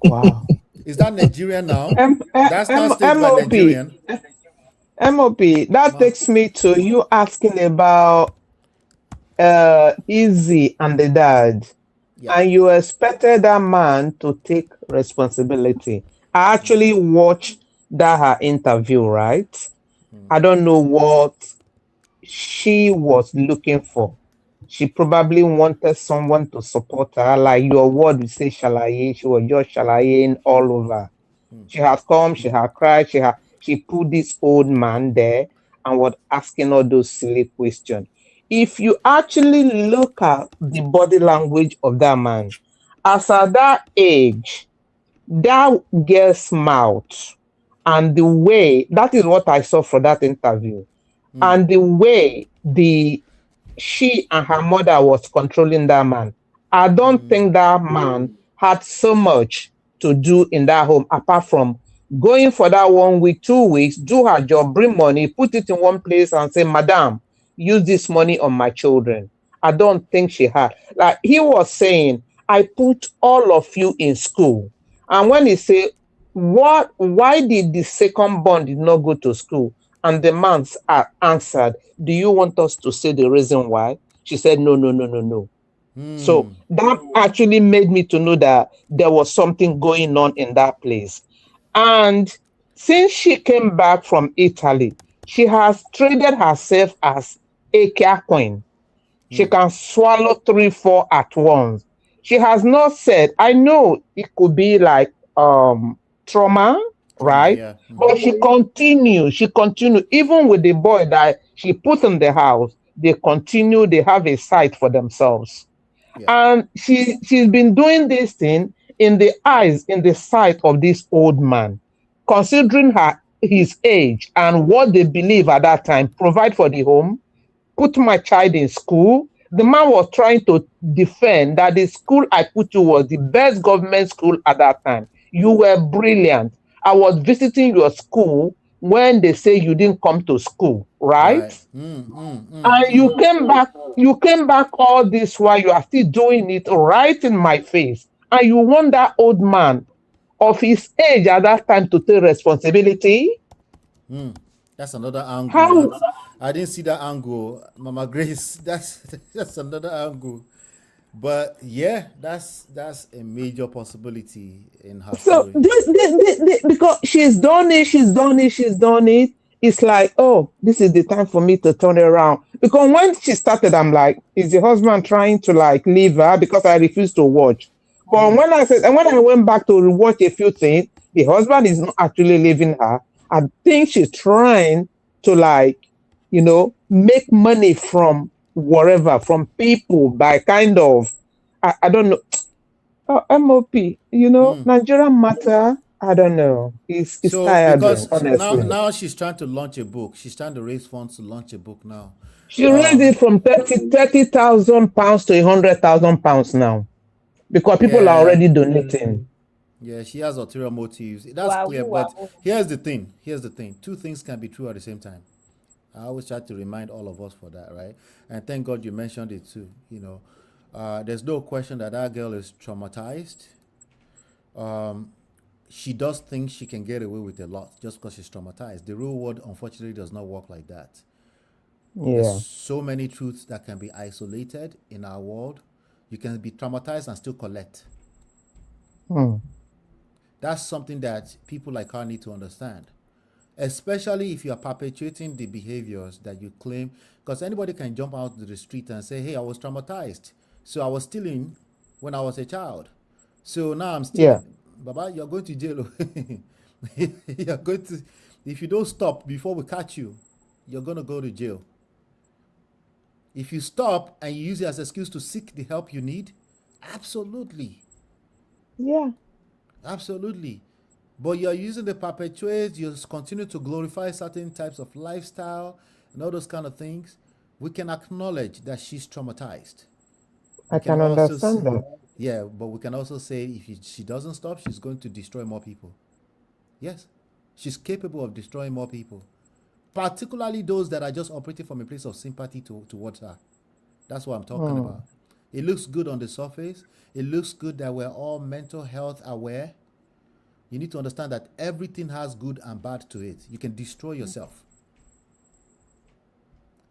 Wow. Is that Nigerian now? That's not staged by Nigerian. MOP, that takes me to you asking about Easy and the dad. Yeah. And you expected that man to take responsibility. I actually watched her interview, right? I don't know what she was looking for. She probably wanted someone to support her, like your word, we say shalaye. She was just shalaying all over. She had come, she had cried, she put this old man there and was asking all those silly questions. If you actually look at the body language of that man, as at that age, that girl's mouth and the way, that is what I saw for that interview, and the way she and her mother was controlling that man, I don't think that man had so much to do in that home apart from going for that 1 week, 2 weeks, do her job, bring money, put it in one place and say, Madam, use this money on my children. I don't think she had. Like he was saying, I put all of you in school. And when he said, why did the second born did not go to school? And the man answered, do you want us to say the reason why? She said, no. So that actually made me to know that there was something going on in that place. And since she came back from Italy, she has traded herself as a care queen. She can swallow 3, 4 at once. She has not said, I know it could be like trauma, right? Yeah. But she continue, even with the boy that she put in the house, they continue, they have a site for themselves. And she's been doing this thing in the sight of this old man, considering his age and what they believe at that time, provide for the home, put my child in school. The man was trying to defend that the school I put you was the best government school at that time. You were brilliant. I was visiting your school when they say you didn't come to school, right? Right. And you came back all this while you are still doing it right in my face. And you want that old man of his age at that time to take responsibility? That's another angle. How? I didn't see that angle, Mama Grace. That's another angle. But yeah, that's a major possibility in her So story. because she's done it. It's like, oh, this is the time for me to turn it around. Because when she started, I'm like, is the husband trying to like leave her because I refuse to watch? But when I went back to watch a few things, the husband is not actually leaving her. I think she's trying to like, make money from whatever, from people by kind of, I don't know. MOP, Nigerian matter, I don't know. It's So tiring, because honestly. now she's trying to launch a book. She's trying to raise funds to launch a book now. She raised it from 30,000 pounds to 100,000 pounds now. Because people are already donating. Yeah, she has ulterior motives. That's clear. But here's the thing. Two things can be true at the same time. I always try to remind all of us for that, right? And thank God you mentioned it too. There's no question that girl is traumatized. She does think she can get away with a lot just because she's traumatized. The real world, unfortunately, does not work like that. Yeah. There's so many truths that can be isolated in our world. You can be traumatized and still collect. That's something that people like her need to understand. Especially if you are perpetuating the behaviors that you claim, because anybody can jump out to the street and say, hey, I was traumatized. So I was stealing when I was a child. So now I'm stealing. Yeah. Baba, you're going to jail. You're going to, if you don't stop before we catch you, you're going to go to jail. If you stop and you use it as an excuse to seek the help you need, absolutely. Yeah. Absolutely. But you're using the perpetuate, you continue to glorify certain types of lifestyle and all those kind of things. We can acknowledge that she's traumatized. I can understand that. Yeah, but we can also say if she doesn't stop, she's going to destroy more people. Yes, she's capable of destroying more people, particularly those that are just operating from a place of sympathy towards her. That's what I'm talking about. It looks good on the surface. It looks good that we're all mental health aware. You need to understand that everything has good and bad to it. You can destroy yourself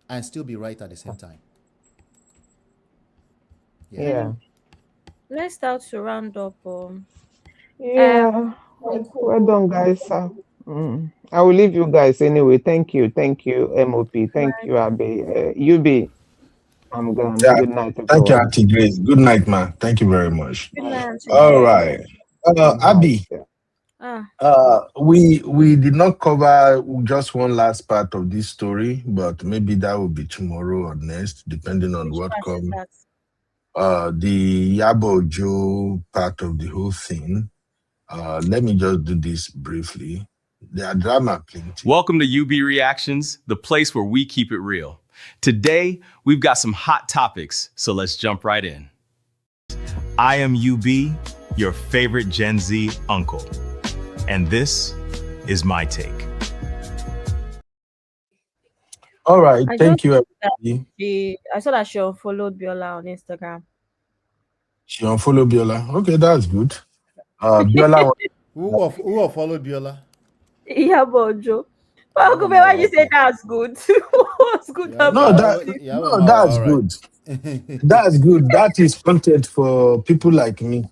and still be right at the same time. Yeah. Let's start to round up. Yeah. Well done, guys. I will leave you guys anyway. Thank you, MOP. Thank you, Abe. UB. I'm gone. Yeah. Good night, everyone. Thank you, Auntie Grace. Good night, man. Thank you very much. Good night. All right. Abby, we did not cover just one last part of this story, but maybe that will be tomorrow or next, depending on what comes. The Iyabo Joe part of the whole thing. Let me just do this briefly. There are drama plenty. Welcome to UB Reactions, the place where we keep it real. Today, we've got some hot topics, so let's jump right in. I am UB, your favorite Gen Z uncle, and this is my take. All right, thank you, everybody. I saw that she unfollowed Biola on Instagram. She unfollowed Biola. Okay, that's good. Biola. Who followed Biola? Iyabo Joe. Well, why you say that's good? What's good about that's good. That's good. That is content for people like me.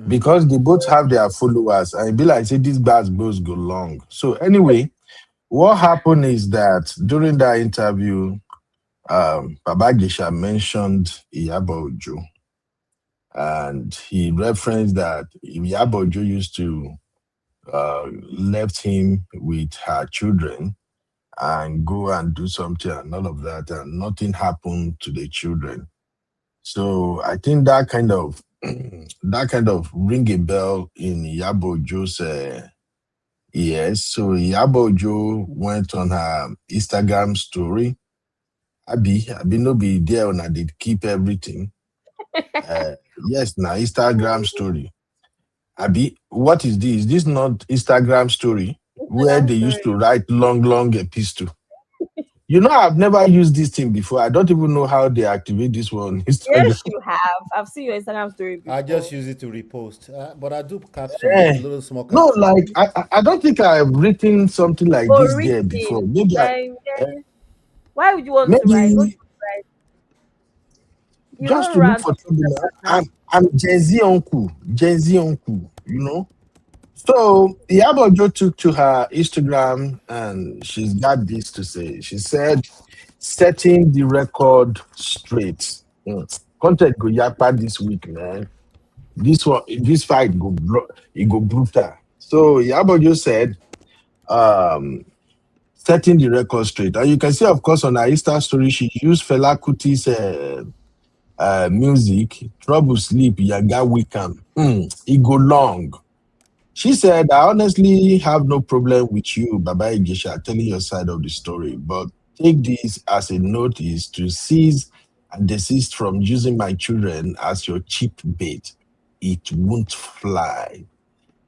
Because they both have their followers. I be like, say, these bad bros go long. So anyway, what happened is that during that interview, Baba Ijesha mentioned Iyabo Joe. And he referenced that Iyabo Joe used to left him with her children and go and do something and all of that, and nothing happened to the children. So I think that kind of ring a bell in Iyabo Joe's ears. So Iyabo Joe went on her Instagram story. Abi no be there when I did keep everything. Yes, now Instagram story. Abi, what is this? Is this not Instagram story? where they used to write long epistle. You know, I've never used this thing before. I don't even know how they activate this one on Instagram. Yes, you have. I've seen your Instagram story before. I just use it to repost, but I do captions, Eh, little small no, captions. like I don't think I've written something like this there before. Maybe Why would you want to write? maybe What do you write? You just don't to look rant for on trouble. Instagram. I'm Gen Z uncle, you know. So Iyabo took to her Instagram and she's got this to say. She said, setting the record straight. Content go yapa this week, man. This fight it go brutal. So Iyabo said, setting the record straight. And you can see, of course, on her Insta story, she used Fela Kuti's music, Trouble Sleep, Yaga Wickham. It go long. She said, I honestly have no problem with you, Baba Ijesha, telling your side of the story, but take this as a notice to cease and desist from using my children as your cheap bait. It won't fly.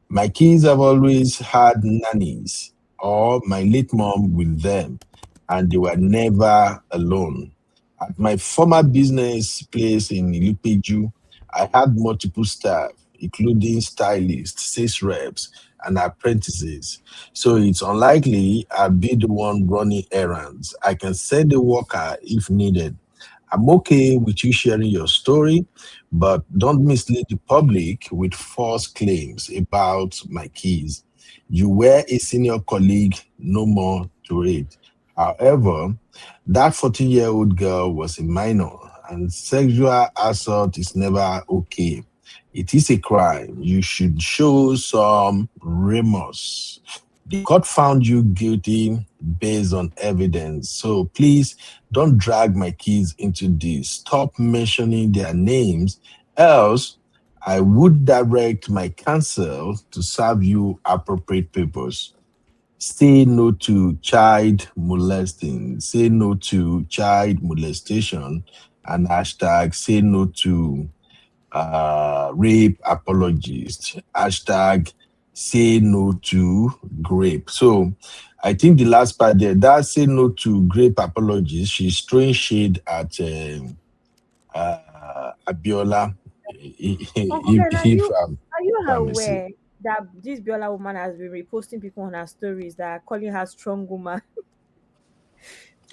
My kids have always had nannies or my late mom with them, and they were never alone. At my former business place in Ilupeju, I had multiple staff, including stylists, sales reps, and apprentices. So it's unlikely I'll be the one running errands. I can send a worker if needed. I'm okay with you sharing your story, but don't mislead the public with false claims about my keys. You were a senior colleague, no more to it. However, that 14-year-old girl was a minor, and sexual assault is never okay. It is a crime. You should show some remorse. The court found you guilty based on evidence. So please don't drag my kids into this. Stop mentioning their names, else I would direct my counsel to serve you appropriate papers. Say no to child molesting. Say no to child molestation, and hashtag say no to rape apologist. Hashtag say no to grape. So I think the last part there, that say no to grape apologist, she's throwing shade at BIOLA. Uncle Ben, are you If I may say. aware that this Biola woman has been reposting people on her stories that are calling her strong woman?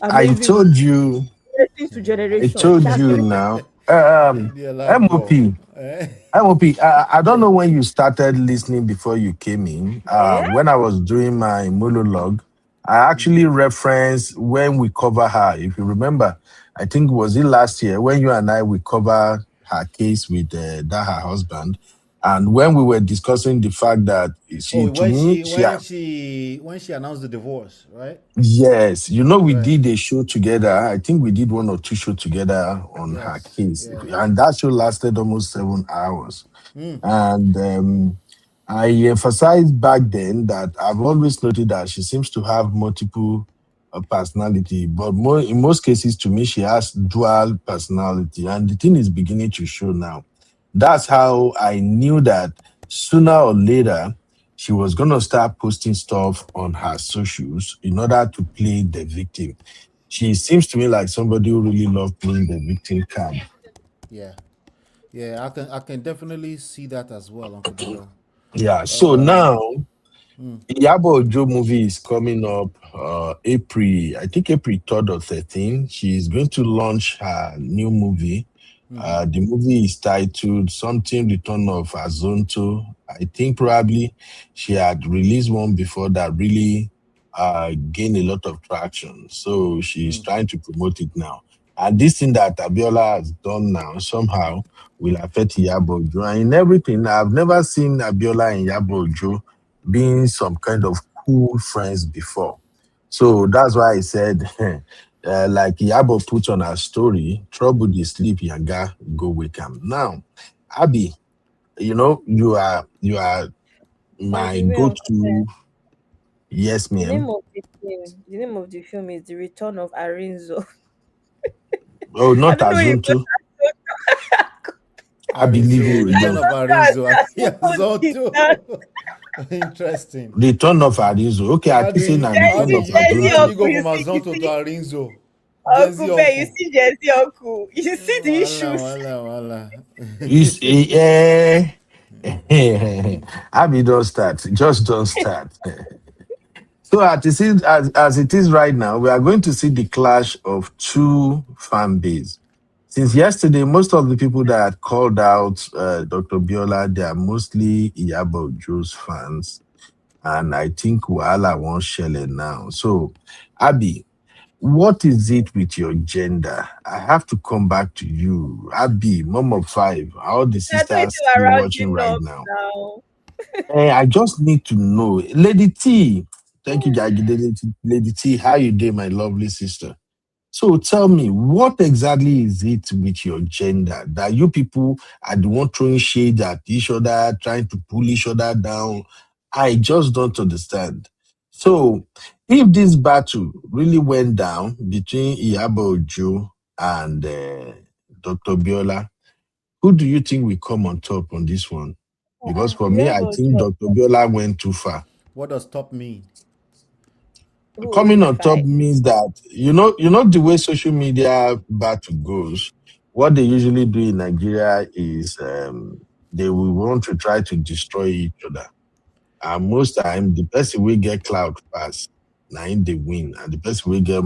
I Amazing. told you. To generation. I told you now. MOP. I don't know when you started listening before you came in. When I was doing my monologue, I actually referenced when we cover her. If you remember, I think was it last year when you and I we cover her case with her husband, and when we were discussing the fact that when she announced the divorce, right? Yes, we did a show together. I think we did 1 or 2 shows together on her case, and that show lasted almost 7 hours. And I emphasized back then that I've always noted that she seems to have multiple personality, but in most cases, to me, she has dual personality, and the thing is beginning to show now. That's how I knew that sooner or later she was going to start posting stuff on her socials in order to play the victim. She seems to me like somebody who really loves playing the victim card. Yeah, I can definitely see that as well, Uncle Debo. Yeah, so now Iyabo Ojo movie is coming up April 3rd or 13th. She is going to launch her new movie. The movie is titled something Return of Azonto. I think probably she had released one before that really gained a lot of traction. So she's trying to promote it now. And this thing that Abiola has done now somehow will affect Iyabo Ojo. And in everything, I've never seen Abiola and Iyabo Ojo being some kind of cool friends before. So that's why I said, like Iyabo put on her story, trouble the sleep, Yaga, go wake him. Now, Abby, you are my go-to. Yes, ma'am. The name of the film is The Return of Arinzo. Oh, not Azonto. I believe you. Return of Arinzo. Interesting. The turn of Arinzo. Okay, I How keep do saying you that the how turn do of you how do you Arinzo. go from You Azonto to see, Arinzo? Gen Z Uncle Ben, you uncle. see Jesse Uncle. You see the Wala, issues. wala, Is Abby, don't start. Just don't start. So as it is right now, we are going to see the clash of two fan bases. Since yesterday, most of the people that had called out Dr. Biola, they are mostly Iyabo Joe's fans. And I think Wahala won't shell it now. So, Abby, what is it with your gender? I have to come back to you. Abby, mom of five, all the I thought sisters you still were watching rounding right up now. now. I just need to know. Lady T, thank you, Jackie. Lady T, how you doing, my lovely sister? So tell me, what exactly is it with your gender that you people are the one throwing shade at each other, trying to pull each other down? I just don't understand. So, if this battle really went down between Iyabo Ojo and Dr. Biola, who do you think will come on top on this one? Because for me, Yeah, I but think Dr. Biola went too far. What does top mean? who Coming on top unified? means that you know the way social media battle goes. What they usually do in Nigeria is they will want to try to destroy each other. And most time, the person will get cloud pass, now they win, and the person will get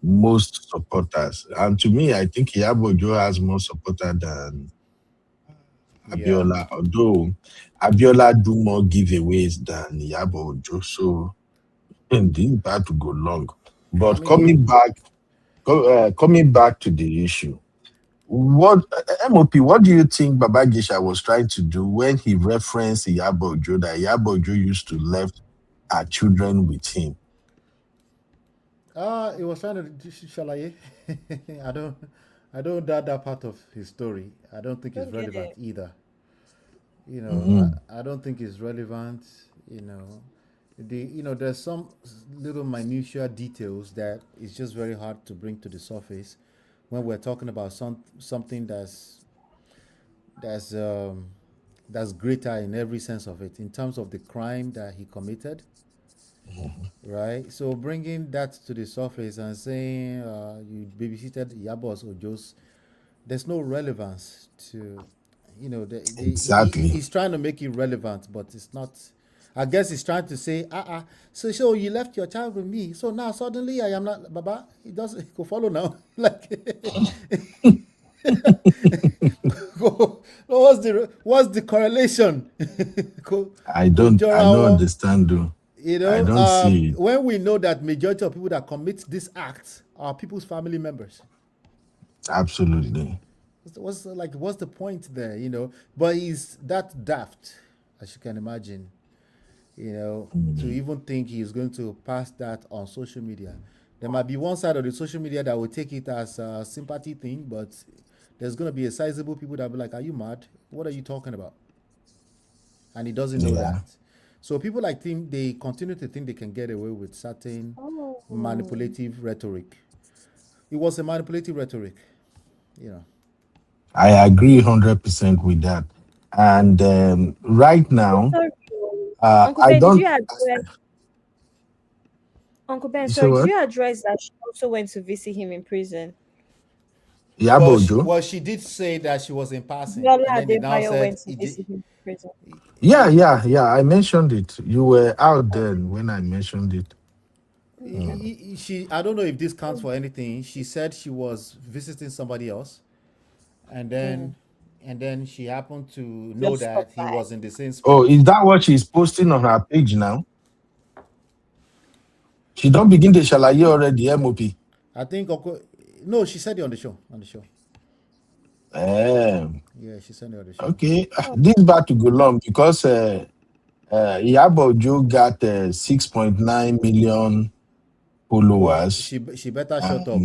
most supporters. And to me, I think Iyabo Ojo has more supporter than Yeah. Abiola, although Abiola do more giveaways than Iyabo Ojo. So this battle go long. I But mean, coming back to the issue, what MOP? What do you think Baba Gisha was trying to do when he referenced Iyabo Ojo that Iyabo Ojo used to left our children with him? it was trying to shalaye. I don't I don't doubt that part of his story. I don't think it's Don't get relevant it. either. Mhm. I don't think it's relevant. There's some little minutia details that it's just very hard to bring to the surface when we're talking about something that's um, that's greater in every sense of it, in terms of the crime that he committed, right? So bringing that to the surface and saying you babysitted Iyabo Ojo's, there's no relevance to, Exactly. he's trying to make it relevant, but it's not. I guess he's trying to say, so you left your child with me, so now suddenly I am not Baba. He doesn't go follow now, like. What's the correlation? I don't understand though. I don't see it. When we know that majority of people that commit this act are people's family members. Absolutely. What's the point there? But he's that daft, as you can imagine. To even think he's going to pass that on social media. There might be one side of the social media that will take it as a sympathy thing, but there's going to be a sizable people that will be like, "Are you mad? What are you talking about?" And he doesn't know Yeah. that. So people like him, they continue to think they can get away with certain manipulative rhetoric. It was a manipulative rhetoric, you know. I agree 100% with that. And right now, Sorry. Uncle I Ben, did don't. you address Uncle Ben, You say sorry, did what? you address that she also went to visit him in prison? Iyabo Ojo? She did say that she was in passing, BIOLA and then they now Adebayo said went to visit him in prison. Yeah. I mentioned it. You were out then when I mentioned it. I don't know if this counts for anything. She said she was visiting somebody else, and Mm. then she happened to know Just stop that he by. was in the same Oh, spot. is that what she's posting on her page now? She don't begin the shalaye already, MOP. I think no, she said it on the show. Yeah, she said it on the show. Okay. This about to go long because Iyabo Ojo got 6.9 million Well, followers. she better shut up.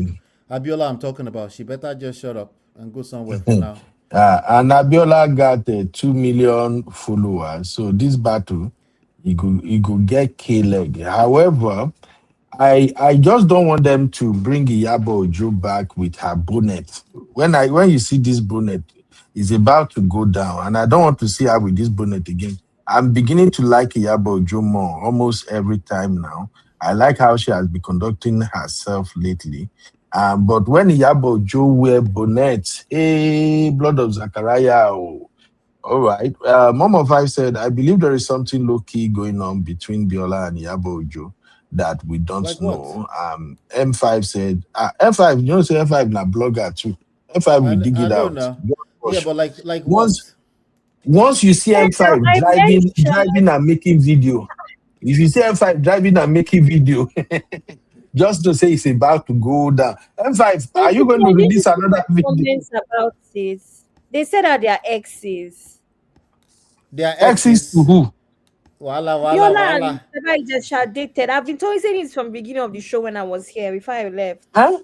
Abiola, I'm talking about. She better just shut up and go somewhere for now. And Abiola got 2 million followers. So this battle, he could get K-leg. However, I just don't want them to bring Iyabo Ojo back with her bonnet. When you see this bonnet, it's about to go down, and I don't want to see her with this bonnet again. I'm beginning to like Iyabo Ojo more almost every time now. I like how she has been conducting herself lately. But when Iyabo Ojo wear bonnet, hey, blood of Zachariah. Oh. All right. Mom of Five said, I believe there is something low-key going on between Biola and Iyabo Ojo that we don't Like what? know. M5 said, M5, you know, say M5 na blogger too. M5 will dig I it know out. now. Just Yeah, watch. but like Once what? once you see M5 I driving and making video, if you see M5 driving and making video, just to say it's about to go down. M5, are you going to I didn't release see another the video? comments about this. They said that they are exes. Their Exes to exes. who? Wala wala Biola and wala. Baba Ijesha dated. I've been saying this from the beginning of the show when I was here before I left. Huh?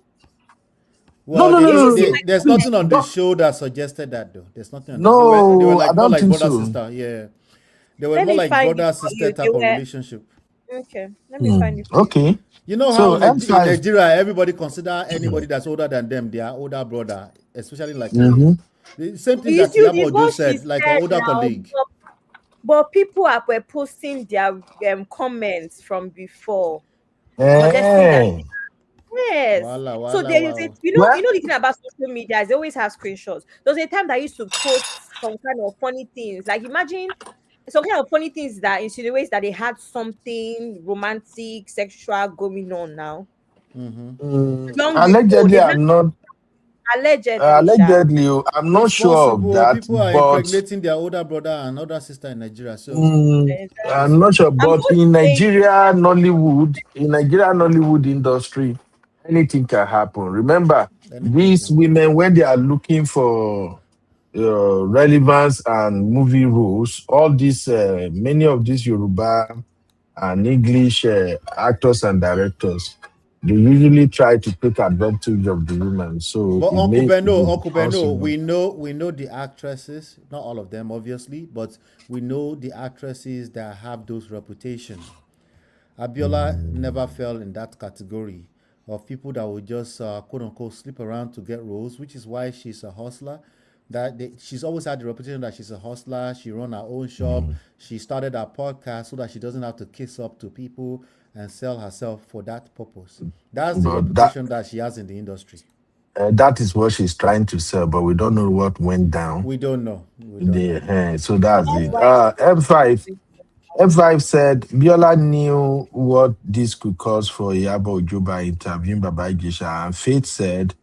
No, Well, no, no, Didn't no, you no, see no. my there's Please, nothing on the comment? don't. show that suggested that though. There's nothing on the, they were No, I like more don't like think brother so. sister. Yeah. They were Let more me like find it brother for sister you. They type of were relationship. okay. Let me find it for you. Okay. You know how So in M5. Nigeria everybody consider anybody that's older than them their older brother, especially like Mm-hmm. the same thing You that see, it's Iyabo Ojo what she said, like an said older now. colleague. But people were posting their comments from before, suggesting that Eh. yes. Wala So wala there is a wow. you Well, know the thing about social media is they always have screenshots. There was a time that I used to post some kind of funny things. Like imagine some kind of funny things that insinuates that they had something romantic, sexual going on now. Mm-hmm. Long ago, allegedly, they had I'm not. allegedly, Sha. Allegedly, I'm not It's sure of possible that, people are but impregnating their older brother and older sister in Nigeria. So I'm Exactly. not sure. I'm But just saying, In Nigeria Nollywood industry, anything can happen. Remember, anything these can happen. women when they are looking for relevance and movie roles, all these many of these Yoruba and English actors and directors, they usually try to take advantage of the women. So But it may be Uncle because Beno, we know the actresses, not all of them obviously, but we know the actresses that have those reputation. Abiola never fell in that category of people that would just quote unquote sleep around to get roles, which is why she's a hustler. She's always had the reputation that she's a hustler. She run her own shop. She started her podcast so that she doesn't have to kiss up to people and sell herself for that purpose. That's the but that reputation that she has in the industry. that is what she's trying to sell, but we don't know what went down. We don't know. We don't know. So that's that's it. why M5 said Biola knew what this could cause for Iyabo Ojo by interviewing Baba Ijesha. And Faith said,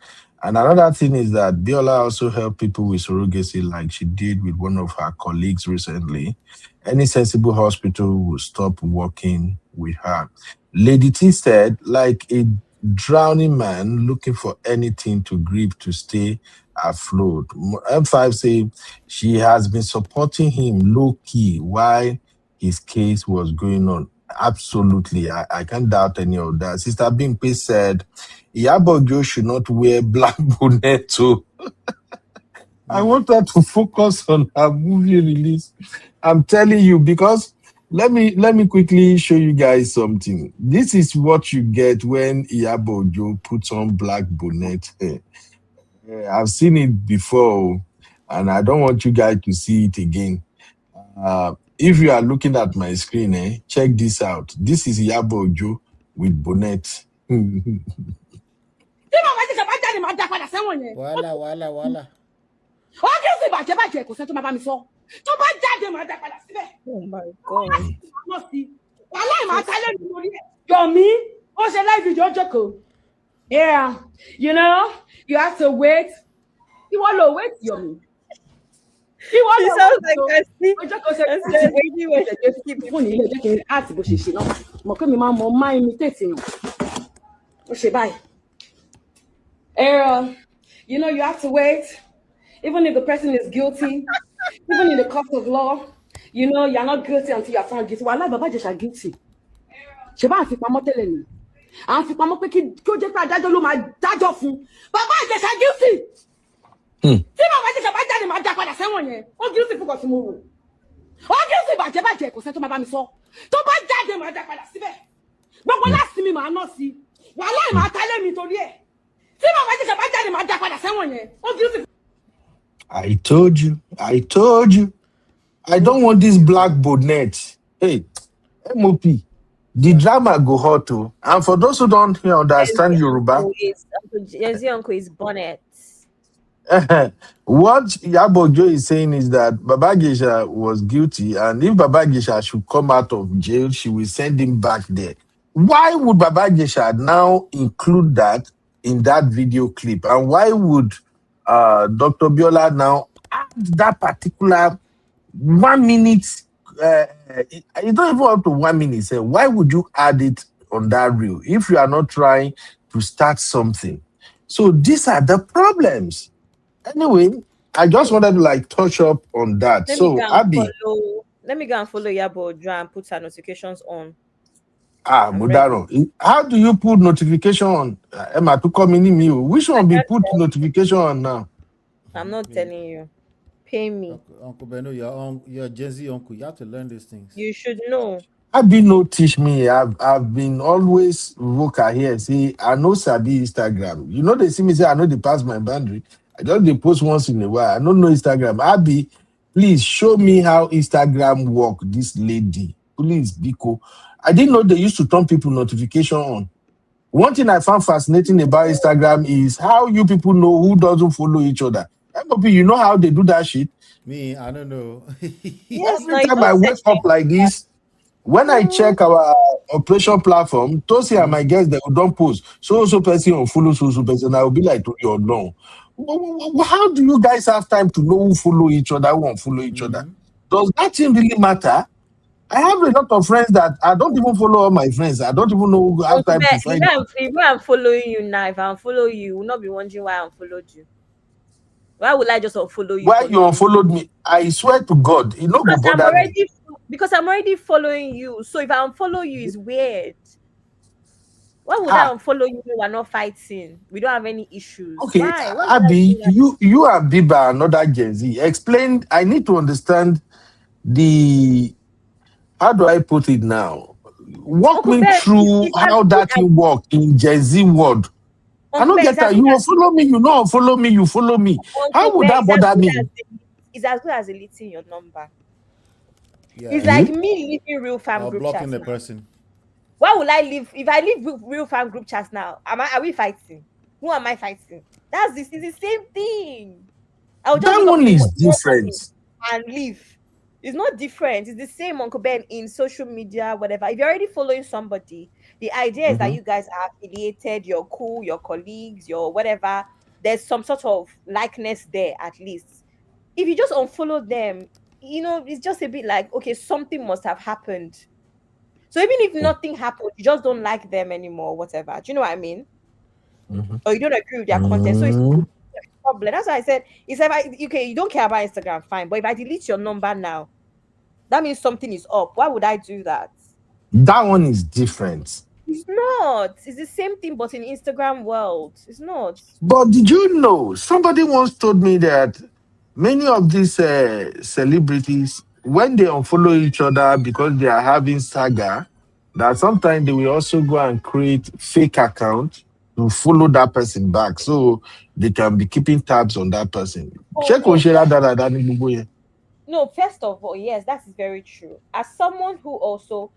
and another thing is that Biola also helped people with surrogacy like she did with one of her colleagues recently. Any sensible hospital will stop working with her. Lady T said, like a drowning man looking for anything to grip to stay afloat. M5 say she has been supporting him low key while his case was going on. Absolutely. I can't doubt any of that. Sister Bimpe said, Iyabo Ojo should not wear black bonnet too. I want her to focus on her movie release. I'm telling you, because let me quickly show you guys something. This is what you get when Iyabo Ojo puts on black bonnet. I've seen it before, and I don't want you guys to see it again. If you are looking at my screen, check this out. This is Iyabo Ojo with bonnet. Wala. Ó kí ó sì bàjẹ́ kò sẹ́ tó máa bá mi sọ. Tó bá jáde máa dá padà síbẹ̀. oh my God. Wàhálà ìmọ̀ àtàlẹ́ mi lórí ẹ̀. Yomi, ó ṣe live video jókòó. Yeah, you know, you have to wait. You want to wait, Yomi. You want to sounds wait. like I see. Ọjọ́ waiting fún ilé jẹ́ kí n àti bó ṣe ṣe náà. Mọ̀ pé mi máa imitate yàn. Ó ṣe báyìí. You know, you have to wait. Even if the person is guilty, even in the court of law, you know, you're not guilty until you're found guilty. Wàhálà Baba Ijesha guilty. Ṣé bá àfi pamọ́ tẹ́lẹ̀ ni? À ń fi pamọ́ pé kí ó jẹ́ pé adájọ́ ló máa dájọ́ fún. Baba Ijesha guilty. Tí Baba Ijesha bá jáde máa dá padà sẹ́wọ̀n yẹn, ó guilty fún kọ̀tún mo wò. Ó guilty bàjẹ́ kò sẹ́ tó máa bá mi sọ. Tó bá jáde máa dá padà síbẹ̀. Gbogbo láti mi máa ná sí. Wàhálà ìmọ̀ àtàlẹ́ mi torí ẹ̀. Tí Baba Ijesha bá jáde máa dá padà sẹ́wọ̀n yẹn, ó guilty. I told you. I don't want this black bonnet. Hey, MOP. The drama go hot too. And for those who don't understand Yoruba, Yes, your uncle is bonnet. what Iyabo Joe is saying is that Baba Ijesha was guilty, and if Baba Ijesha should come out of jail, she will send him back there. Why would Baba Ijesha now include that in that video clip? And why would Dr. Biola now add that particular 1 minute? You don't even up to 1 minute. Say, why would you add it on that reel if you are not trying to start something? So these are the problems. Anyway, I just wanted to like touch up on that. So Abby, let me go and follow Iyabo Ojo and put her notifications on. Mudaro, how do you put notification on? Emma to come in me. Which one be put notification on now? I'm not telling you. Pay me. Uncle Beno, you're Gen Z uncle. You have to learn these things. You should know. Abby no teach me. I've been always vocal here. See, I know Sabi Instagram. You know they see me say I know they pass my boundary. I just they post once in a while. I don't know Instagram. Abby, please show me how Instagram work. This lady, please, Biko. I didn't know they used to turn people notification on. One thing I found fascinating about Instagram is how you people know who doesn't follow each other. MOP, you know how they do that shit? Me, I don't know. Yes, Every time I wake up like this, when I check our operation platform, Tosi and my guests, they don't post. So person on follow so person. I will be like, you're no. How do you guys have time to know who follow each other, who won't follow each other? Does that thing really matter? I have a lot of friends that I don't even follow all my friends. I don't even know who have time to find. If I'm following you now, if I unfollow you, you will not be wondering why I unfollowed you. Why would I just unfollow you? Why you unfollowed me? I swear to God, it not go bother me. Because I'm already following you. So if I unfollow you, it's weird. Why would I unfollow you when we're not fighting? We don't have any issues. Okay, Why Abby, you and Biba, another Gen Z. Explain. I need to understand the. How do I put it now? Walk me through how that thing work in Gen Z world. I don't get that. You will follow me, you know, follow me, you follow me. How would that bother me? It's as good as deleting your number. Yeah. It's like me leaving real fam group chats. Blocking the person. Why will I leave? If I leave real fam group chats now, are we fighting? Who am I fighting? It's the same thing. That one is different. And leave. It's not different. It's the same, Uncle Ben, in social media, whatever. If you're already following somebody, the idea is that you guys are affiliated, you're cool, your colleagues, your whatever. There's some sort of likeness there, at least. If you just unfollow them, you know, it's just a bit like, okay, something must have happened. So even if nothing happened, you just don't like them anymore, whatever. Do you know what I mean? Or you don't agree with their content. So it's a problem. That's why I said, you don't care about Instagram, fine. But if I delete your number now, that means something is up. Why would I do that? That one is different. It's not. It's the same thing, but in Instagram world. It's not. But did you know, somebody once told me that many of these celebrities, when they unfollow each other because they are having saga, that sometimes they will also go and create fake accounts to follow that person back, so they can be keeping tabs on that person. Check on No, first of all, yes, that is very true. As someone who also,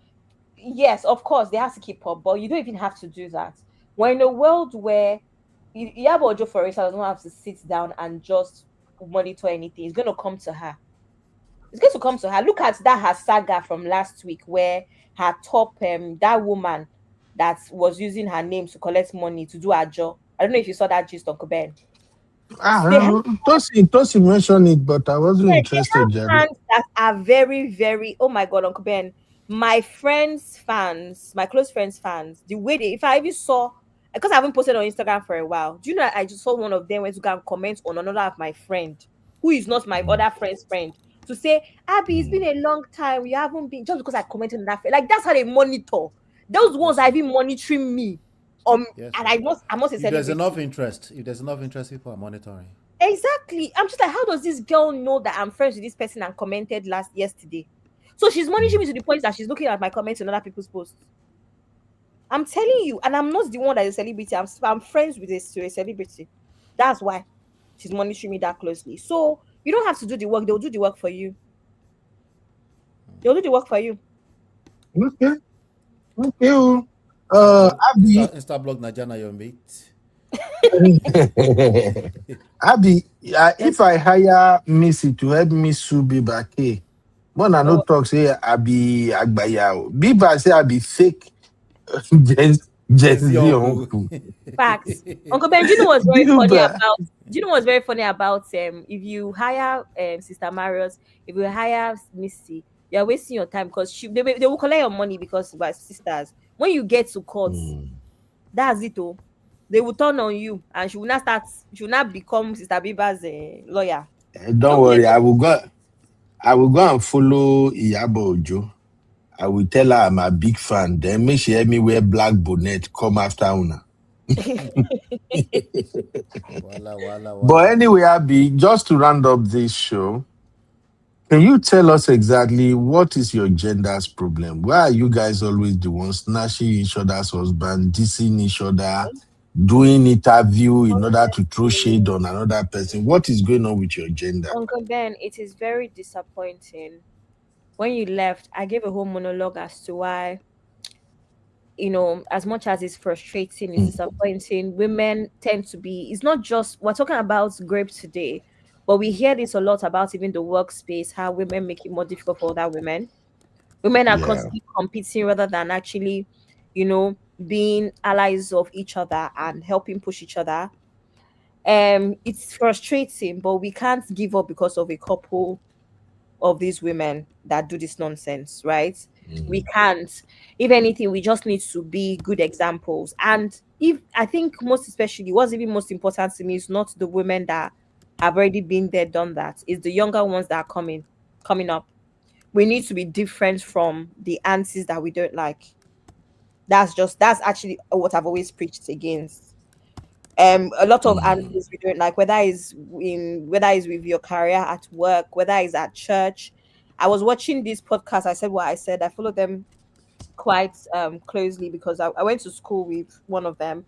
yes, of course, they have to keep up, but you don't even have to do that. We're in a world where Iyabo Ojo, for instance, doesn't have to sit down and just monitor anything. It's going to come to her. It's going to come to her. Look at that her saga from last week, where her top, that woman that was using her name to collect money to do her job. I don't know if you saw that gist, Uncle Ben. Tosi mentioned it, but I wasn't interested. Fans that are very, very, oh my God, Uncle Ben, my friends' fans, my close friends' fans, the way if I even saw, because I haven't posted on Instagram for a while, do you know, I just saw one of them went to go and comment on another of my friend, who is not my other friend's friend, to say, Abby, it's been a long time, you haven't been, just because I commented on that, like, that's how they monitor. Those ones are even monitoring me. Yes, and I'm not a celebrity. If there's enough interest, people are monitoring. Exactly. I'm just like, how does this girl know that I'm friends with this person and commented yesterday? So she's monitoring me to the point that she's looking at my comments on other people's posts. I'm telling you, and I'm not the one that is a celebrity. I'm friends with a celebrity. That's why she's monitoring me that closely. So you don't have to do the work; they'll do the work for you. They'll do the work for you. Okay. Okay. Abi. Instablock Najana, your mate. Abi, if I hire Missy to help me sue Bibake, when I no talk say I be Agbaya. Biba say I be fake Gen Z uncle. Facts. Uncle Ben, do you know what's very funny Biba. about? Do you know what's very funny about if you hire Sister Marius, if you hire Missy, you're wasting your time because they will collect your money because we're sisters. When you get to court, that's it. Oh, they will turn on you, and she will not become Sister Biba's lawyer. Don't worry, I will go and follow Iyabo Ojo. I will tell her I'm a big fan. Then make she help me wear black bonnet. Come after una. But anyway, Abby, just to round up this show, can you tell us exactly what is your gender's problem? Why are you guys always the ones snatching each other's husband, dissing each other, doing interview in order to throw shade on another person? What is going on with your gender? Uncle Ben, it is very disappointing. When you left, I gave a whole monologue as to why, as much as it's frustrating, it's disappointing. Women tend to be, it's not just, we're talking about grape today, but we hear this a lot about even the workspace, how women make it more difficult for other women. Women are constantly competing rather than actually, being allies of each other and helping push each other. It's frustrating, but we can't give up because of a couple of these women that do this nonsense, right? We can't. If anything, we just need to be good examples. And I think most especially, what's even most important to me is not the women that have already been there, done that. It's the younger ones that are coming up. We need to be different from the aunties that we don't like. That's actually what I've always preached against. A lot of aunties we don't like, whether it's with your career at work, whether it's at church. I was watching this podcast. I said what I said. I follow them quite closely because I went to school with one of them,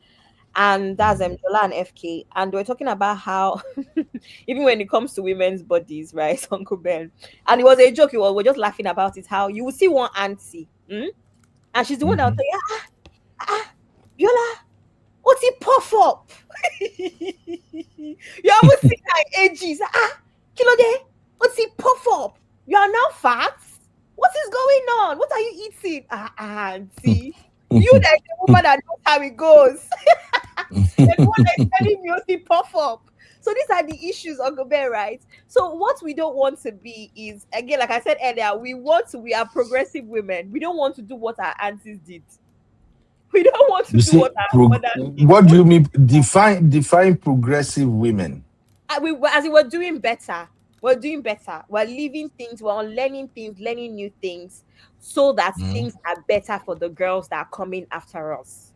and that's Bola and FK, and we're talking about how even when it comes to women's bodies, right, Uncle Ben, and it was a joke. We're just laughing about it. How you will see one auntie, and she's the one that will tell you, Biola, what's it puff up? You almost see my ages. Kilode, what's it puff up? You are now fat. What is going on? What are you eating? Auntie, you like the woman that knows how it goes. The one that's telling me what's it puff up. So these are the issues, Uncle Ben, right? So what we don't want to be is, again, like I said earlier, we are progressive women. We don't want to do what our aunties did. We don't want to do what our mothers did. What do you mean? Define progressive women. We're doing better. We're doing better. We're living things. We're learning things, learning new things, so that things are better for the girls that are coming after us.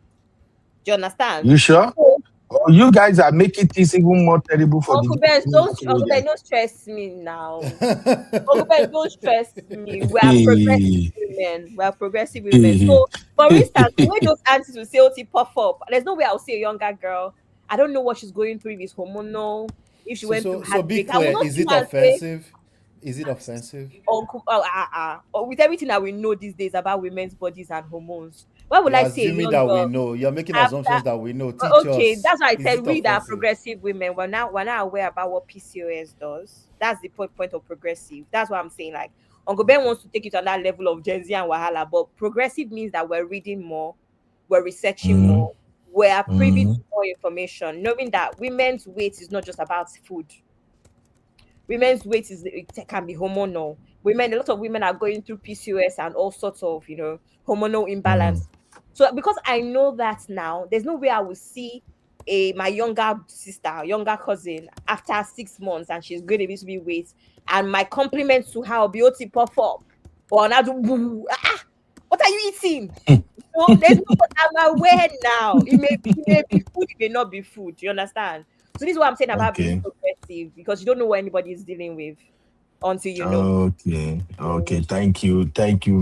Do you understand? You sure? You guys are making things even more terrible for Uncle Ben, don't stress me now. Uncle Ben, don't stress me. We are progressive women. We are progressive women. So, for instance, the way those aunties will say, "Oh, puff up," there's no way I'll see a younger girl. I don't know what she's going through. If it's hormonal, if she went through heartbreak. So be clear. Is it offensive? Is it offensive? With everything that we know these days about women's bodies and hormones, why would I say assuming that we know? You're making assumptions that we know. Okay, that's why I said we that are progressive women. We're not aware about what PCOS does. That's the point of progressive. That's what I'm saying. Like, Uncle Ben wants to take it on that level of Gen Z and Wahala, but progressive means that we're reading more, we're researching more, we're privy to more information, knowing that women's weight is not just about food. Women's weight can be hormonal. A lot of women are going through PCOS and all sorts of, hormonal imbalance. So because I know that now, there's no way I will see my younger sister, younger cousin after 6 months and she's going to be weight, and my compliments to her will be OT puff up or another boo. What are you eating? There's no, but I'm aware now. It may be food, it may not be food. You understand? So this is what I'm saying about being progressive, because you don't know what anybody is dealing with until you know. Okay. Thank you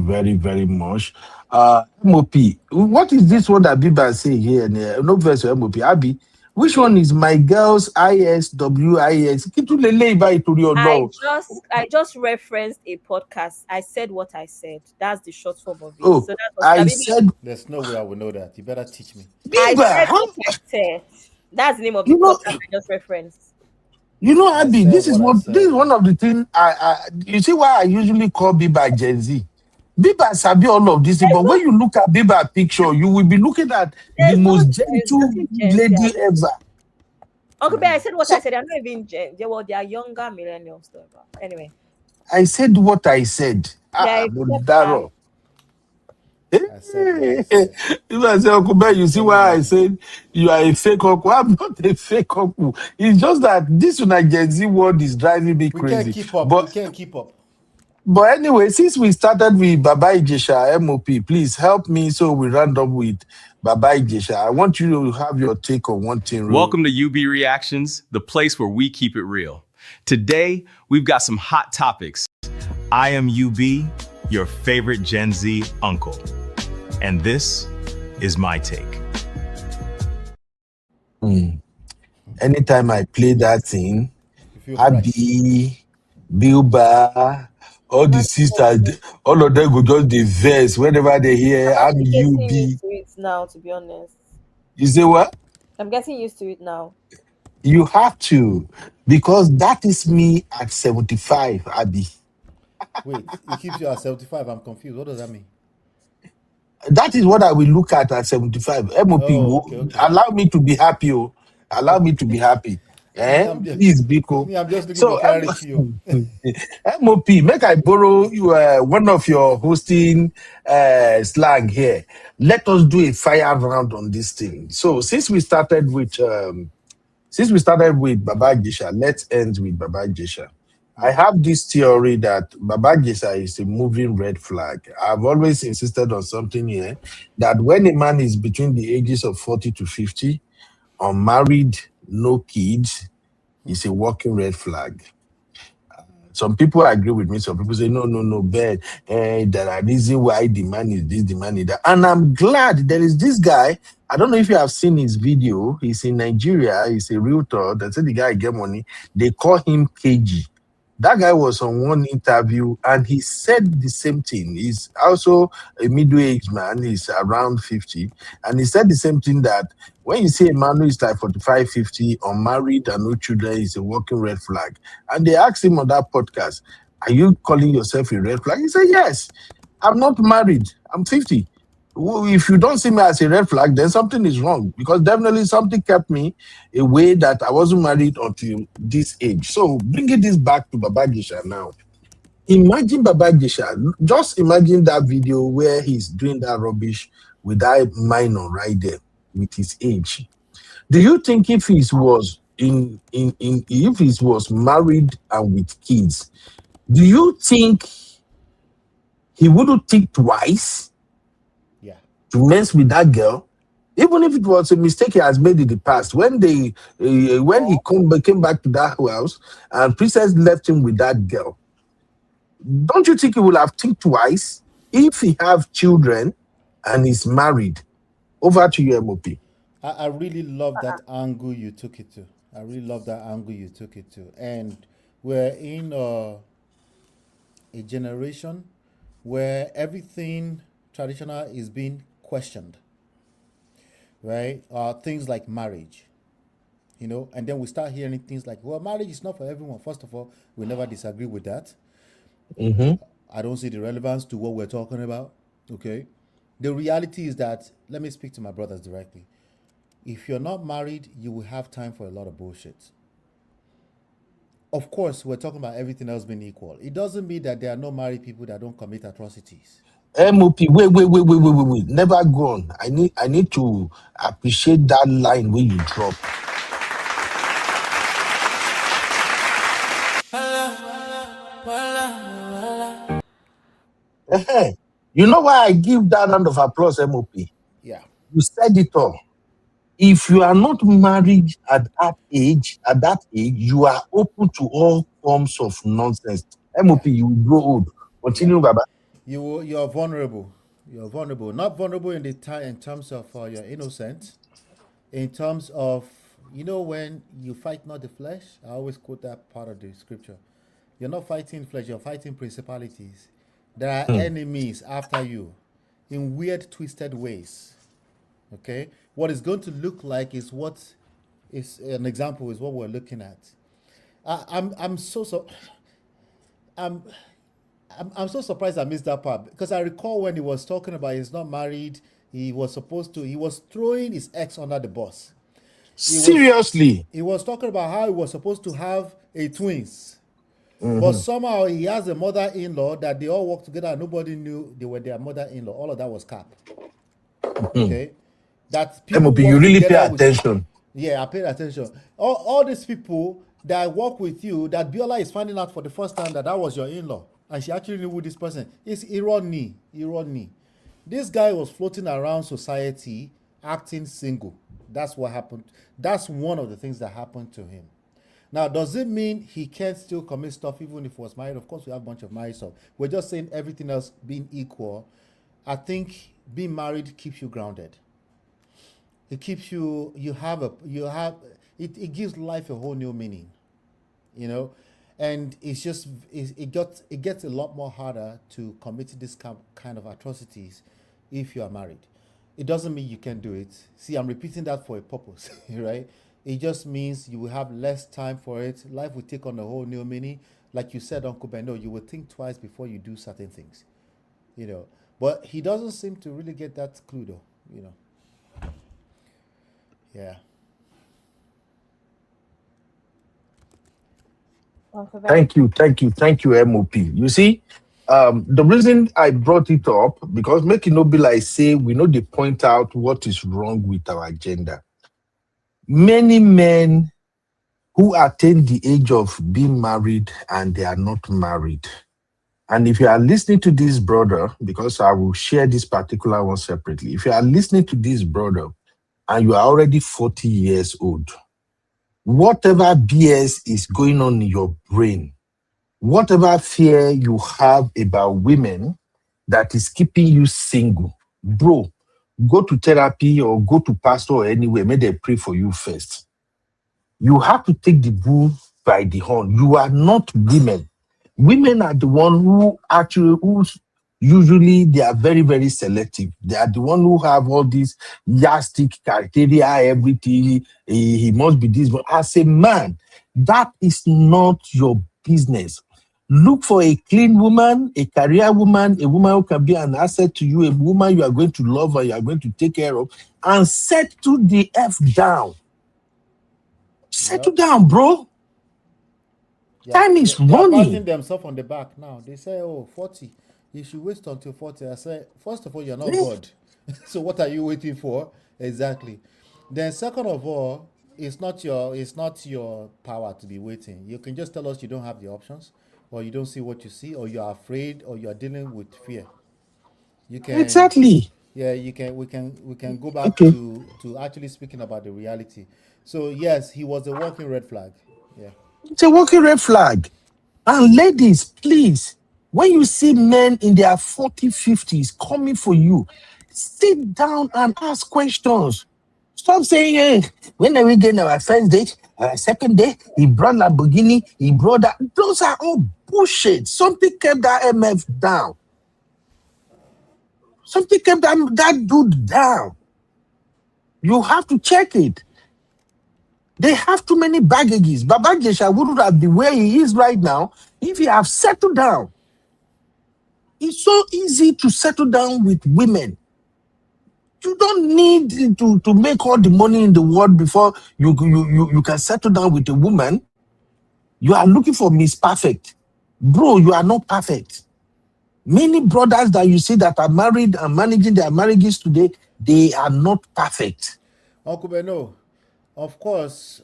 very, very much. MOP, what is this one that Biba say here? No verse MOP. Abby, Which one is my girls ISWIS? I just referenced a podcast. I said what I said. That's the short form of it. Oh, So that was I said There's no way I will know that. You better teach me. I Biba, said how what I said. That's the name of the you know? podcast I just referenced. You know, Abby, said this is what I this is one of the things you see why I usually call Biba Gen Z. Biba sabi all of this, but when you look at Biba picture, you will be looking at the most gentle lady ever. Uncle Bear, I said what I said. I'm not even they are younger millennials though. Anyway. I said what I said. Modaro. I said If I say Uncle Bear, you see why I said you are a fake uncle. I'm not a fake uncle. It's just that this Gen Z world is driving me we crazy. can't keep up. But We can't keep up. But anyway, since we started with Baba Ijesha MOP, please help me so we round up with Baba Ijesha. I want you to have your take on one thing. Welcome to UB Reactions, the place where we keep it real. Today, we've got some hot topics. I am UB, your favorite Gen Z uncle. And this is my take. Anytime I play that thing, Abby, Bilba, all the sisters, all of them go just the verse whenever they hear I'm getting UB. used to it now, to be honest. You say what? I'm getting used to it now. You have to, because that is me at 75, Abby. Wait, it keeps you at 75. I'm confused. What does that mean? That is what I will look at 75. MOP, okay. allow me to be happy. Oh. Allow me to be happy. Please, Biko. I'm just looking for clarity. MOP, make I borrow you one of your hosting slang here. Let us do a fire round on this thing. So since we started with Baba Ijesha, let's end with Baba Ijesha. I have this theory that Baba Ijesha is a moving red flag. I've always insisted on something here, that when a man is between the ages of 40 to 50, unmarried, no kids, is a walking red flag. Some people agree with me. Some people say, no, bad. There are reasons why the man is this, the man is that. And I'm glad there is this guy. I don't know if you have seen his video. He's in Nigeria. He's a realtor. They say the guy get money. They call him KG. That guy was on one interview and he said the same thing. He's also a middle-aged man. He's around 50. And he said the same thing, that when you see a man who is like 45, 50, unmarried and no children, is a walking red flag. And they asked him on that podcast, are you calling yourself a red flag? He said, yes, I'm not married. I'm 50. If you don't see me as a red flag, then something is wrong, because definitely something kept me away that I wasn't married until this age. So bringing this back to Baba Ijesha now. Imagine Baba Ijesha. Just imagine that video where he's doing that rubbish with that minor right there with his age. Do you think if he was if he was married and with kids, do you think he wouldn't think twice to mess with that girl, even if it was a mistake he has made in the past? When he came back to that house and Princess left him with that girl, don't you think he will have think twice if he have children and is married? Over to you, MOP. I really love that angle you took it to. And we're in a generation where everything traditional is being questioned, right? Things like marriage, and then we start hearing things like, well, marriage is not for everyone. First of all, we never disagree with that. I don't see the relevance to what we're talking about, okay? The reality is that, let me speak to my brothers directly. If you're not married, you will have time for a lot of bullshit. Of course, we're talking about everything else being equal. It doesn't mean that there are no married people that don't commit atrocities. MOP, wait. Never go on. I need to appreciate that line when you drop. You know why I give that round of applause, MOP? Yeah. You said it all. If you are not married at that age, you are open to all forms of nonsense. MOP, you will grow old. Continue, Baba. You're vulnerable. You're vulnerable. Not vulnerable in terms of you're innocent. In terms of You know, when you fight not the flesh, I always quote that part of the scripture. You're not fighting flesh, you're fighting principalities. There are enemies after you in weird, twisted ways. Okay? What it's going to look like is what is an example, is what we're looking at. I'm I'm I'm so surprised I missed that part because I recall when he was talking about he's not married, he was throwing his ex under the bus. Seriously. He was talking about how he was supposed to have a twins. But Mhm. somehow he has a mother-in-law that they all work together and nobody knew they were their mother-in-law. All of that was cap. Okay? That people MOP, you work really pay together with. attention. Yeah, I paid attention. All these people that work with you, that Biola is finding out for the first time that was your in-law, and she actually knew who this person is. Irony. This guy was floating around society, acting single. That's what happened. That's one of the things that happened to him. Now, does it mean he can't still commit stuff even if he was married? Of course, we have a bunch of married stuff. We're just saying everything else being equal. I think being married keeps you grounded. It keeps you, it gives life a whole new meaning, you know? And it's just, it gets a lot more harder to commit this kind of atrocities if you are married. It doesn't mean you can do it. See, I'm repeating that for a purpose, right? It just means you will have less time for it. Life will take on a whole new meaning. Like you said, Uncle Beno, you will think twice before you do certain things, you know? But he doesn't seem to really get that clue though, you know? Yeah. Thank you, MOP. You see, the reason I brought it up, because make it not be like say we know they point out what is wrong with our agenda. Many men who attain the age of being married and they are not married. And if you are listening to this brother, because I will share this particular one separately, if you are listening to this brother and you are already 40 years old, whatever BS is going on in your brain, whatever fear you have about women that is keeping you single, bro, go to therapy or go to pastor or anywhere, may they pray for you first. You have to take the bull by the horn. You are not women. Women are the one who usually they are very, very selective. They are the one who have all these yardstick criteria, everything. He must be this. But as a man, that is not your business. Look for a clean woman, a career woman, a woman who can be an asset to you, a woman you are going to love and you are going to take care of, and settle the F down. Settle down, bro. Time is They are running. patting themselves on the back now. They say, oh, 40. You should wait until 40. I say, first of all, you're not God. So what are you waiting for? Exactly. Then second of all, it's not your power to be waiting. You can just tell us you don't have the options, or you don't see what you see, or you're afraid, or you're dealing with fear. You can Exactly. Yeah, we can go back Okay. to actually speaking about the reality. So yes, he was a walking red flag. Yeah. It's a walking red flag. And ladies, please, when you see men in their 40s, 50s coming for you, sit down and ask questions. Stop saying, hey, when are we getting our first date, our second date? He brought Lamborghini, he brought that. Those are all bullshit. Something kept that MF down. Something kept that dude down. You have to check it. They have too many baggages. Baba Ijesha wouldn't have been where he is right now if he have settled down. It's so easy to settle down with women. You don't need to make all the money in the world before you can settle down with a woman. You are looking for Miss Perfect. Bro, you are not perfect. Many brothers that you see that are married and managing their marriages today, they are not perfect. Uncle Beno, of course,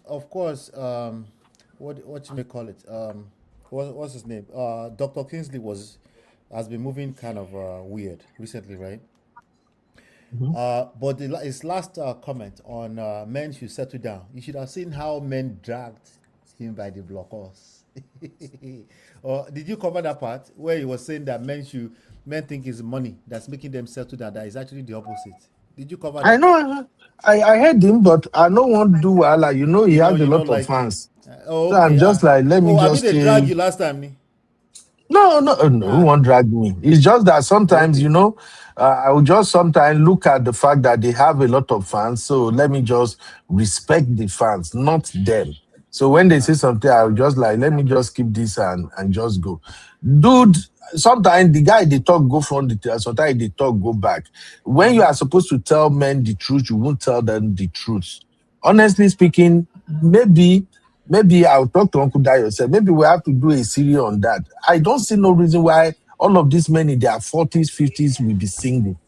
what you may call it? What's his name? Dr. Kingsley has been moving kind of weird recently, right? But his last comment on men should settle down. You should have seen how men dragged him by the blockers. Or did you cover that part where he was saying that men think it's money that's making them settle down? That is actually the opposite. Did you cover I that? know. I heard him, but I don't want to do wala. You know, he has a You know, lot of like him. fans. Oh, So okay. I'm just like, let me Oh, I mean just they drag stay. you last time, ni? No, no, no, who won't drag me? It's just that sometimes, Okay. I will just sometimes look at the fact that they have a lot of fans. So let me just respect the fans, not them. So when they say something, I'll just like, let me just keep this and just go. Dude, sometimes the guy they talk go front the tail, sometimes they talk go back. When you are supposed to tell men the truth, you won't tell them the truth. Honestly speaking, maybe I'll talk to Uncle Dayo. Say maybe we have to do a series on that. I don't see no reason why all of these men in their 40s, 50s will be single.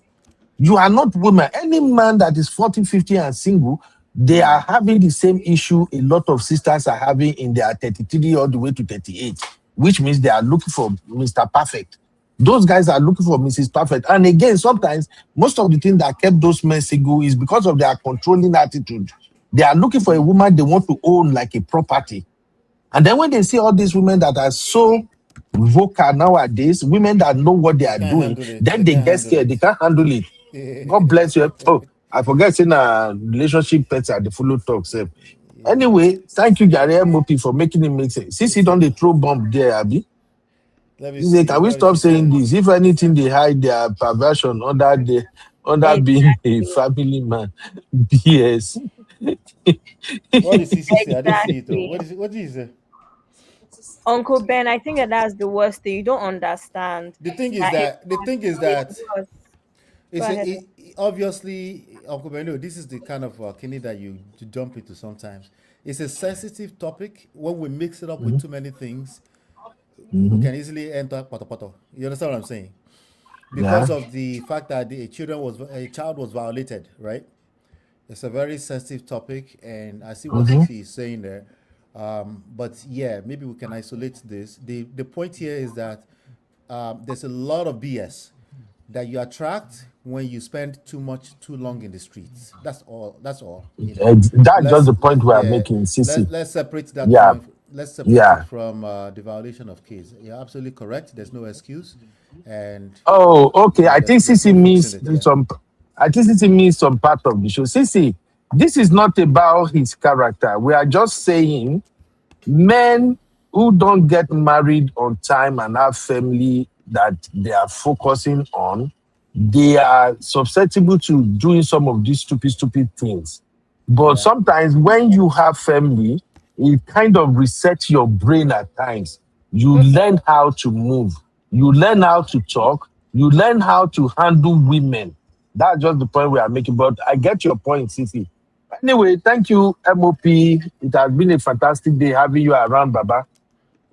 You are not women. Any man that is 40, 50 and single, they are having the same issue a lot of sisters are having in their 33 all the way to 38, which means they are looking for Mr. Perfect. Those guys are looking for Mrs. Perfect. And again, sometimes most of the thing that kept those men single is because of their controlling attitude. They are looking for a woman they want to own like a property. And then when they see all these women that are so vocal nowadays, women that know what they are Can't doing, handle it. then They they can't get handle scared. it. They can't handle it. God bless you. Oh, I forget saying relationship pets are the follow talk. Sef. Anyway, thank you, Gary MOP, for making it make sense. Since you don't they throw bomb there, Abby. Let me He say, see. can we What did stop she saying say? this? If anything, they hide their perversion under being a Exactly. family man. BS. What did CC say? I didn't see it though. Exactly. What did he say? Uncle Ben, I think that that's the worst thing. You don't understand The thing is that that it was. Go it's ahead. obviously, Uncle Beno, this is the kind of kidney that you jump into sometimes. It's a sensitive topic. When we mix it up with too many things, we Mhm. can easily enter poto poto. You understand what I'm saying? Yeah. Because of the fact that a child was violated, right? It's a very sensitive topic, and I see what Mhm. Sisi is saying there. But yeah, maybe we can isolate this. The point here is that there's a lot of BS that you attract when you spend too long in the streets. That's all. That's all. You know. That's just the point we are Yeah. making, Sissy. Let's separate that Yeah. point. Let's separate it Yeah. from the violation of case. You're absolutely correct. There's no excuse, and Oh, okay. I think there's Sissy no fixing means it. Yeah. some. I think Sissy means some part of the show. Sissy, this is not about his character. We are just saying men who don't get married on time and have family that they are focusing on, they are susceptible to doing some of these stupid things. But Yeah. sometimes when you have family, it kind of resets your brain at times. You learn how to move, you learn how to talk, you learn how to handle women. That's just the point we are making. But I get your point, Sissy. Anyway, thank you, MOP. It has been a fantastic day having you around, Baba.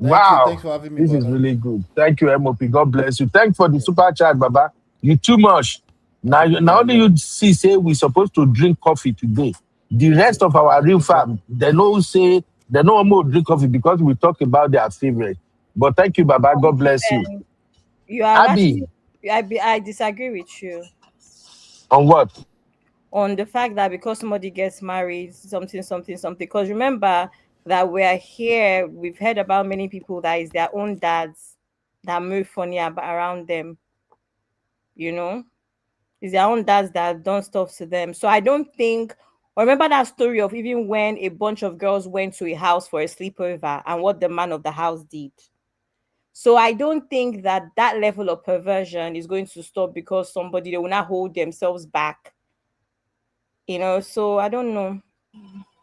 Thank you. Wow, Thanks for having me, this is brother. really good. Thank you, MOP. God bless you. Thanks for the super chat, Baba. You too much. Now only you see say we supposed to drink coffee today. The rest of our real fam, they don't say they no more drink coffee because we talk about their favorite. But thank you, Baba. God Uncle bless you. Ben, you are Abby, actually. I disagree with you on what? on the fact that because somebody gets married, something. Because remember that we're here, we've heard about many people that is their own dads that move funny around them. You know, it's their own dads that have done stuff to them. So I don't think. Or remember that story of even when a bunch of girls went to a house for a sleepover and what the man of the house did. So I don't think that that level of perversion is going to stop because somebody they will not hold themselves back. So I don't know.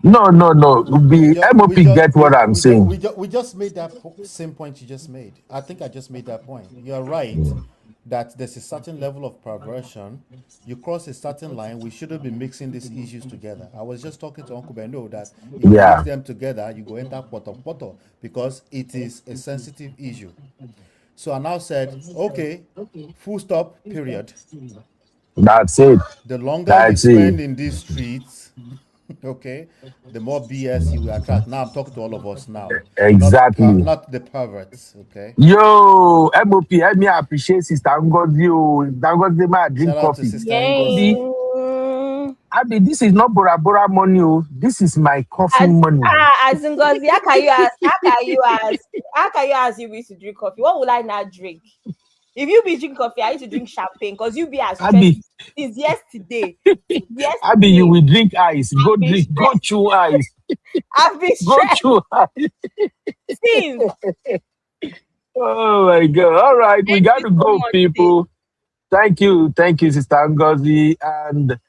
No. The MOP get what I'm saying. We just made that same point you just made. I think I just made that point. You're right that there's a certain level of perversion. You cross a certain line, we shouldn't be mixing these issues together. I was just talking to Uncle Beno that if you mix Yeah, them together, you go enter poto because it is a sensitive issue. So I now said, okay, full stop, period. that's it. The longer you That's it. spend in these streets, okay, the more BS you will attract. Now I'm talking to all of us now, Exactly. not the perverts, okay. Yo, MOP, help me appreciate Sister Ngozi. Ngozi, may I drink Shout out to coffee? Sister Ngozi. Abi, this is not Bora Bora money. Oh. This is my coffee money. As in Ngozi, how can you ask? How can you ask? How can you ask if we to drink coffee? What will I not drink? If you be drinking coffee, I used to drink champagne because you be as stressed Abi, since yesterday. Abi, you will drink ice. Go I've been drink. Go stressed. chew ice. I've been Go stressed chew ice. since. Oh my God. All right. We Thank got you to so go, much, sis. people. Thank you. Thank you, Sister Ngozi. And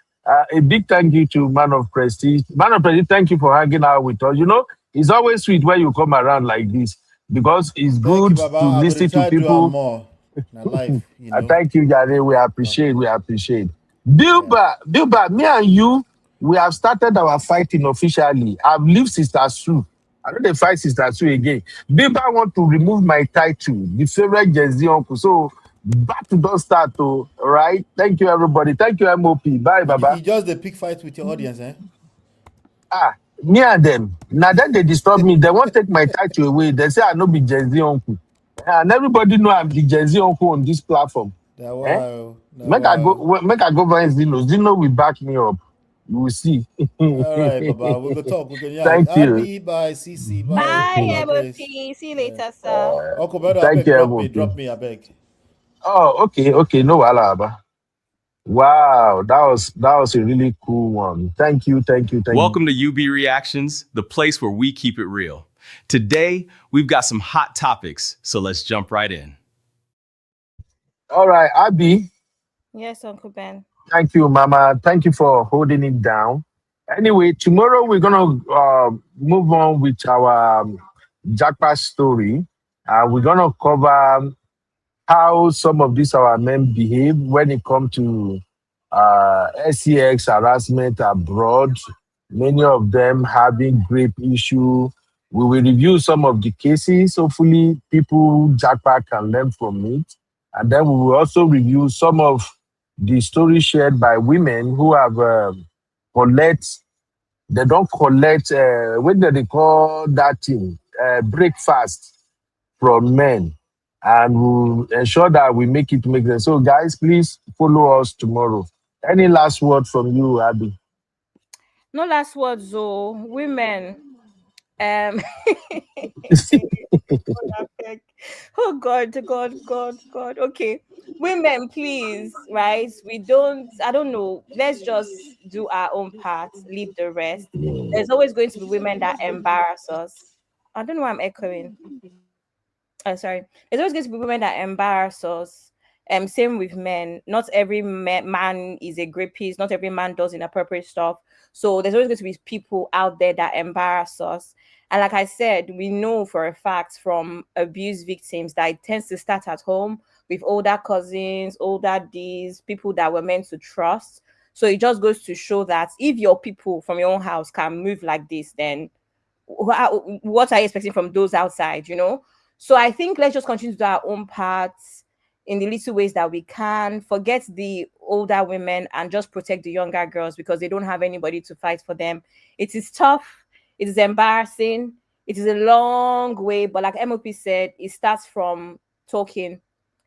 a big thank you to Man of Prestige. Man of Prestige, thank you for hanging out with us. You know, it's always sweet when you come around like this because it's Thank you, good Baba. to I go to listen to try do am people. more. Na life, Thank you, Gary. We appreciate. We appreciate. Bilba, me and you, we have started our fighting officially. I've leave Sister Sue. I don't dey fight Sister Sue again. Bilba want to remove my title, the favorite Gen Z uncle. So back to don't start to right. Thank you, everybody. Thank you, MOP. Bye, Baba. You just the pick fight with your audience, eh? Ah, me and them. Now that they disturb me, they won't take my title away. They say I no be Gen Z uncle. And everybody know I'm the Gen Z uncle on this platform. That Eh? wow. Make I go find Zeno. Zeno will back me up. You will see. All right, Baba. We go talk. We go yeah. Thank you. Abby, bye. CC, bye. Bye, Bye, MOP. Grace. See you later, sir. Uncle Beto, I Thank beg, you, drop me. MOP. Drop me, I beg. Oh, okay, no wahala. Wow, that was a really cool one. Thank you. Welcome to UB Reactions, the place where we keep it real. Today, we've got some hot topics, so let's jump right in. All right, Abby. Yes, Uncle Ben. Thank you, Mama. Thank you for holding it down. Anyway, tomorrow we're gonna move on with our Jackpot story. We're gonna cover how some of these our men behave when it comes to SEX harassment abroad. Many of them having rape issue. We will review some of the cases. Hopefully, people Jackpot can learn from it, and then we will also review some of the stories shared by women who have they don't collect what do they call that thing breakfast from men, and we'll ensure that we make it make sense. So guys, please follow us tomorrow. Any last word from you, Abby? No last words, though. Women. Oh God. Okay. Women, please, right? I don't know. Let's just do our own part, leave the rest. There's always going to be women that embarrass us. I don't know why I'm echoing. Oh, sorry. There's always going to be women that embarrass us. Same with men. Not every man is a great piece. Not every man does inappropriate stuff. So there's always going to be people out there that embarrass us. And like I said, we know for a fact from abuse victims that it tends to start at home with older cousins, older Ds, people that were meant to trust. So it just goes to show that if your people from your own house can move like this, then what are you expecting from those outside, you know? So I think let's just continue to do our own parts in the little ways that we can. Forget the older women and just protect the younger girls because they don't have anybody to fight for them. It is tough. It is embarrassing. It is a long way. But like MOP said, it starts from talking.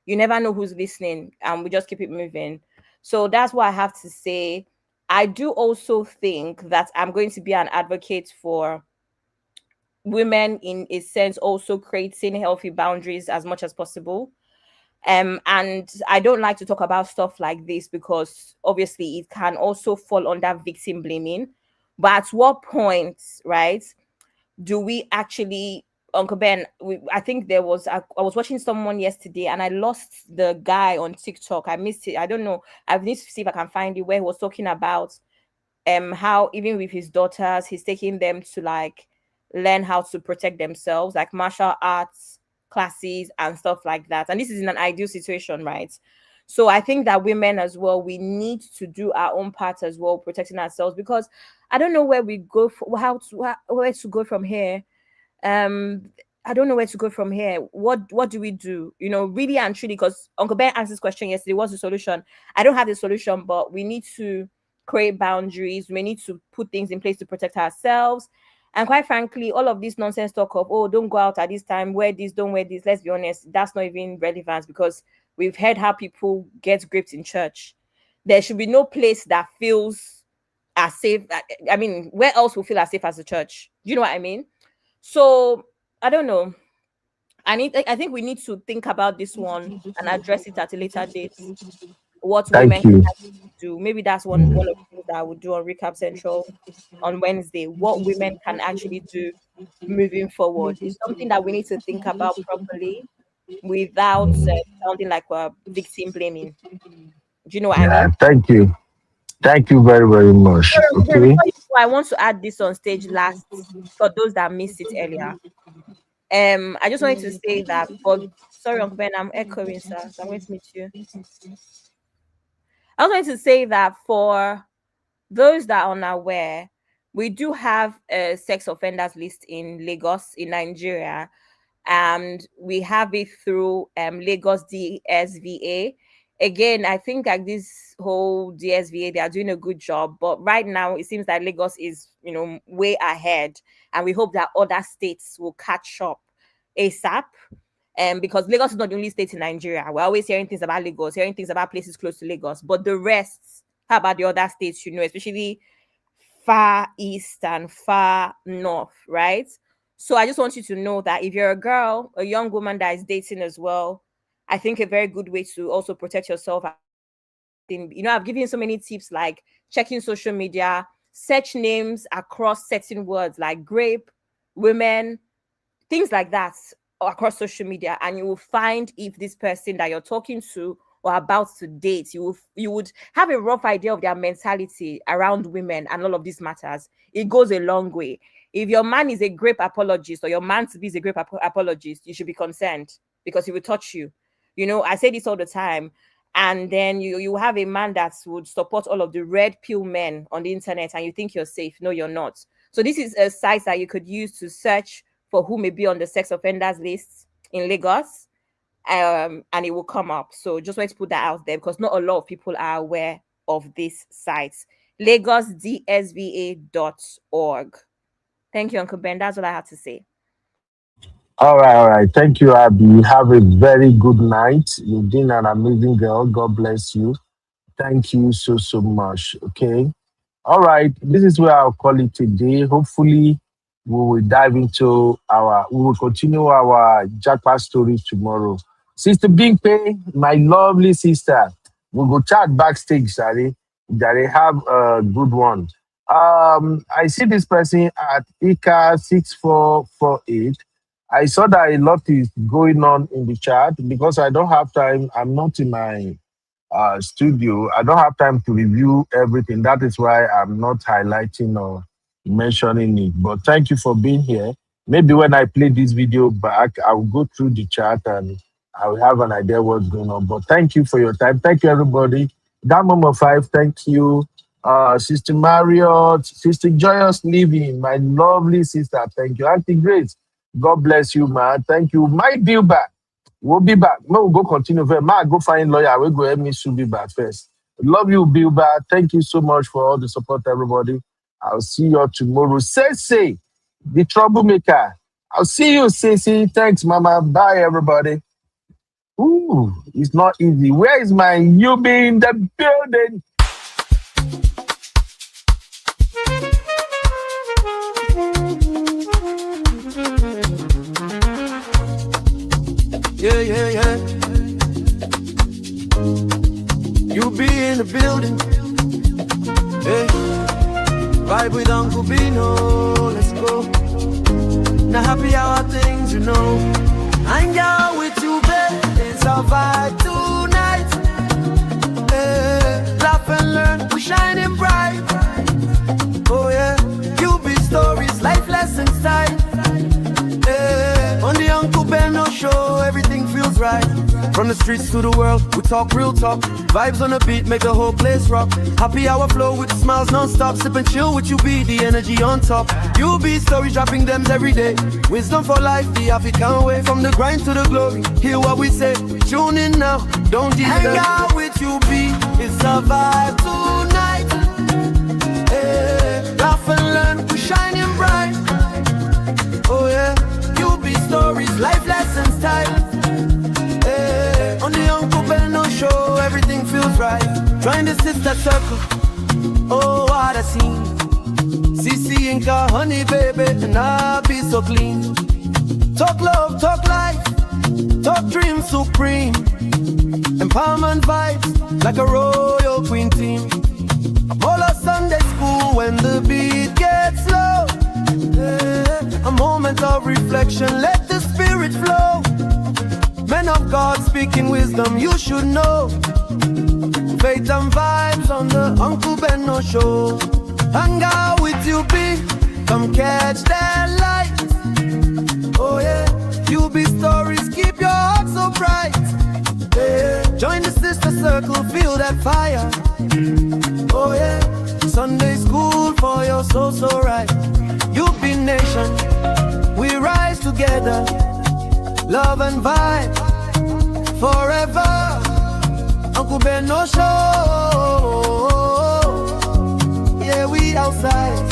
You never know who's listening, and we just keep it moving. So that's what I have to say. I do also think that I'm going to be an advocate for women in a sense also creating healthy boundaries as much as possible. And I don't like to talk about stuff like this because obviously it can also fall under victim blaming. But at what point, right, do we actually, Uncle Ben, I think I was watching someone yesterday and I lost the guy on TikTok. I missed it. I don't know. I need to see if I can find it where he was talking about how even with his daughters, he's taking them to like learn how to protect themselves, like martial arts classes and stuff like that. And this is in an ideal situation, right? So I think that women as well, we need to do our own part as well, protecting ourselves, because I don't know where we go, where to go from here. I don't know where to go from here. What do we do? You know, really and truly, because Uncle Ben asked this question yesterday, what's the solution? I don't have the solution, but we need to create boundaries. We need to put things in place to protect ourselves. And quite frankly, all of this nonsense talk of, oh, don't go out at this time, wear this, don't wear this. Let's be honest, that's not even relevant because we've heard how people get gripped in church. There should be no place that feels as safe. I mean, where else will feel as safe as the church? Do you know what I mean? So I don't know. I think we need to think about this one and address it at a later date. What women Thank can you. actually do. Maybe that's one of the things that I would do on Recap Central on Wednesday. What women can actually do moving forward is something that we need to think about properly without sounding like we're victim blaming. Do you know what I Yeah, mean? thank you. Thank you very, very much. Sorry, Uncle Ben, Okay. before you go, I want to add this on stage last for those that missed it earlier. I just wanted to say that sorry, Uncle Ben, I'm echoing, sir. So I'm going to meet you. I was going to say that for those that are unaware, we do have a sex offenders list in Lagos, in Nigeria, and we have it through Lagos DSVA. Again, I think like this whole DSVA, they are doing a good job, but right now it seems that Lagos is, way ahead, and we hope that other states will catch up ASAP. Because Lagos is not the only state in Nigeria. We're always hearing things about Lagos, hearing things about places close to Lagos, but the rest, how about the other states, especially far east and far north, right? So I just want you to know that if you're a girl, a young woman that is dating as well, I think a very good way to also protect yourself. I've given you so many tips like checking social media, search names across certain words like grape, women, things like that across social media, and you will find if this person that you're talking to or about to date, you would have a rough idea of their mentality around women and all of these matters. It goes a long way. If your man is a grape apologist or your man to be is a grape apologist, you should be concerned because he will touch you. I say this all the time. And then you have a man that would support all of the red pill men on the internet and you think you're safe. No, you're not. So this is a site that you could use to search for who may be on the sex offenders list in Lagos. And it will come up. So just want to put that out there because not a lot of people are aware of this site. LagosDSVA.org. Thank you, Uncle Ben. That's all I have to say. All right. Thank you, Abby. Have a very good night. You've been an amazing girl. God bless you. Thank you so, so much. Okay. All right. This is where I'll call it today. Hopefully, we will continue our jackpot stories tomorrow. Sister Bingpe, my lovely sister, we'll go chat backstage, Sari. They have a good one. I see this person at ICA 6448. I saw that a lot is going on in the chat because I don't have time. I'm not in my studio. I don't have time to review everything. That is why I'm not highlighting or mentioning it. But thank you for being here. Maybe when I play this video back, I will go through the chat and I will have an idea what's going on. But thank you for your time. Thank you, everybody. That number 5, thank you. Sister Marriott, Sister Joyous Living, my lovely sister, thank you. Auntie Grace, God bless you, man. Thank you. My bill back. We'll be back. We'll go continue. Go find lawyer. We'll go help me sue be back first. Love you, Bilba. Thank you so much for all the support, everybody. I'll see you all tomorrow. Say, the troublemaker. I'll see you, Sissy. Thanks, Mama. Bye, everybody. Ooh, it's not easy. Where is my you be in the building? Yeah. You be in the building. Hey, vibe with Uncle Bino. Let's go. Now happy hour things, Hang out with you, babe. It's a vibe tonight. Hey, laugh and learn. We're shining bright. Oh yeah, you be stories, life lessons time. Hey, on the Uncle Beno show, everything feels right. From the streets to the world, we talk real talk. Vibes on the beat make the whole place rock. Happy hour flow with smiles non-stop. Sip and chill with you, be the energy on top. You be stories dropping them every day. Wisdom for life, the African way. From the grind to the glory, hear what we say. Tune in now, don't hang out with you, be. It's a vibe tonight. Hey, laugh and learn, we shining bright. Oh yeah, you be stories, life lessons time. On the Uncle Beno show, everything feels right. Join the sister circle. Oh, what a scene. CC Inca, honey, baby, and I'll be so clean. Talk love, talk life. Top dream supreme. Empowerment vibes like a royal queen team. Bola Sunday school when the beat gets low. A moment of reflection, let the spirit flow. Men of God speaking wisdom, you should know. Faith and vibes on the Uncle Benno show. Hang out with you, be come catch that light. Oh yeah, you be stories, keep your heart so bright. Yeah. Join the sister circle, feel that fire. Oh yeah, Sunday school for your soul so right. You be nation, we rise together. Love and vibe forever. Uncle Ben no show. Yeah, we outside.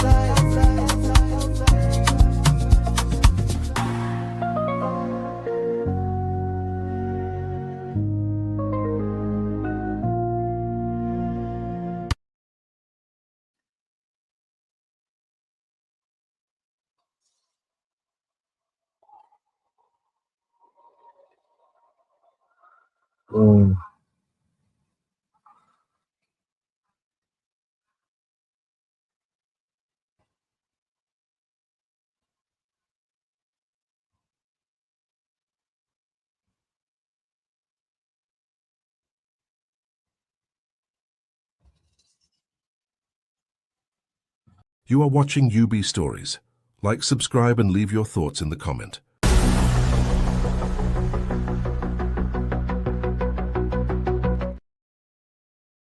Mm. You are watching UB Stories. Like, subscribe, and leave your thoughts in the comment.